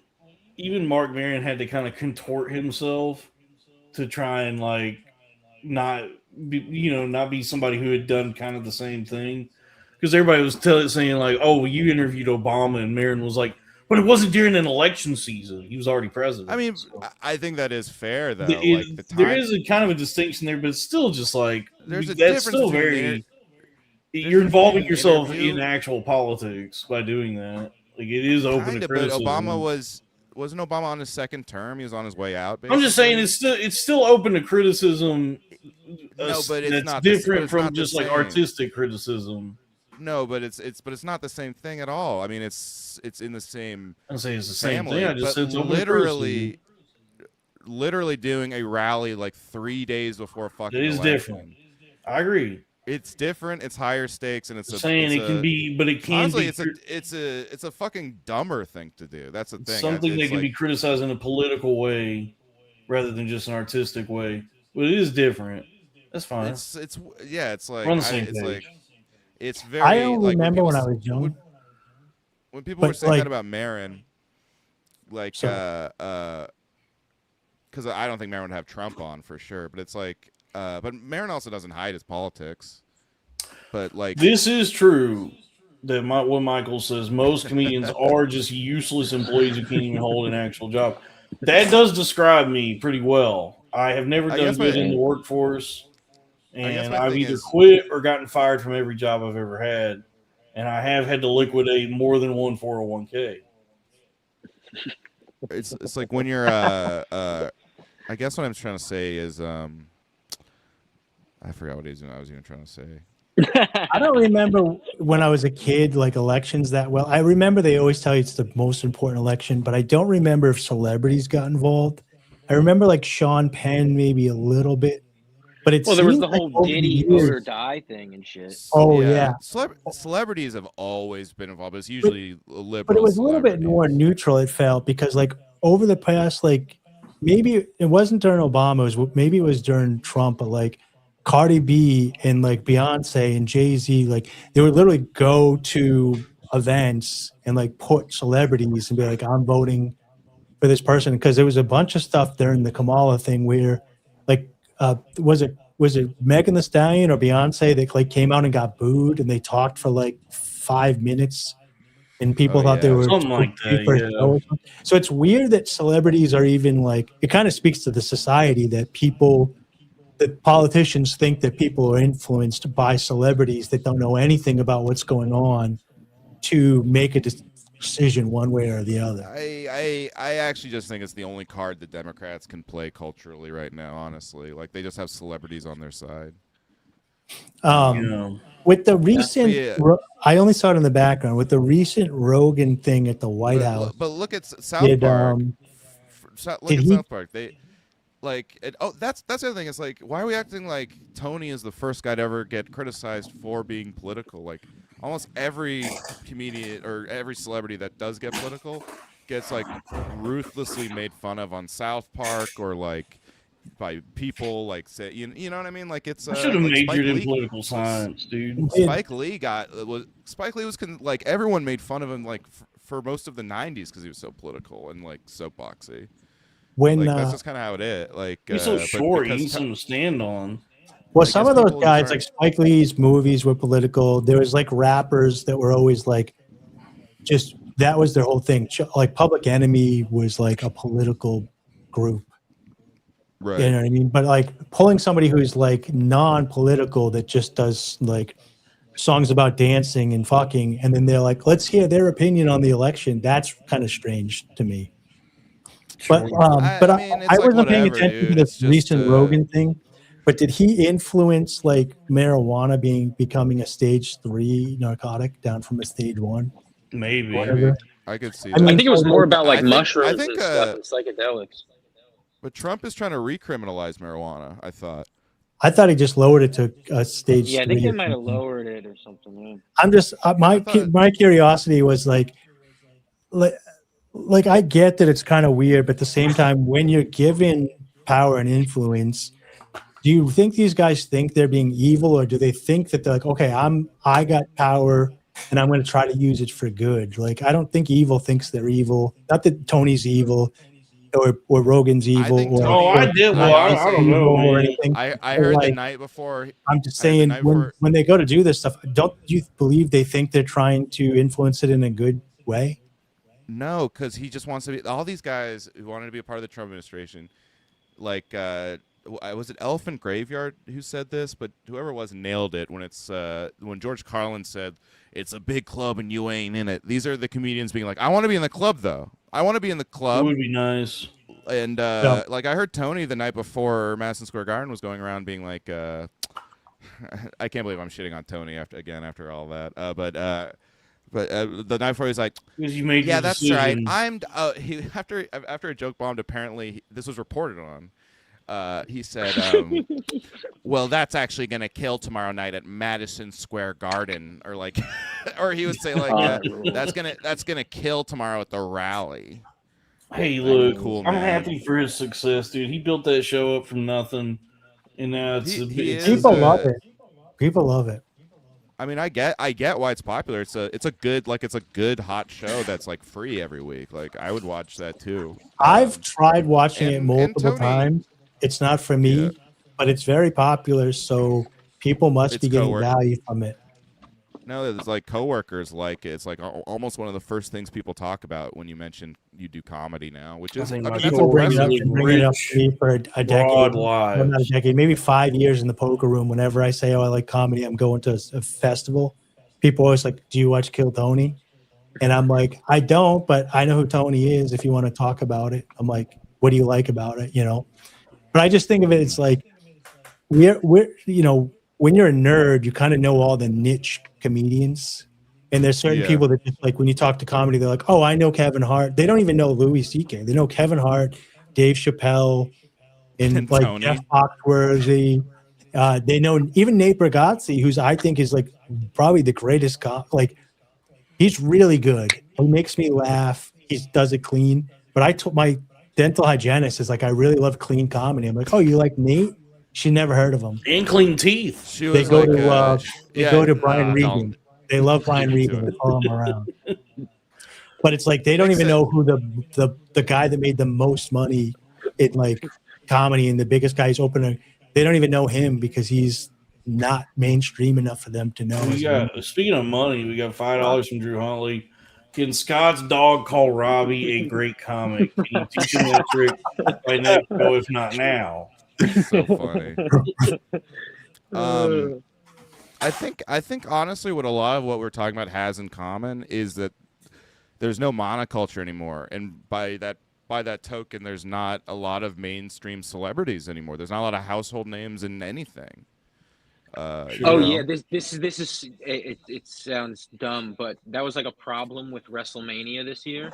Speaker 3: Mark Maron had to kind of contort himself to try and like not be somebody who had done kind of the same thing, because everybody was saying like, oh, well, you interviewed Obama, and Maron was like, but it wasn't during an election season. He was already president.
Speaker 4: I mean,
Speaker 3: so.
Speaker 4: I think that is fair though.
Speaker 3: There is a kind of a distinction there, but it's still just like
Speaker 4: that's
Speaker 3: still very. You're involving yourself in actual politics by doing that. Like, it is open to criticism.
Speaker 4: But Obama wasn't Obama on his second term? He was on his way out.
Speaker 3: Basically. I'm just saying it's still open to criticism.
Speaker 4: No, but it's not
Speaker 3: different from just like artistic criticism.
Speaker 4: No, but it's not the same thing at all. I mean, it's in the same.
Speaker 3: I say it's the same
Speaker 4: family,
Speaker 3: thing. I just said
Speaker 4: literally doing a rally like 3 days before fucking.
Speaker 3: It is
Speaker 4: election.
Speaker 3: Different. I agree.
Speaker 4: It's different. It's higher stakes, and it
Speaker 3: can be, but it can
Speaker 4: honestly,
Speaker 3: be.
Speaker 4: It's a fucking dumber thing to do. That's the thing.
Speaker 3: Something that can be criticized in a political way rather than just an artistic way. But it is different. That's fine.
Speaker 4: It's like
Speaker 3: we're on the same page.
Speaker 4: It's very.
Speaker 1: I don't remember when I was young.
Speaker 4: When people were saying that about Maron, like, because I don't think Maron would have Trump on for sure, but it's like. But Maron also doesn't hide his politics. But like,
Speaker 3: this is true that what Michael says. Most comedians are just useless employees who can't even hold an actual job. That does describe me pretty well. I have never done good in the workforce, and I've either quit or gotten fired from every job I've ever had, and I have had to liquidate more than one 401k.
Speaker 4: It's like when you're I guess what I'm trying to say is I forgot what I was even trying to say.
Speaker 1: I don't remember when I was a kid, like elections that well. I remember they always tell you it's the most important election, but I don't remember if celebrities got involved. I remember like Sean Penn maybe a little bit, but it's
Speaker 2: there was the whole Diddy vote or die thing and shit.
Speaker 1: Oh yeah.
Speaker 4: Celebrities have always been involved. It's usually liberal.
Speaker 1: But it was a little bit more neutral. It felt because like over the past maybe it wasn't during Obama. Maybe it was during Trump, but like. Cardi B and like Beyonce and Jay-Z, like they would literally go to events and like put celebrities and be like, I'm voting for this person. Because there was a bunch of stuff during the Kamala thing where like, was it Megan Thee Stallion or Beyonce that like came out and got booed and they talked for like 5 minutes and people thought they were
Speaker 3: something like that.
Speaker 1: Yeah. So it's weird that celebrities are even like, it kind of speaks to the society that politicians think that people are influenced by celebrities that don't know anything about what's going on to make a decision one way or the other.
Speaker 4: I actually just think it's the only card the Democrats can play culturally right now, honestly. Like, they just have celebrities on their side.
Speaker 1: With the recent, I only saw it in the background, with the recent Rogan thing at the White House.
Speaker 4: But look at South Park. Look at South Park. That's the other thing. It's like, why are we acting like Tony is the first guy to ever get criticized for being political? Like, almost every comedian or every celebrity that does get political gets like ruthlessly made fun of on South Park or like by people like say you know what I mean? Like it's
Speaker 3: I should have majored in political science, dude.
Speaker 4: Spike Lee was like everyone made fun of him like for most of the 90s because he was so political and like soapboxy.
Speaker 1: When
Speaker 4: that's just kind of how it is. Like
Speaker 3: he's so short, he needs something to stand on.
Speaker 1: Well, some of those guys, like Spike Lee's movies, were political. There was like rappers that were always like, just that was their whole thing. Like Public Enemy was like a political group,
Speaker 4: right?
Speaker 1: You know what I mean? But like pulling somebody who's like non-political that just does like songs about dancing and fucking, and then they're like, let's hear their opinion on the election. That's kind of strange to me. But I wasn't paying attention to this recent Rogan thing. But did he influence like marijuana becoming a stage 3 narcotic down from a stage 1?
Speaker 3: Maybe.
Speaker 4: I could see.
Speaker 2: I think it was more about like mushrooms and stuff and psychedelics.
Speaker 4: But Trump is trying to recriminalize marijuana.
Speaker 1: I thought he just lowered it to a stage 3.
Speaker 2: Yeah, I think they might have lowered it or something. Yeah.
Speaker 1: I'm just my curiosity was like like I get that it's kind of weird, but at the same time, when you're given power and influence, do you think these guys think they're being evil, or do they think that they're like, okay, I got power and I'm going to try to use it for good? Like, I don't think evil thinks they're evil. Not that Tony's evil or Rogan's evil.
Speaker 3: I don't know,
Speaker 1: or anything.
Speaker 4: I heard like, the night before.
Speaker 1: I'm just saying, when they go to do this stuff, don't you believe they think they're trying to influence it in a good way?
Speaker 4: No, because he just wants to be. All these guys who wanted to be a part of the Trump administration, like, was it Elephant Graveyard who said this? But whoever it was nailed it when George Carlin said, "It's a big club and you ain't in it." These are the comedians being like, "I want to be in the club, though. I want to be in the club."
Speaker 3: It would be nice.
Speaker 4: And like I heard Tony the night before Madison Square Garden was going around being like, I can't believe I'm shitting on Tony after all that. But the night before he was like, "Yeah, that's right. I'm." He after a joke bombed. Apparently, this was reported on. He said, "Well, that's actually going to kill tomorrow night at Madison Square Garden," or like, or he would say like, "That's gonna kill tomorrow at the rally."
Speaker 3: Hey, look, cool, I'm happy for his success, dude. He built that show up from nothing, and now it's
Speaker 1: people love it. People love it.
Speaker 4: I mean, I get why it's popular. It's a good hot show that's like free every week. Like I would watch that too.
Speaker 1: I've tried watching it multiple times. It's not for me, but it's very popular, so people must be getting value from it.
Speaker 4: No, there's like coworkers like it. It's like almost one of the first things people talk about when you mention you do comedy now, which is
Speaker 1: people bring it up to me for a decade, not a decade, maybe 5 years in the poker room. Whenever I say, "Oh, I like comedy," I'm going to a festival. People always like, "Do you watch Kill Tony?" And I'm like, "I don't, but I know who Tony is. If you want to talk about it," I'm like, "What do you like about it?" You know. But I just think of it, it's like we're when you're a nerd, you kind of know all the niche comedians. And there's certain people that just like when you talk to comedy, they're like, "Oh, I know Kevin Hart." They don't even know Louis C.K. They know Kevin Hart, Dave Chappelle, and like
Speaker 4: Tony.
Speaker 1: Jeff Foxworthy. They know even Nate Bargatze, who's I think is like probably the greatest like he's really good. He makes me laugh. He does it clean. But I told my dental hygienist is like, "I really love clean comedy." I'm like, "Oh, you like Nate?" She never heard of him.
Speaker 3: And clean teeth.
Speaker 1: They go to Brian Regan. They love Brian Regan. They follow him around. But it's like they don't even know who the guy that made the most money in like comedy and the biggest guy who's opening. They don't even know him because he's not mainstream enough for them to know.
Speaker 3: Speaking of money, we got $5 from Drew Huntley. Can Scott's dog call Robbie a great comic? Can you teach him that trick by next show, if not now?
Speaker 4: So funny. I think honestly what a lot of what we're talking about has in common is that there's no monoculture anymore, and by that token there's not a lot of mainstream celebrities anymore. There's not a lot of household names in anything.
Speaker 2: This is it sounds dumb, but that was like a problem with Wrestlemania this year,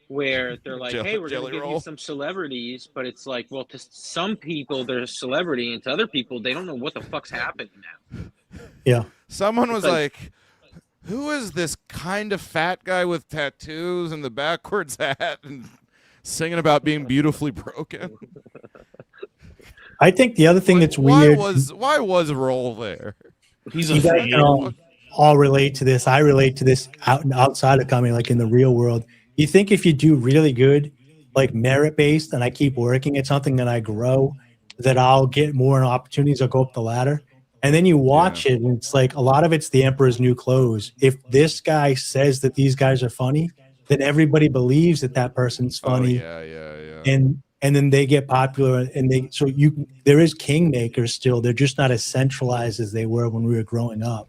Speaker 2: where they're like, "Hey, we're going to give you some celebrities," but it's like, well, to some people they're a celebrity, and to other people they don't know what the fuck's happening now.
Speaker 1: Yeah.
Speaker 4: Someone was like, "Who is this kind of fat guy with tattoos and the backwards hat and singing about being beautifully broken?"
Speaker 1: I think the other thing that's weird.
Speaker 4: Why was Roll there?
Speaker 3: He's
Speaker 1: you guys can all relate to this. I relate to this outside of comedy, like in the real world. You think if you do really good, like merit-based, and I keep working at something and I grow, that I'll get more opportunities, I'll go up the ladder. And then you watch it, and it's like a lot of it's the emperor's new clothes. If this guy says that these guys are funny, then everybody believes that person's funny. And then they get popular, and there is kingmakers still. They're just not as centralized as they were when we were growing up.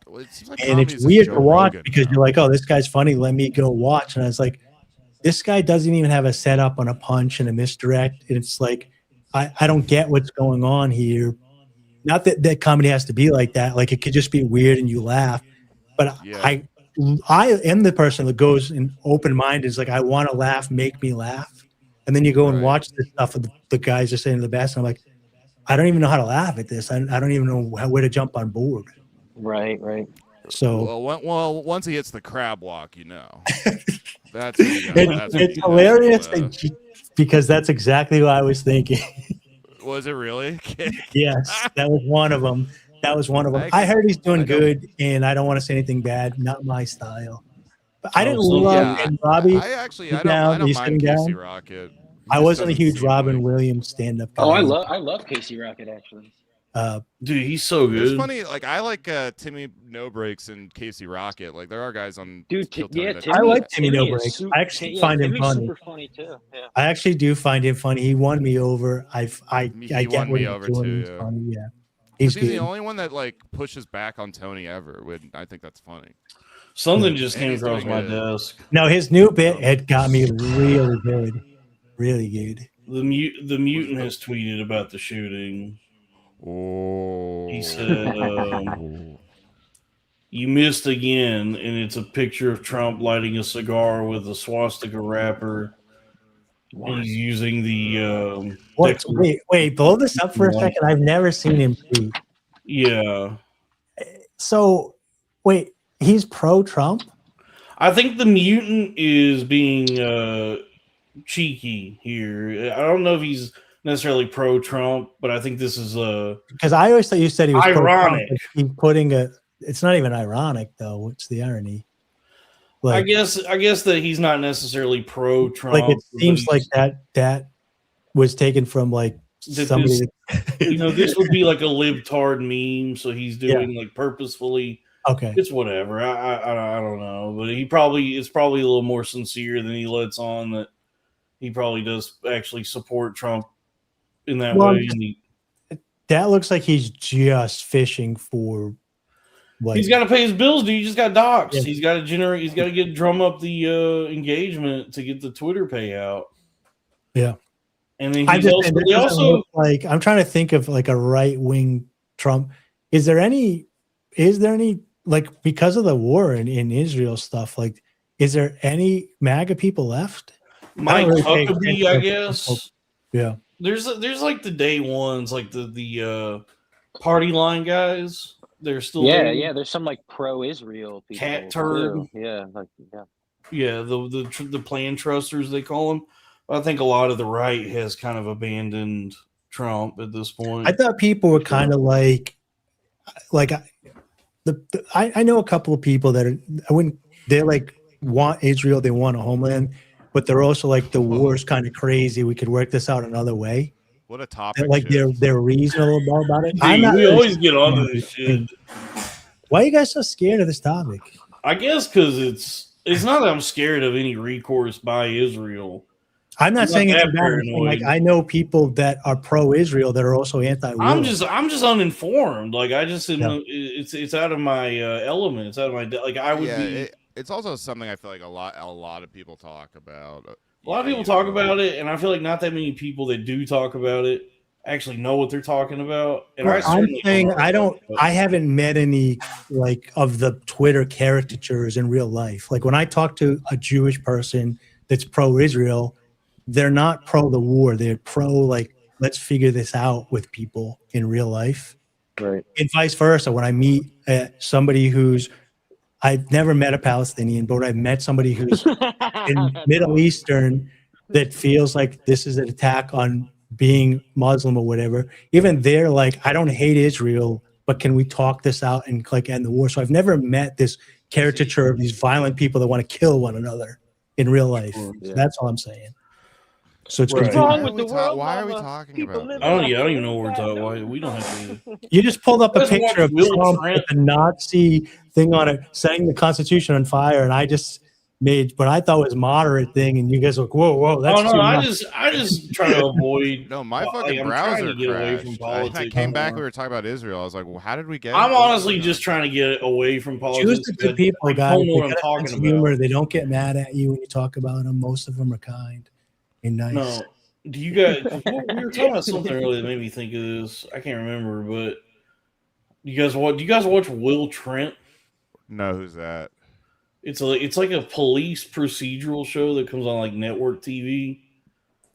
Speaker 4: Well, like
Speaker 1: and it's weird to watch because you're like, "Oh, this guy's funny. Let me go watch." And I was like, this guy doesn't even have a setup on a punch and a misdirect. And it's like, I don't get what's going on here. Not that comedy has to be like that. Like it could just be weird and you laugh. But I am the person that goes in open-minded. Is like, I want to laugh, make me laugh. And then you go and watch this stuff and the guys are saying the best. And I'm like, I don't even know how to laugh at this. I don't even know where to jump on board.
Speaker 2: Right.
Speaker 4: So well, once he hits the crab walk, you know.
Speaker 1: It's hilarious because that's exactly what I was thinking.
Speaker 4: Was it really?
Speaker 1: Yes, that was one of them. I heard he's doing good, and I don't want to say anything bad. Not my style. But I didn't love and Robbie.
Speaker 4: I don't mind Casey Rocket.
Speaker 1: I wasn't a huge Robin Williams stand-up guy.
Speaker 2: Oh, I love Casey Rocket actually.
Speaker 3: Dude, he's so good.
Speaker 4: It's funny. Like I like Timmy No Breaks and Casey Rocket. Like there are guys on.
Speaker 1: I like Timmy No Breaks. I actually find him funny.
Speaker 2: Super funny too. Yeah.
Speaker 1: I actually do find him funny. He won me over. I
Speaker 4: get what he's doing.
Speaker 1: He's funny. Yeah.
Speaker 4: He's the only one that like pushes back on Tony ever. I think that's funny.
Speaker 3: Something just came across my desk.
Speaker 1: No, his new bit had got me really good. Really good.
Speaker 3: The mutant has tweeted about the shooting.
Speaker 4: Oh.
Speaker 3: He said, "You missed again," and it's a picture of Trump lighting a cigar with a swastika wrapper. And he's using the.
Speaker 1: Wait! Blow this up for a second. I've never seen him tweet.
Speaker 3: Yeah.
Speaker 1: So, wait. He's pro-Trump?
Speaker 3: I think the mutant is being cheeky here. I don't know if he's necessarily pro-Trump, but I think this is
Speaker 1: because I always thought you said he was
Speaker 3: ironic.
Speaker 1: He's putting it's not even ironic though. What's the irony?
Speaker 3: Like, I guess that he's not necessarily pro-Trump.
Speaker 1: Like it seems like that was taken from like somebody.
Speaker 3: This would be like a libtard meme, so he's doing like purposefully.
Speaker 1: Okay,
Speaker 3: it's whatever. I don't know, but it's probably a little more sincere than he lets on. That he probably does actually support Trump in that way.
Speaker 1: That looks like he's just fishing for.
Speaker 3: He's got to pay his bills, dude. He just got doxxed. Yeah. He's got to generate. He's got to drum up the engagement to get the Twitter payout.
Speaker 1: Yeah,
Speaker 3: and then he also
Speaker 1: like I'm trying to think of like a right wing Trump. Is there any like because of the war in Israel stuff? Like, is there any MAGA people left?
Speaker 3: Mike Huckabee, I guess.
Speaker 1: Yeah,
Speaker 3: there's like the day ones, like the party line guys. They're still
Speaker 2: yeah. There's some like pro-Israel people.
Speaker 3: Cat turd.
Speaker 2: Yeah,
Speaker 3: the plan trusters they call them. I think a lot of the right has kind of abandoned Trump at this point.
Speaker 1: I thought people were kind of like I know a couple of people that they like want Israel, they want a homeland, but they're also like the war's kind of crazy. We could work this out another way.
Speaker 4: What a topic!
Speaker 1: They're reasonable about it.
Speaker 3: Dude, we always get onto this shit.
Speaker 1: Why are you guys so scared of this topic?
Speaker 3: I guess because it's not that I'm scared of any recourse by Israel.
Speaker 1: I'm not saying it's bad. Like I know people that are pro-Israel that are also anti-war.
Speaker 3: I'm just uninformed. Like I just it's out of my element. It's out of my I would be.
Speaker 4: It's also something I feel like a lot of people talk about.
Speaker 3: A lot of people talk about it, and I feel like not that many people that do talk about it actually know what they're talking about. And
Speaker 1: I haven't met any like of the Twitter caricatures in real life. Like when I talk to a Jewish person that's pro-Israel, they're not pro the war. They're pro like let's figure this out with people in real life.
Speaker 2: Right.
Speaker 1: And vice versa. When I meet somebody I've never met a Palestinian, but I've met somebody who's in Middle Eastern that feels like this is an attack on being Muslim or whatever. Even they're like, I don't hate Israel, but can we talk this out and like end the war? So I've never met this caricature of these violent people that want to kill one another in real life. Yeah. So that's all I'm saying. So it's
Speaker 4: what's wrong with the world? Why are we talking about that?
Speaker 3: I don't even know what we're talking about. We don't have to.
Speaker 1: You just pulled up a picture of Trump with the Nazi thing on it, setting the Constitution on fire, and I just made what I thought was moderate thing, and you guys were like, whoa, that's too much.
Speaker 3: I just try to avoid.
Speaker 4: No, my fucking browser crashed. I came back. We were talking about Israel. I was like, well, how did we get?
Speaker 3: I'm honestly just trying to get away from politics.
Speaker 1: Jews are good people, guys. They don't get mad at you when you talk about them. Most of them are kind. Nice.
Speaker 3: No, do you guys? We were talking about something earlier that made me think of this. I can't remember, but do you guys watch Will Trent?
Speaker 4: No, who's that?
Speaker 3: It's like a police procedural show that comes on like network TV.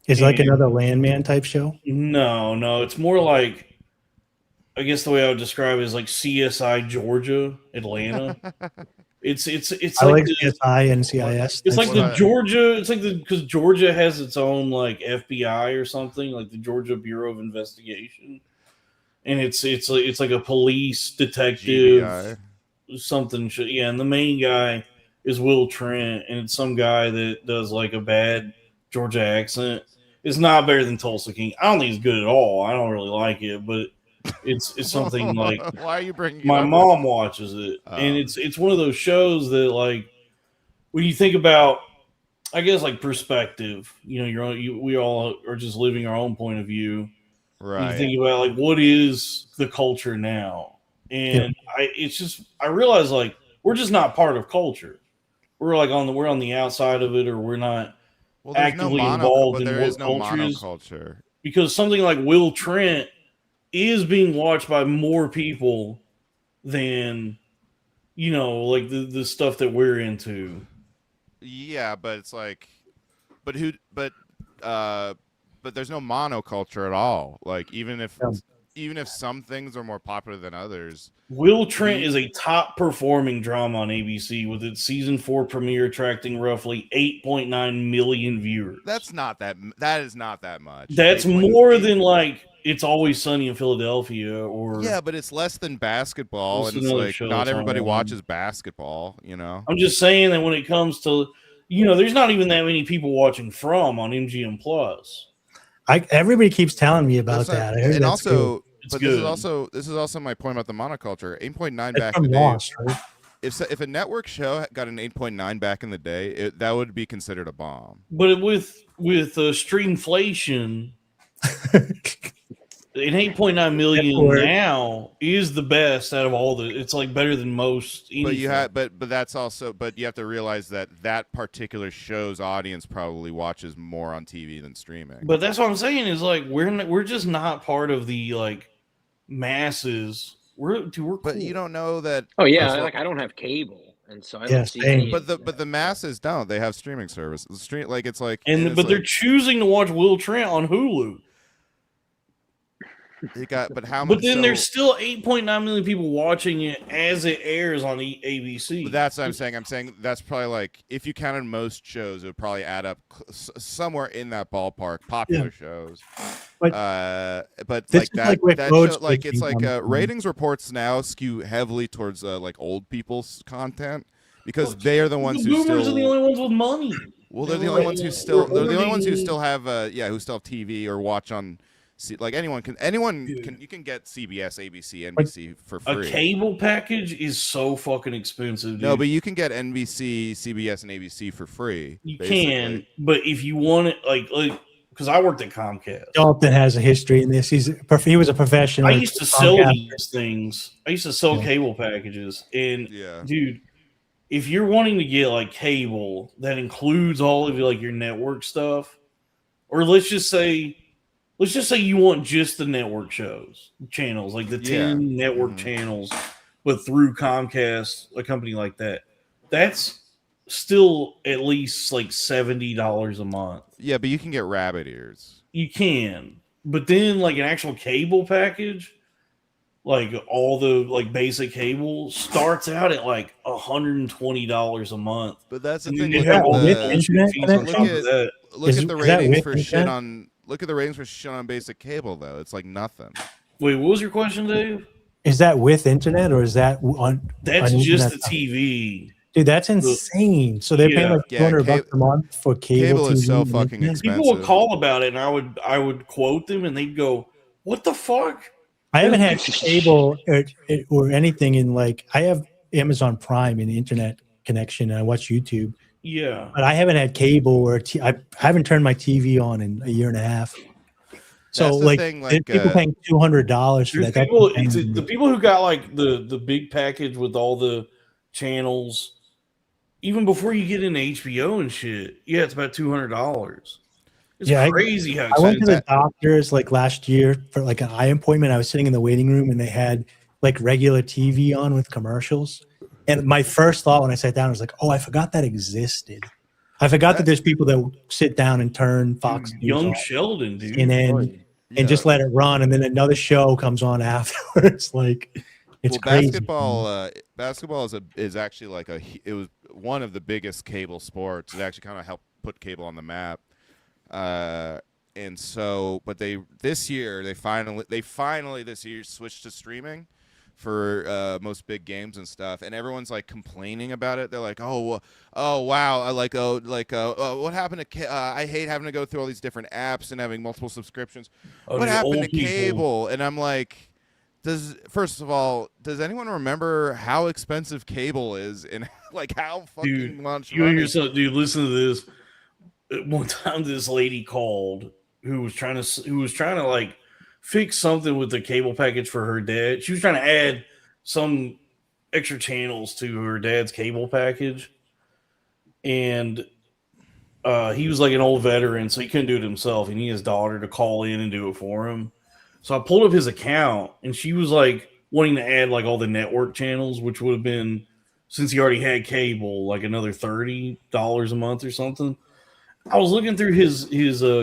Speaker 1: It's like another Landman type show.
Speaker 3: No, it's more like, I guess the way I would describe it is like CSI Georgia, Atlanta. It's
Speaker 1: I
Speaker 3: like
Speaker 1: the CSI and CIS.
Speaker 3: It's like the Georgia. It's like because Georgia has its own like FBI or something, like the Georgia Bureau of Investigation, and it's like a police detective, GBI. Something. Yeah, and the main guy is Will Trent, and it's some guy that does like a bad Georgia accent. It's not better than Tulsa King. I don't think it's good at all. I don't really like it, but it's something like.
Speaker 4: Why are you bringing?
Speaker 3: My mom watches it, and it's one of those shows that like when you think about, I guess like perspective. You know, we all are just living our own point of view.
Speaker 4: Right.
Speaker 3: You think about like what is the culture now, and I realize like we're just not part of culture. We're like we're on the outside of it, or we're not actively involved in what culture is.
Speaker 4: Monoculture.
Speaker 3: Because something like Will Trent is being watched by more people than, you know, like the stuff that we're into.
Speaker 4: Yeah, but it's like, but there's no monoculture at all. Like even if some things are more popular than others.
Speaker 3: Will Trent is a top performing drama on ABC with its season 4 premiere attracting roughly 8.9 million viewers.
Speaker 4: That is not that much.
Speaker 3: That's more than like It's Always Sunny in Philadelphia or
Speaker 4: but it's less than basketball, and it's like not everybody watches basketball, you know.
Speaker 3: I'm just saying that when it comes to, you know, there's not even that many people watching From on MGM Plus.
Speaker 1: Everybody keeps telling me about that. I heard
Speaker 4: and
Speaker 1: that's
Speaker 4: also
Speaker 1: good.
Speaker 4: But this is also my point about the monoculture. 8.9 back
Speaker 1: in
Speaker 4: the day.
Speaker 1: Lost, right?
Speaker 4: If a network show got an 8.9 back in the day, that would be considered a bomb.
Speaker 3: But with streamflation, an 8.9 million now is the best out of all the. It's like better than most. Anything.
Speaker 4: But that's also. But you have to realize that particular show's audience probably watches more on TV than streaming.
Speaker 3: But that's what I'm saying is like we're just not part of the like masses. We're cool.
Speaker 4: But you don't know that.
Speaker 2: Oh yeah, like I don't have cable, and so I don't see. Any
Speaker 4: but the masses don't. They have streaming service.
Speaker 3: But they're choosing to watch Will Trent on Hulu.
Speaker 4: But how much?
Speaker 3: But then there's still 8.9 million people watching it as it airs on ABC.
Speaker 4: But that's what I'm saying. I'm saying that's probably like if you counted most shows, it would probably add up somewhere in that ballpark. Popular shows, but like that show, like it's like ratings reports now skew heavily towards like old people's content because they are the ones who still.
Speaker 3: Boomers are the only ones with money.
Speaker 4: Well, they're the only ones who still. They're the only ones who still have who still have TV or watch on. Like you can get CBS, ABC, NBC for free.
Speaker 3: A cable package is so fucking expensive, dude.
Speaker 4: No, but you can get NBC, CBS, and ABC for free.
Speaker 3: You can, but if you want it, like because I worked at Comcast.
Speaker 1: Dalton has a history in this. He was a professional.
Speaker 3: I used to sell these things. I used to sell cable packages, and dude, if you're wanting to get like cable that includes all of like your network stuff, or let's just say you want just the network channels, like the 10 network channels, but through Comcast, a company like that. That's still at least like $70 a month.
Speaker 4: Yeah, but you can get rabbit ears.
Speaker 3: You can. But then like an actual cable package, like all the like basic cable starts out at like $120 a month.
Speaker 4: But that's the thing. Look at the ratings for shit on. Look at the ratings for shit on basic cable, though. It's like nothing.
Speaker 3: Wait, what was your question, Dave?
Speaker 1: Is that with internet or is that on?
Speaker 3: That's just the TV.
Speaker 1: Dude, that's insane. So they're paying like $200 a month for cable.
Speaker 4: Cable is
Speaker 1: TV
Speaker 4: so fucking expensive.
Speaker 3: People would call about it, and I would quote them, and they'd go, "What the fuck?"
Speaker 1: I haven't had cable or anything in like I have Amazon Prime and internet connection, and I watch YouTube.
Speaker 3: Yeah,
Speaker 1: but I haven't had cable or I haven't turned my TV on in a year and a half. So like people paying $200 for that.
Speaker 3: The people who got like the big package with all the channels, even before you get into HBO and shit, it's about $200. It's crazy how expensive.
Speaker 1: I went to the doctor's like last year for like an eye appointment. I was sitting in the waiting room and they had like regular TV on with commercials. And my first thought when I sat down was like, oh, I forgot that existed. I forgot that there's people that sit down and turn Fox News
Speaker 3: Young Sheldon, dude.
Speaker 1: And just let it run. And then another show comes on afterwards. Like, It's crazy.
Speaker 4: Basketball is actually like it was one of the biggest cable sports. It actually kind of helped put cable on the map. And so, but this year they finally this year switched to streaming for most big games and stuff, and everyone's like complaining about it. They're like, oh wow, what happened to I hate having to go through all these different apps and having multiple subscriptions. What happened to cable? And I'm like, first of all, does anyone remember how expensive cable is and like how fucking much
Speaker 3: you and yourself, dude, listen to this. One time this lady called who was trying to like fix something with the cable package for her dad. She was trying to add some extra channels to her dad's cable package, and he was like an old veteran, so he couldn't do it himself. He needed his daughter to call in and do it for him. So I pulled up his account, and she was like wanting to add like all the network channels, which would have been, since he already had cable, like another $30 a month or something. I was looking through his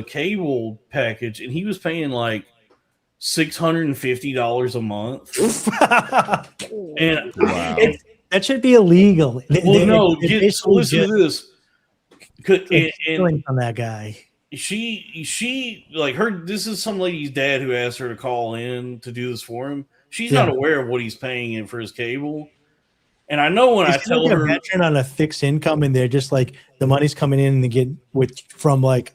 Speaker 3: cable package, and he was paying like $650 a month. And
Speaker 1: wow. That should be illegal.
Speaker 3: Listen to this.
Speaker 1: And on that guy.
Speaker 3: She like this is some lady's dad who asked her to call in to do this for him. She's not aware of what he's paying in for his cable. And I know when I tell her,
Speaker 1: a veteran on a fixed income, and they're just like the money's coming in and they get from like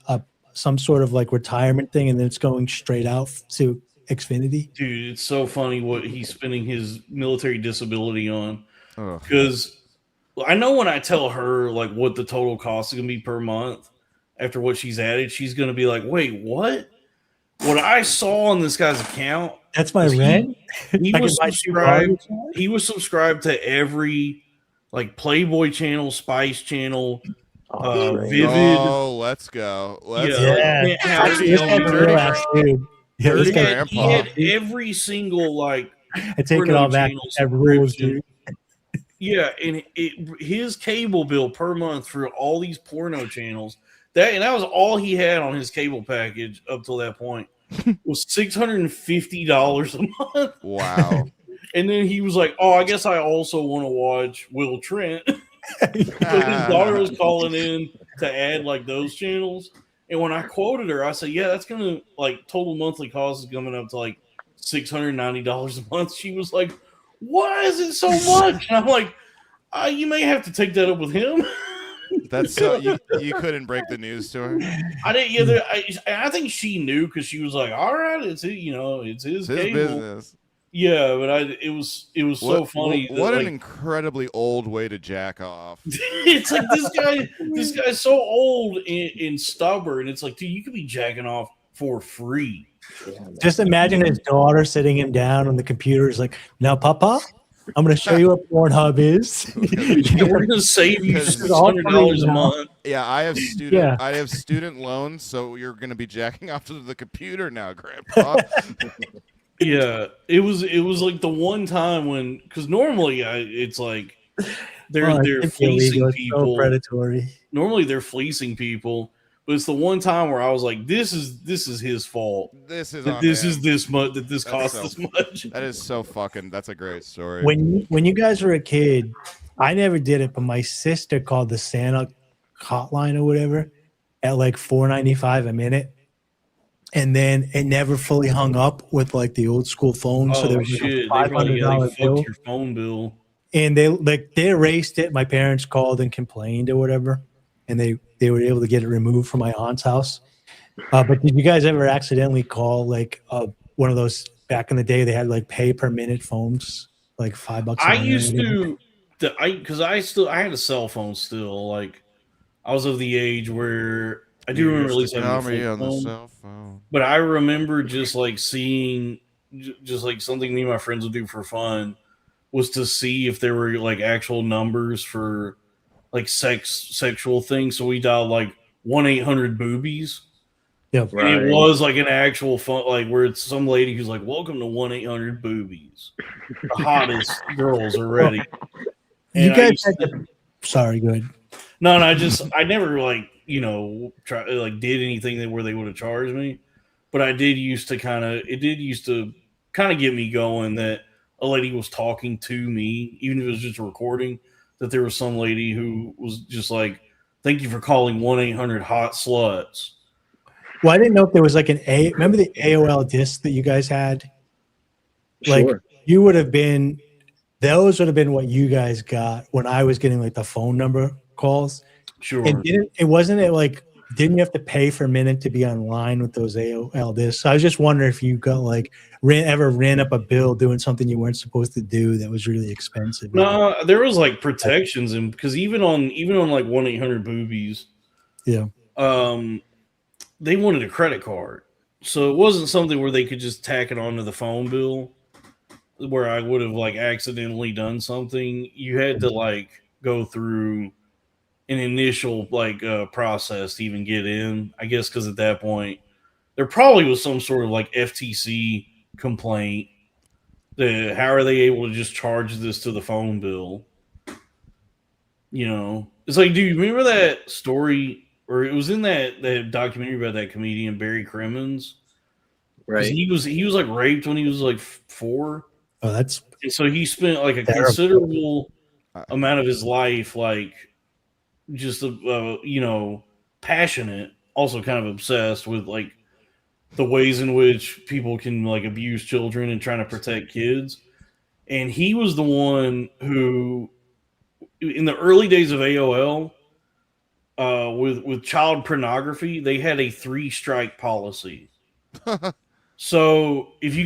Speaker 1: some sort of like retirement thing, and then it's going straight out to Xfinity.
Speaker 3: Dude, it's so funny what he's spending his military disability on. Because I know when I tell her like what the total cost is gonna be per month after what she's added, she's gonna be like, "Wait, what? What I saw on this guy's account?
Speaker 1: That's my rent."
Speaker 3: He was subscribed. He was subscribed to every like Playboy channel, Spice channel, Vivid.
Speaker 4: Oh, let's go.
Speaker 3: He had every single like.
Speaker 1: I take it all back. Rules, dude.
Speaker 3: Yeah, and his cable bill per month for all these porno channels, that was all he had on his cable package up till that point, was $650 a month.
Speaker 4: Wow.
Speaker 3: And then he was like, "Oh, I guess I also want to watch Will Trent." Because his daughter was calling in to add like those channels. And when I quoted her, I said, "Yeah, that's gonna like total monthly cost is coming up to like $690 a month." She was like, "Why is it so much?" And I'm like, "You may have to take that up with him."
Speaker 4: That's so you couldn't break the news to her.
Speaker 3: I didn't. Yeah, I think she knew because she was like, "All right, it's his cable
Speaker 4: business."
Speaker 3: Yeah, but it was so funny.
Speaker 4: What an incredibly old way to jack off.
Speaker 3: It's like this guy's so old and stubborn. It's like, dude, you could be jacking off for free.
Speaker 1: Just imagine his daughter sitting him down on the computer. Is like, "Now, Papa, I'm going to show you what Pornhub is.
Speaker 3: We're going to save you $600 a month."
Speaker 4: Yeah, I have student loans, so you're going to be jacking off to the computer now, Grandpa.
Speaker 3: Yeah, it was like the one time when, because normally it's like they're fleecing people.
Speaker 1: So predatory.
Speaker 3: Normally they're fleecing people, but it's the one time where I was like, "This is his fault. This is this much. That this costs this much."
Speaker 4: That is so fucking. That's a great story.
Speaker 1: When you guys were a kid, I never did it, but my sister called the Santa hotline or whatever at like $4.95 a minute. And then it never fully hung up with like the old school phone. So there was
Speaker 3: shit.
Speaker 1: Like a $500 bill.
Speaker 3: Your phone bill.
Speaker 1: And they erased it. My parents called and complained or whatever, and they were able to get it removed from my aunt's house. But did you guys ever accidentally call like one of those back in the day? They had like pay per minute phones, like $5.
Speaker 3: I used to, because I had a cell phone still. Like I was of the age where. I do remember at least having a
Speaker 4: on the cell phone.
Speaker 3: But I remember just like seeing, just like something me and my friends would do for fun was to see if there were like actual numbers for like sexual things. So we dialed like 1-800-boobies.
Speaker 1: Yeah,
Speaker 3: right. And it was like an actual phone, like where it's some lady who's like, "Welcome to 1-800-boobies. The hottest girls are ready."
Speaker 1: And you guys sorry, go ahead.
Speaker 3: No, I never like, did anything where they would have charged me, but it did used to kind of get me going that a lady was talking to me, even if it was just a recording, that there was some lady who was just like, "Thank you for calling 1-800-HOT-SLUTS."
Speaker 1: Well, I didn't know if there was like remember the AOL disc that you guys had? Like you would have been, those would have been what you guys got when I was getting like the phone number calls.
Speaker 3: Sure.
Speaker 1: And didn't you have to pay for a minute to be online with those AOL discs? So I was just wondering if you got like ever ran up a bill doing something you weren't supposed to do that was really expensive.
Speaker 3: No, there was like protections, and because even on like 1-800-boobies,
Speaker 1: yeah,
Speaker 3: they wanted a credit card, so it wasn't something where they could just tack it onto the phone bill. Where I would have like accidentally done something, you had to like go through an initial like process to even get in. I guess because at that point there probably was some sort of like FTC complaint. How are they able to just charge this to the phone bill? You know, it's like, do you remember that story, or it was in that documentary about that comedian Barry Crimmins? Right. He was like raped when he was like 4.
Speaker 1: Oh, and
Speaker 3: so he spent like a considerable amount of his life like just passionate, also kind of obsessed with like the ways in which people can like abuse children and trying to protect kids. And he was the one who, in the early days of AOL, with child pornography, they had a 3-strike policy. So if you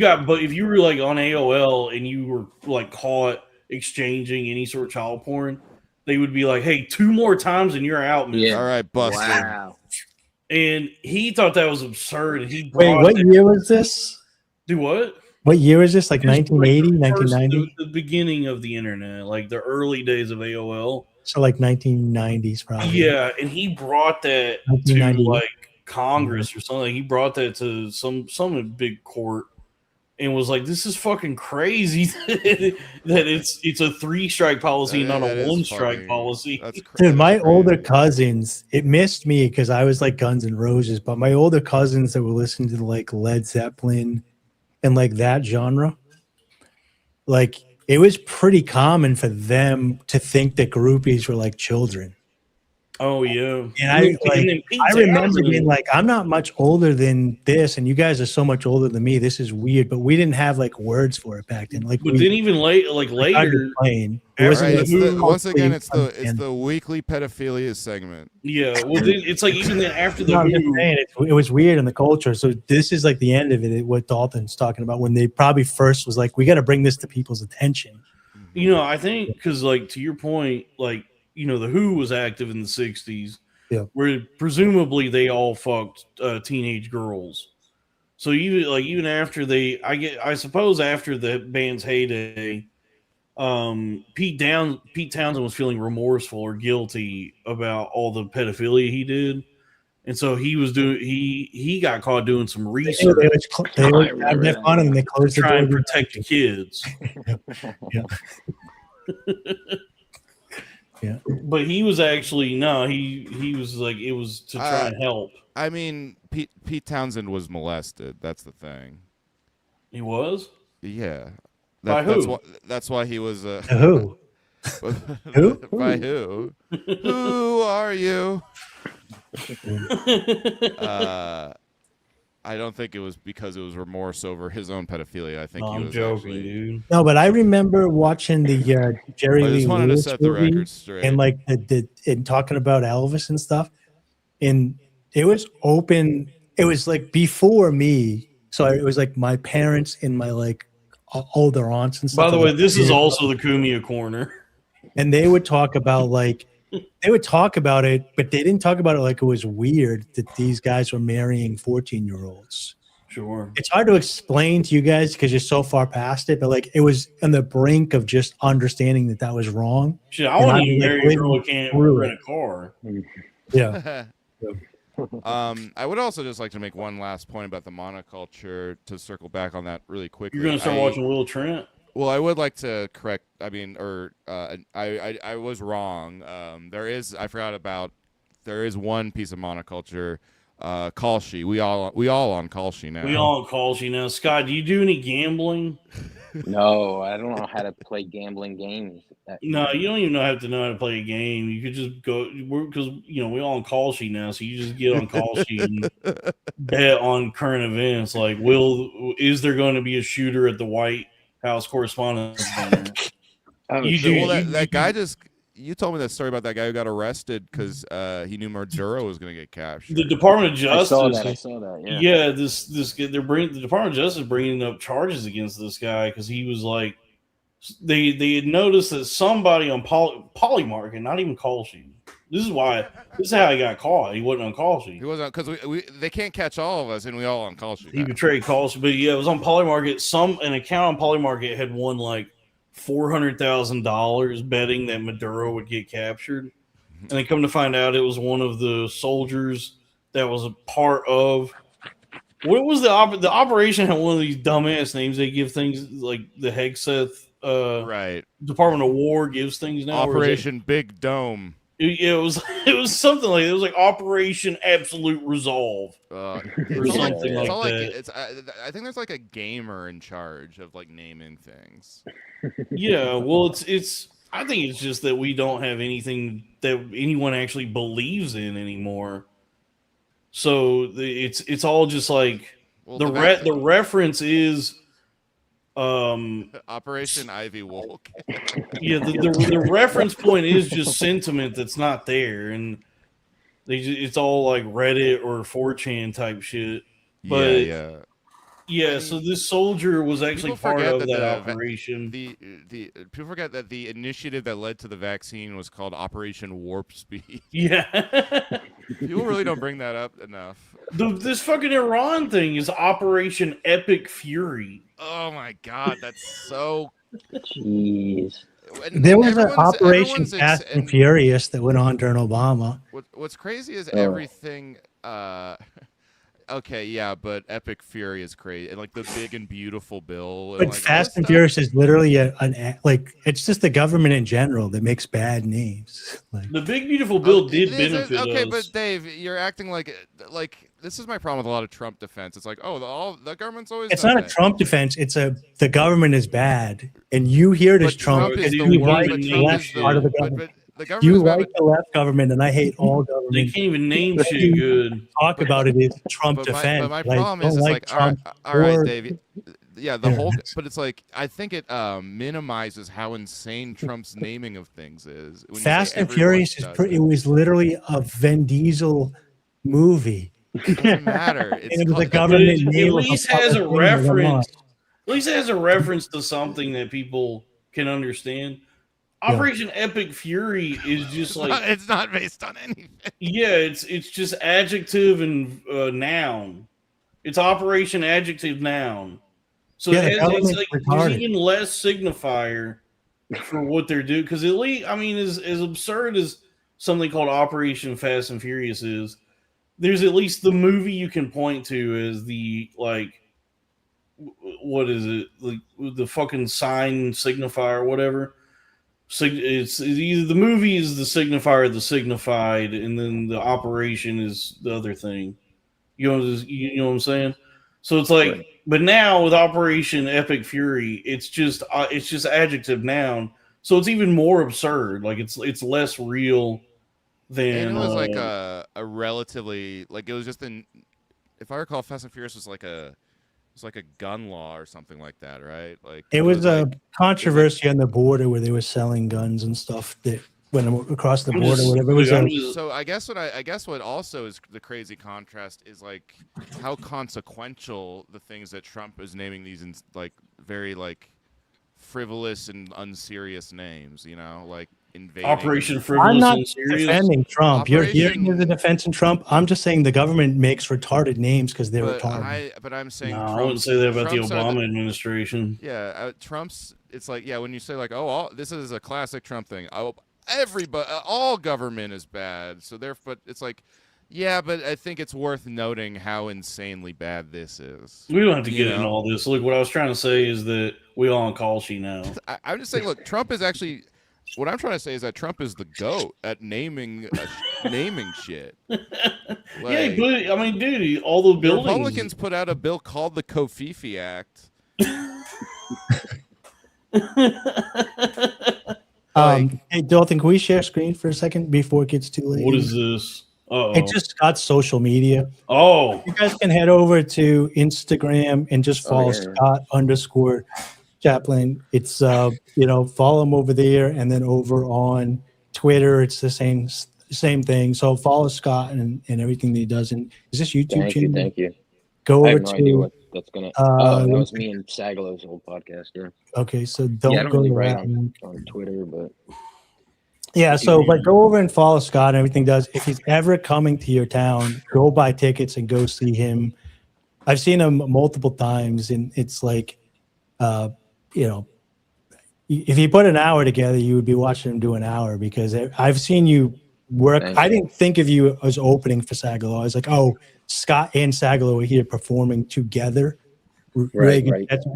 Speaker 3: were like on AOL and you were like caught exchanging any sort of child porn, they would be like, "Hey, 2 more times and you're out, man."
Speaker 4: Yeah. All right, busted.
Speaker 2: Wow.
Speaker 3: And he thought that was absurd. And he
Speaker 1: wait, what year was this?
Speaker 3: Do what?
Speaker 1: What year was this? Like 1980, 1990?
Speaker 3: The beginning of the internet, like the early days of AOL.
Speaker 1: So like 1990s, probably.
Speaker 3: Yeah, and he brought that to like Congress or something. He brought that to some big court and was like, "This is fucking crazy that it's a 3-strike policy, not a 1-strike policy."
Speaker 4: That's crazy.
Speaker 1: Dude, my older cousins, it missed me because I was like Guns N' Roses, but my older cousins that were listening to like Led Zeppelin and like that genre, like it was pretty common for them to think that groupies were like children.
Speaker 3: Oh yeah,
Speaker 1: and I remember being like, I'm not much older than this, and you guys are so much older than me. This is weird, but we didn't have like words for it back then. Like,
Speaker 3: but then even later,
Speaker 4: once again, it's the weekly pedophilia segment.
Speaker 3: Yeah, well, then it's like even then after the
Speaker 1: it was weird in the culture. So this is like the end of it. What Dalton's talking about when they probably first was like, we got to bring this to people's attention.
Speaker 3: You know, I think because like to your point, like. You know, the Who was active in the 60s, where presumably they all fucked teenage girls. So even after I suppose after the band's heyday, Pete Townsend was feeling remorseful or guilty about all the pedophilia he did, and so he got caught doing some research.
Speaker 1: They would have fun and they closed the door.
Speaker 3: Try and protect the kids.
Speaker 1: Yeah. Yeah,
Speaker 3: but he was actually he was like, it was to try and help.
Speaker 4: I mean, Pete Townsend was molested. That's the thing.
Speaker 3: He was.
Speaker 4: Yeah.
Speaker 3: By who?
Speaker 4: That's why he was.
Speaker 1: Who?
Speaker 4: Who? By who? Who are you? I don't think it was because it was remorse over his own pedophilia. I think he was
Speaker 3: joking, dude.
Speaker 1: No, but I remember watching the Jerry Lee Lewis
Speaker 4: set the record straight.
Speaker 1: And like and talking about Elvis and stuff, and it was open. It was like before me, so it was like my parents and my like older aunts and stuff.
Speaker 3: By the way, this is also the Kumia Corner,
Speaker 1: and they would talk about like. They would talk about it, but they didn't talk about it like it was weird that these guys were marrying 14-year-olds.
Speaker 3: Sure.
Speaker 1: It's hard to explain to you guys because you're so far past it, but like it was on the brink of just understanding that was wrong.
Speaker 3: Shit, I want to marry a girl who can't rent a car.
Speaker 1: Yeah.
Speaker 4: I would also just like to make one last point about the monoculture to circle back on that really quickly.
Speaker 3: You're going to start watching Will Trent?
Speaker 4: Well, I would like to correct. I mean, I was wrong. There is one piece of monoculture, Kalshi. We all on Kalshi now.
Speaker 3: We all on Kalshi now. Scott, do you do any gambling?
Speaker 2: No, I don't know how to play gambling games.
Speaker 3: No, you don't even have to know how to play a game. You could just go because we all on call sheet now, so you just get on call sheet and bet on current events. Like, is there going to be a shooter at the White House Correspondents' Dinner?
Speaker 4: That guy just. You told me that story about that guy who got arrested because he knew Maduro was going to get captured.
Speaker 3: The Department of Justice.
Speaker 2: I saw that. Yeah.
Speaker 3: This the Department of Justice bringing up charges against this guy because he was like, they had noticed that somebody on Polymarket, not even call sheet. This is how he got caught. He wasn't on call sheet.
Speaker 4: He wasn't because they can't catch all of us, and we all on call sheet.
Speaker 3: He betrayed call sheet, but yeah, it was on Polymarket. An account on Polymarket had won like $400,000 betting that Maduro would get captured, and they come to find out it was one of the soldiers that was a part of. What was the operation? Had one of these dumbass names they give things like the Hegseth,
Speaker 4: right?
Speaker 3: Department of War gives things now.
Speaker 4: Operation Big Dome.
Speaker 3: It was something like it was like Operation Absolute Resolve or something like that.
Speaker 4: I think there's like a gamer in charge of like naming things.
Speaker 3: Yeah, well, it's. I think it's just that we don't have anything that anyone actually believes in anymore. So it's all just like the reference is.
Speaker 4: Operation Ivy Wolk.
Speaker 3: Yeah, the reference point is just sentiment that's not there, and it's all like Reddit or 4chan type shit. But yeah. So this soldier was actually part of that operation.
Speaker 4: The people forget that the initiative that led to the vaccine was called Operation Warp Speed.
Speaker 3: Yeah,
Speaker 4: people really don't bring that up enough.
Speaker 3: This fucking Iran thing is Operation Epic Fury.
Speaker 4: Oh my god, that's so.
Speaker 2: Jeez.
Speaker 1: There was an Operation Fast and Furious that went on during Obama.
Speaker 4: What's crazy is everything. Okay, yeah, but Epic Fury is crazy, and like the big and beautiful bill.
Speaker 1: But
Speaker 4: like,
Speaker 1: Fast and Furious is literally it's just the government in general that makes bad names. Like,
Speaker 3: the big beautiful bill did benefit us.
Speaker 4: Okay, but Dave, you're acting like this is my problem with a lot of Trump defense. It's like, the government's always.
Speaker 1: It's not a Trump defense. It's the government is bad, and you hear this Trump. You like the left part of the government. You like the left government, and I hate all government.
Speaker 3: They can't even name shit good.
Speaker 1: Talk about it is Trump defense.
Speaker 4: But my problem is like Trump all right, Dave. Yeah, but it's like I think it minimizes how insane Trump's naming of things is.
Speaker 1: Fast and Furious it was literally a Vin Diesel movie.
Speaker 4: It doesn't matter.
Speaker 3: It was a government name. At least has a reference. At least it has a reference to something that people can understand. Operation Epic Fury is just like
Speaker 4: it's not based on anything.
Speaker 3: Yeah, it's just adjective and noun. It's Operation Adjective Noun. So it's like there's even less signifier for what they're doing. Because at least, I mean, as absurd as something called Operation Fast and Furious is, there's at least the movie you can point to as the what is it? Like the fucking sign signifier or whatever. It's either the movie is the signifier of the signified, and then the operation is the other thing. You know what I'm saying? So it's like, right. But now with Operation Epic Fury, it's just adjective noun. So it's even more absurd. Like it's less real than.
Speaker 4: And it was like a relatively it was just if I recall, Fast and Furious was like a gun law or something like that, right? Like
Speaker 1: it was a controversy on the border where they were selling guns and stuff that went across the border.
Speaker 4: So I guess what also is the crazy contrast is like how consequential the things that Trump is naming these in like very like frivolous and unserious names, you know, like invading.
Speaker 3: Operation Frivolous.
Speaker 1: I'm not defending Trump. You're hearing the defense in Trump. I'm just saying the government makes retarded names because they're retarded.
Speaker 4: But I'm saying
Speaker 3: I wouldn't say that about the Obama administration.
Speaker 4: Yeah, Trump's. It's like when you say like, this is a classic Trump thing. All government is bad. So therefore, but it's like. Yeah, but I think it's worth noting how insanely bad this is.
Speaker 3: We don't have to get into all this. Look, what I was trying to say is that we all on call sheet now.
Speaker 4: I'm just saying, look, Trump is actually. What I'm trying to say is that Trump is the GOAT at naming shit.
Speaker 3: Yeah, but I mean, dude, all the buildings.
Speaker 4: Republicans put out a bill called the Kofifi Act.
Speaker 1: Hey, Dalton, can we share screen for a second before it gets too late?
Speaker 3: What is this?
Speaker 1: It's just Scott's social media.
Speaker 3: Oh,
Speaker 1: you guys can head over to Instagram and just follow Scott_Chaplain. It's follow him over there, and then over on Twitter, it's the same thing. So follow Scott and everything that he does. And is this YouTube channel?
Speaker 2: Thank you.
Speaker 1: Go
Speaker 2: I
Speaker 1: over
Speaker 2: have no
Speaker 1: to.
Speaker 2: idea what that's gonna. That was me and Sagalow's old podcast. Yeah.
Speaker 1: Okay, so
Speaker 2: I
Speaker 1: don't
Speaker 2: don't
Speaker 1: go
Speaker 2: really
Speaker 1: to
Speaker 2: write
Speaker 1: that.
Speaker 2: on Twitter, but
Speaker 1: Yeah, so but go over and follow Scott and everything does. If he's ever coming to your town, go buy tickets and go see him. I've seen him multiple times, and it's like, if you put an hour together, you would be watching him do an hour, because I've seen you work. I didn't think of you as opening for Sagalow. I was like, oh, Scott and Sagalow are here performing together.
Speaker 2: Right.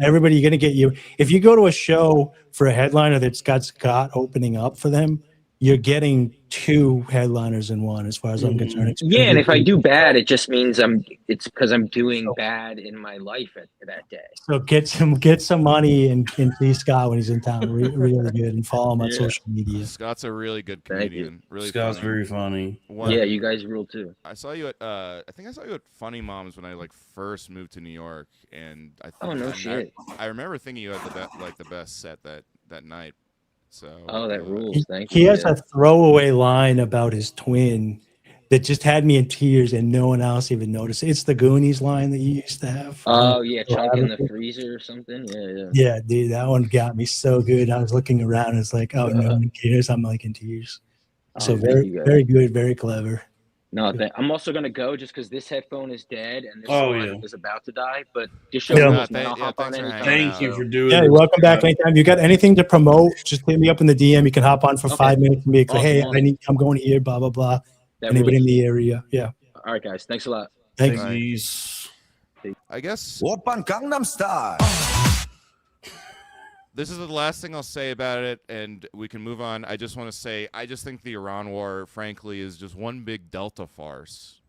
Speaker 1: Everybody, you're going to get you. If you go to a show for a headliner that's got Scott opening up for them, you're getting two headliners in one, as far as I'm concerned.
Speaker 2: Yeah, and if I do bad, it just means it's because I'm doing bad in my life at that day.
Speaker 1: So get some money and see Scott when he's in town. Really good, and follow him on social media.
Speaker 4: Scott's a really good comedian. Really,
Speaker 3: Scott's very funny.
Speaker 2: Yeah, you guys rule too.
Speaker 4: I saw you at I think I saw you at Funny Moms when I first moved to New York, and I think I remember thinking you had the best set that night. So
Speaker 2: that rules. Thank you.
Speaker 1: He has a throwaway line about his twin that just had me in tears, and no one else even noticed. It's the Goonies line that you used to have.
Speaker 2: Oh yeah, chunk in the freezer or something. Yeah.
Speaker 1: Yeah, dude, that one got me so good. I was looking around, and it's like, oh, no one cares. I'm in tears. So very good, very clever.
Speaker 2: No, I'm also gonna go just because this headphone is dead and this one is about to die. But this show I'll hop on anytime.
Speaker 3: Thank you for doing.
Speaker 1: Yeah, welcome back anytime. You got anything to promote? Just hit me up in the DM. You can hop on for 5 minutes and be like, hey, I'm going here. Blah blah blah. Anybody in the area? Yeah.
Speaker 2: All right, guys. Thanks a lot.
Speaker 1: Thanks.
Speaker 4: I guess.
Speaker 6: Oppan Gangnam Style.
Speaker 4: This is the last thing I'll say about it, and we can move on. I just want to say, I just think the Iran war, frankly, is just one big Delta farce.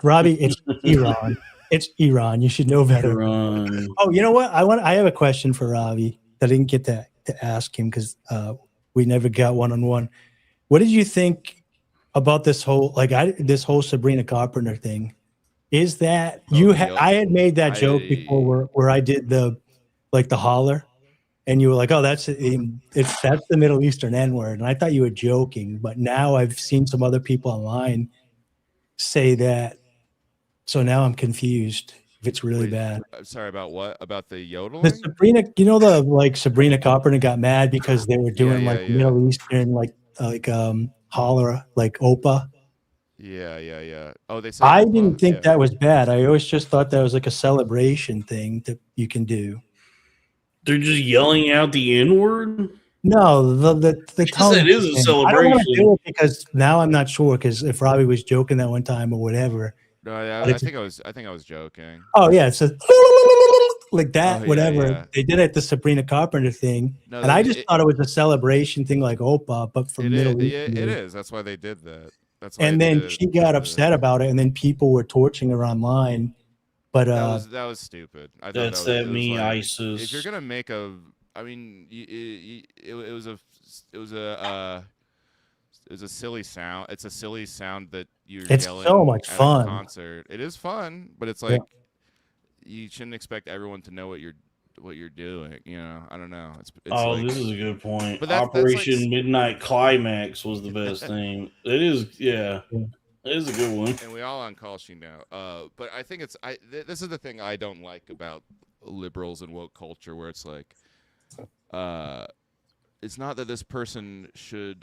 Speaker 1: Robbie, it's Iran. It's Iran. You should know better.
Speaker 3: Iran.
Speaker 1: Oh, you know what? I have a question for Robbie that I didn't get to ask him because we never got one-on-one. What did you think about this whole this whole Sabrina Carpenter thing? Is that I had made that joke before where I did the holler. And you were like, oh, that's the Middle Eastern N-word. And I thought you were joking. But now I've seen some other people online say that. So now I'm confused if it's really bad.
Speaker 4: I'm sorry, about what? About the yodeling?
Speaker 1: The Sabrina, Sabrina Carpenter got mad because they were doing Middle Eastern, holler, like Opa.
Speaker 4: Yeah. Oh, they said
Speaker 1: I didn't think that was bad. I always just thought that was like a celebration thing that you can do.
Speaker 3: They're just yelling out the N-word?
Speaker 1: No, the tone.
Speaker 3: It is a celebration.
Speaker 1: I don't want to do it because now I'm not sure, because if Robbie was joking that one time or whatever.
Speaker 4: No, I think I was joking.
Speaker 1: Oh yeah, it's like that, whatever. Yeah. They did it the Sabrina Carpenter thing, and I just thought it was a celebration thing like Opa, but from Middle East.
Speaker 4: It is. That's why they did that. That's why.
Speaker 1: And then she got upset about it, and then people were torching her online. But
Speaker 4: that was stupid.
Speaker 3: ISIS.
Speaker 4: If you're gonna make it was a silly sound. It's a silly sound that you're yelling. It's
Speaker 1: so much fun.
Speaker 4: At a concert. It is fun, but it's like you shouldn't expect everyone to know what you're doing. I don't know. It's
Speaker 3: this is a good point. But Operation Midnight Climax was the best thing. It is, yeah. It is a good one.
Speaker 4: And we all on call sheet now. But I think this is the thing I don't like about liberals and woke culture, where it's like, it's not that this person should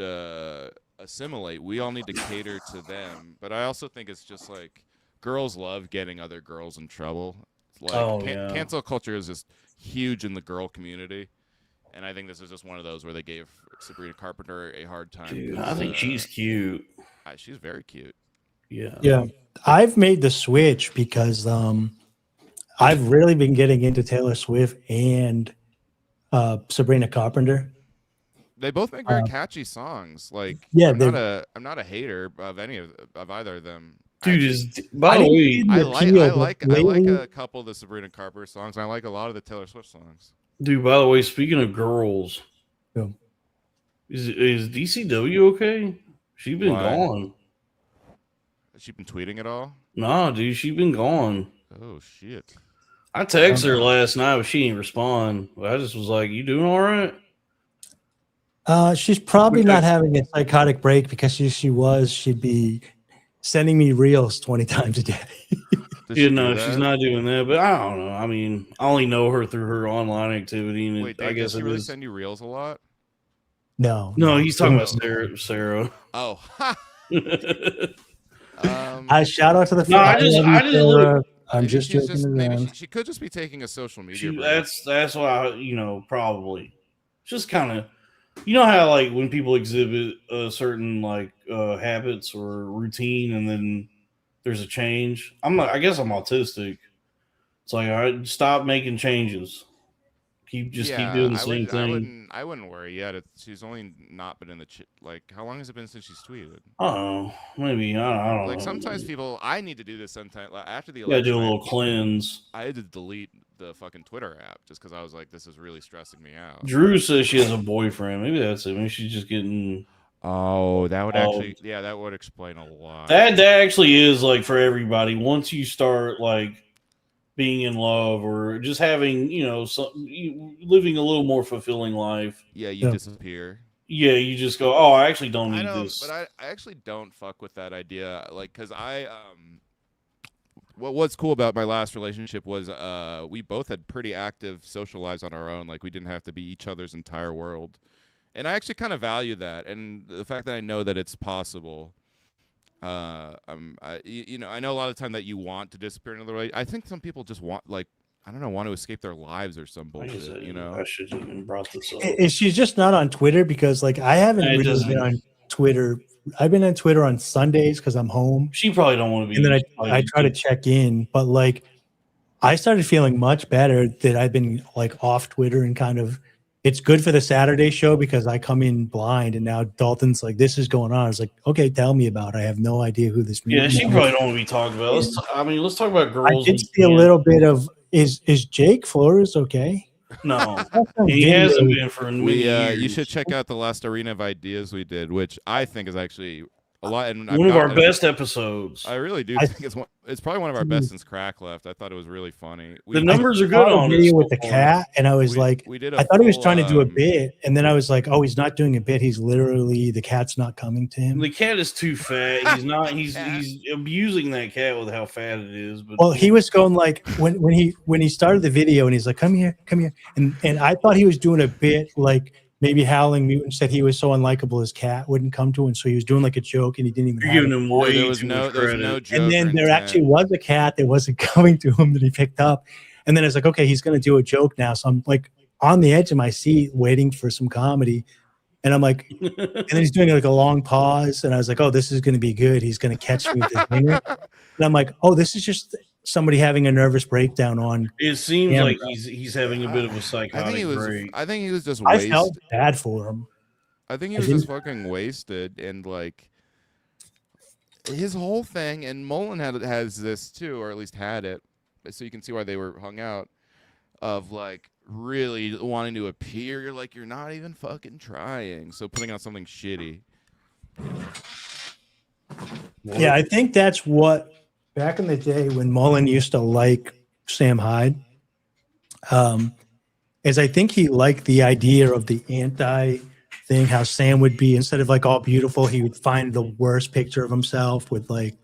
Speaker 4: assimilate. We all need to cater to them. But I also think it's just like girls love getting other girls in trouble. Cancel culture is just huge in the girl community. And I think this is just one of those where they gave Sabrina Carpenter a hard time.
Speaker 3: Dude, I think she's cute.
Speaker 4: She's very cute.
Speaker 1: Yeah. I've made the switch because I've really been getting into Taylor Swift and Sabrina Carpenter.
Speaker 4: They both make very catchy songs. I'm not a hater of either of them.
Speaker 3: Dude, by the way,
Speaker 4: I like a couple of the Sabrina Carpenter songs. And I like a lot of the Taylor Swift songs.
Speaker 3: Dude, by the way, speaking of girls,
Speaker 1: yeah.
Speaker 3: is DCW okay? She been gone.
Speaker 4: Has she been tweeting at all?
Speaker 3: Nah, dude, she been gone.
Speaker 4: Oh shit!
Speaker 3: I texted her last night, but she didn't respond. I just was like, "You doing all right?"
Speaker 1: She's probably not having a psychotic break because she'd be sending me reels 20 times a day.
Speaker 3: She's not doing that. But I don't know. I mean, I only know her through her online activity. And
Speaker 4: wait,
Speaker 3: I guess
Speaker 4: does she really send you reels a lot?
Speaker 1: No,
Speaker 3: he's talking about Sarah.
Speaker 4: Oh,
Speaker 1: I shout out to the.
Speaker 3: No,
Speaker 1: I'm just joking around.
Speaker 4: She could just be taking a social media break.
Speaker 3: That's why probably just kind of. You know how like when people exhibit certain like habits or routine, and then there's a change. I guess I'm autistic. It's like, all right, stop making changes. Keep doing the same thing.
Speaker 4: I wouldn't worry yet. She's only not been in the how long has it been since she's tweeted?
Speaker 3: I don't know. Maybe I don't know.
Speaker 4: Like sometimes people, I need to do this sometimes. Like, after the
Speaker 3: election,
Speaker 4: do
Speaker 3: a little cleanse.
Speaker 4: I had to delete the fucking Twitter app just because I was like, this is really stressing me out.
Speaker 3: Drew says she has a boyfriend. Maybe that's it. Maybe she's just getting.
Speaker 4: Oh, that would actually, that would explain a lot.
Speaker 3: That actually is like for everybody. Once you start like being in love or just having, living a little more fulfilling life.
Speaker 4: Yeah, you disappear.
Speaker 3: Yeah, you just go, oh, I actually don't need this.
Speaker 4: But I actually don't fuck with that idea. Like, because what's cool about my last relationship was we both had pretty active social lives on our own. Like, we didn't have to be each other's entire world. And I actually kind of value that. And the fact that I know that it's possible. I know a lot of the time that you want to disappear in another way. I think some people just want to escape their lives or some bullshit,
Speaker 3: I should have even brought this up.
Speaker 1: She's just not on Twitter because like I haven't really been on Twitter. I've been on Twitter on Sundays because I'm home.
Speaker 3: She probably don't want to be.
Speaker 1: And then I try to check in, but like I started feeling much better that I've been like off Twitter and kind of. It's good for the Saturday show because I come in blind, and now Dalton's like, "This is going on." I was like, "Okay, tell me about it. I have no idea who this."
Speaker 3: Yeah, she probably don't want to be talking about. Let's talk about girls.
Speaker 1: I did see a little bit of is Jake Flores okay?
Speaker 3: No, he hasn't been for many years.
Speaker 4: You should check out the last Arena of Ideas we did, which I think is actually a lot. And
Speaker 3: one of our best episodes.
Speaker 4: I really do think it's probably one of our best since Crack left. I thought it was really funny.
Speaker 3: The numbers are good on
Speaker 1: video with the cat, and I was I thought he was trying to do a bit, and then I was like, oh, he's not doing a bit. He's literally the cat's not coming to him.
Speaker 3: The cat is too fat. He's not. He's abusing that cat with how fat it is. But
Speaker 1: well, he was going like when he started the video, and he's like, come here, and I thought he was doing a bit like. Maybe Howling Mutant said he was so unlikable his cat wouldn't come to him, so he was doing like a joke, and he didn't even.
Speaker 3: You're giving him way
Speaker 4: there was no joke.
Speaker 1: And then there actually was a cat that wasn't coming to him that he picked up, and then I was like, okay, he's going to do a joke now. So I'm like on the edge of my seat waiting for some comedy, and I'm like, and then he's doing like a long pause, and I was like, oh, this is going to be good. He's going to catch me with his finger, and I'm like, oh, this is just. Somebody having a nervous breakdown on.
Speaker 3: It seems like he's having a bit of a psychotic break.
Speaker 4: I think he was just wasted.
Speaker 1: I felt bad for him.
Speaker 4: I think he was just fucking wasted, and like his whole thing. And Mullen has this too, or at least had it, so you can see why they were hung out. Of like really wanting to appear, you're like you're not even fucking trying. So putting out something shitty.
Speaker 1: Yeah, I think that's what. Back in the day when Mullen used to like Sam Hyde, is I think he liked the idea of the anti thing, how Sam would be, instead of like all beautiful, he would find the worst picture of himself with like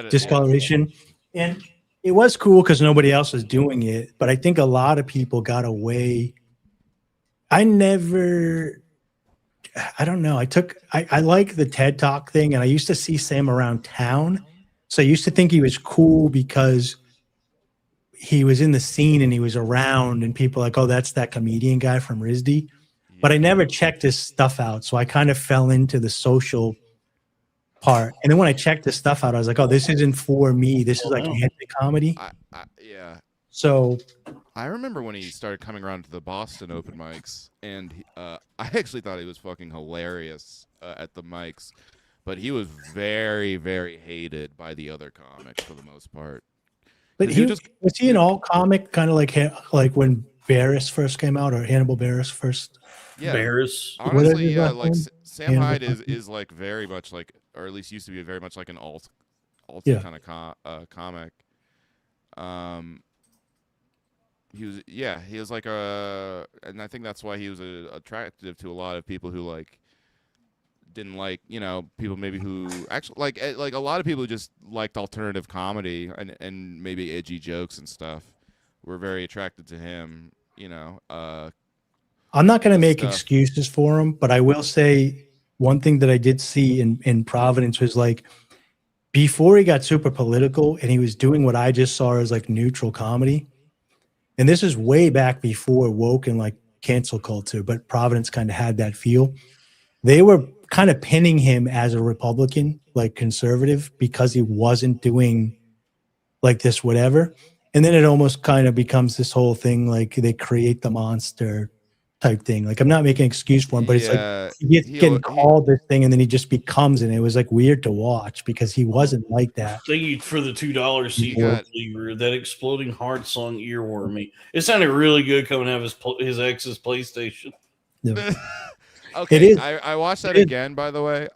Speaker 1: discoloration. And it was cool because nobody else was doing it. But I think a lot of people got away. I don't know. I like the TED Talk thing, and I used to see Sam around town. So I used to think he was cool because he was in the scene and he was around and people were like, oh, that's that comedian guy from RISD. But I never checked his stuff out. So I kind of fell into the social part. And then when I checked his stuff out, I was like, oh, this isn't for me. This is like anti-comedy.
Speaker 4: Yeah.
Speaker 1: So
Speaker 4: I remember when he started coming around to the Boston open mics, and I actually thought he was fucking hilarious at the mics. but he was very, very hated by the other comics for the most part.
Speaker 1: But was he an alt comic, kind of like when Barris first came out, or Hannibal Barris first?
Speaker 3: Yeah, Barris.
Speaker 4: Honestly, yeah, like Sam Hyde is like very much like, or at least used to be very much like an alt kind of comic. He was like and I think that's why he was attractive to a lot of people who like didn't like, people maybe who actually like a lot of people who just liked alternative comedy and maybe edgy jokes and stuff were very attracted to him.
Speaker 1: I'm not going to make excuses for him, but I will say one thing that I did see in Providence was like, before he got super political and he was doing what I just saw as like neutral comedy. And this is way back before woke and like cancel culture, but Providence kind of had that feel. They were kind of pinning him as a Republican, like conservative, because he wasn't doing like this whatever. And then it almost kind of becomes this whole thing, like they create the monster type thing. Like, I'm not making an excuse for him, but it's like he gets getting called this thing and then he just becomes it. And it was like weird to watch because he wasn't like that.
Speaker 3: Thank you for the $2 sequel flavor. That exploding heart song earwormy. It sounded really good coming out of his ex's PlayStation.
Speaker 1: Yeah.
Speaker 4: Okay,
Speaker 1: it is.
Speaker 4: I watched that again, by the way.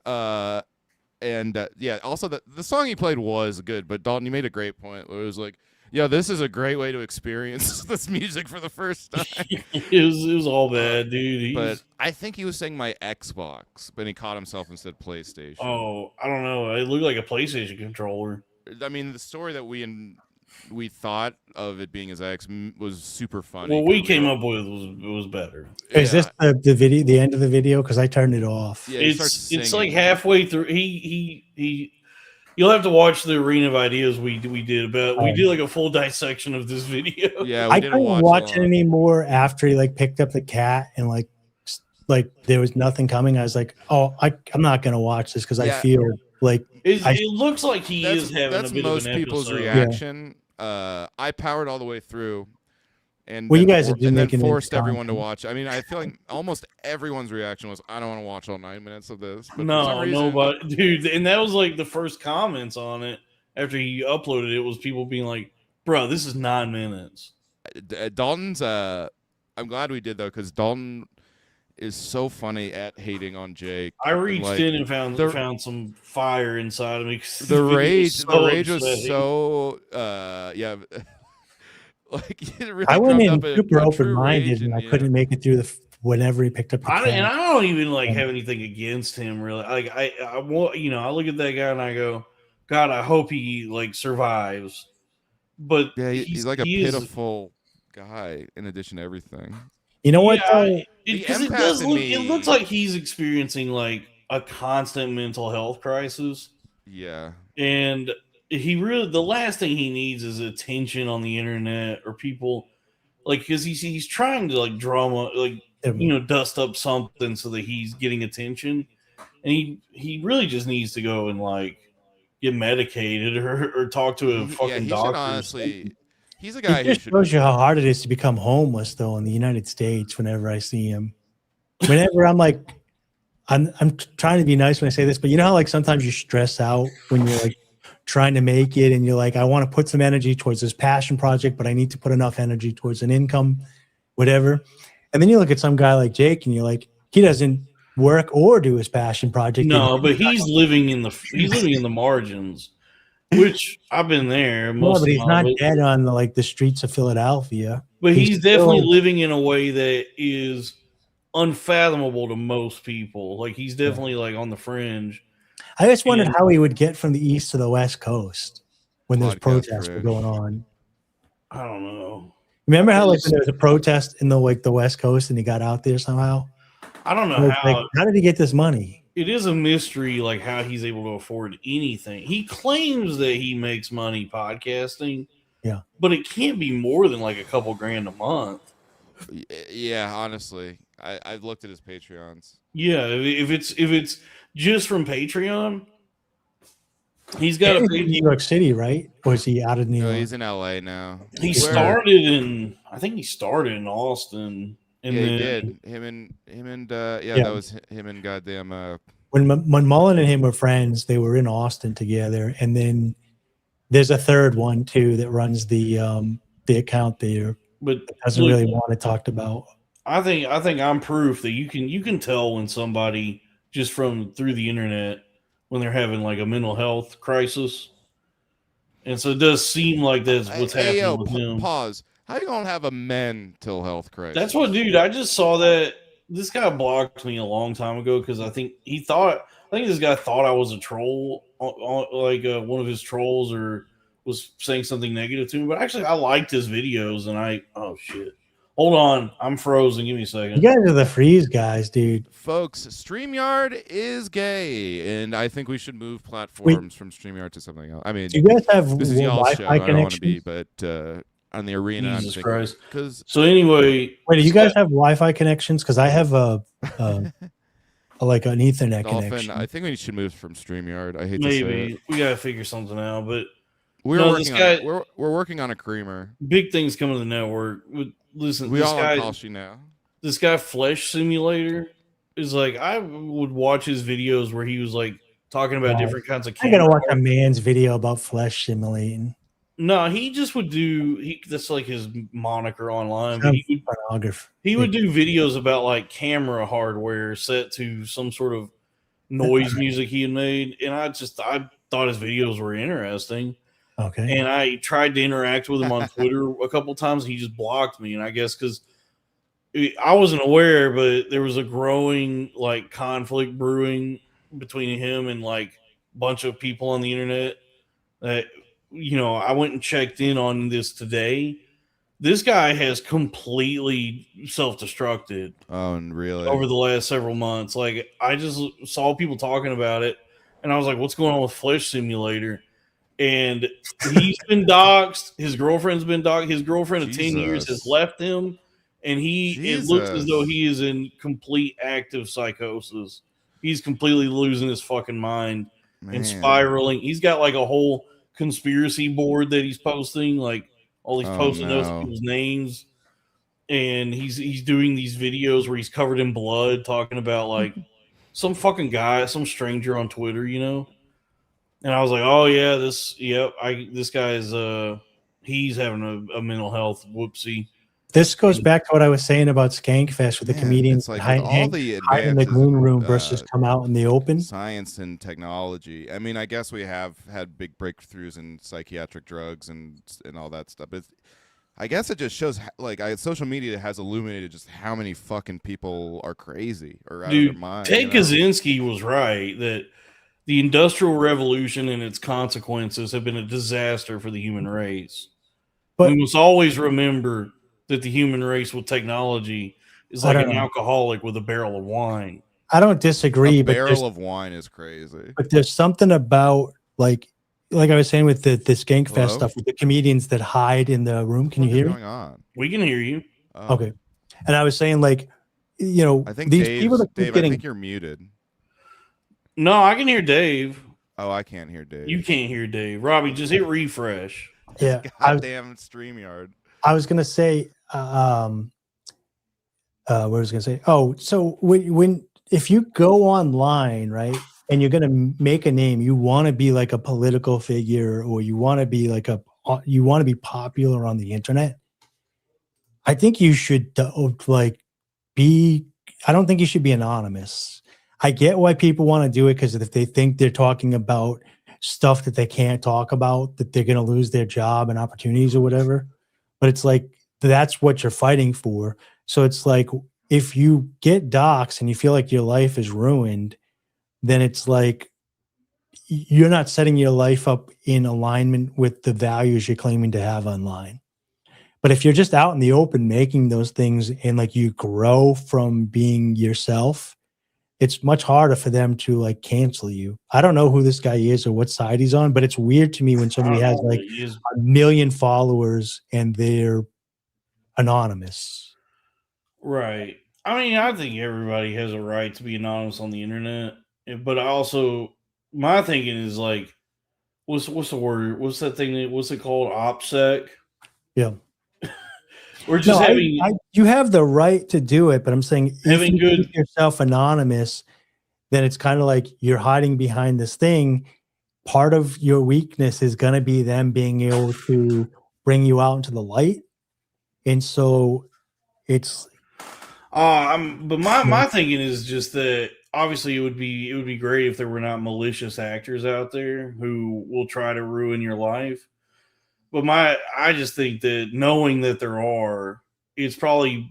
Speaker 4: And also the song he played was good, but Dalton, you made a great point where it was like, yeah, this is a great way to experience this music for the first time.
Speaker 3: it was all bad, dude.
Speaker 4: But I think he was saying my Xbox, but he caught himself and said PlayStation.
Speaker 3: Oh, I don't know. It looked like a PlayStation controller.
Speaker 4: I mean, the story that we thought of it being his ex was super funny.
Speaker 3: What we came up with was better.
Speaker 1: Is this the video, the end of the video? Because I turned it off.
Speaker 4: Yeah,
Speaker 3: it's like halfway through. He You'll have to watch the Arena of Ideas we did, but we did like a full dissection of this video.
Speaker 4: Yeah,
Speaker 1: I couldn't watch it anymore after he like picked up the cat and like there was nothing coming. I was like, oh, I'm not gonna watch this because I feel like
Speaker 3: it looks like he is having a bit
Speaker 4: most
Speaker 3: of an
Speaker 4: people's
Speaker 3: episode.
Speaker 4: reaction. I powered all the way through. And
Speaker 1: you guys have been
Speaker 4: then forced everyone to watch. I mean, I feel like almost everyone's reaction was, "I don't want to watch all 9 minutes of this." But
Speaker 3: nobody, dude. And that was like the first comments on it after he uploaded it was people being like, "Bro, this is 9 minutes."
Speaker 4: Dalton's. I'm glad we did though, because Dalton is so funny at hating on Jake.
Speaker 3: I reached in and found some fire inside of me.
Speaker 4: The rage was so like really
Speaker 1: I went in super open-minded and I couldn't make it through whenever he picked up the cat.
Speaker 3: And I don't even have anything against him really. Like I look at that guy and I go, God, I hope he survives. But
Speaker 4: yeah, he's like a pitiful guy in addition to everything.
Speaker 1: You know what?
Speaker 3: It looks like he's experiencing a constant mental health crisis.
Speaker 4: Yeah.
Speaker 3: And the last thing he needs is attention on the internet or people because he's trying to drama dust up something so that he's getting attention, and he really just needs to go and get medicated or talk to a fucking doctor.
Speaker 4: Honestly, he's a guy
Speaker 1: who shows you how hard it is to become homeless though in the United States. Whenever I see him, whenever I'm I'm trying to be nice when I say this, but you know how sometimes you stress out when you're trying to make it and you're I want to put some energy towards this passion project, but I need to put enough energy towards an income, whatever. And then you look at some guy like Jake and you're he doesn't work or do his passion project.
Speaker 3: No, but he's living in the margins, which I've been there.
Speaker 1: No, but he's not dead on the streets of Philadelphia.
Speaker 3: But he's definitely living in a way that is unfathomable to most people. He's definitely on the fringe.
Speaker 1: I just wondered how he would get from the east to the west coast when those protests were going on.
Speaker 3: I don't know.
Speaker 1: Remember how when there was a protest in the west coast and he got out there somehow?
Speaker 3: I don't know
Speaker 1: how did he get this money?
Speaker 3: It is a mystery how he's able to afford anything. He claims that he makes money podcasting.
Speaker 1: Yeah.
Speaker 3: But it can't be more than a couple grand a month.
Speaker 4: Yeah, honestly. I've looked at his Patreons.
Speaker 3: Yeah, if it's just from Patreon, he's got
Speaker 1: in New York City, right? Or is he out of New York?
Speaker 4: No, he's in LA now.
Speaker 3: I think he started in Austin.
Speaker 4: And he did. Him and that was him and goddamn
Speaker 1: when Mullen and him were friends, they were in Austin together, and then there's a third one too that runs the account there,
Speaker 3: but
Speaker 1: doesn't really want it talked about.
Speaker 3: I think I'm proof that you can tell when somebody just from through the internet when they're having like a mental health crisis, and so it does seem like that's what's happening with them.
Speaker 4: Pause. How you gonna have a mental health crisis?
Speaker 3: That's what, dude. I just saw that this guy blocked me a long time ago because I think this guy thought I was a troll, like one of his trolls, or was saying something negative to me. But actually, I liked his videos, and oh shit. Hold on, I'm frozen. Give me a second.
Speaker 1: You guys are the freeze guys, dude.
Speaker 4: Folks, StreamYard is gay, and I think we should move platforms from StreamYard to something else. I mean,
Speaker 1: do you guys have
Speaker 4: this is y'all's show. I don't want to be,
Speaker 1: connections?
Speaker 4: but on the arena,
Speaker 3: Jesus Christ.
Speaker 4: So
Speaker 3: anyway,
Speaker 1: wait, do you guys have Wi-Fi connections? Because I have like an Ethernet
Speaker 4: Dolphin,
Speaker 1: connection.
Speaker 4: I think we should move from StreamYard. I hate
Speaker 3: maybe
Speaker 4: to say it.
Speaker 3: We gotta figure something out, but
Speaker 4: we're working on a creamer.
Speaker 3: Big things coming to the network. Listen,
Speaker 4: we all on Kalshi now.
Speaker 3: This guy Flesh Simulator is like, I would watch his videos where he was like talking about different kinds of.
Speaker 1: I gotta watch a man's video about flesh simulating.
Speaker 3: No, he just would do. That's like his moniker online. But he would do videos about like camera hardware set to some sort of noise music he had made, and I thought his videos were interesting.
Speaker 1: Okay.
Speaker 3: And I tried to interact with him on Twitter a couple times. And he just blocked me, and I guess because I wasn't aware, but there was a growing like conflict brewing between him and like a bunch of people on the internet. That I went and checked in on this today. This guy has completely self-destructed.
Speaker 4: Oh, really?
Speaker 3: Over the last several months, like I just saw people talking about it, and I was like, "What's going on with Flesh Simulator?" And he's been doxxed. His girlfriend's been doxxed. His girlfriend of 10 years has left him. And it looks as though he is in complete active psychosis. He's completely losing his fucking mind and spiraling. He's got like a whole conspiracy board that he's posting. Like all these posting those people's names. And he's doing these videos where he's covered in blood talking about like some fucking guy, some stranger on Twitter, And I was like, oh yeah, this guy is he's having a mental health whoopsie.
Speaker 1: This goes back to what I was saying about Skankfest with the comedians
Speaker 4: like
Speaker 1: hide in the green room versus come out in the open.
Speaker 4: Science and technology. I mean, I guess we have had big breakthroughs in psychiatric drugs and all that stuff. But I guess it just shows like social media has illuminated just how many fucking people are crazy or out of their mind.
Speaker 3: Ted Kaczynski was right that the Industrial Revolution and its consequences have been a disaster for the human race. But we must always remember that the human race with technology is like an alcoholic with a barrel of wine.
Speaker 1: I don't disagree.
Speaker 4: A barrel of wine is crazy.
Speaker 1: But there's something about like I was saying with the Skankfest stuff with the comedians that hide in the room. Can you hear me?
Speaker 3: We can hear you.
Speaker 1: Okay. And I was saying like,
Speaker 4: I think
Speaker 1: these
Speaker 4: people that Dave, I think you're muted.
Speaker 3: No, I can hear Dave.
Speaker 4: Oh, I can't hear Dave.
Speaker 3: You can't hear Dave. Robbie, just hit refresh.
Speaker 1: Yeah.
Speaker 4: Goddamn StreamYard.
Speaker 1: I was gonna say, what was I gonna say? Oh, so if you go online, right, and you're gonna make a name, you want to be like a political figure, or you want to be popular on the internet. I think you should I don't think you should be anonymous. I get why people want to do it because if they think they're talking about stuff that they can't talk about, that they're gonna lose their job and opportunities or whatever. But it's like, that's what you're fighting for. So it's like, if you get doxxed and you feel like your life is ruined, then it's like, you're not setting your life up in alignment with the values you're claiming to have online. But if you're just out in the open making those things and like you grow from being yourself, it's much harder for them to like cancel you. I don't know who this guy is or what side he's on, but it's weird to me when somebody has like 1 million followers and they're anonymous.
Speaker 3: Right. I mean, I think everybody has a right to be anonymous on the internet, but also my thinking is like, what's the word? What's that thing? What's it called? OPSEC?
Speaker 1: Yeah.
Speaker 3: We're just
Speaker 1: you have the right to do it, but I'm saying if you keep yourself anonymous, then it's kind of like you're hiding behind this thing. Part of your weakness is going to be them being able to bring you out into the light. And so it's
Speaker 3: but my thinking is just that obviously it would be great if there were not malicious actors out there who will try to ruin your life. But I just think that knowing that there are, it's probably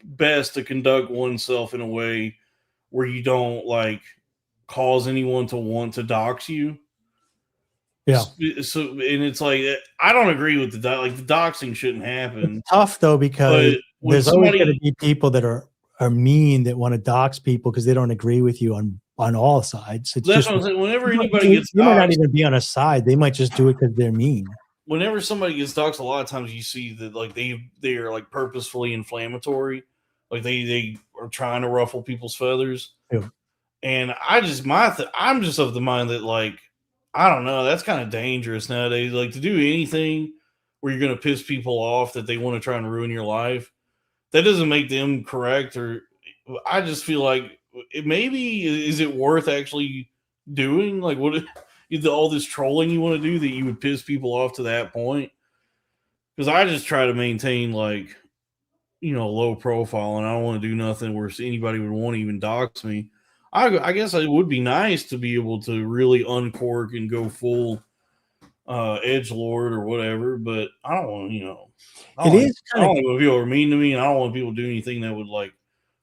Speaker 3: best to conduct oneself in a way where you don't like cause anyone to want to dox you.
Speaker 1: Yeah.
Speaker 3: So and it's like I don't agree with the doxing shouldn't happen.
Speaker 1: It's tough though, because there's always going to be people that are mean that want to dox people because they don't agree with you on all sides. It's
Speaker 3: that's
Speaker 1: just
Speaker 3: what I'm saying. Whenever anybody gets
Speaker 1: you might not even be on a side. They might just do it because they're mean.
Speaker 3: Whenever somebody gets doxed, a lot of times you see that like they are like purposefully inflammatory, like they are trying to ruffle people's feathers.
Speaker 1: Yeah.
Speaker 3: And I'm just of the mind that like I don't know, that's kind of dangerous nowadays. Like to do anything where you're going to piss people off that they want to try and ruin your life, that doesn't make them correct. Or I just feel like is it worth actually doing like what? All this trolling you want to do that you would piss people off to that point? Because I just try to maintain like low profile, and I don't want to do nothing where anybody would want to even dox me. I guess it would be nice to be able to really uncork and go full edgelord or whatever, but I don't want I don't want people are mean to me, and I don't want people to do anything that would like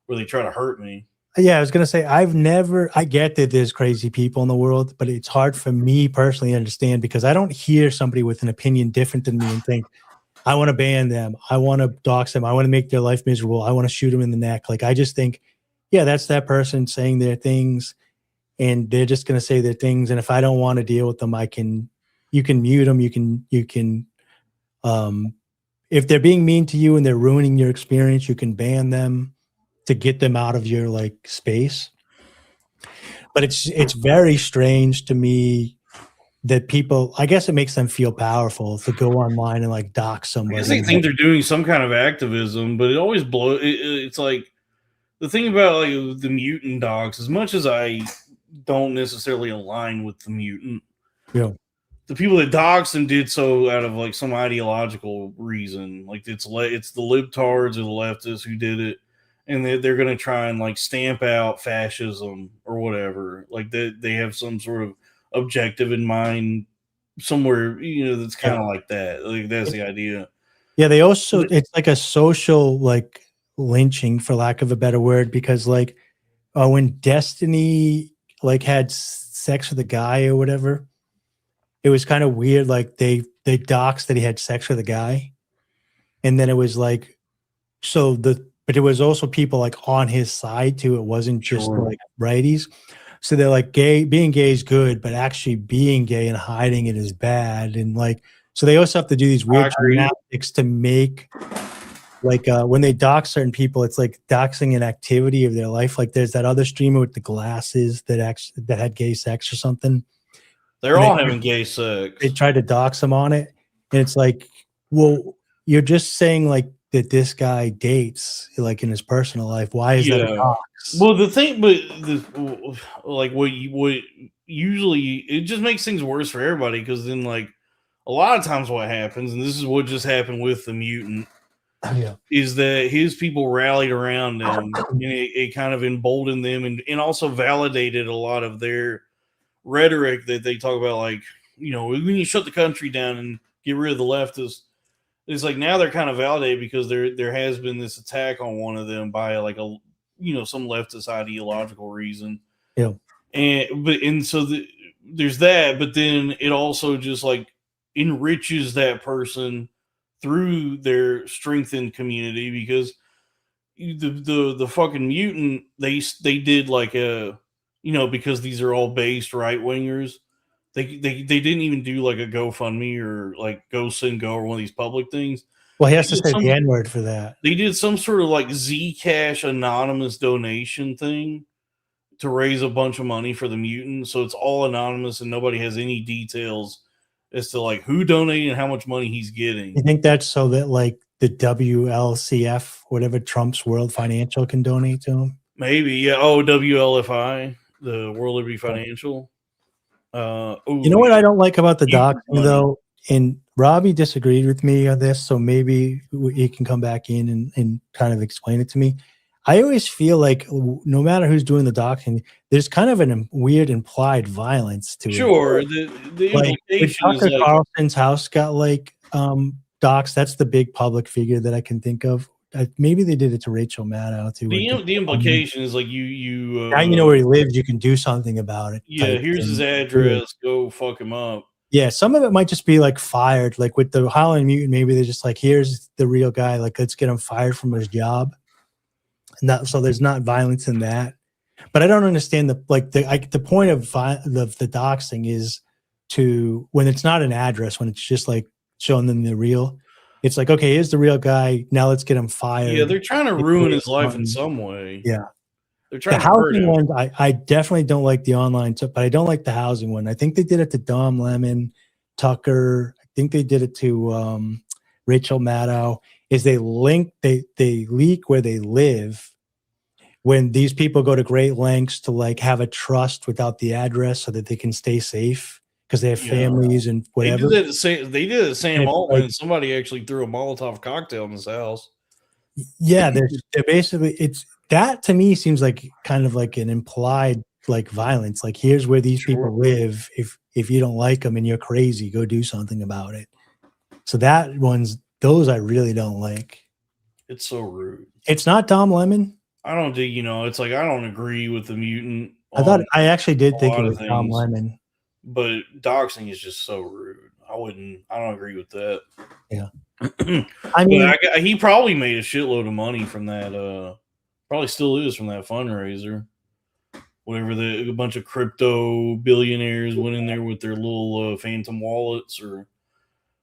Speaker 3: where they try to hurt me.
Speaker 1: Yeah, I was going to say, I get that there's crazy people in the world, but it's hard for me personally to understand because I don't hear somebody with an opinion different than me and think, I want to ban them. I want to dox them. I want to make their life miserable. I want to shoot them in the neck. Like, I just think, yeah, that's that person saying their things and they're just going to say their things. And if I don't want to deal with them, you can mute them. You can, if they're being mean to you and they're ruining your experience, you can ban them to get them out of your like space. But it's very strange to me that people, I guess it makes them feel powerful to go online and like dox somebody.
Speaker 3: I guess they think they're doing some kind of activism, but it always blows. It's like the thing about like the mutant dogs, as much as I don't necessarily align with the mutant,
Speaker 1: yeah,
Speaker 3: the people that doxed him did so out of like some ideological reason. Like it's the libtards or the leftists who did it. And they're going to try and like stamp out fascism or whatever. Like they have some sort of objective in mind somewhere, that's kind of like that. Like that's the idea.
Speaker 1: Yeah, they also it's like a social like lynching, for lack of a better word, because like when Destiny like had sex with a guy or whatever, it was kind of weird. Like they doxed that he had sex with a guy, and then it was like but there was also people like on his side too. It wasn't just like righties. So they're like being gay is good, but actually being gay and hiding it is bad. And like, so they also have to do these weird gymnastics to make like, when they dox certain people, it's like doxing an activity of their life. Like there's that other streamer with the glasses that had gay sex or something.
Speaker 3: They're all having gay sex.
Speaker 1: They tried to dox him on it. And it's like, well, you're just saying like, that this guy dates like in his personal life. Why is that a dox?
Speaker 3: Well, the thing, but like what usually it just makes things worse for everybody because then like a lot of times what happens, and this is what just happened with the mutant, is that his people rallied around him and it kind of emboldened them and also validated a lot of their rhetoric that they talk about, like we need to shut the country down and get rid of the leftists. It's like now they're kind of validated because there has been this attack on one of them by like some leftist ideological reason.
Speaker 1: Yeah.
Speaker 3: And so there's that, but then it also just like enriches that person through their strengthened community because the fucking mutant they did like because these are all based right wingers. They didn't even do like a GoFundMe or like GoSendGo or one of these public things.
Speaker 1: Well, he has to say the N-word for that.
Speaker 3: They did some sort of like Zcash anonymous donation thing to raise a bunch of money for the mutant. So it's all anonymous and nobody has any details as to like who donated and how much money he's getting.
Speaker 1: You think that's so that like the WLCF, whatever Trump's World Financial can donate to him?
Speaker 3: Maybe, yeah. Oh, WLFI. the World Liberty Financial.
Speaker 1: You know what I don't like about the doxing though, and Robbie disagreed with me on this, so maybe he can come back in and kind of explain it to me. I always feel like no matter who's doing the doxing, there's kind of a weird implied violence to it.
Speaker 3: Sure, the implication is like
Speaker 1: Carlson's house got like doxed. That's the big public figure that I can think of. Maybe they did it to Rachel Maddow too.
Speaker 3: The implication is like you
Speaker 1: now you know where he lives, you can do something about it.
Speaker 3: Yeah, here's his address. Go fuck him up.
Speaker 1: Yeah, some of it might just be like fired. Like with the Howling Mutant, maybe they're just like, here's the real guy. Like, let's get him fired from his job. So there's not violence in that. But I don't understand the point of the doxing is to when it's not an address, when it's just like showing them the real. It's like, okay, here's the real guy. Now let's get him fired.
Speaker 3: Yeah, they're trying to ruin his life in some way.
Speaker 1: Yeah.
Speaker 3: They're trying
Speaker 1: the
Speaker 3: to hurt
Speaker 1: housing
Speaker 3: him.
Speaker 1: one, I definitely don't like the online stuff, but I don't like the housing one. I think they did it to Dom Lemon, Tucker. I think they did it to Rachel Maddow. Is they leak where they live when these people go to great lengths to like have a trust without the address so that they can stay safe because they have families and whatever.
Speaker 3: They did it Sam Altman. Somebody actually threw a Molotov cocktail in his house.
Speaker 1: Yeah, they're basically that to me seems like kind of like an implied like violence. Like here's where these people live. If you don't like them and you're crazy, go do something about it. So those I really don't like.
Speaker 3: It's so rude.
Speaker 1: It's not Dom Lemon.
Speaker 3: I don't do, it's like I don't agree with the mutant.
Speaker 1: I actually did think it was Dom Lemon.
Speaker 3: But doxing is just so rude. I don't agree with that.
Speaker 1: Yeah. I mean,
Speaker 3: he probably made a shitload of money from that. Probably still is from that fundraiser. Whatever a bunch of crypto billionaires went in there with their little phantom wallets, or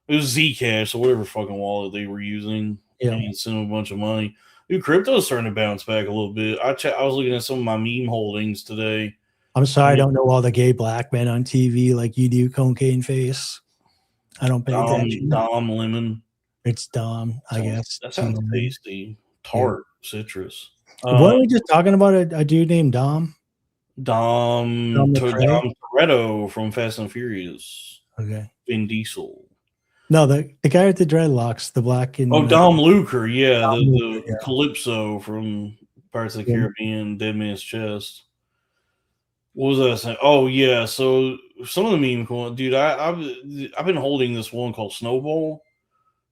Speaker 3: it was Zcash or whatever fucking wallet they were using.
Speaker 1: Yeah.
Speaker 3: And sent them a bunch of money. Dude, crypto's starting to bounce back a little bit. I was looking at some of my meme holdings today.
Speaker 1: I'm sorry, I don't know all the gay black men on TV like you do, Cocaine Face. I don't pay attention.
Speaker 3: Dom Lemon.
Speaker 1: It's Dom, I guess.
Speaker 3: That sounds tasty. Tart, citrus.
Speaker 1: What are we just talking about? A dude named Dom?
Speaker 3: Dom Toretto from Fast and Furious.
Speaker 1: Okay.
Speaker 3: Vin Diesel.
Speaker 1: No, the guy with the dreadlocks, the black and
Speaker 3: Dom Luker, the Calypso from Pirates of the Caribbean, Dead Man's Chest. What was I saying? Oh yeah, so some of the meme, dude. I've been holding this one called Snowball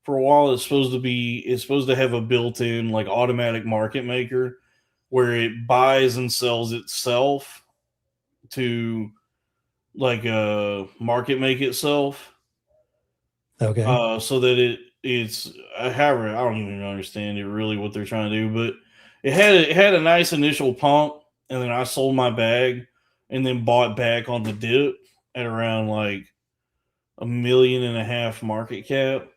Speaker 3: for a while. It's supposed to have a built-in like automatic market maker where it buys and sells itself to like market make itself.
Speaker 1: Okay.
Speaker 3: So that it's however, I don't even understand it really what they're trying to do, but it had a nice initial pump, and then I sold my bag and then bought back on the dip at around like $1.5 million market cap.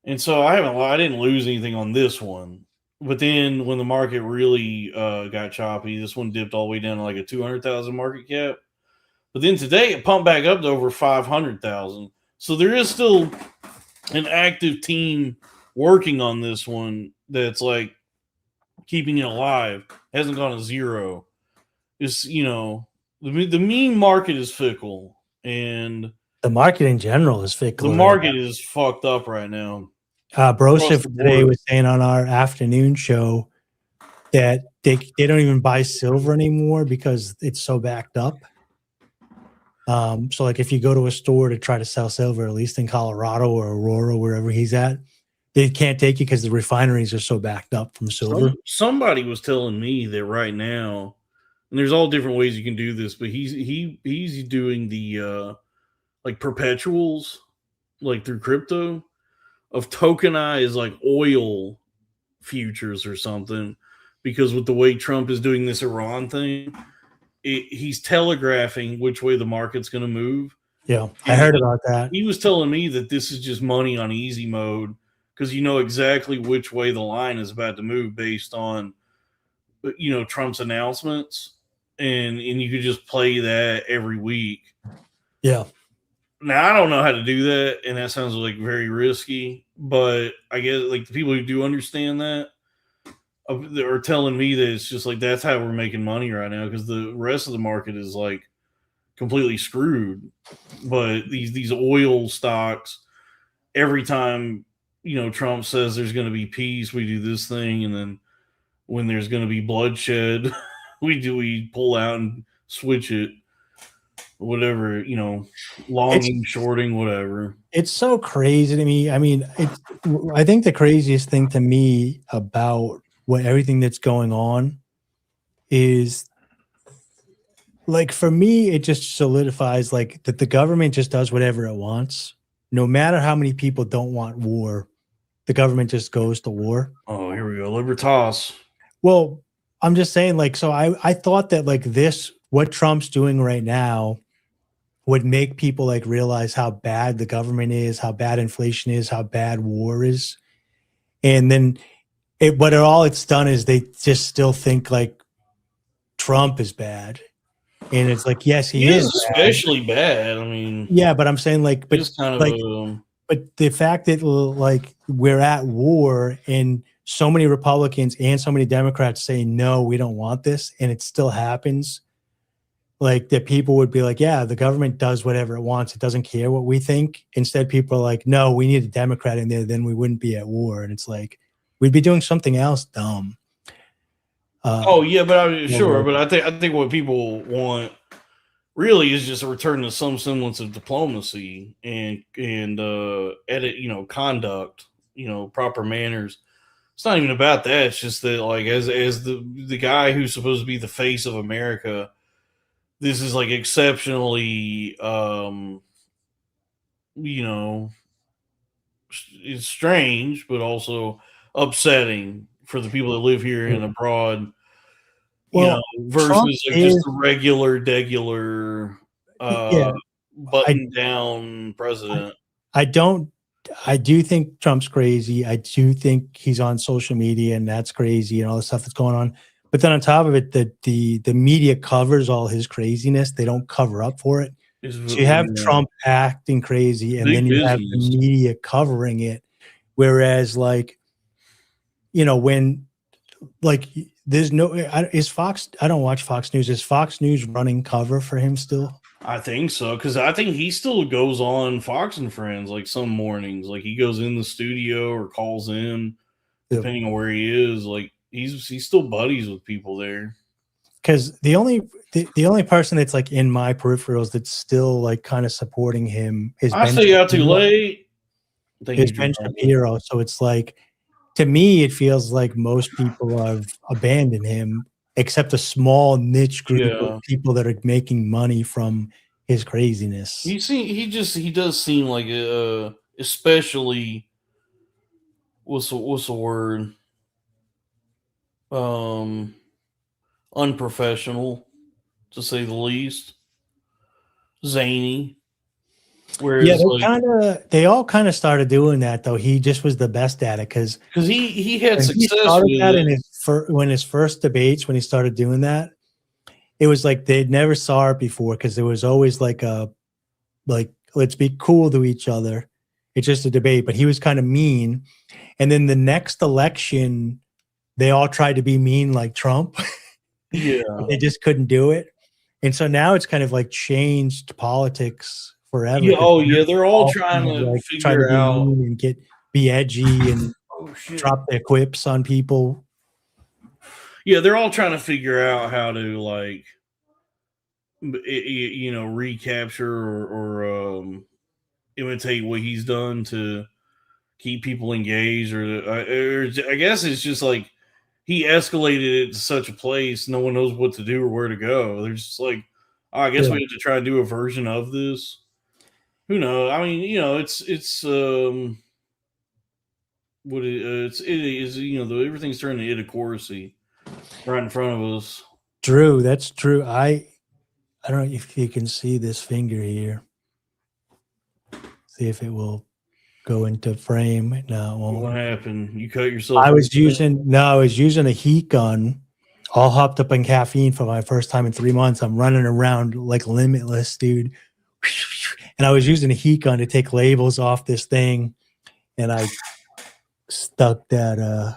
Speaker 3: And so I didn't lose anything on this one. But then when the market really got choppy, this one dipped all the way down to like a 200,000 market cap. But then today it pumped back up to over 500,000. So there is still an active team working on this one that's like keeping it alive. It hasn't gone to zero. It's, the meme market is fickle, and
Speaker 1: the market in general is fickle.
Speaker 3: The market is fucked up right now.
Speaker 1: Broseph today was saying on our afternoon show that they don't even buy silver anymore because it's so backed up. So like if you go to a store to try to sell silver, at least in Colorado or Aurora, wherever he's at, they can't take it because the refineries are so backed up from silver.
Speaker 3: Somebody was telling me that right now, and there's all different ways you can do this, but he's doing the like perpetuals, like through crypto, of tokenized like oil futures or something, because with the way Trump is doing this Iran thing, he's telegraphing which way the market's going to move.
Speaker 1: Yeah, I heard about that.
Speaker 3: He was telling me that this is just money on easy mode because you know exactly which way the line is about to move based on, Trump's announcements, and you could just play that every week.
Speaker 1: Yeah.
Speaker 3: Now, I don't know how to do that, and that sounds like very risky, but I guess like the people who do understand that, are telling me that it's just like that's how we're making money right now because the rest of the market is like completely screwed. But these oil stocks, every time Trump says there's going to be peace, we do this thing, and then when there's going to be bloodshed, we pull out and switch it, whatever, longing, shorting, whatever.
Speaker 1: It's so crazy to me. I mean, I think the craziest thing to me about everything that's going on is, like, for me, it just solidifies like that the government just does whatever it wants. No matter how many people don't want war, the government just goes to war.
Speaker 3: Oh, here we go. Libertas.
Speaker 1: Well, I'm just saying, like, so I thought that like what Trump's doing right now would make people like realize how bad the government is, how bad inflation is, how bad war is. And then all it's done is they just still think like Trump is bad. And it's like, yes, he is
Speaker 3: especially bad. I mean,
Speaker 1: yeah, but I'm saying like, but
Speaker 3: kind of
Speaker 1: like, but the fact that like we're at war and so many Republicans and so many Democrats say, no, we don't want this. And it still happens. Like that people would be like, yeah, the government does whatever it wants. It doesn't care what we think. Instead, people are like, no, we need a Democrat in there. Then we wouldn't be at war. And it's like, we'd be doing something else dumb.
Speaker 3: But I think what people want really is just a return to some semblance of diplomacy and conduct, proper manners. It's not even about that. It's just that, like, as the guy who's supposed to be the face of America, this is like exceptionally, it's strange, but also upsetting for the people that live here and abroad. Versus like just a regular, button down president.
Speaker 1: I do think Trump's crazy. I do think he's on social media and that's crazy and all the stuff that's going on. But then on top of it, the media covers all his craziness. They don't cover up for it. So you have Trump acting crazy and then you have the media covering it. Whereas like, when like there's no, is Fox, I don't watch Fox News. Is Fox News running cover for him still?
Speaker 3: I think so. Because I think he still goes on Fox and Friends like some mornings. Like he goes in the studio or calls in, depending on where he is. Like he's still buddies with people there.
Speaker 1: Because the only person that's like in my peripherals that's still like kind of supporting him is
Speaker 3: I stay out too late.
Speaker 1: It's Ben Shapiro. So it's like, to me, it feels like most people have abandoned him, except a small niche group of people that are making money from his craziness.
Speaker 3: He does seem like especially what's the word? Unprofessional, to say the least. Zany. Whereas
Speaker 1: they all kind of started doing that though. He just was the best at it because
Speaker 3: he had success with
Speaker 1: that in his first debates. When he started doing that, it was like they'd never saw it before because there was always like let's be cool to each other. It's just a debate, but he was kind of mean. And then the next election, they all tried to be mean like Trump.
Speaker 3: Yeah,
Speaker 1: they just couldn't do it. And so now it's kind of like changed politics forever.
Speaker 3: Yeah, they're all trying to like, figure out
Speaker 1: and be edgy and drop their quips on people.
Speaker 3: Yeah, they're all trying to figure out how to like, recapture or imitate what he's done to keep people engaged, or I guess it's just like he escalated it to such a place no one knows what to do or where to go. They're just like, I guess we have to try to do a version of this. Who knows? I mean, it's what it is. Everything's turning to idiocracy right in front of us.
Speaker 1: Drew, that's true. I don't know if you can see this finger here. See if it will go into frame. No, it won't.
Speaker 3: What happened? You cut yourself?
Speaker 1: I was using a heat gun, all hopped up on caffeine for my first time in 3 months. I'm running around like limitless, dude. And I was using a heat gun to take labels off this thing, and I stuck that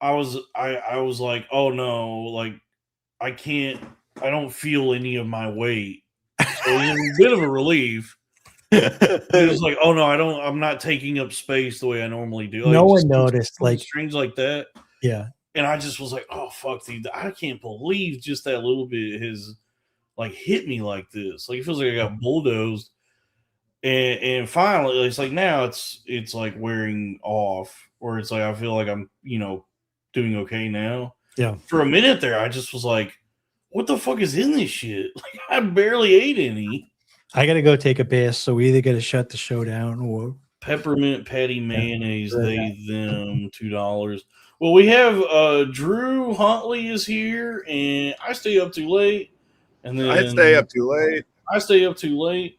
Speaker 3: I was like, oh no, like I don't feel any of my weight. So it was a bit of a relief. It was like, oh no, I'm not taking up space the way I normally do. Like,
Speaker 1: no one noticed, like
Speaker 3: strings like that.
Speaker 1: Yeah.
Speaker 3: And I just was like, oh fuck, dude, I can't believe just that little bit has like hit me like this. Like it feels like I got bulldozed. And finally, it's like now it's like wearing off, or it's like I feel like I'm, doing okay now.
Speaker 1: Yeah.
Speaker 3: For a minute there, I just was like, what the fuck is in this shit? Like I barely ate any.
Speaker 1: I gotta go take a piss, so we either gotta shut the show down or
Speaker 3: peppermint patty mayonnaise, them $2. Well, we have Drew Huntley is here, and I stay up too late. And then
Speaker 4: I stay up too late.
Speaker 3: I stay up too late.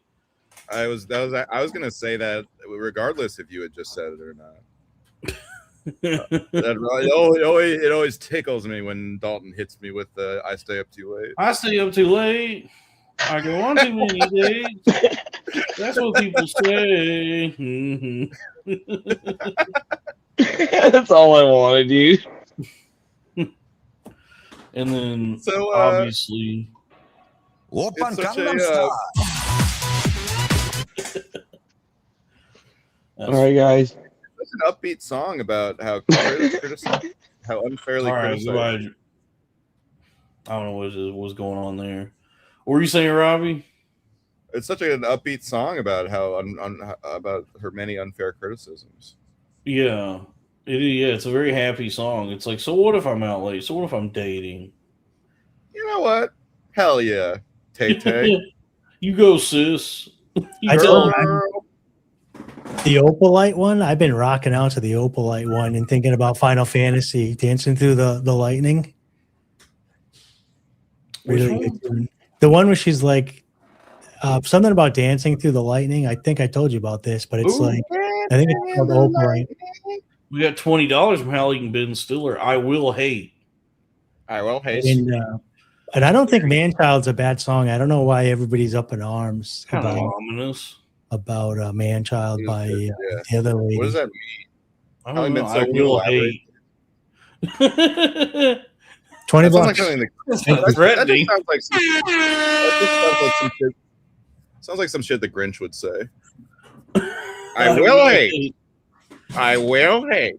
Speaker 4: I was gonna say that regardless if you had just said it or not. It always tickles me when Dalton hits me with the I stay up too late.
Speaker 3: I stay up too late. I go on too many days. That's what people say.
Speaker 6: That's all I wanted, dude.
Speaker 3: And then obviously
Speaker 6: Open Gangnam All right, guys.
Speaker 4: That's an upbeat song about how unfairly criticized.
Speaker 3: I don't know what's going on there. What were you saying, Robbie?
Speaker 4: It's such an upbeat song about how about her many unfair criticisms.
Speaker 3: Yeah, it's a very happy song. It's like, so what if I'm out late? So what if I'm dating?
Speaker 4: You know what? Hell yeah, Tay.
Speaker 3: You go, sis.
Speaker 1: I told the Opalite one. I've been rocking out to the Opalite one and thinking about Final Fantasy, dancing through the lightning. Really good tune. The one where she's like something about dancing through the lightning. I think I told you about this, but it's I think it's called Opalite.
Speaker 3: We got $20 from Halligan Ben Stiller. I will hate.
Speaker 1: And I don't think Man-Child's a bad song. I don't know why everybody's up in arms
Speaker 3: kind of ominous
Speaker 1: about Man-Child by the other lady.
Speaker 4: What does that mean?
Speaker 3: I don't know. I will hate.
Speaker 1: $20.
Speaker 3: Threatening.
Speaker 4: Sounds like some shit the Grinch would say. I will hate. I will hate.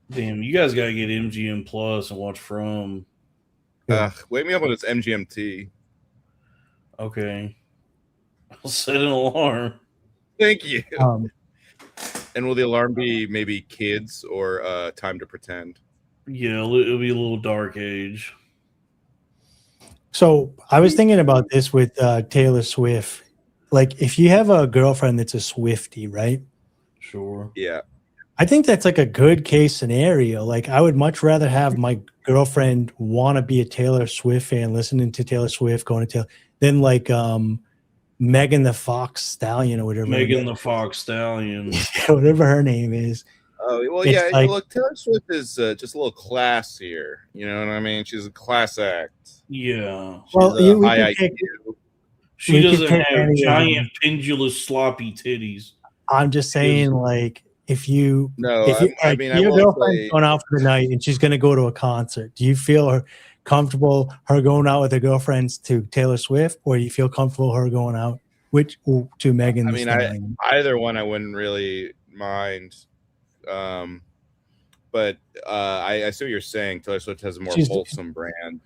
Speaker 3: Damn, you guys gotta get MGM Plus and watch From.
Speaker 4: Wake me up when it's MGMT.
Speaker 3: Okay. I'll set an alarm.
Speaker 4: Thank you. And will the alarm be maybe Kids or Time to Pretend?
Speaker 3: Yeah, it'll be a little Dark Age.
Speaker 1: So I was thinking about this with Taylor Swift. Like, if you have a girlfriend that's a Swiftie, right?
Speaker 3: Sure.
Speaker 4: Yeah.
Speaker 1: I think that's like a good case scenario. Like, I would much rather have my girlfriend want to be a Taylor Swift fan, listening to Taylor Swift, going to Taylor, than like Megan the Fox Stallion or whatever.
Speaker 3: Megan the Fox Stallion.
Speaker 1: Whatever her name is.
Speaker 4: Oh, well, it's yeah. Like, look, Taylor Swift is just a little classier. You know what I mean? She's a class act.
Speaker 3: Yeah.
Speaker 1: Well,
Speaker 3: she doesn't have giant, pendulous, sloppy titties.
Speaker 1: I'm just saying, like, if your girlfriend's going out for the night and she's going to go to a concert, do you feel comfortable her going out with her girlfriends to Taylor Swift, or do you feel comfortable her going out to Megan?
Speaker 4: I mean, either one I wouldn't really mind. But I see what you're saying. Taylor Swift has a more wholesome brand.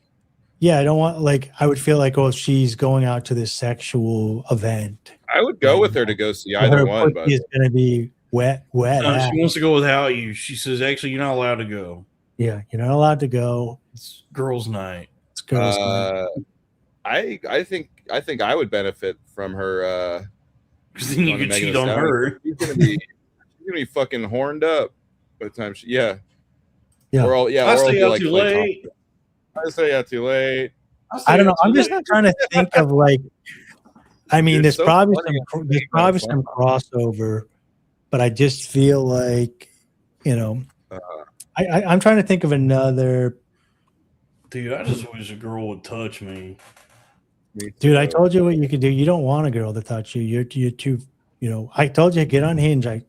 Speaker 1: Yeah, I don't want, like, I would feel like, oh, she's going out to this sexual event.
Speaker 4: I would go with her to go see either one, but
Speaker 1: it's going to be wet.
Speaker 3: No, she wants to go without you. She says, actually, you're not allowed to go.
Speaker 1: Yeah, you're not allowed to go.
Speaker 3: It's girls' night.
Speaker 1: It's girls' night.
Speaker 4: I think I would benefit from her.
Speaker 3: Because then you could cheat on her.
Speaker 4: She's gonna be fucking horned up by the time she. Yeah.
Speaker 3: I stay out too late.
Speaker 4: I stay out too late.
Speaker 1: I don't know. I'm just trying to think of, like, I mean, there's probably some crossover, but I just feel like, I'm trying to think of another.
Speaker 3: Dude, I just wish a girl would touch me.
Speaker 1: Dude, I told you what you could do. You don't want a girl to touch you. You're too, I told you, get on Hinge. I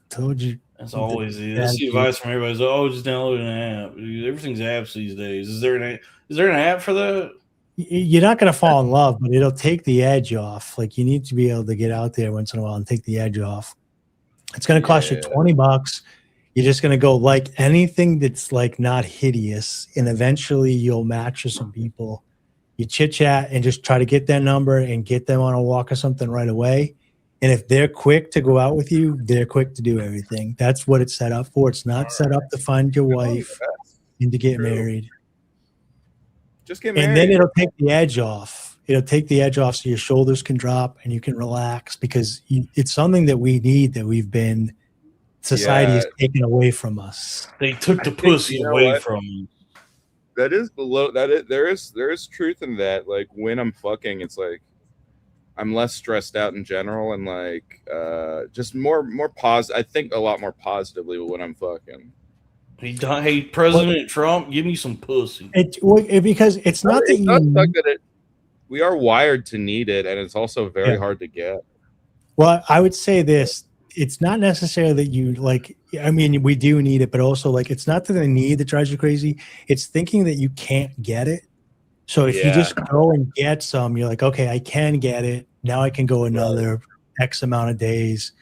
Speaker 1: told you
Speaker 3: That's always it. That's the advice from everybody. Oh, just download an app. Everything's apps these days. Is there an app for that?
Speaker 1: You're not going to fall in love, but it'll take the edge off. Like, you need to be able to get out there once in a while and take the edge off. It's going to cost you $20. You're just going to go like anything that's like not hideous, and eventually you'll match with some people. You chit chat and just try to get their number and get them on a walk or something right away. And if they're quick to go out with you, they're quick to do everything. That's what it's set up for. It's not set up to find your wife and to get married.
Speaker 5: Just get married.
Speaker 1: And then it'll take the edge off. It'll take the edge off so your shoulders can drop and you can relax, because it's something that we need, that society has taken away from us.
Speaker 3: They took the pussy away from you.
Speaker 5: That is below that. There is truth in that. Like, when I'm fucking, it's like I'm less stressed out in general, and like just more positive. I think a lot more positively when I'm fucking.
Speaker 3: Hey, President Trump, give me some pussy.
Speaker 1: Because it's not that
Speaker 5: we are wired to need it, and it's also very hard to get.
Speaker 1: Well, I would say this. It's not necessarily that you like, I mean, we do need it, but also like, it's not that I need that drives you crazy. It's thinking that you can't get it. So if you just go and get some, you're like, okay, I can get it. Now I can go another X amount of days.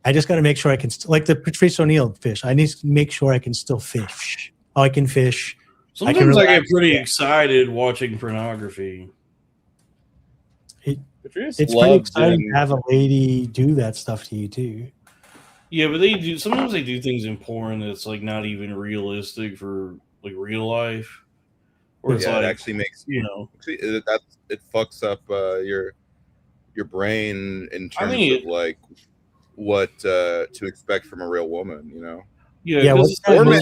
Speaker 1: I just got to make sure I can, like the Patrice O'Neill fish. I need to make sure I can still fish. Oh, I can fish.
Speaker 3: Sometimes I get pretty excited watching pornography.
Speaker 1: It's pretty exciting to have a lady do that stuff to you too.
Speaker 3: Yeah, but sometimes they do things in porn that's like not even realistic for like real life.
Speaker 5: Or it's like, it actually makes it fucks up your brain in terms of like what to expect from a real woman, you know.
Speaker 3: Yeah, or man,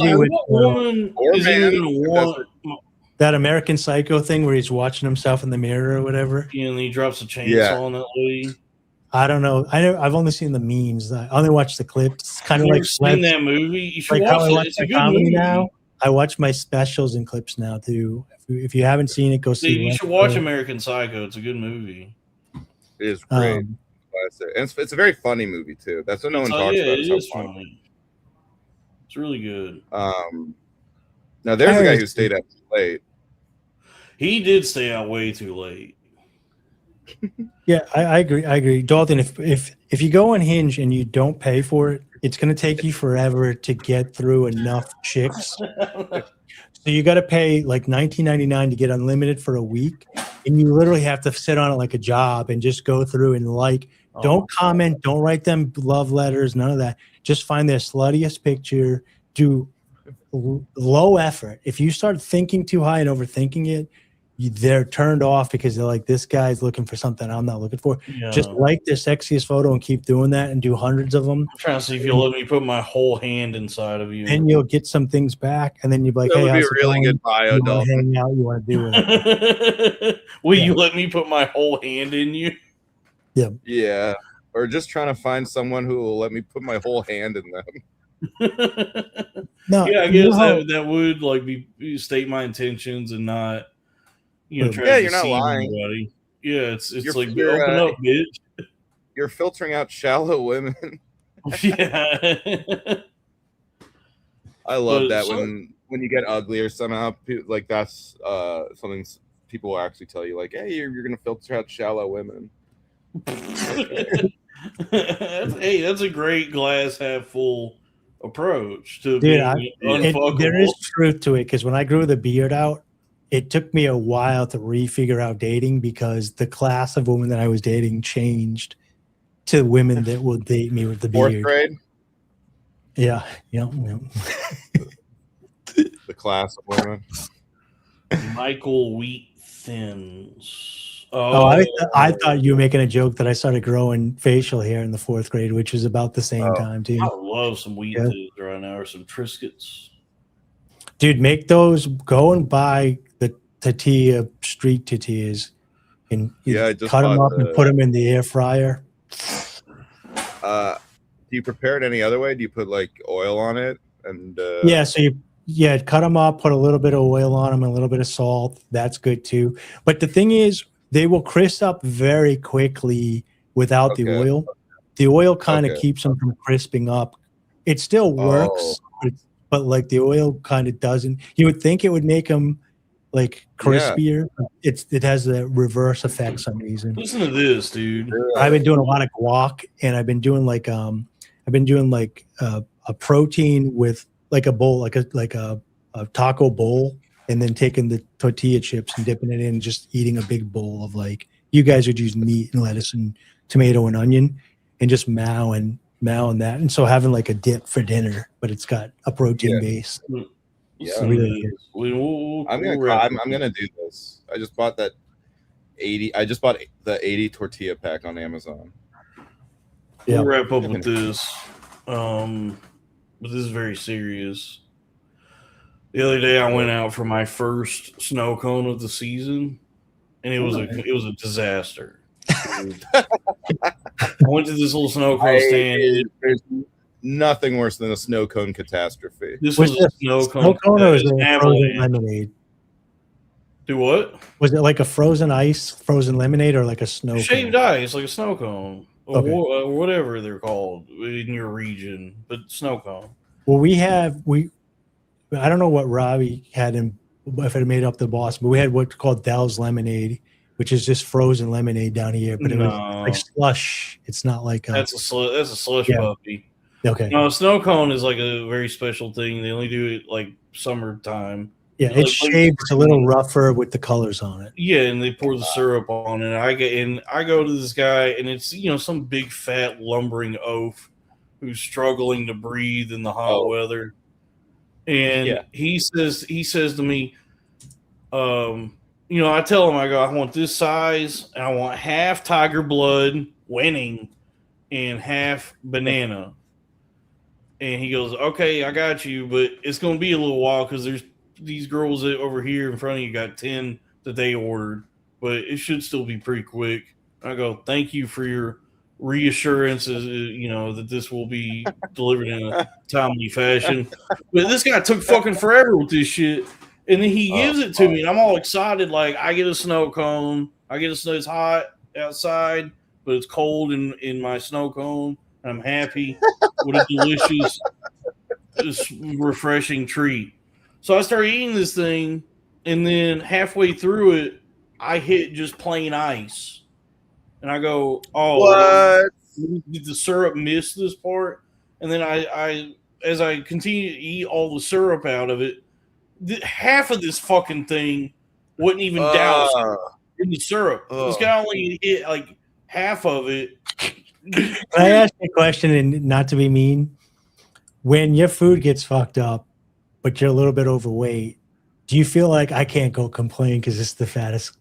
Speaker 1: that American Psycho thing where he's watching himself in the mirror or whatever.
Speaker 3: Yeah, and he drops a chainsaw on that lady.
Speaker 1: I don't know. I've only seen the memes. I only watched the clips. Kind of like
Speaker 3: seen that movie. You should
Speaker 1: like
Speaker 3: watch
Speaker 1: how I watch
Speaker 3: it. It's a good movie.
Speaker 1: Now. I watch my specials and clips now too. If you haven't seen it, go see it.
Speaker 3: You should watch American Psycho. It's a good movie.
Speaker 5: It is great. And it's a very funny movie too. That's what no one talks about.
Speaker 3: It is funny. It's really good.
Speaker 5: Now there's a guy who stayed up late.
Speaker 3: He did stay out way too late.
Speaker 1: Yeah, I agree. Dalton, if you go on Hinge and you don't pay for it, it's going to take you forever to get through enough chicks. So you got to pay like $19.99 to get unlimited for a week, and you literally have to sit on it like a job and just go through and don't comment, don't write them love letters, none of that. Just find their sluttiest picture, do low effort. If you start thinking too high and overthinking it, they're turned off because they're like, this guy's looking for something I'm not looking for. Yeah. Just like their sexiest photo and keep doing that and do hundreds of them.
Speaker 3: I'm trying to see if you'll let me put my whole hand inside of you.
Speaker 1: And you'll get some things back, and then you'll be like,
Speaker 5: that
Speaker 1: hey,
Speaker 5: would be a really good bio,
Speaker 1: Dalton. Hang out, you want to do it.
Speaker 3: Will you let me put my whole hand in you?
Speaker 1: Yeah.
Speaker 5: Yeah. Or just trying to find someone who will let me put my whole hand in them.
Speaker 1: No,
Speaker 3: yeah, I guess that would like be state my intentions and not, try to
Speaker 5: you're not lying.
Speaker 3: Anybody. Yeah, it's like open up, bitch.
Speaker 5: You're filtering out shallow women.
Speaker 3: Yeah,
Speaker 5: I love that when you get ugly or somehow like that's something people will actually tell you like, hey, you're gonna filter out shallow women.
Speaker 3: That's a great glass half full approach to
Speaker 1: being unfuckable. There is truth to it, because when I grew the beard out, it took me a while to refigure out dating, because the class of women that I was dating changed to women that will date me with the beard.
Speaker 5: Fourth grade?
Speaker 1: Yeah.
Speaker 5: The class of women.
Speaker 3: Michael Wheat Thins.
Speaker 1: I thought you were making a joke that I started growing facial hair in the 4th grade, which was about the same time too.
Speaker 3: I love some Wheat Thins right now, or some Triscuits.
Speaker 1: Dude, make those. Go and buy the tortilla street tortillas, and cut them up and put them in the air fryer.
Speaker 5: Do you prepare it any other way? Do you put like oil on it? And
Speaker 1: so you cut them up, put a little bit of oil on them, and a little bit of salt. That's good too. But the thing is, they will crisp up very quickly without the oil. The oil kind of keeps them from crisping up it still works, but like the oil kind of doesn't. You would think it would make them like crispier. Yeah. It has the reverse effect some reason.
Speaker 3: Listen to this, dude.
Speaker 1: I've been doing a lot of guac, and I've been doing like a protein with like a bowl, like a taco bowl, and then taking the tortilla chips and dipping it in, and just eating a big bowl of like, you guys would use meat and lettuce and tomato and onion, and just mowing that. And so having like a dip for dinner, but it's got a protein base.
Speaker 5: Yeah,
Speaker 1: really
Speaker 5: I'm gonna do this. I just bought the 80 tortilla pack on Amazon.
Speaker 3: Yeah. We'll wrap up with this. But this is very serious. The other day I went out for my first snow cone of the season, and it was a disaster. I went to this little snow cone stand.
Speaker 5: There's nothing worse than a snow cone catastrophe.
Speaker 3: This was a snow cone
Speaker 1: or was it a frozen lemonade?
Speaker 3: Do what?
Speaker 1: Was it like a frozen lemonade, or like a snow
Speaker 3: shaved
Speaker 1: cone?
Speaker 3: Ice, like a snow cone, or whatever they're called in your region, but snow cone.
Speaker 1: Well, I don't know what Robbie had if it made up the boss, but we had what's called Dell's Lemonade, which is just frozen lemonade down here, but it was like slush. It's not like
Speaker 3: that's a slush puppy.
Speaker 1: Okay.
Speaker 3: No, snow cone is like a very special thing. They only do it like summertime.
Speaker 1: Yeah, it's shaved. It's a little rougher with the colors on it.
Speaker 3: Yeah, and they pour the syrup on it. I go to this guy, and it's some big fat lumbering oaf who's struggling to breathe in the hot weather. And he says to me, I tell him, I go, I want this size, and I want half tiger blood winning and half banana. And he goes, okay, I got you, but it's going to be a little while because there's these girls over here in front of you got 10 that they ordered, but it should still be pretty quick. I go, thank you for your reassurances, that this will be delivered in a timely fashion. But this guy took fucking forever with this shit. And then he gives it to me, and I'm all excited. Like, I get a snow cone. It's hot outside, but it's cold in my snow cone. And I'm happy with a delicious, refreshing treat. So I started eating this thing, and then halfway through it, I hit just plain ice. And I go,
Speaker 5: what?
Speaker 3: Did the syrup miss this part? And then as I continue to eat all the syrup out of it, half of this fucking thing wasn't even doused in the syrup. This guy only hit like half of it.
Speaker 1: Can I ask you a question, and not to be mean? When your food gets fucked up, but you're a little bit overweight, do you feel like I can't go complain because it's the fattest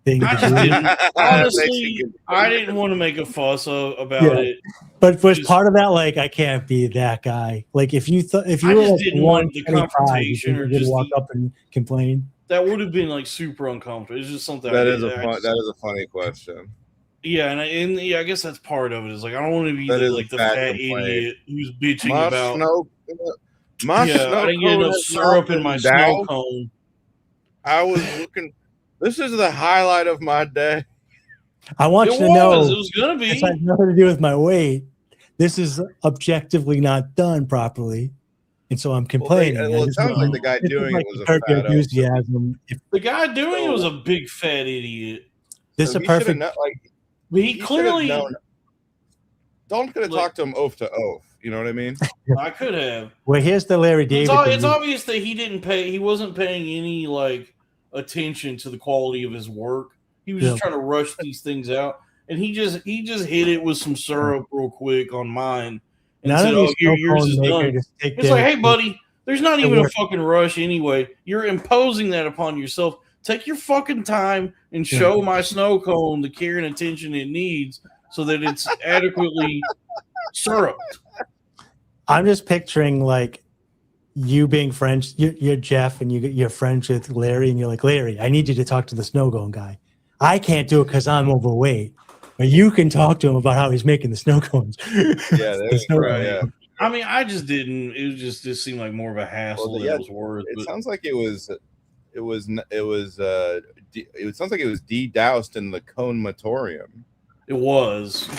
Speaker 1: thing?
Speaker 3: Honestly, I didn't want to make a fuss about it.
Speaker 1: But was part of that like, I can't be that guy? Like if you were
Speaker 3: didn't want the confrontation or just
Speaker 1: walk up and complain.
Speaker 3: That would have been like super uncomfortable. It's just something
Speaker 5: that is a funny question.
Speaker 3: Yeah, and I guess that's part of it. Is like I don't want to be the fat idiot who's bitching about I didn't get enough syrup in my snow cone.
Speaker 5: I was looking. This is the highlight of my day.
Speaker 1: I want you to know
Speaker 3: it was going to be.
Speaker 1: It has nothing to do with my weight. This is objectively not done properly, and so I'm complaining.
Speaker 5: It sounds like the guy doing it was a fat
Speaker 1: enthusiasm.
Speaker 3: The guy doing it was a big fat idiot.
Speaker 1: This is a perfect.
Speaker 3: But he clearly.
Speaker 5: Don't could have talked to him oaf to oaf. You know what I mean?
Speaker 3: I could have.
Speaker 1: Well, here's the Larry David.
Speaker 3: It's obvious that he wasn't paying any attention to the quality of his work. He was just trying to rush these things out, and he just hit it with some syrup real quick on mine, and said, yours is done." It's like, hey, buddy, there's not even a fucking rush anyway. You're imposing that upon yourself. Take your fucking time and show my snow cone the care and attention it needs so that it's adequately syruped.
Speaker 1: I'm just picturing like you being friends. You're Jeff, and you're friends with Larry, and you're like, Larry, I need you to talk to the snow cone guy. I can't do it because I'm overweight, but you can talk to him about how he's making the snow cones.
Speaker 5: Yeah,
Speaker 3: yeah. I mean, I just didn't. It just seemed like more of a hassle than it was worth.
Speaker 5: It sounds like it sounds like it was de-doused in the cone-matorium.
Speaker 3: It was.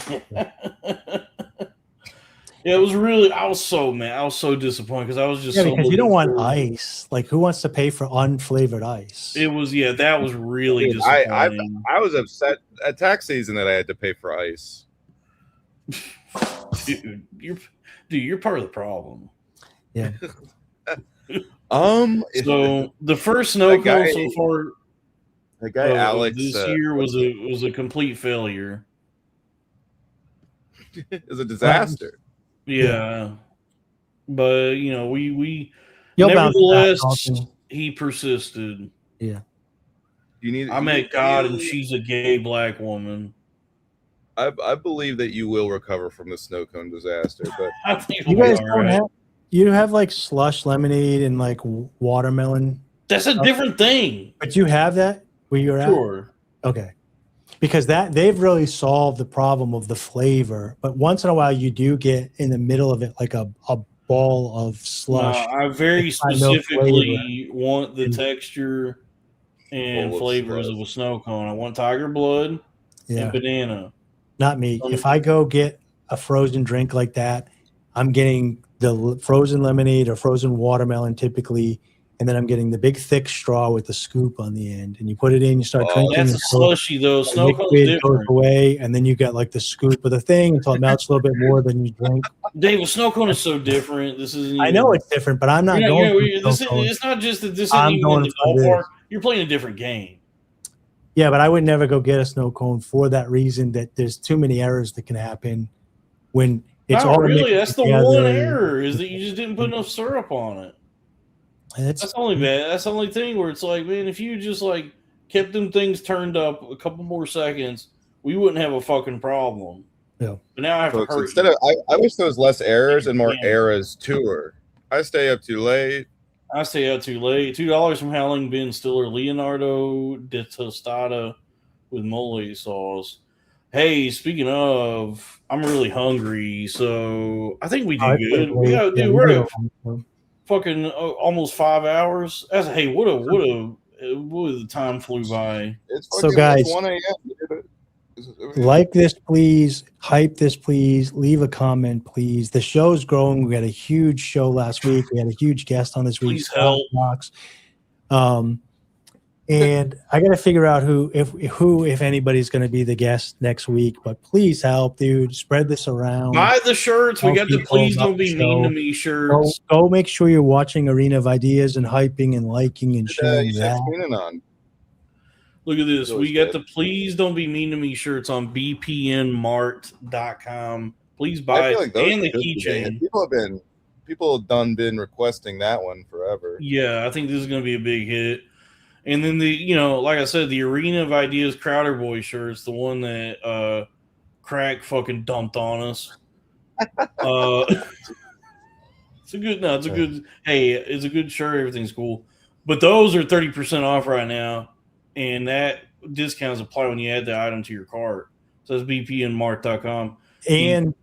Speaker 3: it was really. I was so mad. I was so disappointed because I was just
Speaker 1: because you don't want ice. Like, who wants to pay for unflavored ice?
Speaker 3: It was that was really disappointing.
Speaker 7: I was upset at tax season that I had to pay for ice.
Speaker 3: You're part of the problem.
Speaker 1: Yeah.
Speaker 3: So the first snow cone so far,
Speaker 7: the guy Alex
Speaker 3: this year was a complete failure.
Speaker 7: It was a disaster.
Speaker 3: Yeah. But we nevertheless he persisted.
Speaker 1: Yeah.
Speaker 3: I met God and she's a gay black woman.
Speaker 7: I believe that you will recover from the snow cone disaster, but
Speaker 3: I think
Speaker 1: you guys don't have like slush lemonade and like watermelon.
Speaker 3: That's a different thing.
Speaker 1: But you have that where you're at?
Speaker 3: Sure.
Speaker 1: Okay. Because they've really solved the problem of the flavor. But once in a while you do get in the middle of it like a ball of slush.
Speaker 3: I very specifically want the texture and flavors of a snow cone. I want tiger blood and banana.
Speaker 1: Not me. If I go get a frozen drink like that, I'm getting the frozen lemonade or frozen watermelon typically, and then I'm getting the big thick straw with the scoop on the end. And you put it in, you start drinking.
Speaker 3: That's a slushy though. Snow cone's different.
Speaker 1: Goes away, and then you get like the scoop of the thing until it melts a little bit more than you drink.
Speaker 3: Dave, a snow cone is so different. This isn't.
Speaker 1: I know it's different, but I'm not going.
Speaker 3: It's not just that this isn't even in the ballpark. You're playing a different game.
Speaker 1: Yeah, but I would never go get a snow cone for that reason that there's too many errors that can happen when it's
Speaker 3: not
Speaker 1: all
Speaker 3: really. That's the one error is that you just didn't put enough syrup on it. That's only bad. That's the only thing where it's like, man, if you just like kept them things turned up a couple more seconds, we wouldn't have a fucking problem.
Speaker 1: Yeah.
Speaker 3: But now I have to hurt
Speaker 7: instead of I wish there was less errors and more eras to her. I stay up too late.
Speaker 3: I stay out too late. $2 from Howling Ben Stiller, Leonardo de Tostada with mole sauce. Hey, speaking of, I'm really hungry, so I think we do good. We got, dude, we're at fucking almost 5 hours. Hey, what the time flew by.
Speaker 1: So guys, 1 a.m. Like this, please. Hype this, please. Leave a comment, please. The show's growing. We had a huge show last week. We had a huge guest on this week.
Speaker 3: Please help.
Speaker 1: And I got to figure out who, if anybody's going to be the guest next week. But please help, dude. Spread this around.
Speaker 3: Buy the shirts. We got the Please Don't Be Mean to Me shirts.
Speaker 1: Go make sure you're watching Arena of Ideas and hyping and liking and sharing that.
Speaker 3: Look at this. We got the Please Don't Be Mean to Me shirts on bpnmart.com. Please buy it. Like and the keychain.
Speaker 7: People have been requesting that one forever.
Speaker 3: Yeah, I think this is going to be a big hit. And then like I said, the Arena of Ideas Crowder Boy shirts, the one that Crack fucking dumped on us. It's a good shirt. Everything's cool. But those are 30% off right now. And that discount is applied when you add the item to your cart. So that's bpnmart.com.
Speaker 1: And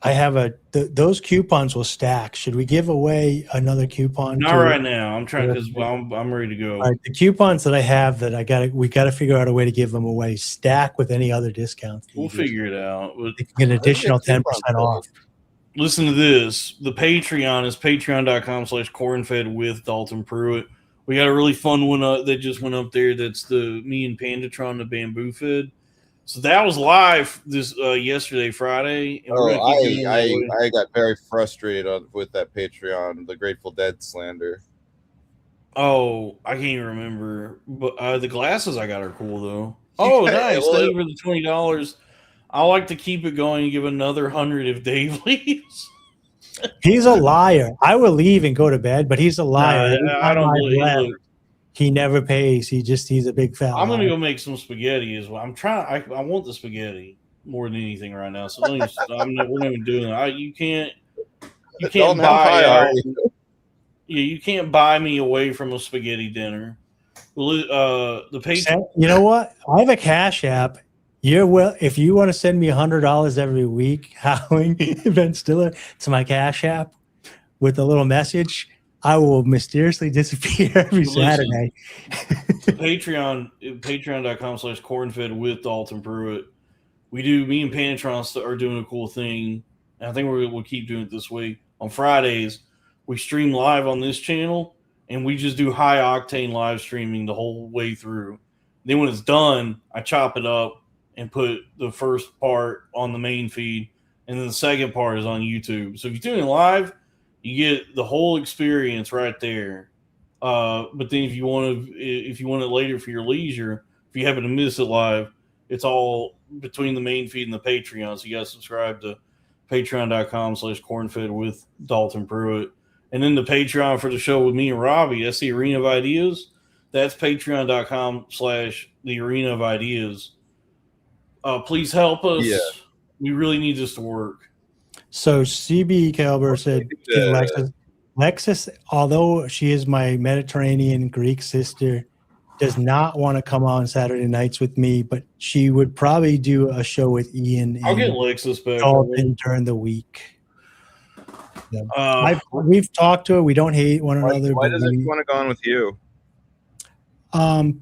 Speaker 1: I have those coupons will stack. Should we give away another coupon?
Speaker 3: Not right now. I'm trying because I'm ready to go.
Speaker 1: All right, the coupons that I have we got to figure out a way to give them away. Stack with any other discounts.
Speaker 3: We'll figure it out.
Speaker 1: They can get an additional 10% off.
Speaker 3: Listen to this. The Patreon is patreon.com/cornfed with Dalton Pruitt. We got a really fun one that just went up there. That's me and Pandatron, the Bamboo Fed. So that was live this yesterday, Friday. And
Speaker 7: I got very frustrated with that Patreon, the Grateful Dead slander.
Speaker 3: Oh, I can't even remember. But the glasses I got are cool though. Oh, nice! Thank you for the $20. I like to keep it going and give another 100 if Dave leaves.
Speaker 1: He's a liar. I will leave and go to bed, but he's a liar.
Speaker 3: I don't believe.
Speaker 1: He never pays. He's a big fat.
Speaker 3: I'm gonna go make some spaghetti as well. I'm trying. I want the spaghetti more than anything right now. So we're not even doing it. You can't buy. You can't buy me away from a spaghetti dinner. The page.
Speaker 1: You know what? I have a Cash App. If you want to send me $100 every week, Howling Ben Stiller to my Cash App with a little message, I will mysteriously disappear every Saturday.
Speaker 3: Patreon.com/cornfed with Dalton Pruitt. Me and Panatron are doing a cool thing. and I think we'll keep doing it this week. On Fridays, we stream live on this channel, and we just do high octane live streaming the whole way through. Then when it's done, I chop it up and put the first part on the main feed, and then the second part is on YouTube. So if you're doing it live, you get the whole experience right there. But then if you want it later for your leisure, if you happen to miss it live, it's all between the main feed and the Patreon. So you guys subscribe to patreon.com/cornfed with Dalton Pruitt. And then the Patreon for the show with me and Robbie, that's the Arena of Ideas. That's patreon.com/the Arena of Ideas. Please help us. Yeah. We really need this to work.
Speaker 1: So CB Calber said, Lexus, although she is my Mediterranean Greek sister, does not want to come on Saturday nights with me, but she would probably do a show with Ian.
Speaker 3: I'll get Lexus back
Speaker 1: during the week. Yeah. We've talked to her. We don't hate one another.
Speaker 7: Why doesn't she want to go on with you?
Speaker 1: Her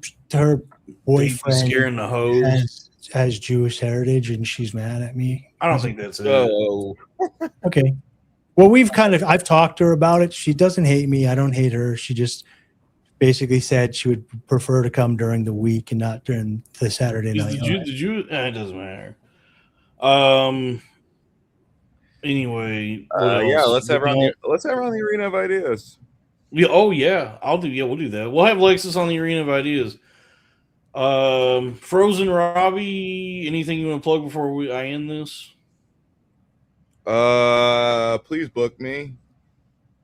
Speaker 1: boyfriend
Speaker 3: scaring the hoes
Speaker 1: has Jewish heritage, and she's mad at me.
Speaker 3: I don't think that's it.
Speaker 1: Okay. Well, I've talked to her about it. She doesn't hate me. I don't hate her. She just basically said she would prefer to come during the week and not during the Saturday night.
Speaker 3: It doesn't matter. Anyway,
Speaker 7: let's have her on the Arena of Ideas.
Speaker 3: Yeah, we'll do that. We'll have Lexus on the Arena of Ideas. Frozen Robbie, anything you want to plug before I end this?
Speaker 7: Please book me.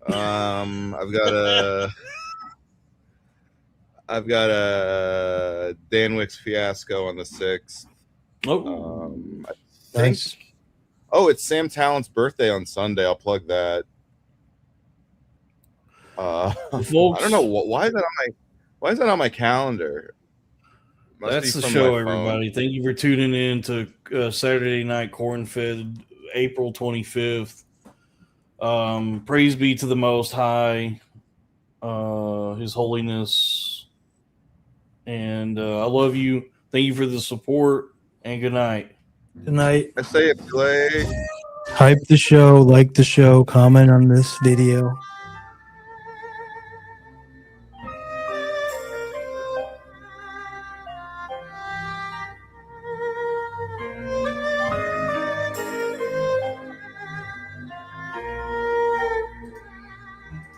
Speaker 7: I've got a Danwick's Fiasco on the 6th.
Speaker 1: Nice.
Speaker 7: It's Sam Talent's birthday on Sunday. I'll plug that.
Speaker 3: Folks,
Speaker 7: I don't know why is that on my calendar?
Speaker 3: That's the show, everybody. Thank you for tuning in to Saturday Night Corn-Fed, April 25th. Praise be to the Most High, His Holiness, and I love you. Thank you for the support, and good night.
Speaker 1: Good night.
Speaker 7: I say it, Clay.
Speaker 1: Hype the show, like the show, comment on this video.